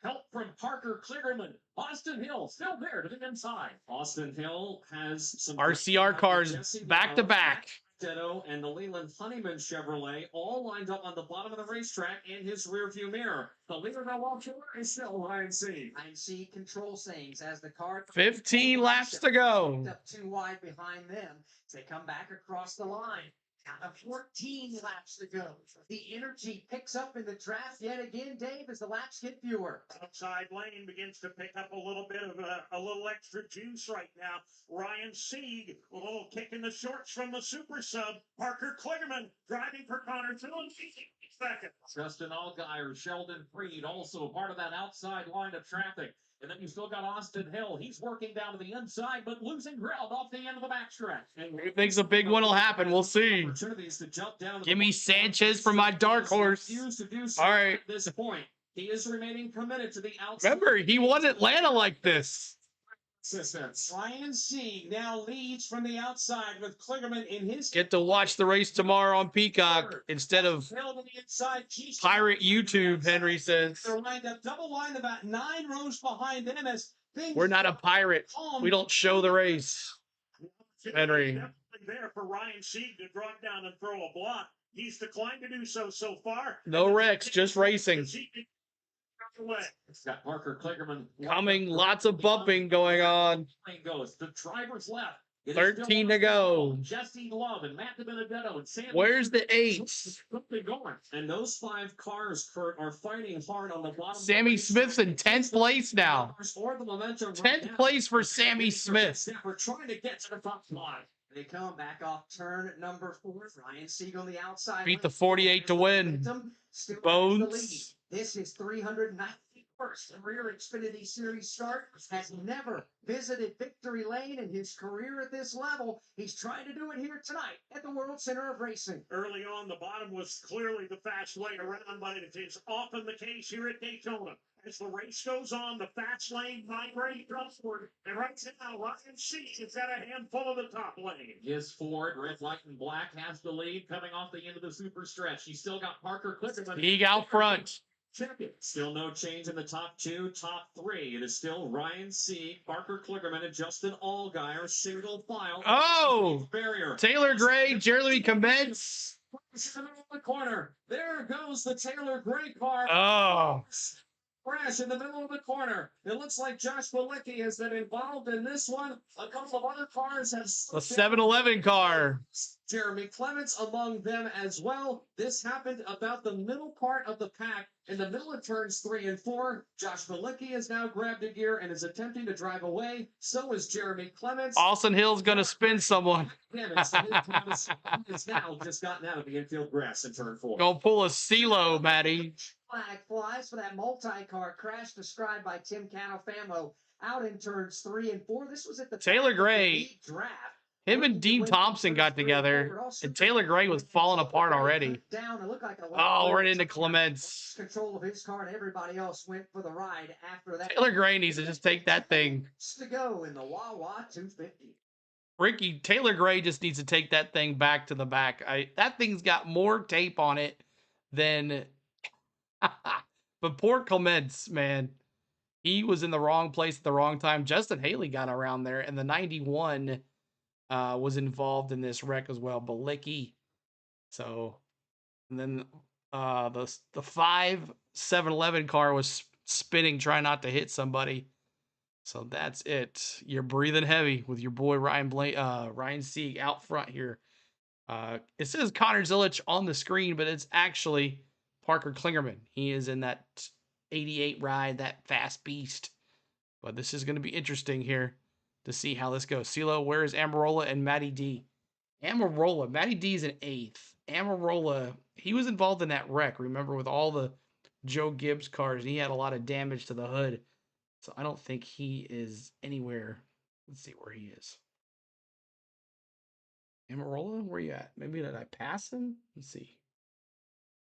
Help from Parker Klingerman. Austin Hill still there to the inside. Austin Hill has some RCR cars back to back. And the Leland Honeyman Chevrolet all lined up on the bottom of the racetrack in his rearview mirror. The leader now walks over is still Ryan Sieg. Ryan Sieg control sayings as the car 15 laps to go. Up too wide behind them as they come back across the line. Now 14 laps to go. The energy picks up in the draft yet again, Dave, as the laps get fewer. Outside lane begins to pick up a little bit of a little extra juice right now. Ryan Sieg, a little kick in the shorts from the super sub. Parker Klingerman driving for Connor Tillman. Second. Justin Allgaier, Sheldon Creed, also part of that outside line of traffic. And then you still got Austin Hill. He's working down to the inside, but losing ground off the end of the backstretch. Who thinks a big one will happen? We'll see. Give me Sanchez for my dark horse. All right. At this point, he is remaining committed to the outside. Remember, he won Atlanta like this. Ryan Sieg now leads from the outside with Klingerman in his. Get to watch the race tomorrow on Peacock instead of pirate YouTube, Henry says. They're lined up, double line about 9 rows behind them as things. We're not a pirate. We don't show the race, Henry. Definitely there for Ryan Sieg to drop down and throw a block. He's declined to do so far. No wrecks, just racing. It's got Parker Klingerman coming, lots of bumping going on. Goes the driver's left. 13 to go. Jesse Love and Matt Benedetto and Sam. Where's the 8? Going. And those 5 cars, Kurt, are fighting hard on the bottom. Sammy Smith's in 10th place now. 10th place for Sammy Smith. We're trying to get to the top 5. They come back off turn number 4. Ryan Sieg on the outside. Beat the 48 to win. Bones. This is 391st career Xfinity Series start. Has never visited victory lane in his career at this level. He's trying to do it here tonight at the World Center of Racing. Early on, the bottom was clearly the fast lane around, but it is often the case here at Daytona. As the race goes on, the fast lane migrates upward, and right now, Ryan Sieg has got a handful of the top lane. Yes, Ford, red, white, and black has the lead coming off the end of the super stretch. He's still got Parker Klingerman. Sieg out front. Still no change in the top 2, top 3. It is still Ryan Sieg, Parker Klingerman, and Justin Allgaier, single file. Oh! Barrier. Taylor Gray, Jeremy Commence. In the middle of the corner. There goes the Taylor Gray car. Oh. Crash in the middle of the corner. It looks like Josh Balicki has been involved in this one. A couple of other cars have. The 7-Eleven car. Jeremy Clements among them as well. This happened about the middle part of the pack. In the middle of turns 3 and 4, Josh Malicki has now grabbed a gear and is attempting to drive away. So is Jeremy Clements. Austin Hill's going to spin someone. Clements has now just gotten out of the infield grass in turn 4. Go pull a CeeLo, Matty. Flag flies for that multi-car crash described by Tim Canofamo out in turns 3 and 4. This was at the Taylor Gray. draft. Him and Dean Thompson got together, and Taylor Gray was falling apart already. Down and looked like a Oh, right into Clements. Control of his car, and everybody else went for the ride after that. Taylor Gray needs to just take that thing. To go in the WAWA 250. Ricky, Taylor Gray just needs to take that thing back to the back. That thing's got more tape on it than... But poor Clements, man. He was in the wrong place at the wrong time. Justin Haley got around there, and the 91... was involved in this wreck as well. Balicki. So, and then the 5 7-Eleven car was spinning, trying not to hit somebody. So that's it. You're breathing heavy with your boy Ryan Sieg out front here. It says Connor Zilic on the screen, but it's actually Parker Klingerman. He is in that 88 ride, that fast beast. But this is going to be interesting here to see how this goes. CeeLo, where is Amarola and Matty D? Amarola, Matty D is an 8th. Amarola, he was involved in that wreck, remember, with all the Joe Gibbs cars, and he had a lot of damage to the hood. So I don't think he is anywhere. Let's see where he is. Amarola, where you at? Maybe did I pass him? Let's see.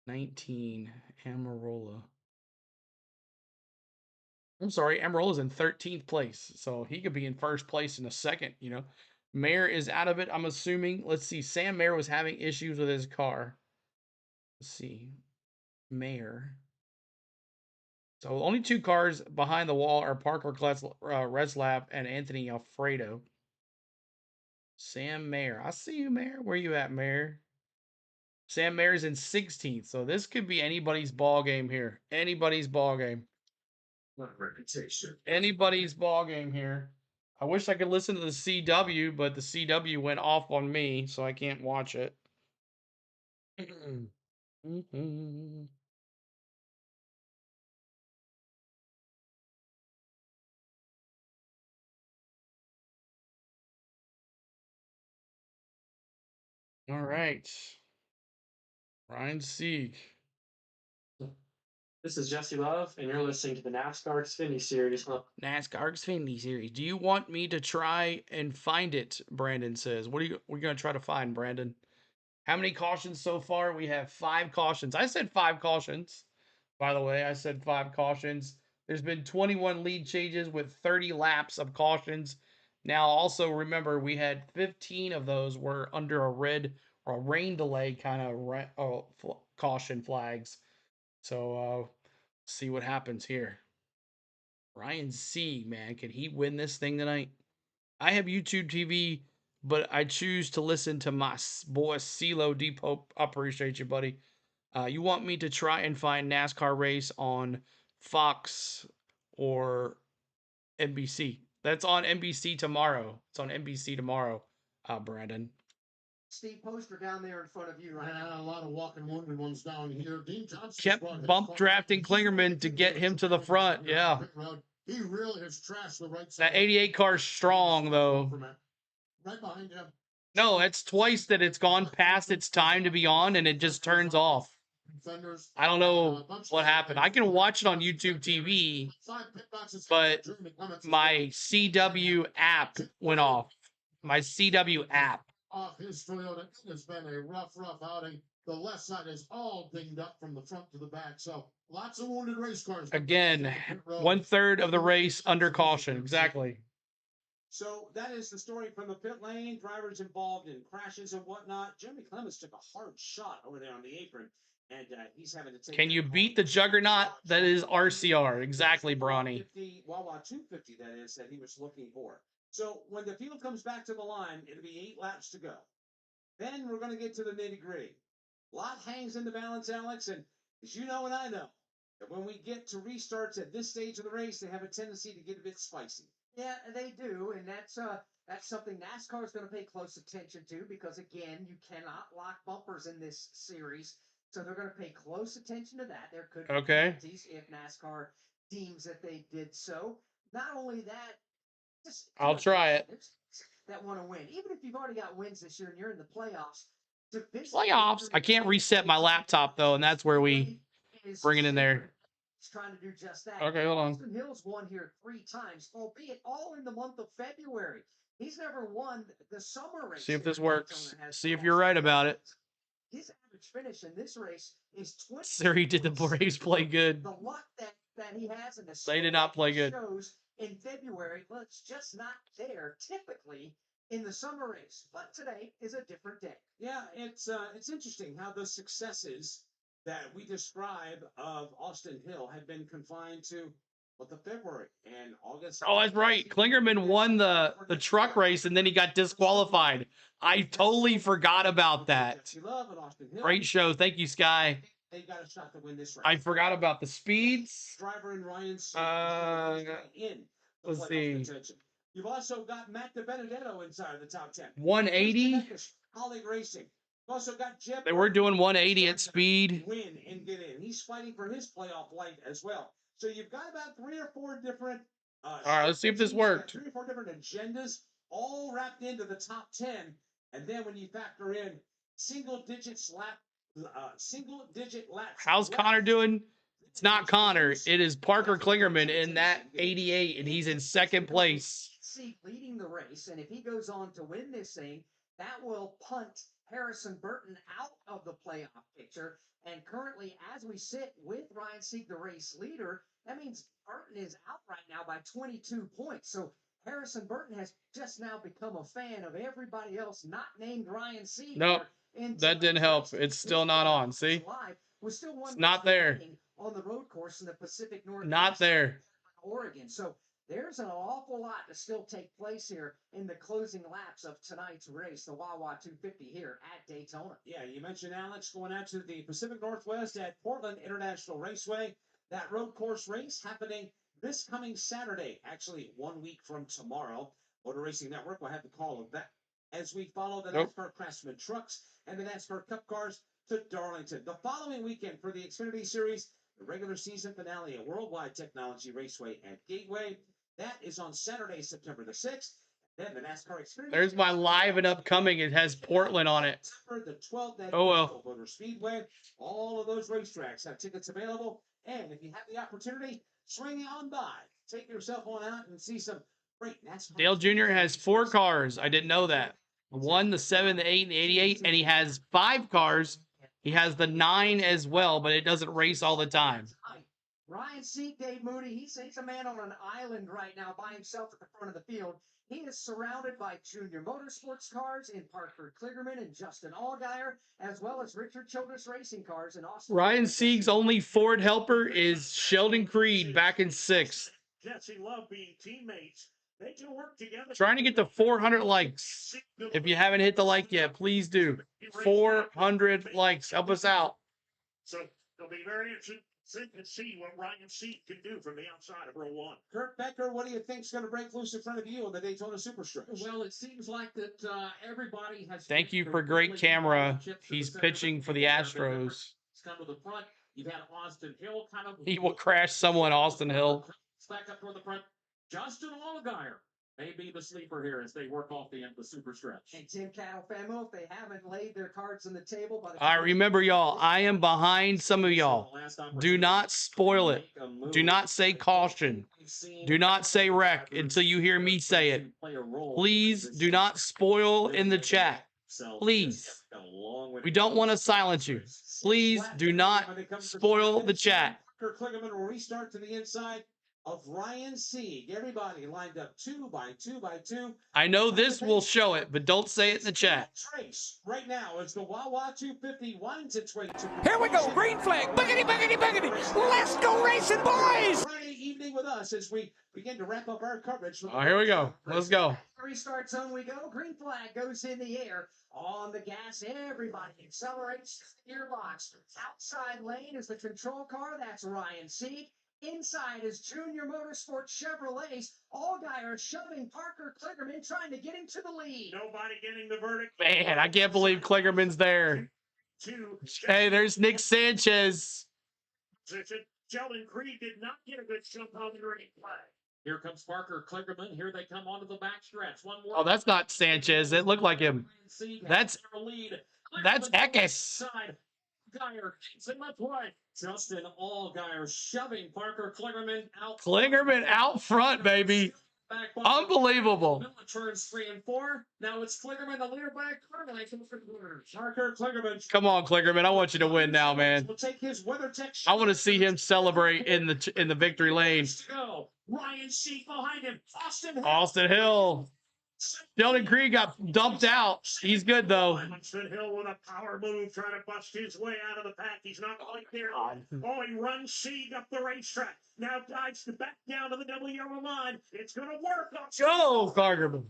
19, Amarola. I'm sorry, Amarola's in 13th place, so he could be in first place in a second, you know. Mayer is out of it, I'm assuming. Let's see, Sam Mayer was having issues with his car. Let's see. Mayer. So only 2 cars behind the wall are Parker Reslap and Anthony Alfredo. Sam Mayer. I see you, Mayer. Where you at, Mayer? Sam Mayer's in 16th, so this could be anybody's ball game here. Anybody's ball game. Reputation. Anybody's ball game here. I wish I could listen to the CW, but the CW went off on me, so I can't watch it. All right. Ryan Sieg. This is Jesse Love, and you're listening to the NASCAR Xfinity Series. NASCAR Xfinity Series. Do you want me to try and find it? Brandon says. What are we going to try to find, Brandon? How many cautions so far? We have 5 cautions. I said 5 cautions. By the way, I said 5 cautions. There's been 21 lead changes with 30 laps of cautions. Now, also remember, we had 15 of those were under a red or a rain delay kind of caution flags. So, see what happens here. Ryan Sieg, man, can he win this thing tonight? I have YouTube TV, but I choose to listen to my boy CeeLo Depot. I appreciate you, buddy. You want me to try and find NASCAR race on Fox or NBC? That's on NBC tomorrow. It's on NBC tomorrow, Brandon. Steve Poster down there in front of you right And now. a lot of walking wounded ones down here. Dean Johnson Kept bump drafting Klingerman to get him to the front. Yeah. He really has trashed the right That side. 88 car's strong, though. Right behind him. No, it's twice that it's gone past its time to be on, and it just turns off. I don't know what happened. I can watch it on YouTube TV, but my CW app went off. My CW app. Off his Toyota. It has been a rough outing. The left side is all dinged up from the front to the back. So lots of wounded race cars. Again, 1/3 of the race under caution. Exactly. So that is the story from the pit lane. Drivers involved in crashes and whatnot. Jeremy Clements took a hard shot over there on the apron, and he's having to take. Can you beat the juggernaut that is RCR? Exactly, Brawny. WAWA 250, that is, that he was looking for. So when the field comes back to the line, it'll be 8 laps to go. Then we're going to get to the nitty-gritty. A lot hangs in the balance, Alex, and as you know and I know, that when we get to restarts at this stage of the race, they have a tendency to get a bit spicy. Yeah, they do, and that's That's something NASCAR is going to pay close attention to because, again, you cannot lock bumpers in this series. So they're going to pay close attention to that. There could be penalties if NASCAR deems that they did so. Not only that, just I'll try it. That want to win. Even if you've already got wins this year and you're in the playoffs. Playoffs. I can't reset my laptop though, and that's where we bring it in there. He's trying to do just that. Okay, hold on. Austin Hill's won here 3 times, albeit all in the month of February. He's never won the summer race. See if this works. See if you're right about it. His average finish in this race is 20. Siri, did the Braves play good? The luck that he has in the They did not play good. shows in February, well, it's just not there typically in the summer race. But today is a different day. Yeah, it's interesting how the successes that we describe of Austin Hill have been confined to the February and August. Oh, that's right. Klingerman won the truck race and then he got disqualified. I totally forgot about that. Great show. Thank you, Sky. They got a shot to win this race. I forgot about the speeds. Driver and Ryan Let's see. You've also got Matt DiBenedetto inside the top 10. 180. Colleague Racing. You've also got Jeb. They were doing 180 at speed. Win and get in. He's fighting for his playoff life as well. So you've got about 3 or 4 different. All right, let's see if this worked. 3 or 4 different agendas, all wrapped into the top 10. And then when you factor in single-digit laps. How's Connor doing? It's not Connor. It is Parker Klingerman in that 88, and he's in second place. Leading the race, and if he goes on to win this thing, that will punt Harrison Burton out of the playoff picture. And currently, as we sit with Ryan Sieg, the race leader, that means Burton is out right now by 22 points. So Harrison Burton has just now become a fan of everybody else not named Ryan Sieg. Nope, that didn't help. It's still not on. See? It's not there. On the road course in the Pacific Northwest. Not there. Oregon. So there's an awful lot to still take place here in the closing laps of tonight's race, the WAWA 250 here at Daytona. Yeah, you mentioned Alex going out to the Pacific Northwest at Portland International Raceway. That road course race happening this coming Saturday, actually 1 week from tomorrow. Motor Racing Network will have the call of that as we follow the NASCAR Craftsman trucks and the NASCAR Cup cars to Darlington. The following weekend for the Xfinity Series, the regular season finale at Worldwide Technology Raceway at Gateway. That is on Saturday, September the 6th. Then the NASCAR Xfinity. There's my live and upcoming. It has Portland on it. The 12th at oh well. Motor Speedway. All of those racetracks have tickets available. And if you have the opportunity, swing on by. Take yourself on out and see some great NASCAR. Dale Jr. has 4 cars. I didn't know that. The 1, the 7, the 8, and the 88. And he has 5 cars. He has the 9 as well, but it doesn't race all the time. Ryan Sieg, Dave Moody, he's a man on an island right now by himself at the front of the field. He is surrounded by Junior Motorsports cars in Parker Kligerman and Justin Allgaier, as well as Richard Childress Racing Cars in Austin. Ryan Sieg's only Ford helper is Sheldon Creed back in 6th. Jesse love being teammates. They can work together. Trying to get to 400 likes. If you haven't hit the like yet, please do. 400 likes. Help us out. So it'll be very interesting to see what Ryan Sieg can do from the outside of row 1. Kurt Becker, what do you think is going to break loose in front of you on the Daytona Superstretch? Well, it seems like that everybody has. Thank you for great camera. He's pitching for the Astros. He's come to the front. You've had Austin Hill kind of. He will crash someone, Austin Hill. Back up toward the front. Justin Allgaier may be the sleeper here as they work off the end of the super stretch. And Tim Catalfamo, if they haven't laid their cards on the table by the I remember, y'all, I am behind some of y'all. Do not spoil it. Do not say caution. Do not say wreck until you hear me say it. Please do not spoil in the chat. Please. We don't want to silence you. Please do not spoil the chat. Parker Kligerman will restart to the inside of Ryan Sieg. Everybody lined up 2 by 2 by 2. I know this will show it, but don't say it in the chat. Race right now is the WAWA 250 winds its way to. Here we go, green flag, boogity, boogity, boogity. Let's go racing, boys! Friday evening with us as we begin to wrap up our coverage. Oh, here we go. Let's go. Restart zone we go. Green flag goes in the air. On the gas, everybody accelerates. Gearbox. Outside lane is the control car. That's Ryan Sieg. Inside is Junior Motorsport Chevrolets. Allgaier shoving Parker Kligerman, trying to get him to the lead. Nobody getting the verdict. Man, I can't believe Kligerman's there. Hey, there's Nick Sanchez. Sheldon Creed did not get a good jump on the green flag. Here comes Parker Kligerman. Here they come onto the backstretch. One more. Oh, that's not Sanchez. It looked like him. That's Eckes. Allgaier in the play. Justin Allgaier shoving Parker Kligerman out. Kligerman out front, baby. Unbelievable. Turns 3 and 4. Now it's Kligerman, the leader by Parker Kligerman. Come on, Kligerman. I want you to win now, man. Will take his WeatherTech. I want to see him celebrate in the victory lane. Go. Ryan Sheep behind him. Austin Hill. Sheldon Creed got dumped out. He's good, though. Austin Hill with a power move trying to bust his way out of the pack. He's not quite there. Oh, he runs Sieg up the racetrack. Now dives back down to the WAWA line. It's going to work. Go, Kligerman.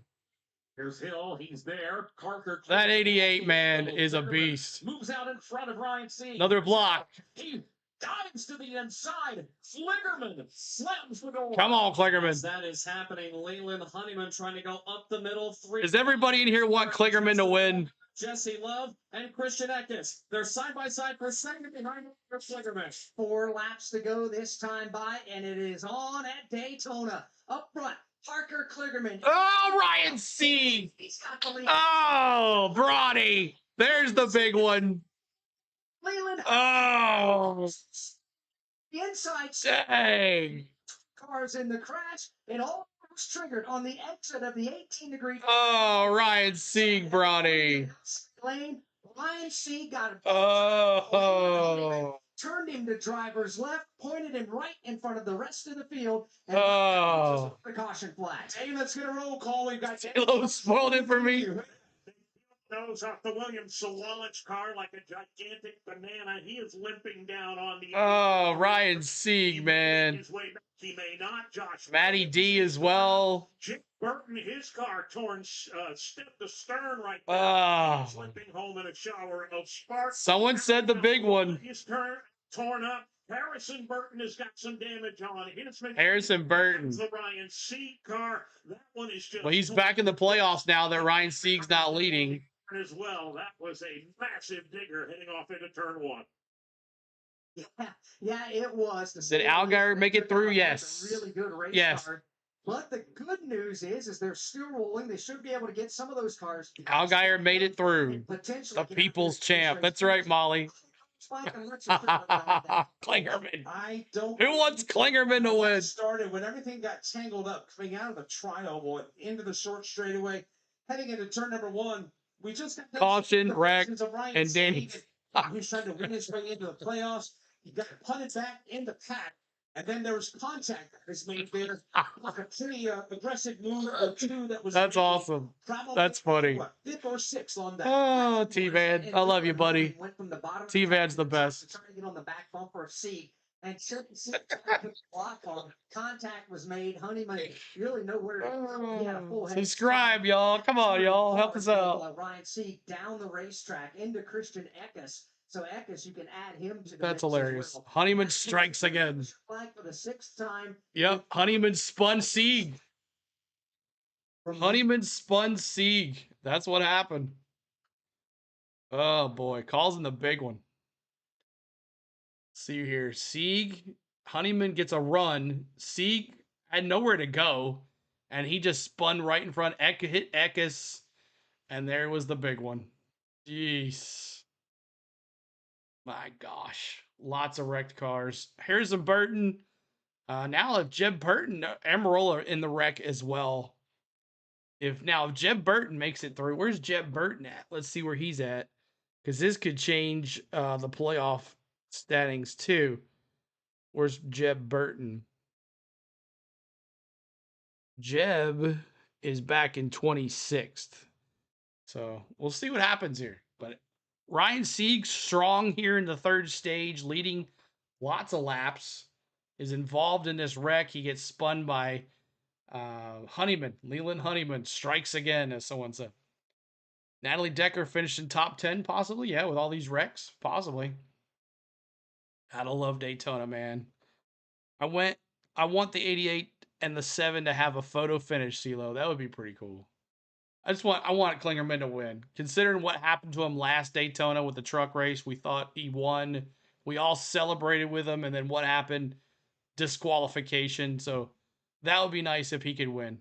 Here's Hill. He's there. Parker. That 88, man, is a beast. Moves out in front of Ryan Sieg. Another block. He dives to the inside. Kligerman slams the door. Come on, Kligerman. That is happening. Leland Honeyman trying to go up the middle. 3. Does everybody in here want Kligerman to win? Jesse Love and Christian Eckes. They're side by side for second behind Kligerman. 4 laps to go this time by, and it is on at Daytona. Up front, Parker Kligerman. Oh, Ryan Sieg. He's got the lead. Oh, Brodie. There's the big one. Leland. Oh. The inside. Dang. Cars in the crash. It all was triggered on the exit of the 18-degree. Oh, Ryan Sieg, Brodie. Lane. Ryan Sieg got him. Oh. Turned him to driver's left, pointed him right in front of the rest of the field, and the caution flags. Hey, let's get a roll call. We've got Halo spoiled it for me. Nose off the Williams Sawalich car like a gigantic banana. He is limping down on the. Oh, Ryan Sieg, man. His way back. He may not. Josh. Matty D as well. Jim Burton, his car torn step to stern right now. Oh. He's limping home in a shower of sparks. Someone said the big one. His turn torn up. Harrison Burton has got some damage on his. Harrison Burton. The Ryan Sieg car. That one is just. Well, he's back in the playoffs now that Ryan Sieg's not leading. As well, that was a massive digger heading off into turn 1. Yeah, it was. Did Allgaier make it through? Yes. Really good race car. But the good news is they're still rolling. They should be able to get some of those cars. Allgaier made it through. The people's champ. That's right, Molly. Kligerman. I don't. Who wants Kligerman to win? Started when everything got tangled up coming out of the tri-oval into the short straightaway, heading into turn number 1. We just got caution, wreck, and Danny. Who's trying to win his way into the playoffs. He got punted back in the pack, and then there was contact that was made there. Like a pretty aggressive move or 2 that was. That's awesome. That's funny. What, 5th or 6th on that. Oh, T-Van. I love you, buddy. T-Van's the best. Trying to get on the back bumper of Sieg. And block on contact was made. Honeyman really nowhere. He had a full head. Subscribe, y'all. Come on, y'all. Help us out. Ryan Sieg down the racetrack into Christian Eckes. So Eckes, you can add him to the. That's hilarious. Well. Honeyman strikes again. Flag for the 6th time. Yep, Honeyman spun Sieg. Honeyman spun Sieg. That's what happened. Oh boy, calls in the big one. See here, Sieg, Honeyman gets a run. Sieg had nowhere to go, and he just spun right in front. Hit Eckes, and there was the big one. Jeez. My gosh. Lots of wrecked cars. Harrison Burton. Now if Jeb Burton, Amarola in the wreck as well. If Jeb Burton makes it through, where's Jeb Burton at? Let's see where he's at. Because this could change the playoff standings too. Where's Jeb Burton? Jeb is back in 26th. So we'll see what happens here. But Ryan Sieg strong here in the 3rd stage, leading lots of laps, is involved in this wreck. He gets spun by Honeyman. Leland Honeyman strikes again, as someone said. Natalie Decker finished in top 10, possibly. Yeah, with all these wrecks, possibly. Gotta love Daytona, man. I want the 88 and the 7 to have a photo finish, CeeLo. That would be pretty cool. I want Klingerman to win. Considering what happened to him last Daytona with the truck race, we thought he won. We all celebrated with him, and then what happened? Disqualification. So that would be nice if he could win.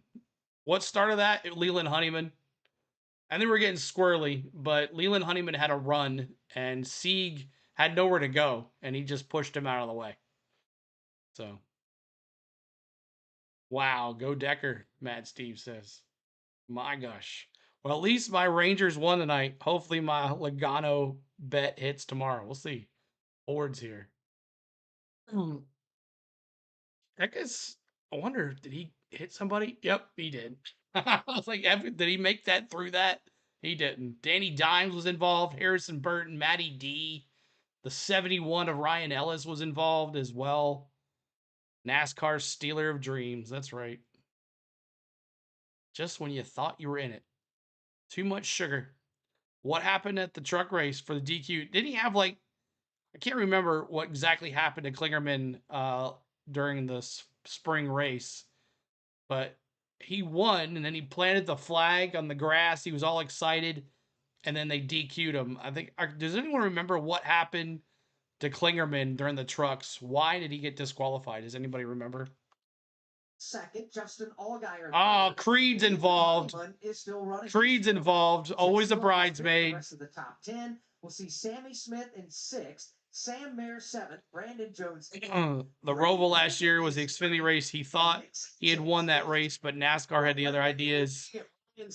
What started that? Leland Honeyman. I think we're getting squirrely, but Leland Honeyman had a run, and Sieg had nowhere to go, and he just pushed him out of the way. So, wow, go Decker, Matt Steve says. My gosh. Well, at least my Rangers won tonight. Hopefully my Logano bet hits tomorrow. We'll see. Ford's here. That guy's, I wonder, did he hit somebody? Yep, he did. I was like, did he make that through that? He didn't. Danny Dimes was involved. Harrison Burton, Matty D. The 71 of Ryan Ellis was involved as well. NASCAR Stealer of Dreams. That's right. Just when you thought you were in it. Too much sugar. What happened at the truck race for the DQ? Didn't he have I can't remember what exactly happened to Klingerman during the spring race, but he won and then he planted the flag on the grass. He was all excited, and then they DQ'd him. I think. Does anyone remember what happened to Klingerman during the trucks? Why did he get disqualified? Does anybody remember? Second, Justin Allgaier. Oh, Creed's involved. Is still running. Creed's involved. Always a bridesmaid. The rest of the top 10. We'll see Sammy Smith in 6th, Sam Mayer 7th, Brandon Jones. The Roval last year was the Xfinity race. He thought he had won that race, but NASCAR had the other ideas.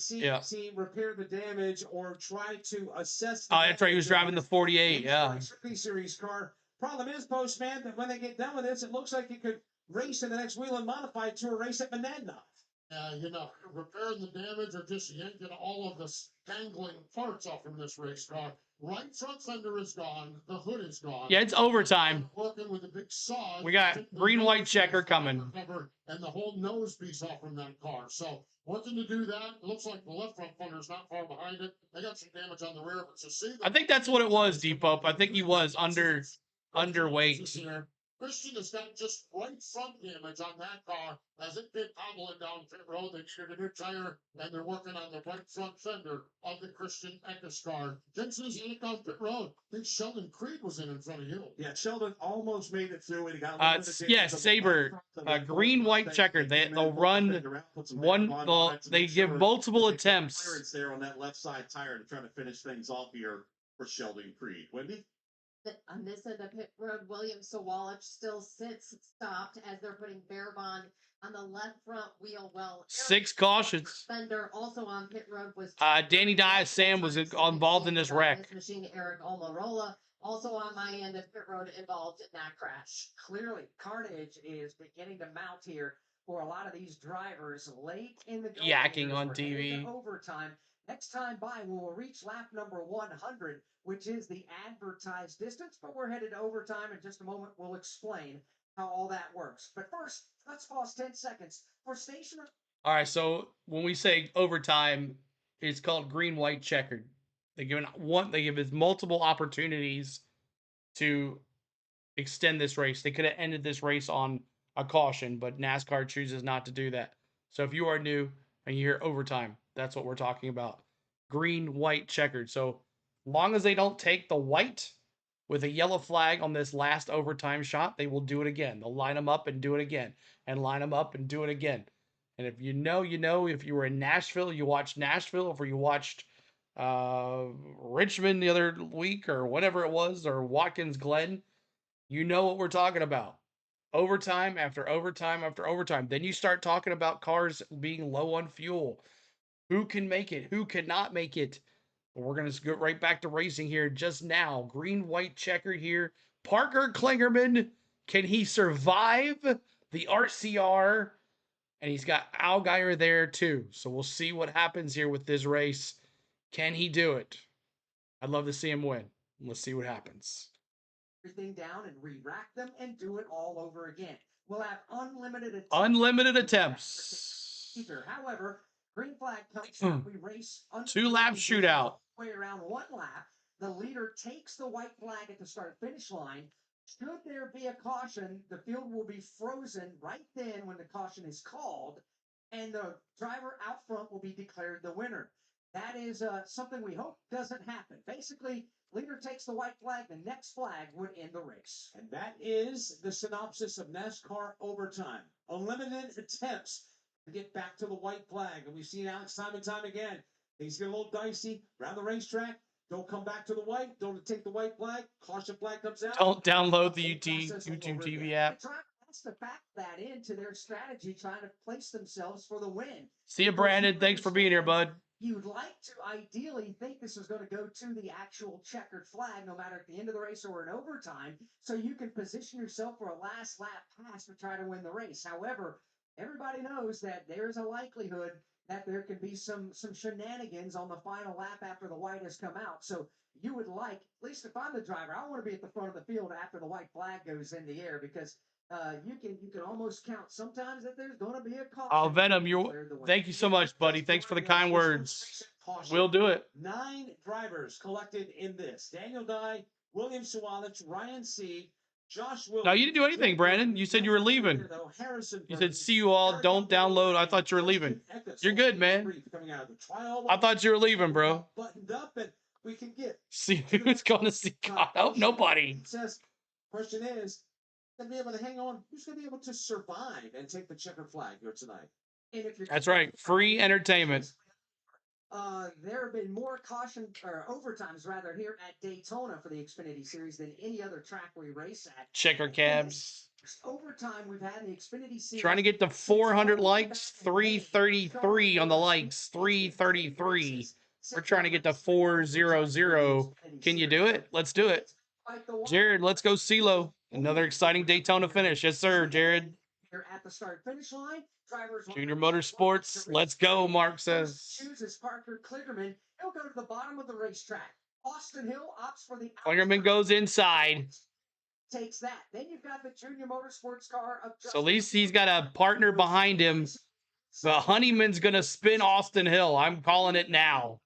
Yeah. Team repair the damage or try to assess. Oh, that's right. He was driving the 48. Yeah. Xfinity Series car. Problem is, Postman, that when they get done with this, it looks like it could race in the next Wheel and Modified Tour race at Monadnock. Repairing the damage or just yanking all of the dangling parts off from this race car. Right front fender is gone. The hood is gone. Yeah, it's overtime. Working with a big saw. We got green-white checker coming. And the whole nose piece off from that car. So working to do that. It looks like the left front fender is not far behind it. They got some damage on the rear, but you see. I think that's what it was, Depot. I think he was underweight. Christian has got just right front damage on that car as it did hobbling down pit road. They needed a new tire, and they're working on the right front fender of the Christian Eckes car. Jensen's in down pit road. I think Sheldon Creed was in front of you. Yeah, Sheldon almost made it through, and he got Saber, green, white, checkered. They'll run one. They give multiple attempts. Clearance there on that left side tire to try to finish things off here for Sheldon Creed. Wendy. On this end of pit road, William Sawallich still sits stopped as they're putting Barabond on the left front wheel well. 6 cautions. Fender also on pit road was Danny Dias Sam was involved in this wreck. Machine Eric Almirola also on my end of pit road involved in that crash. Clearly, carnage is beginning to mount here for a lot of these drivers late in the yakking on TV. Overtime. Next time by, we will reach lap number 100, which is the advertised distance, but we're headed to overtime. In just a moment, we'll explain how all that works. But first, let's pause 10 seconds for station. All right, so when we say overtime, it's called green, white, checkered. They give us multiple opportunities to extend this race. They could have ended this race on a caution, but NASCAR chooses not to do that. So if you are new and you hear overtime, that's what we're talking about. Green, white, checkered. So long as they don't take the white with a yellow flag on this last overtime shot, they will do it again. They'll line them up and do it again, and line them up and do it again. And if you know, you know. If you were in Nashville, you watched Nashville. If you watched Richmond the other week or whatever it was, or Watkins Glen, you know what we're talking about. Overtime after overtime after overtime. Then you start talking about cars being low on fuel. Who can make it? Who cannot make it? We're going to go right back to racing here just now. Green, white, checkered here. Parker Klingerman, can he survive the RCR? And he's got Allgaier there too. So we'll see what happens here with this race. Can he do it? I'd love to see him win. Let's see what happens. Everything down and re-rack them and do it all over again. We'll have unlimited attempts. Unlimited attempts. However, green flag comes up. We race 2-lap shootout. Way around 1 lap. The leader takes the white flag at the start finish line. Should there be a caution, the field will be frozen right then when the caution is called, and the driver out front will be declared the winner. That is something we hope doesn't happen. Basically, leader takes the white flag, the next flag would end the race. And that is the synopsis of NASCAR overtime. Unlimited attempts to get back to the white flag. And we've seen Alex time and time again. Things get a little dicey around the racetrack. Don't come back to the white. Don't take the white flag. Caution flag comes out. Don't download the YouTube TV app. The driver has to back that into their strategy, trying to place themselves for the win. See you, Brandon. Thanks for being here, bud. You'd like to ideally think this is going to go to the actual checkered flag, no matter at the end of the race or in overtime, so you can position yourself for a last lap pass to try to win the race. However, everybody knows that there's a likelihood that there can be some shenanigans on the final lap after the white has come out. So you would like, at least if I'm the driver, I want to be at the front of the field after the white flag goes in the air, because you can almost count sometimes that there's going to be a caution. Oh, Venom, thank you so much, buddy. Thanks for the kind words. We'll do it. 9 drivers collected in this. Daniel Dye, William Sawalich, Ryan C., Josh Williams. No, you didn't do anything, Brandon. You said you were leaving. You said, see you all. Don't download. I thought you were leaving. You're good, man. I thought you were leaving, bro. Buttoned up, and we can get. See who's going to see God. Oh, nobody. Says, question is, going to be able to hang on? Who's going to be able to survive and take the checkered flag here tonight? And if you're That's right. Free entertainment. There have been more caution or overtimes rather here at Daytona for the Xfinity Series than any other track we race at. Checker cabs. Overtime we've had in the Xfinity Series. Trying to get to 400 likes. 333 on the likes. 333. We're trying to get to 400. Can you do it? Let's do it. Jared, let's go CeeLo. Another exciting Daytona finish. Yes, sir, Jared. Here at the start finish line, drivers Junior Motorsports. Let's go, Mark says. Chooses Parker Kligerman. He'll go to the bottom of the racetrack. Austin Hill opts for the Kligerman goes inside. Takes that. Then you've got the Junior Motorsports car of So at least he's got a partner behind him. The Honeyman's going to spin Austin Hill. I'm calling it now.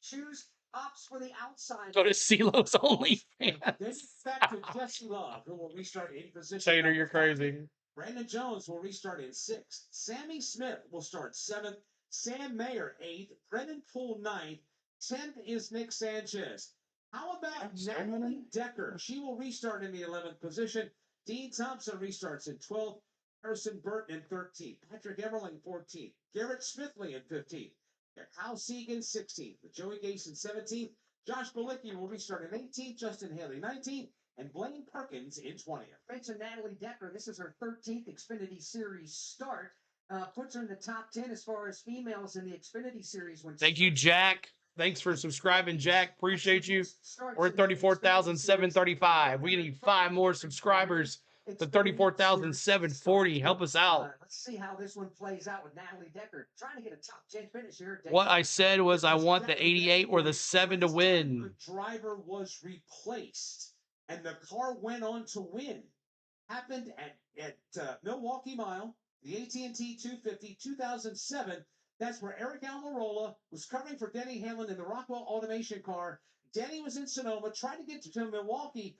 Choose opts for the outside. Go to CeeLo's OnlyFans. Then back to Jesse Love, who will restart in position. Tater, you're crazy. Brandon Jones will restart in 6th. Sammy Smith will start 7th. Sam Mayer 8th. Brendan Poole 9th. 10th is Nick Sanchez. How about Natalie Decker? She will restart in the 11th position. Dean Thompson restarts in 12th. Harrison Burton in 13th. Patrick Everling 14th. Garrett Smithley in 15th. Kyle Segan 16th. Joey Gase in 17th. Josh Bilicki will restart in 18th. Justin Haley 19th. And Blaine Perkins in 20th. Mention Natalie Decker. This is her 13th Xfinity Series start. Puts her in the top 10 as far as females in the Xfinity Series. Thank you, Jack. Thanks for subscribing, Jack. Appreciate you. We're at 34,735. We need 5 more subscribers to 34,740. Help us out. Let's see how this one plays out with Natalie Decker. Trying to get a top 10 finish here. What I said was I want the 88 or the 7 to win. The driver was replaced, and the car went on to win. Happened at Milwaukee Mile, the AT&T 250, 2007. That's where Eric Almirola was covering for Denny Hamlin in the Rockwell Automation car. Denny was in Sonoma, trying to get to Milwaukee.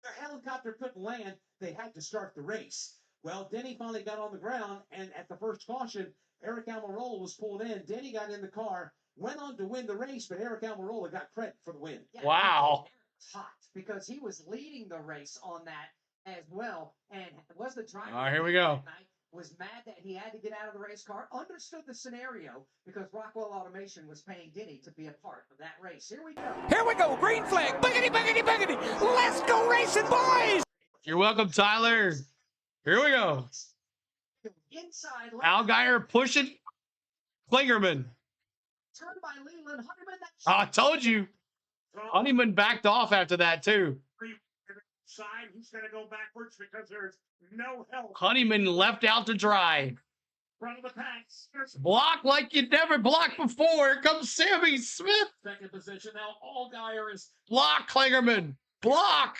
Their helicopter couldn't land. They had to start the race. Well, Denny finally got on the ground, and at the first caution, Eric Almirola was pulled in. Denny got in the car, went on to win the race, but Eric Almirola got credit for the win. Yeah, wow. Hot, because he was leading the race on that as well, and was the driver. All right, here we go. Was mad that he had to get out of the race car, understood the scenario because Rockwell Automation was paying Denny to be a part of that race. Here we go. Here we go. Green flag. Boogity, boogity, boogity. Let's go racing, boys. You're welcome, Tyler. Here we go. Inside. Allgaier pushing Kligerman. Turned by Leland Honeyman. I told you. Honeyman backed off after that, too. Side, he's going to go backwards because there's no help. Honeyman left out to dry. Front of the packs. Block like you never blocked before. Here comes Sammy Smith. Second position now. Allgaier is block. Kligerman block.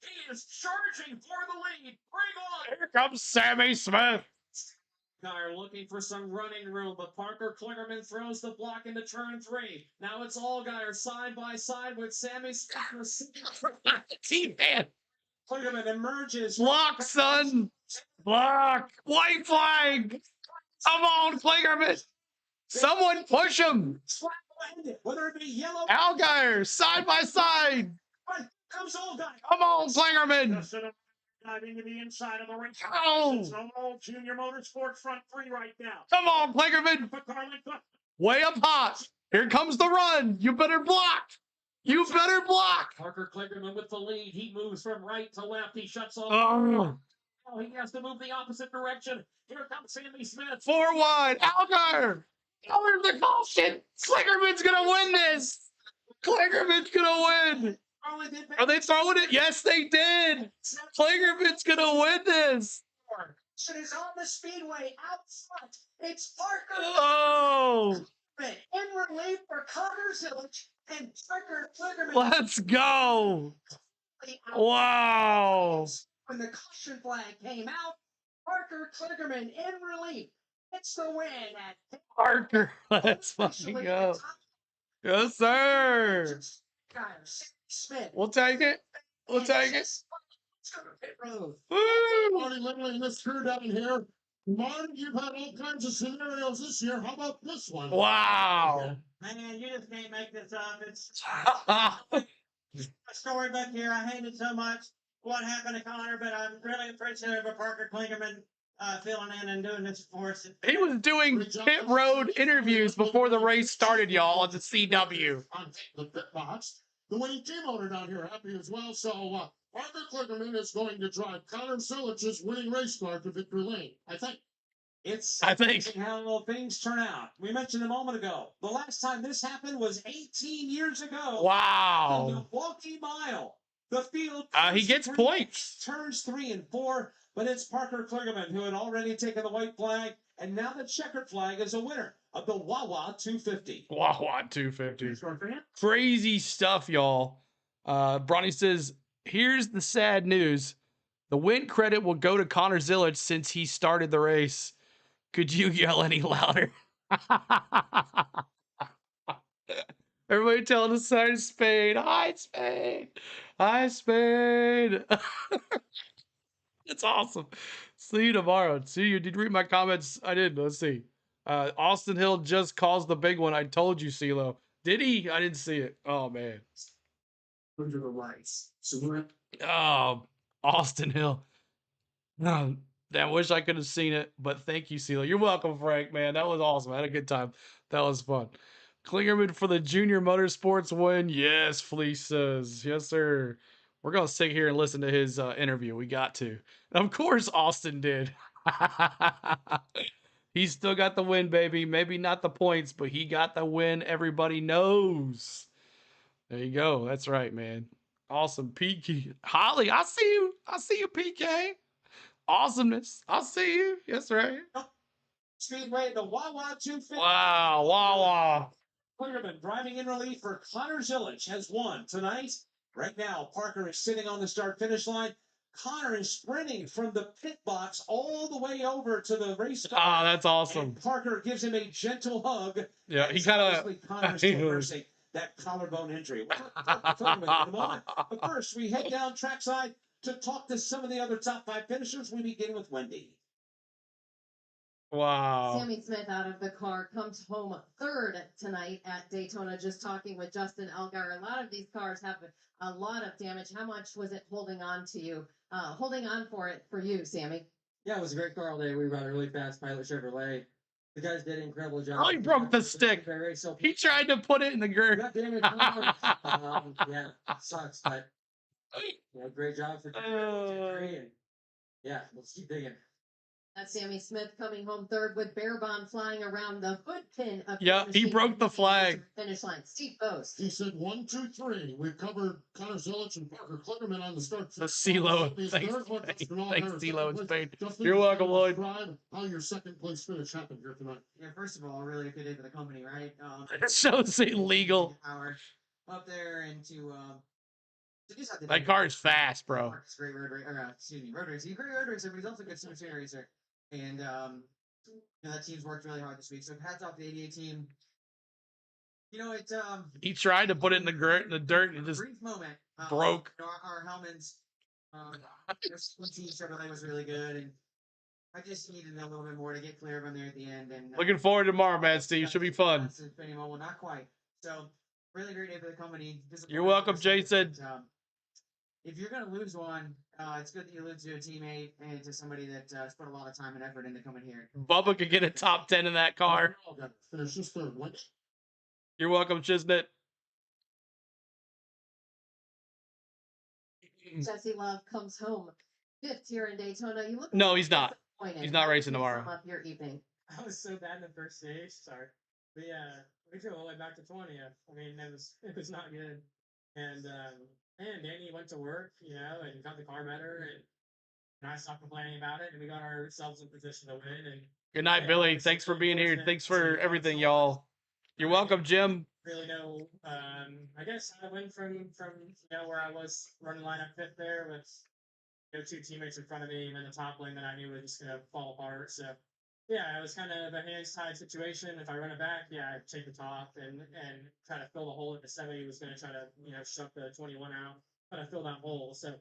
He is charging for the lead. Bring on. Here comes Sammy Smith. Allgaier looking for some running room, but Parker Kligerman throws the block into turn 3. Now it's Allgaier side by side with Sammy Smith. T-Man. Kligerman emerges. Block, son. Block. White flag. Come on, Kligerman. Someone push him. Whether it be yellow. Allgaier, side by side. Comes Allgaier. Come on, Kligerman. Diving to the inside of the race. Oh. It's an old Junior Motorsport front three right now. Come on, Kligerman. Way up hot. Here comes the run. You better block. You better block. Parker Kligerman with the lead. He moves from right to left. He shuts off. Oh. Oh, he has to move the opposite direction. Here comes Sammy Smith. 4 wide. Allgaier. Over the caution. Kligerman's going to win this. Kligerman's going to win. Are they throwing it? Yes, they did. Kligerman's going to win this. It is on the speedway out front. It's Parker. Oh. In relief for Connor Zillage and Parker Kligerman. Let's go. Wow. When the caution flag came out, Parker Kligerman in relief. It's the win at Parker, let's fucking go. Yes, sir. Smith. We'll take it. We'll take it. Marty Lindley and this crew down here. Marty, you've had all kinds of scenarios this year. How about this one? Wow. Man, you just can't make this up. It's a storybook here. I hate it so much. What happened to Connor, but I'm really appreciative of Parker Kligerman filling in and doing this for us. He was doing pit road interviews before the race started, y'all, at the CW. On the pit box. The winning team owner down here happy as well. So Parker Kligerman is going to drive Connor Zilich's winning race car to victory lane, I think. It's I think amazing how things turn out. We mentioned a moment ago. The last time this happened was 18 years ago. Wow. The Milwaukee Mile. The field. He gets points. Turns 3 and 4, but it's Parker Kligerman who had already taken the white flag, and now the checkered flag is a winner of the WAWA 250. WAWA 250. Crazy stuff, y'all. Bronny says, here's the sad news. The win credit will go to Connor Zilic since he started the race. Could you yell any louder? Everybody telling us hi, Spade. Hi, Spade. Hi, Spade. It's awesome. See you tomorrow. See you. Did you read my comments? I did. Let's see. Austin Hill just calls the big one. I told you, CeeLo. Did he? I didn't see it. Oh, man. Under the lights. Oh, Austin Hill. Oh, I wish I could have seen it, but thank you, CeeLo. You're welcome, Frank, man. That was awesome. I had a good time. That was fun. Kligerman for the Junior Motorsports win. Yes, Fleece says. Yes, sir. We're going to sit here and listen to his interview. We got to. And of course, Austin did. He's still got the win, baby. Maybe not the points, but he got the win. Everybody knows. There you go. That's right, man. Awesome. PK. Holly, I see you. I see you, PK. Awesomeness. I see you. Yes, right. Speedway, the WAWA 250. Wow, WAWA. Kligerman driving in relief for Connor Zilic has won tonight. Right now, Parker is sitting on the start-finish line. Connor is sprinting from the pit box all the way over to the race car. Ah, that's awesome. And Parker gives him a gentle hug. Yeah, he kind of. Connor's still nursing that collarbone injury. We'll talk about it in a moment. But first, we head down trackside to talk to some of the other top 5 finishers. We begin with Wendy. Wow. Sammy Smith out of the car comes home third tonight at Daytona. Just talking with Justin Allgaier. A lot of these cars have a lot of damage. How much was it holding on to you? Holding on for it for you, Sammy? Yeah, it was a great car all day. We ran a really fast Pilot Chevrolet. The guys did an incredible job. Oh, he broke the stick. He tried to put it in the girth. Yeah, sucks, but yeah, great job for and yeah, let's keep digging. That's Sammy Smith coming home third with Bear Bomb flying around the hood pin of Yeah, he broke the flag. Finish line. Steve Bose. He said 1, 2, 3. We've covered Connor Zilic and Parker Kligerman on the start. The CeeLo. Thanks, CeeLo and Spain. You're welcome, Lloyd. How your second place finish happened here tonight? Yeah, first of all, really a good day for the company, right? It shows illegal. Power up there and to do something. That car is fast, bro. Great road racer. Excuse me, road racer. Great road racer, but he's also a good simulator racer. And that team's worked really hard this week. So hats off to the 88 team. You know, it he tried to put it in the dirt and it just brief moment, broke. Our Hellmans This team Chevrolet was really good, and I just needed a little bit more to get clear of them there at the end. And Looking forward to tomorrow, man, Steve. Should be fun. Well, not quite. So, really great day for the company. You're welcome, Jason. But, if you're going to lose one, it's good that you lose to a teammate and to somebody that put a lot of time and effort into coming here. Bubba could get a top 10 in that car. Finish this third. You're welcome, Chisnet. Jesse Love comes home fifth here in Daytona. You look. No, he's not. He's not racing tomorrow. Up your evening. I was so bad in the first stage. Sorry, but yeah, we drove all the way back to 20th. I mean, it was not good. And Danny went to work, and got the car better, and I stopped complaining about it, and we got ourselves in position to win. And good night, Billy. Thanks for being here. Thanks for everything, y'all. You're welcome, Jim. Really know, I guess I went from where I was running lineup fifth there with two teammates in front of me and then the top lane that I knew was just gonna fall apart. So yeah, it was kind of a hands tied situation. If I run it back, yeah, I'd take the top and try to fill the hole at the 70. Was gonna try to shut the 21 out, try to fill that hole. So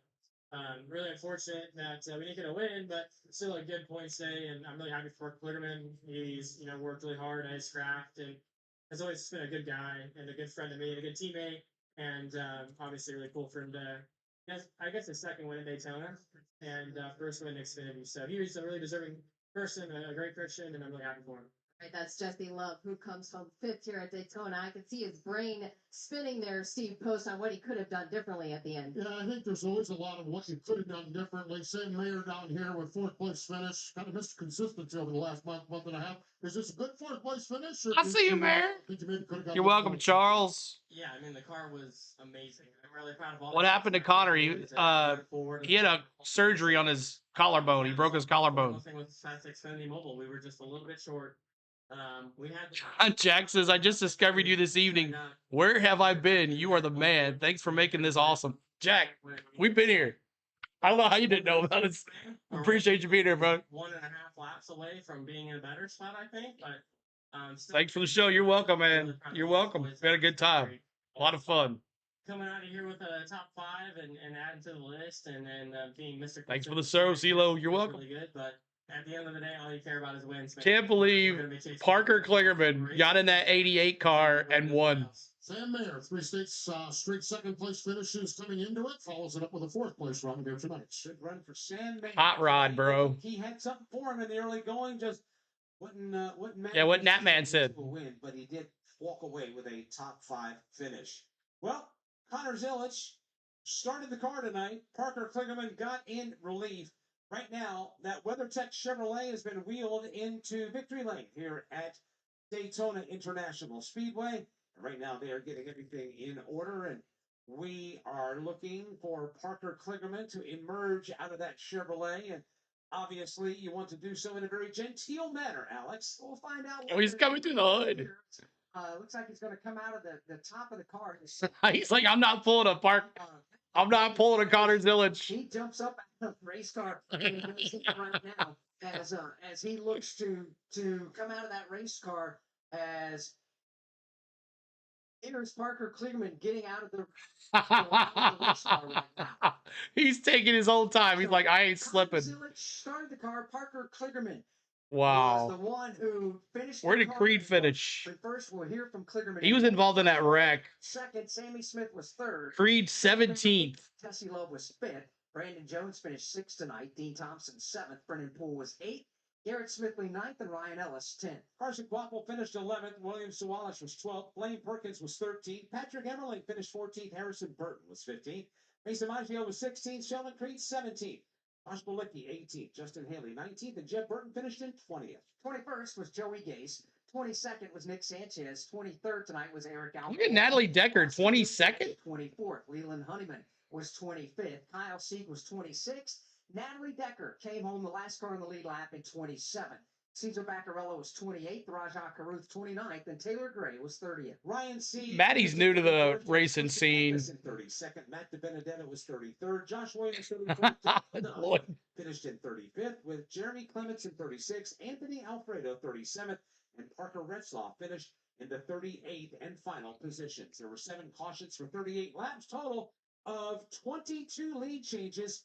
really unfortunate that we didn't get a win, but still a good points day, and I'm really happy for Klitterman. He's worked really hard at his craft and has always been a good guy and a good friend to me and a good teammate, and obviously really cool for him to, I guess his second win at Daytona and first win in Xfinity. So he's a really deserving person, a great Christian, and I'm really happy for him. Right, that's Jesse Love, who comes home fifth here at Daytona. I can see his brain spinning there, Steve Post, on what he could have done differently at the end. Yeah, I think there's always a lot of what he could have done differently. Same Mayor down here with fourth place finish. Kind of missed consistency over the last month and a half. Is this a good fourth place finish? I see you, Mayor. You're welcome, Charles. Yeah, I mean, the car was amazing. I'm really proud of all. What happened to Connor? He had a surgery on his collarbone. He broke his collarbone. One thing with Fast Xfinity Mobile, we were just a little bit short. We had Jack says, I just discovered you this evening. Where have I been? You are the man. Thanks for making this awesome. Jack, we've been here. I don't know how you didn't know about it. Appreciate you being here, bro. 1.5 laps away from being in a better spot, I think. But thanks for the show. You're welcome, man. You're welcome. We had a good time. A lot of fun. Coming out of here with a top 5 and adding to the list and being Mr. Thanks for the service, Elo. You're welcome. Really good, but at the end of the day, all you care about is wins. Can't believe Parker Klingerman got in that 88 car and won. Sam Mayer, 3 states straight second place finishes coming into it. Follows it up with a fourth place run here tonight. Good run for Sam Mayer. Hot rod, bro. He had something for him in the early going, just wouldn't yeah, what Natman said. Win, but he did walk away with a top 5 finish. Well, Connor Zilich started the car tonight. Parker Klingerman got in relief. Right now, that WeatherTech Chevrolet has been wheeled into victory lane here at Daytona International Speedway. And right now, they are getting everything in order, and we are looking for Parker Klingerman to emerge out of that Chevrolet. And obviously, you want to do so in a very genteel manner, Alex. We'll find out. Oh, he's coming through the hood. Looks like he's going to come out of the top of the car. He's like, I'm not pulling a Park. I'm not pulling a Connor Zilich. He jumps up out of the race car right now as he looks to come out of that race car as enters Parker Klingerman getting out of the race car right now. He's taking his own time. He's like, I ain't slipping. Zilich started the car. Parker Klingerman wow. was the one who finished. Where did Creed finish? First, we'll hear from Klingerman. He was involved in that wreck. Second, Sammy Smith was third. Creed 17th. Jesse Love was fifth. Brandon Jones finished 6th tonight. Dean Thompson 7th. Brendan Poole was 8th. Garrett Smithley 9th and Ryan Ellis 10th. Carson Quapple finished 11th. William Sawalish was 12th. Blaine Perkins was 13th. Patrick Emmerling finished 14th. Harrison Burton was 15th. Mason Maggio was 16th. Sheldon Creed 17th. Josh Balicki 18th. Justin Haley 19th. And Jeb Burton finished in 20th. 21st was Joey Gase. 22nd was Nick Sanchez. 23rd tonight was Eric Alford. Look at Natalie Decker, 22nd. 24th. Leland Honeyman was 25th. Kyle Sieg was 26th. Natalie Decker came home the last car in the lead lap in 27th. Cesar Baccarello was 28th. Rajah Caruth 29th. And Taylor Gray was 30th. Ryan C. Maddie's new to the racing scene. 32nd. Matt DiBenedetto was 33rd. Josh Williams 34th. Finished in 35th with Jeremy Clements in 36th. Anthony Alfredo 37th. And Parker Retzlaff finished in the 38th and final positions. There were 7 cautions for 38 laps total of 22 lead changes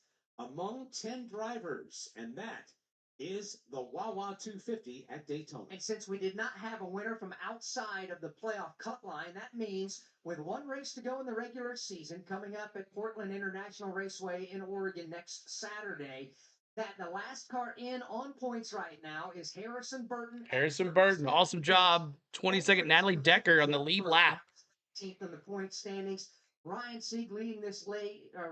among 10 drivers, and that is the WAWA 250 at Daytona. And since we did not have a winner from outside of the playoff cut line, that means with one race to go in the regular season coming up at Portland International Raceway in Oregon next Saturday, that the last car in on points right now is Harrison Burton. Harrison Burton, awesome job. 22nd, Natalie Decker on the lead lap. 18th in the point standings. Ryan Sieg leading this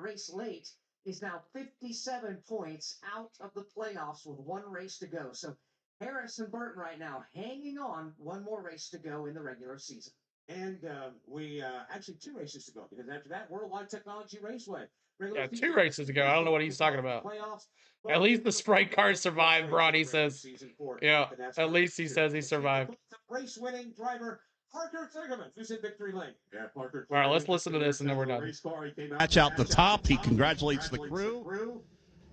race late is now 57 points out of the playoffs with one race to go. So Harrison Burton right now hanging on, one more race to go in the regular season. And we actually 2 races to go, because after that, Worldwide Technology Raceway. Yeah, 2 races to go. I don't know what he's talking about. At least the Sprite car survived, Bronny says. Yeah, at least he says he survived. Race-winning driver Parker Kligerman, who's in victory lane. Yeah, Parker. All right, let's listen to this and then we're done. Match out the top. He congratulates the crew.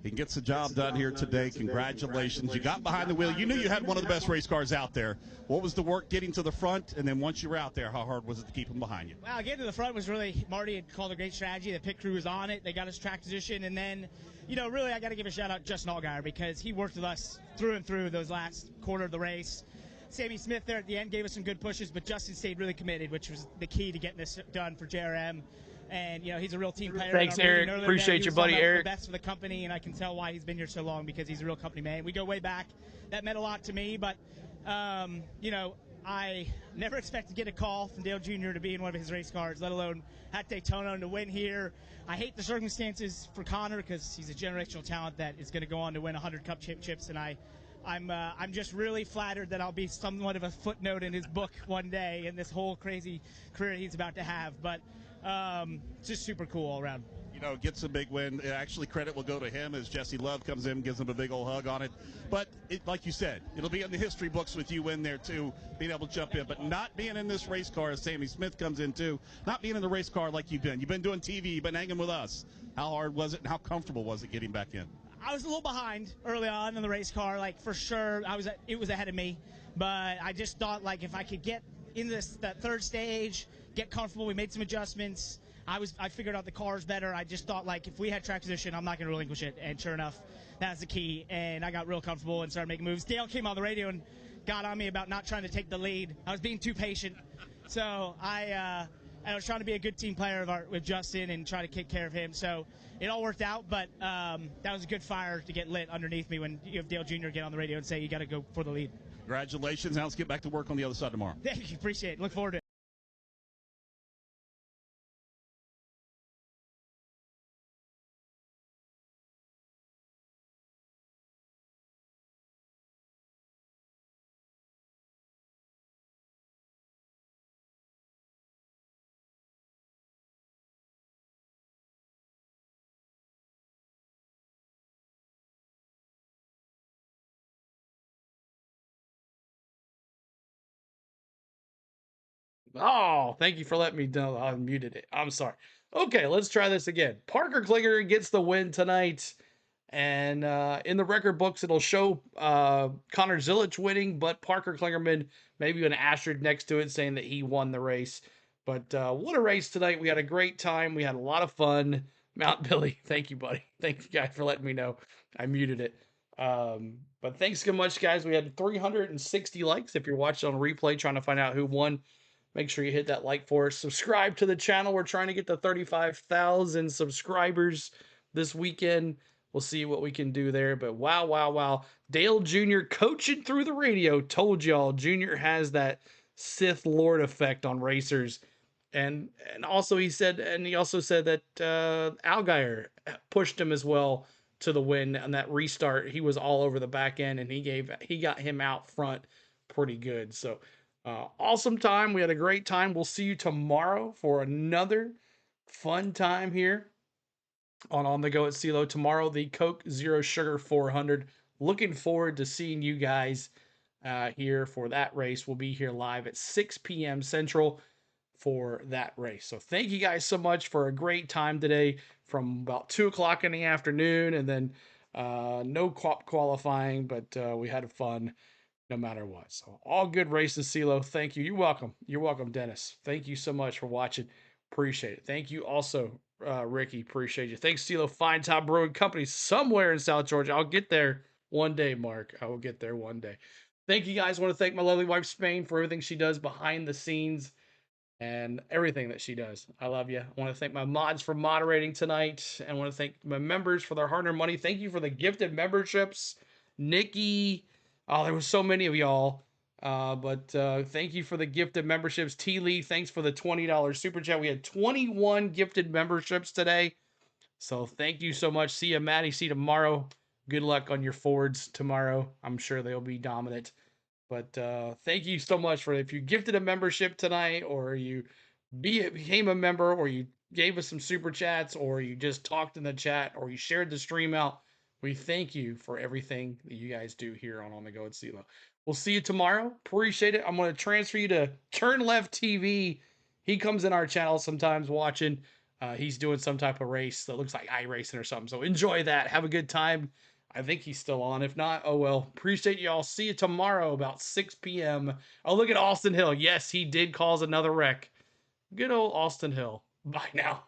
He gets the job done here today. Congratulations. You got behind the wheel. You knew you had one of the best race cars out there. What was the work getting to the front? And then once you were out there, how hard was it to keep them behind you? Well, getting to the front was really, Marty had called a great strategy. The pit crew was on it. They got us track position. And then, you know, really I got to give a shout out to Justin Allgaier, because he worked with us through and through those last quarter of the race. Sammy Smith there at the end gave us some good pushes, but Justin stayed really committed, which was the key to getting this done for JRM. And, you know, he's a real team player. Thanks, Eric. Appreciate you, buddy, Eric. The best for the company, and I can tell why he's been here so long, because he's a real company man. We go way back. That meant a lot to me, but, you know, I never expect to get a call from Dale Jr. to be in one of his race cars, let alone at Daytona, and to win here. I hate the circumstances for Connor, because he's a generational talent that is going to go on to win 100 Cup championships, and I'm just really flattered that I'll be somewhat of a footnote in his book one day in this whole crazy career he's about to have. But just super cool all around. You know, gets a big win. Actually, credit will go to him as Jesse Love comes in, gives him a big old hug on it. But like you said, it'll be in the history books with you in there too, being able to jump in. But not being in this race car as Sammy Smith comes in too, not being in the race car like you've been. You've been doing TV, you've been hanging with us. How hard was it and how comfortable was it getting back in? I was a little behind early on in the race car, like for sure. It was ahead of me, but I just thought like if I could get in that third stage, get comfortable. We made some adjustments. I figured out the cars better. I just thought like if we had track position, I'm not going to relinquish it. And sure enough, that's the key. And I got real comfortable and started making moves. Dale came on the radio and got on me about not trying to take the lead. I was being too patient, so I was trying to be a good team player with Justin and try to take care of him. So it all worked out, but that was a good fire to get lit underneath me when you have Dale Jr. get on the radio and say you got to go for the lead. Congratulations. Now let's get back to work on the other side tomorrow. Thank you. Appreciate it. Look forward to it. Oh, thank you for letting me know. I muted it. I'm sorry. Okay, let's try this again. Parker Kliger gets the win tonight. And in the record books, it'll show Connor Zilich winning, but Parker Kligerman maybe an asterisk next to it saying that he won the race. But what a race tonight. We had a great time. We had a lot of fun. Mount Billy, thank you, buddy. Thank you, guys, for letting me know. I muted it. But thanks so much, guys. We had 360 likes. If you're watching on replay trying to find out who won, make sure you hit that like for us. Subscribe to the channel. We're trying to get to 35,000 subscribers this weekend. We'll see what we can do there. But wow, wow, wow. Dale Jr. coaching through the radio. Told y'all, Jr. has that Sith Lord effect on racers. And also he also said that Allgaier pushed him as well to the win on that restart. He was all over the back end, and he got him out front pretty good. So awesome time. We had a great time. We'll see you tomorrow for another fun time here on the Go at CeeLo. Tomorrow, the Coke Zero Sugar 400. Looking forward to seeing you guys here for that race. We'll be here live at 6 p.m. Central for that race. So thank you guys so much for a great time today from about 2 o'clock in the afternoon, and then no qualifying, but we had fun no matter what. So all good races, CeeLo. Thank you. You're welcome. You're welcome, Dennis. Thank you so much for watching. Appreciate it. Thank you also, Ricky. Appreciate you. Thanks, Stilo Fine Top Brewing Company, somewhere in South Georgia. I'll get there one day, Mark. I will get there one day. Thank you guys. I want to thank my lovely wife, Spain, for everything she does behind the scenes and everything that she does. I love you. I want to thank my mods for moderating tonight. And I want to thank my members for their hard-earned money. Thank you for the gifted memberships. Nikki. Oh, there was so many of y'all. But thank you for the gifted memberships. T. Lee, thanks for the $20 super chat. We had 21 gifted memberships today. So thank you so much. See you, Maddie. See you tomorrow. Good luck on your Fords tomorrow. I'm sure they'll be dominant. But thank you so much for if you gifted a membership tonight, or you became a member, or you gave us some super chats, or you just talked in the chat, or you shared the stream out. We thank you for everything that you guys do here on the Go at CeeLo. We'll see you tomorrow. Appreciate it. I'm going to transfer you to Turn Left TV. He comes in our channel sometimes watching. He's doing some type of race that looks like iRacing or something. So enjoy that. Have a good time. I think he's still on. If not, oh well. Appreciate y'all. See you tomorrow about 6 p.m. Oh, look at Austin Hill. Yes, he did cause another wreck. Good old Austin Hill. Bye now.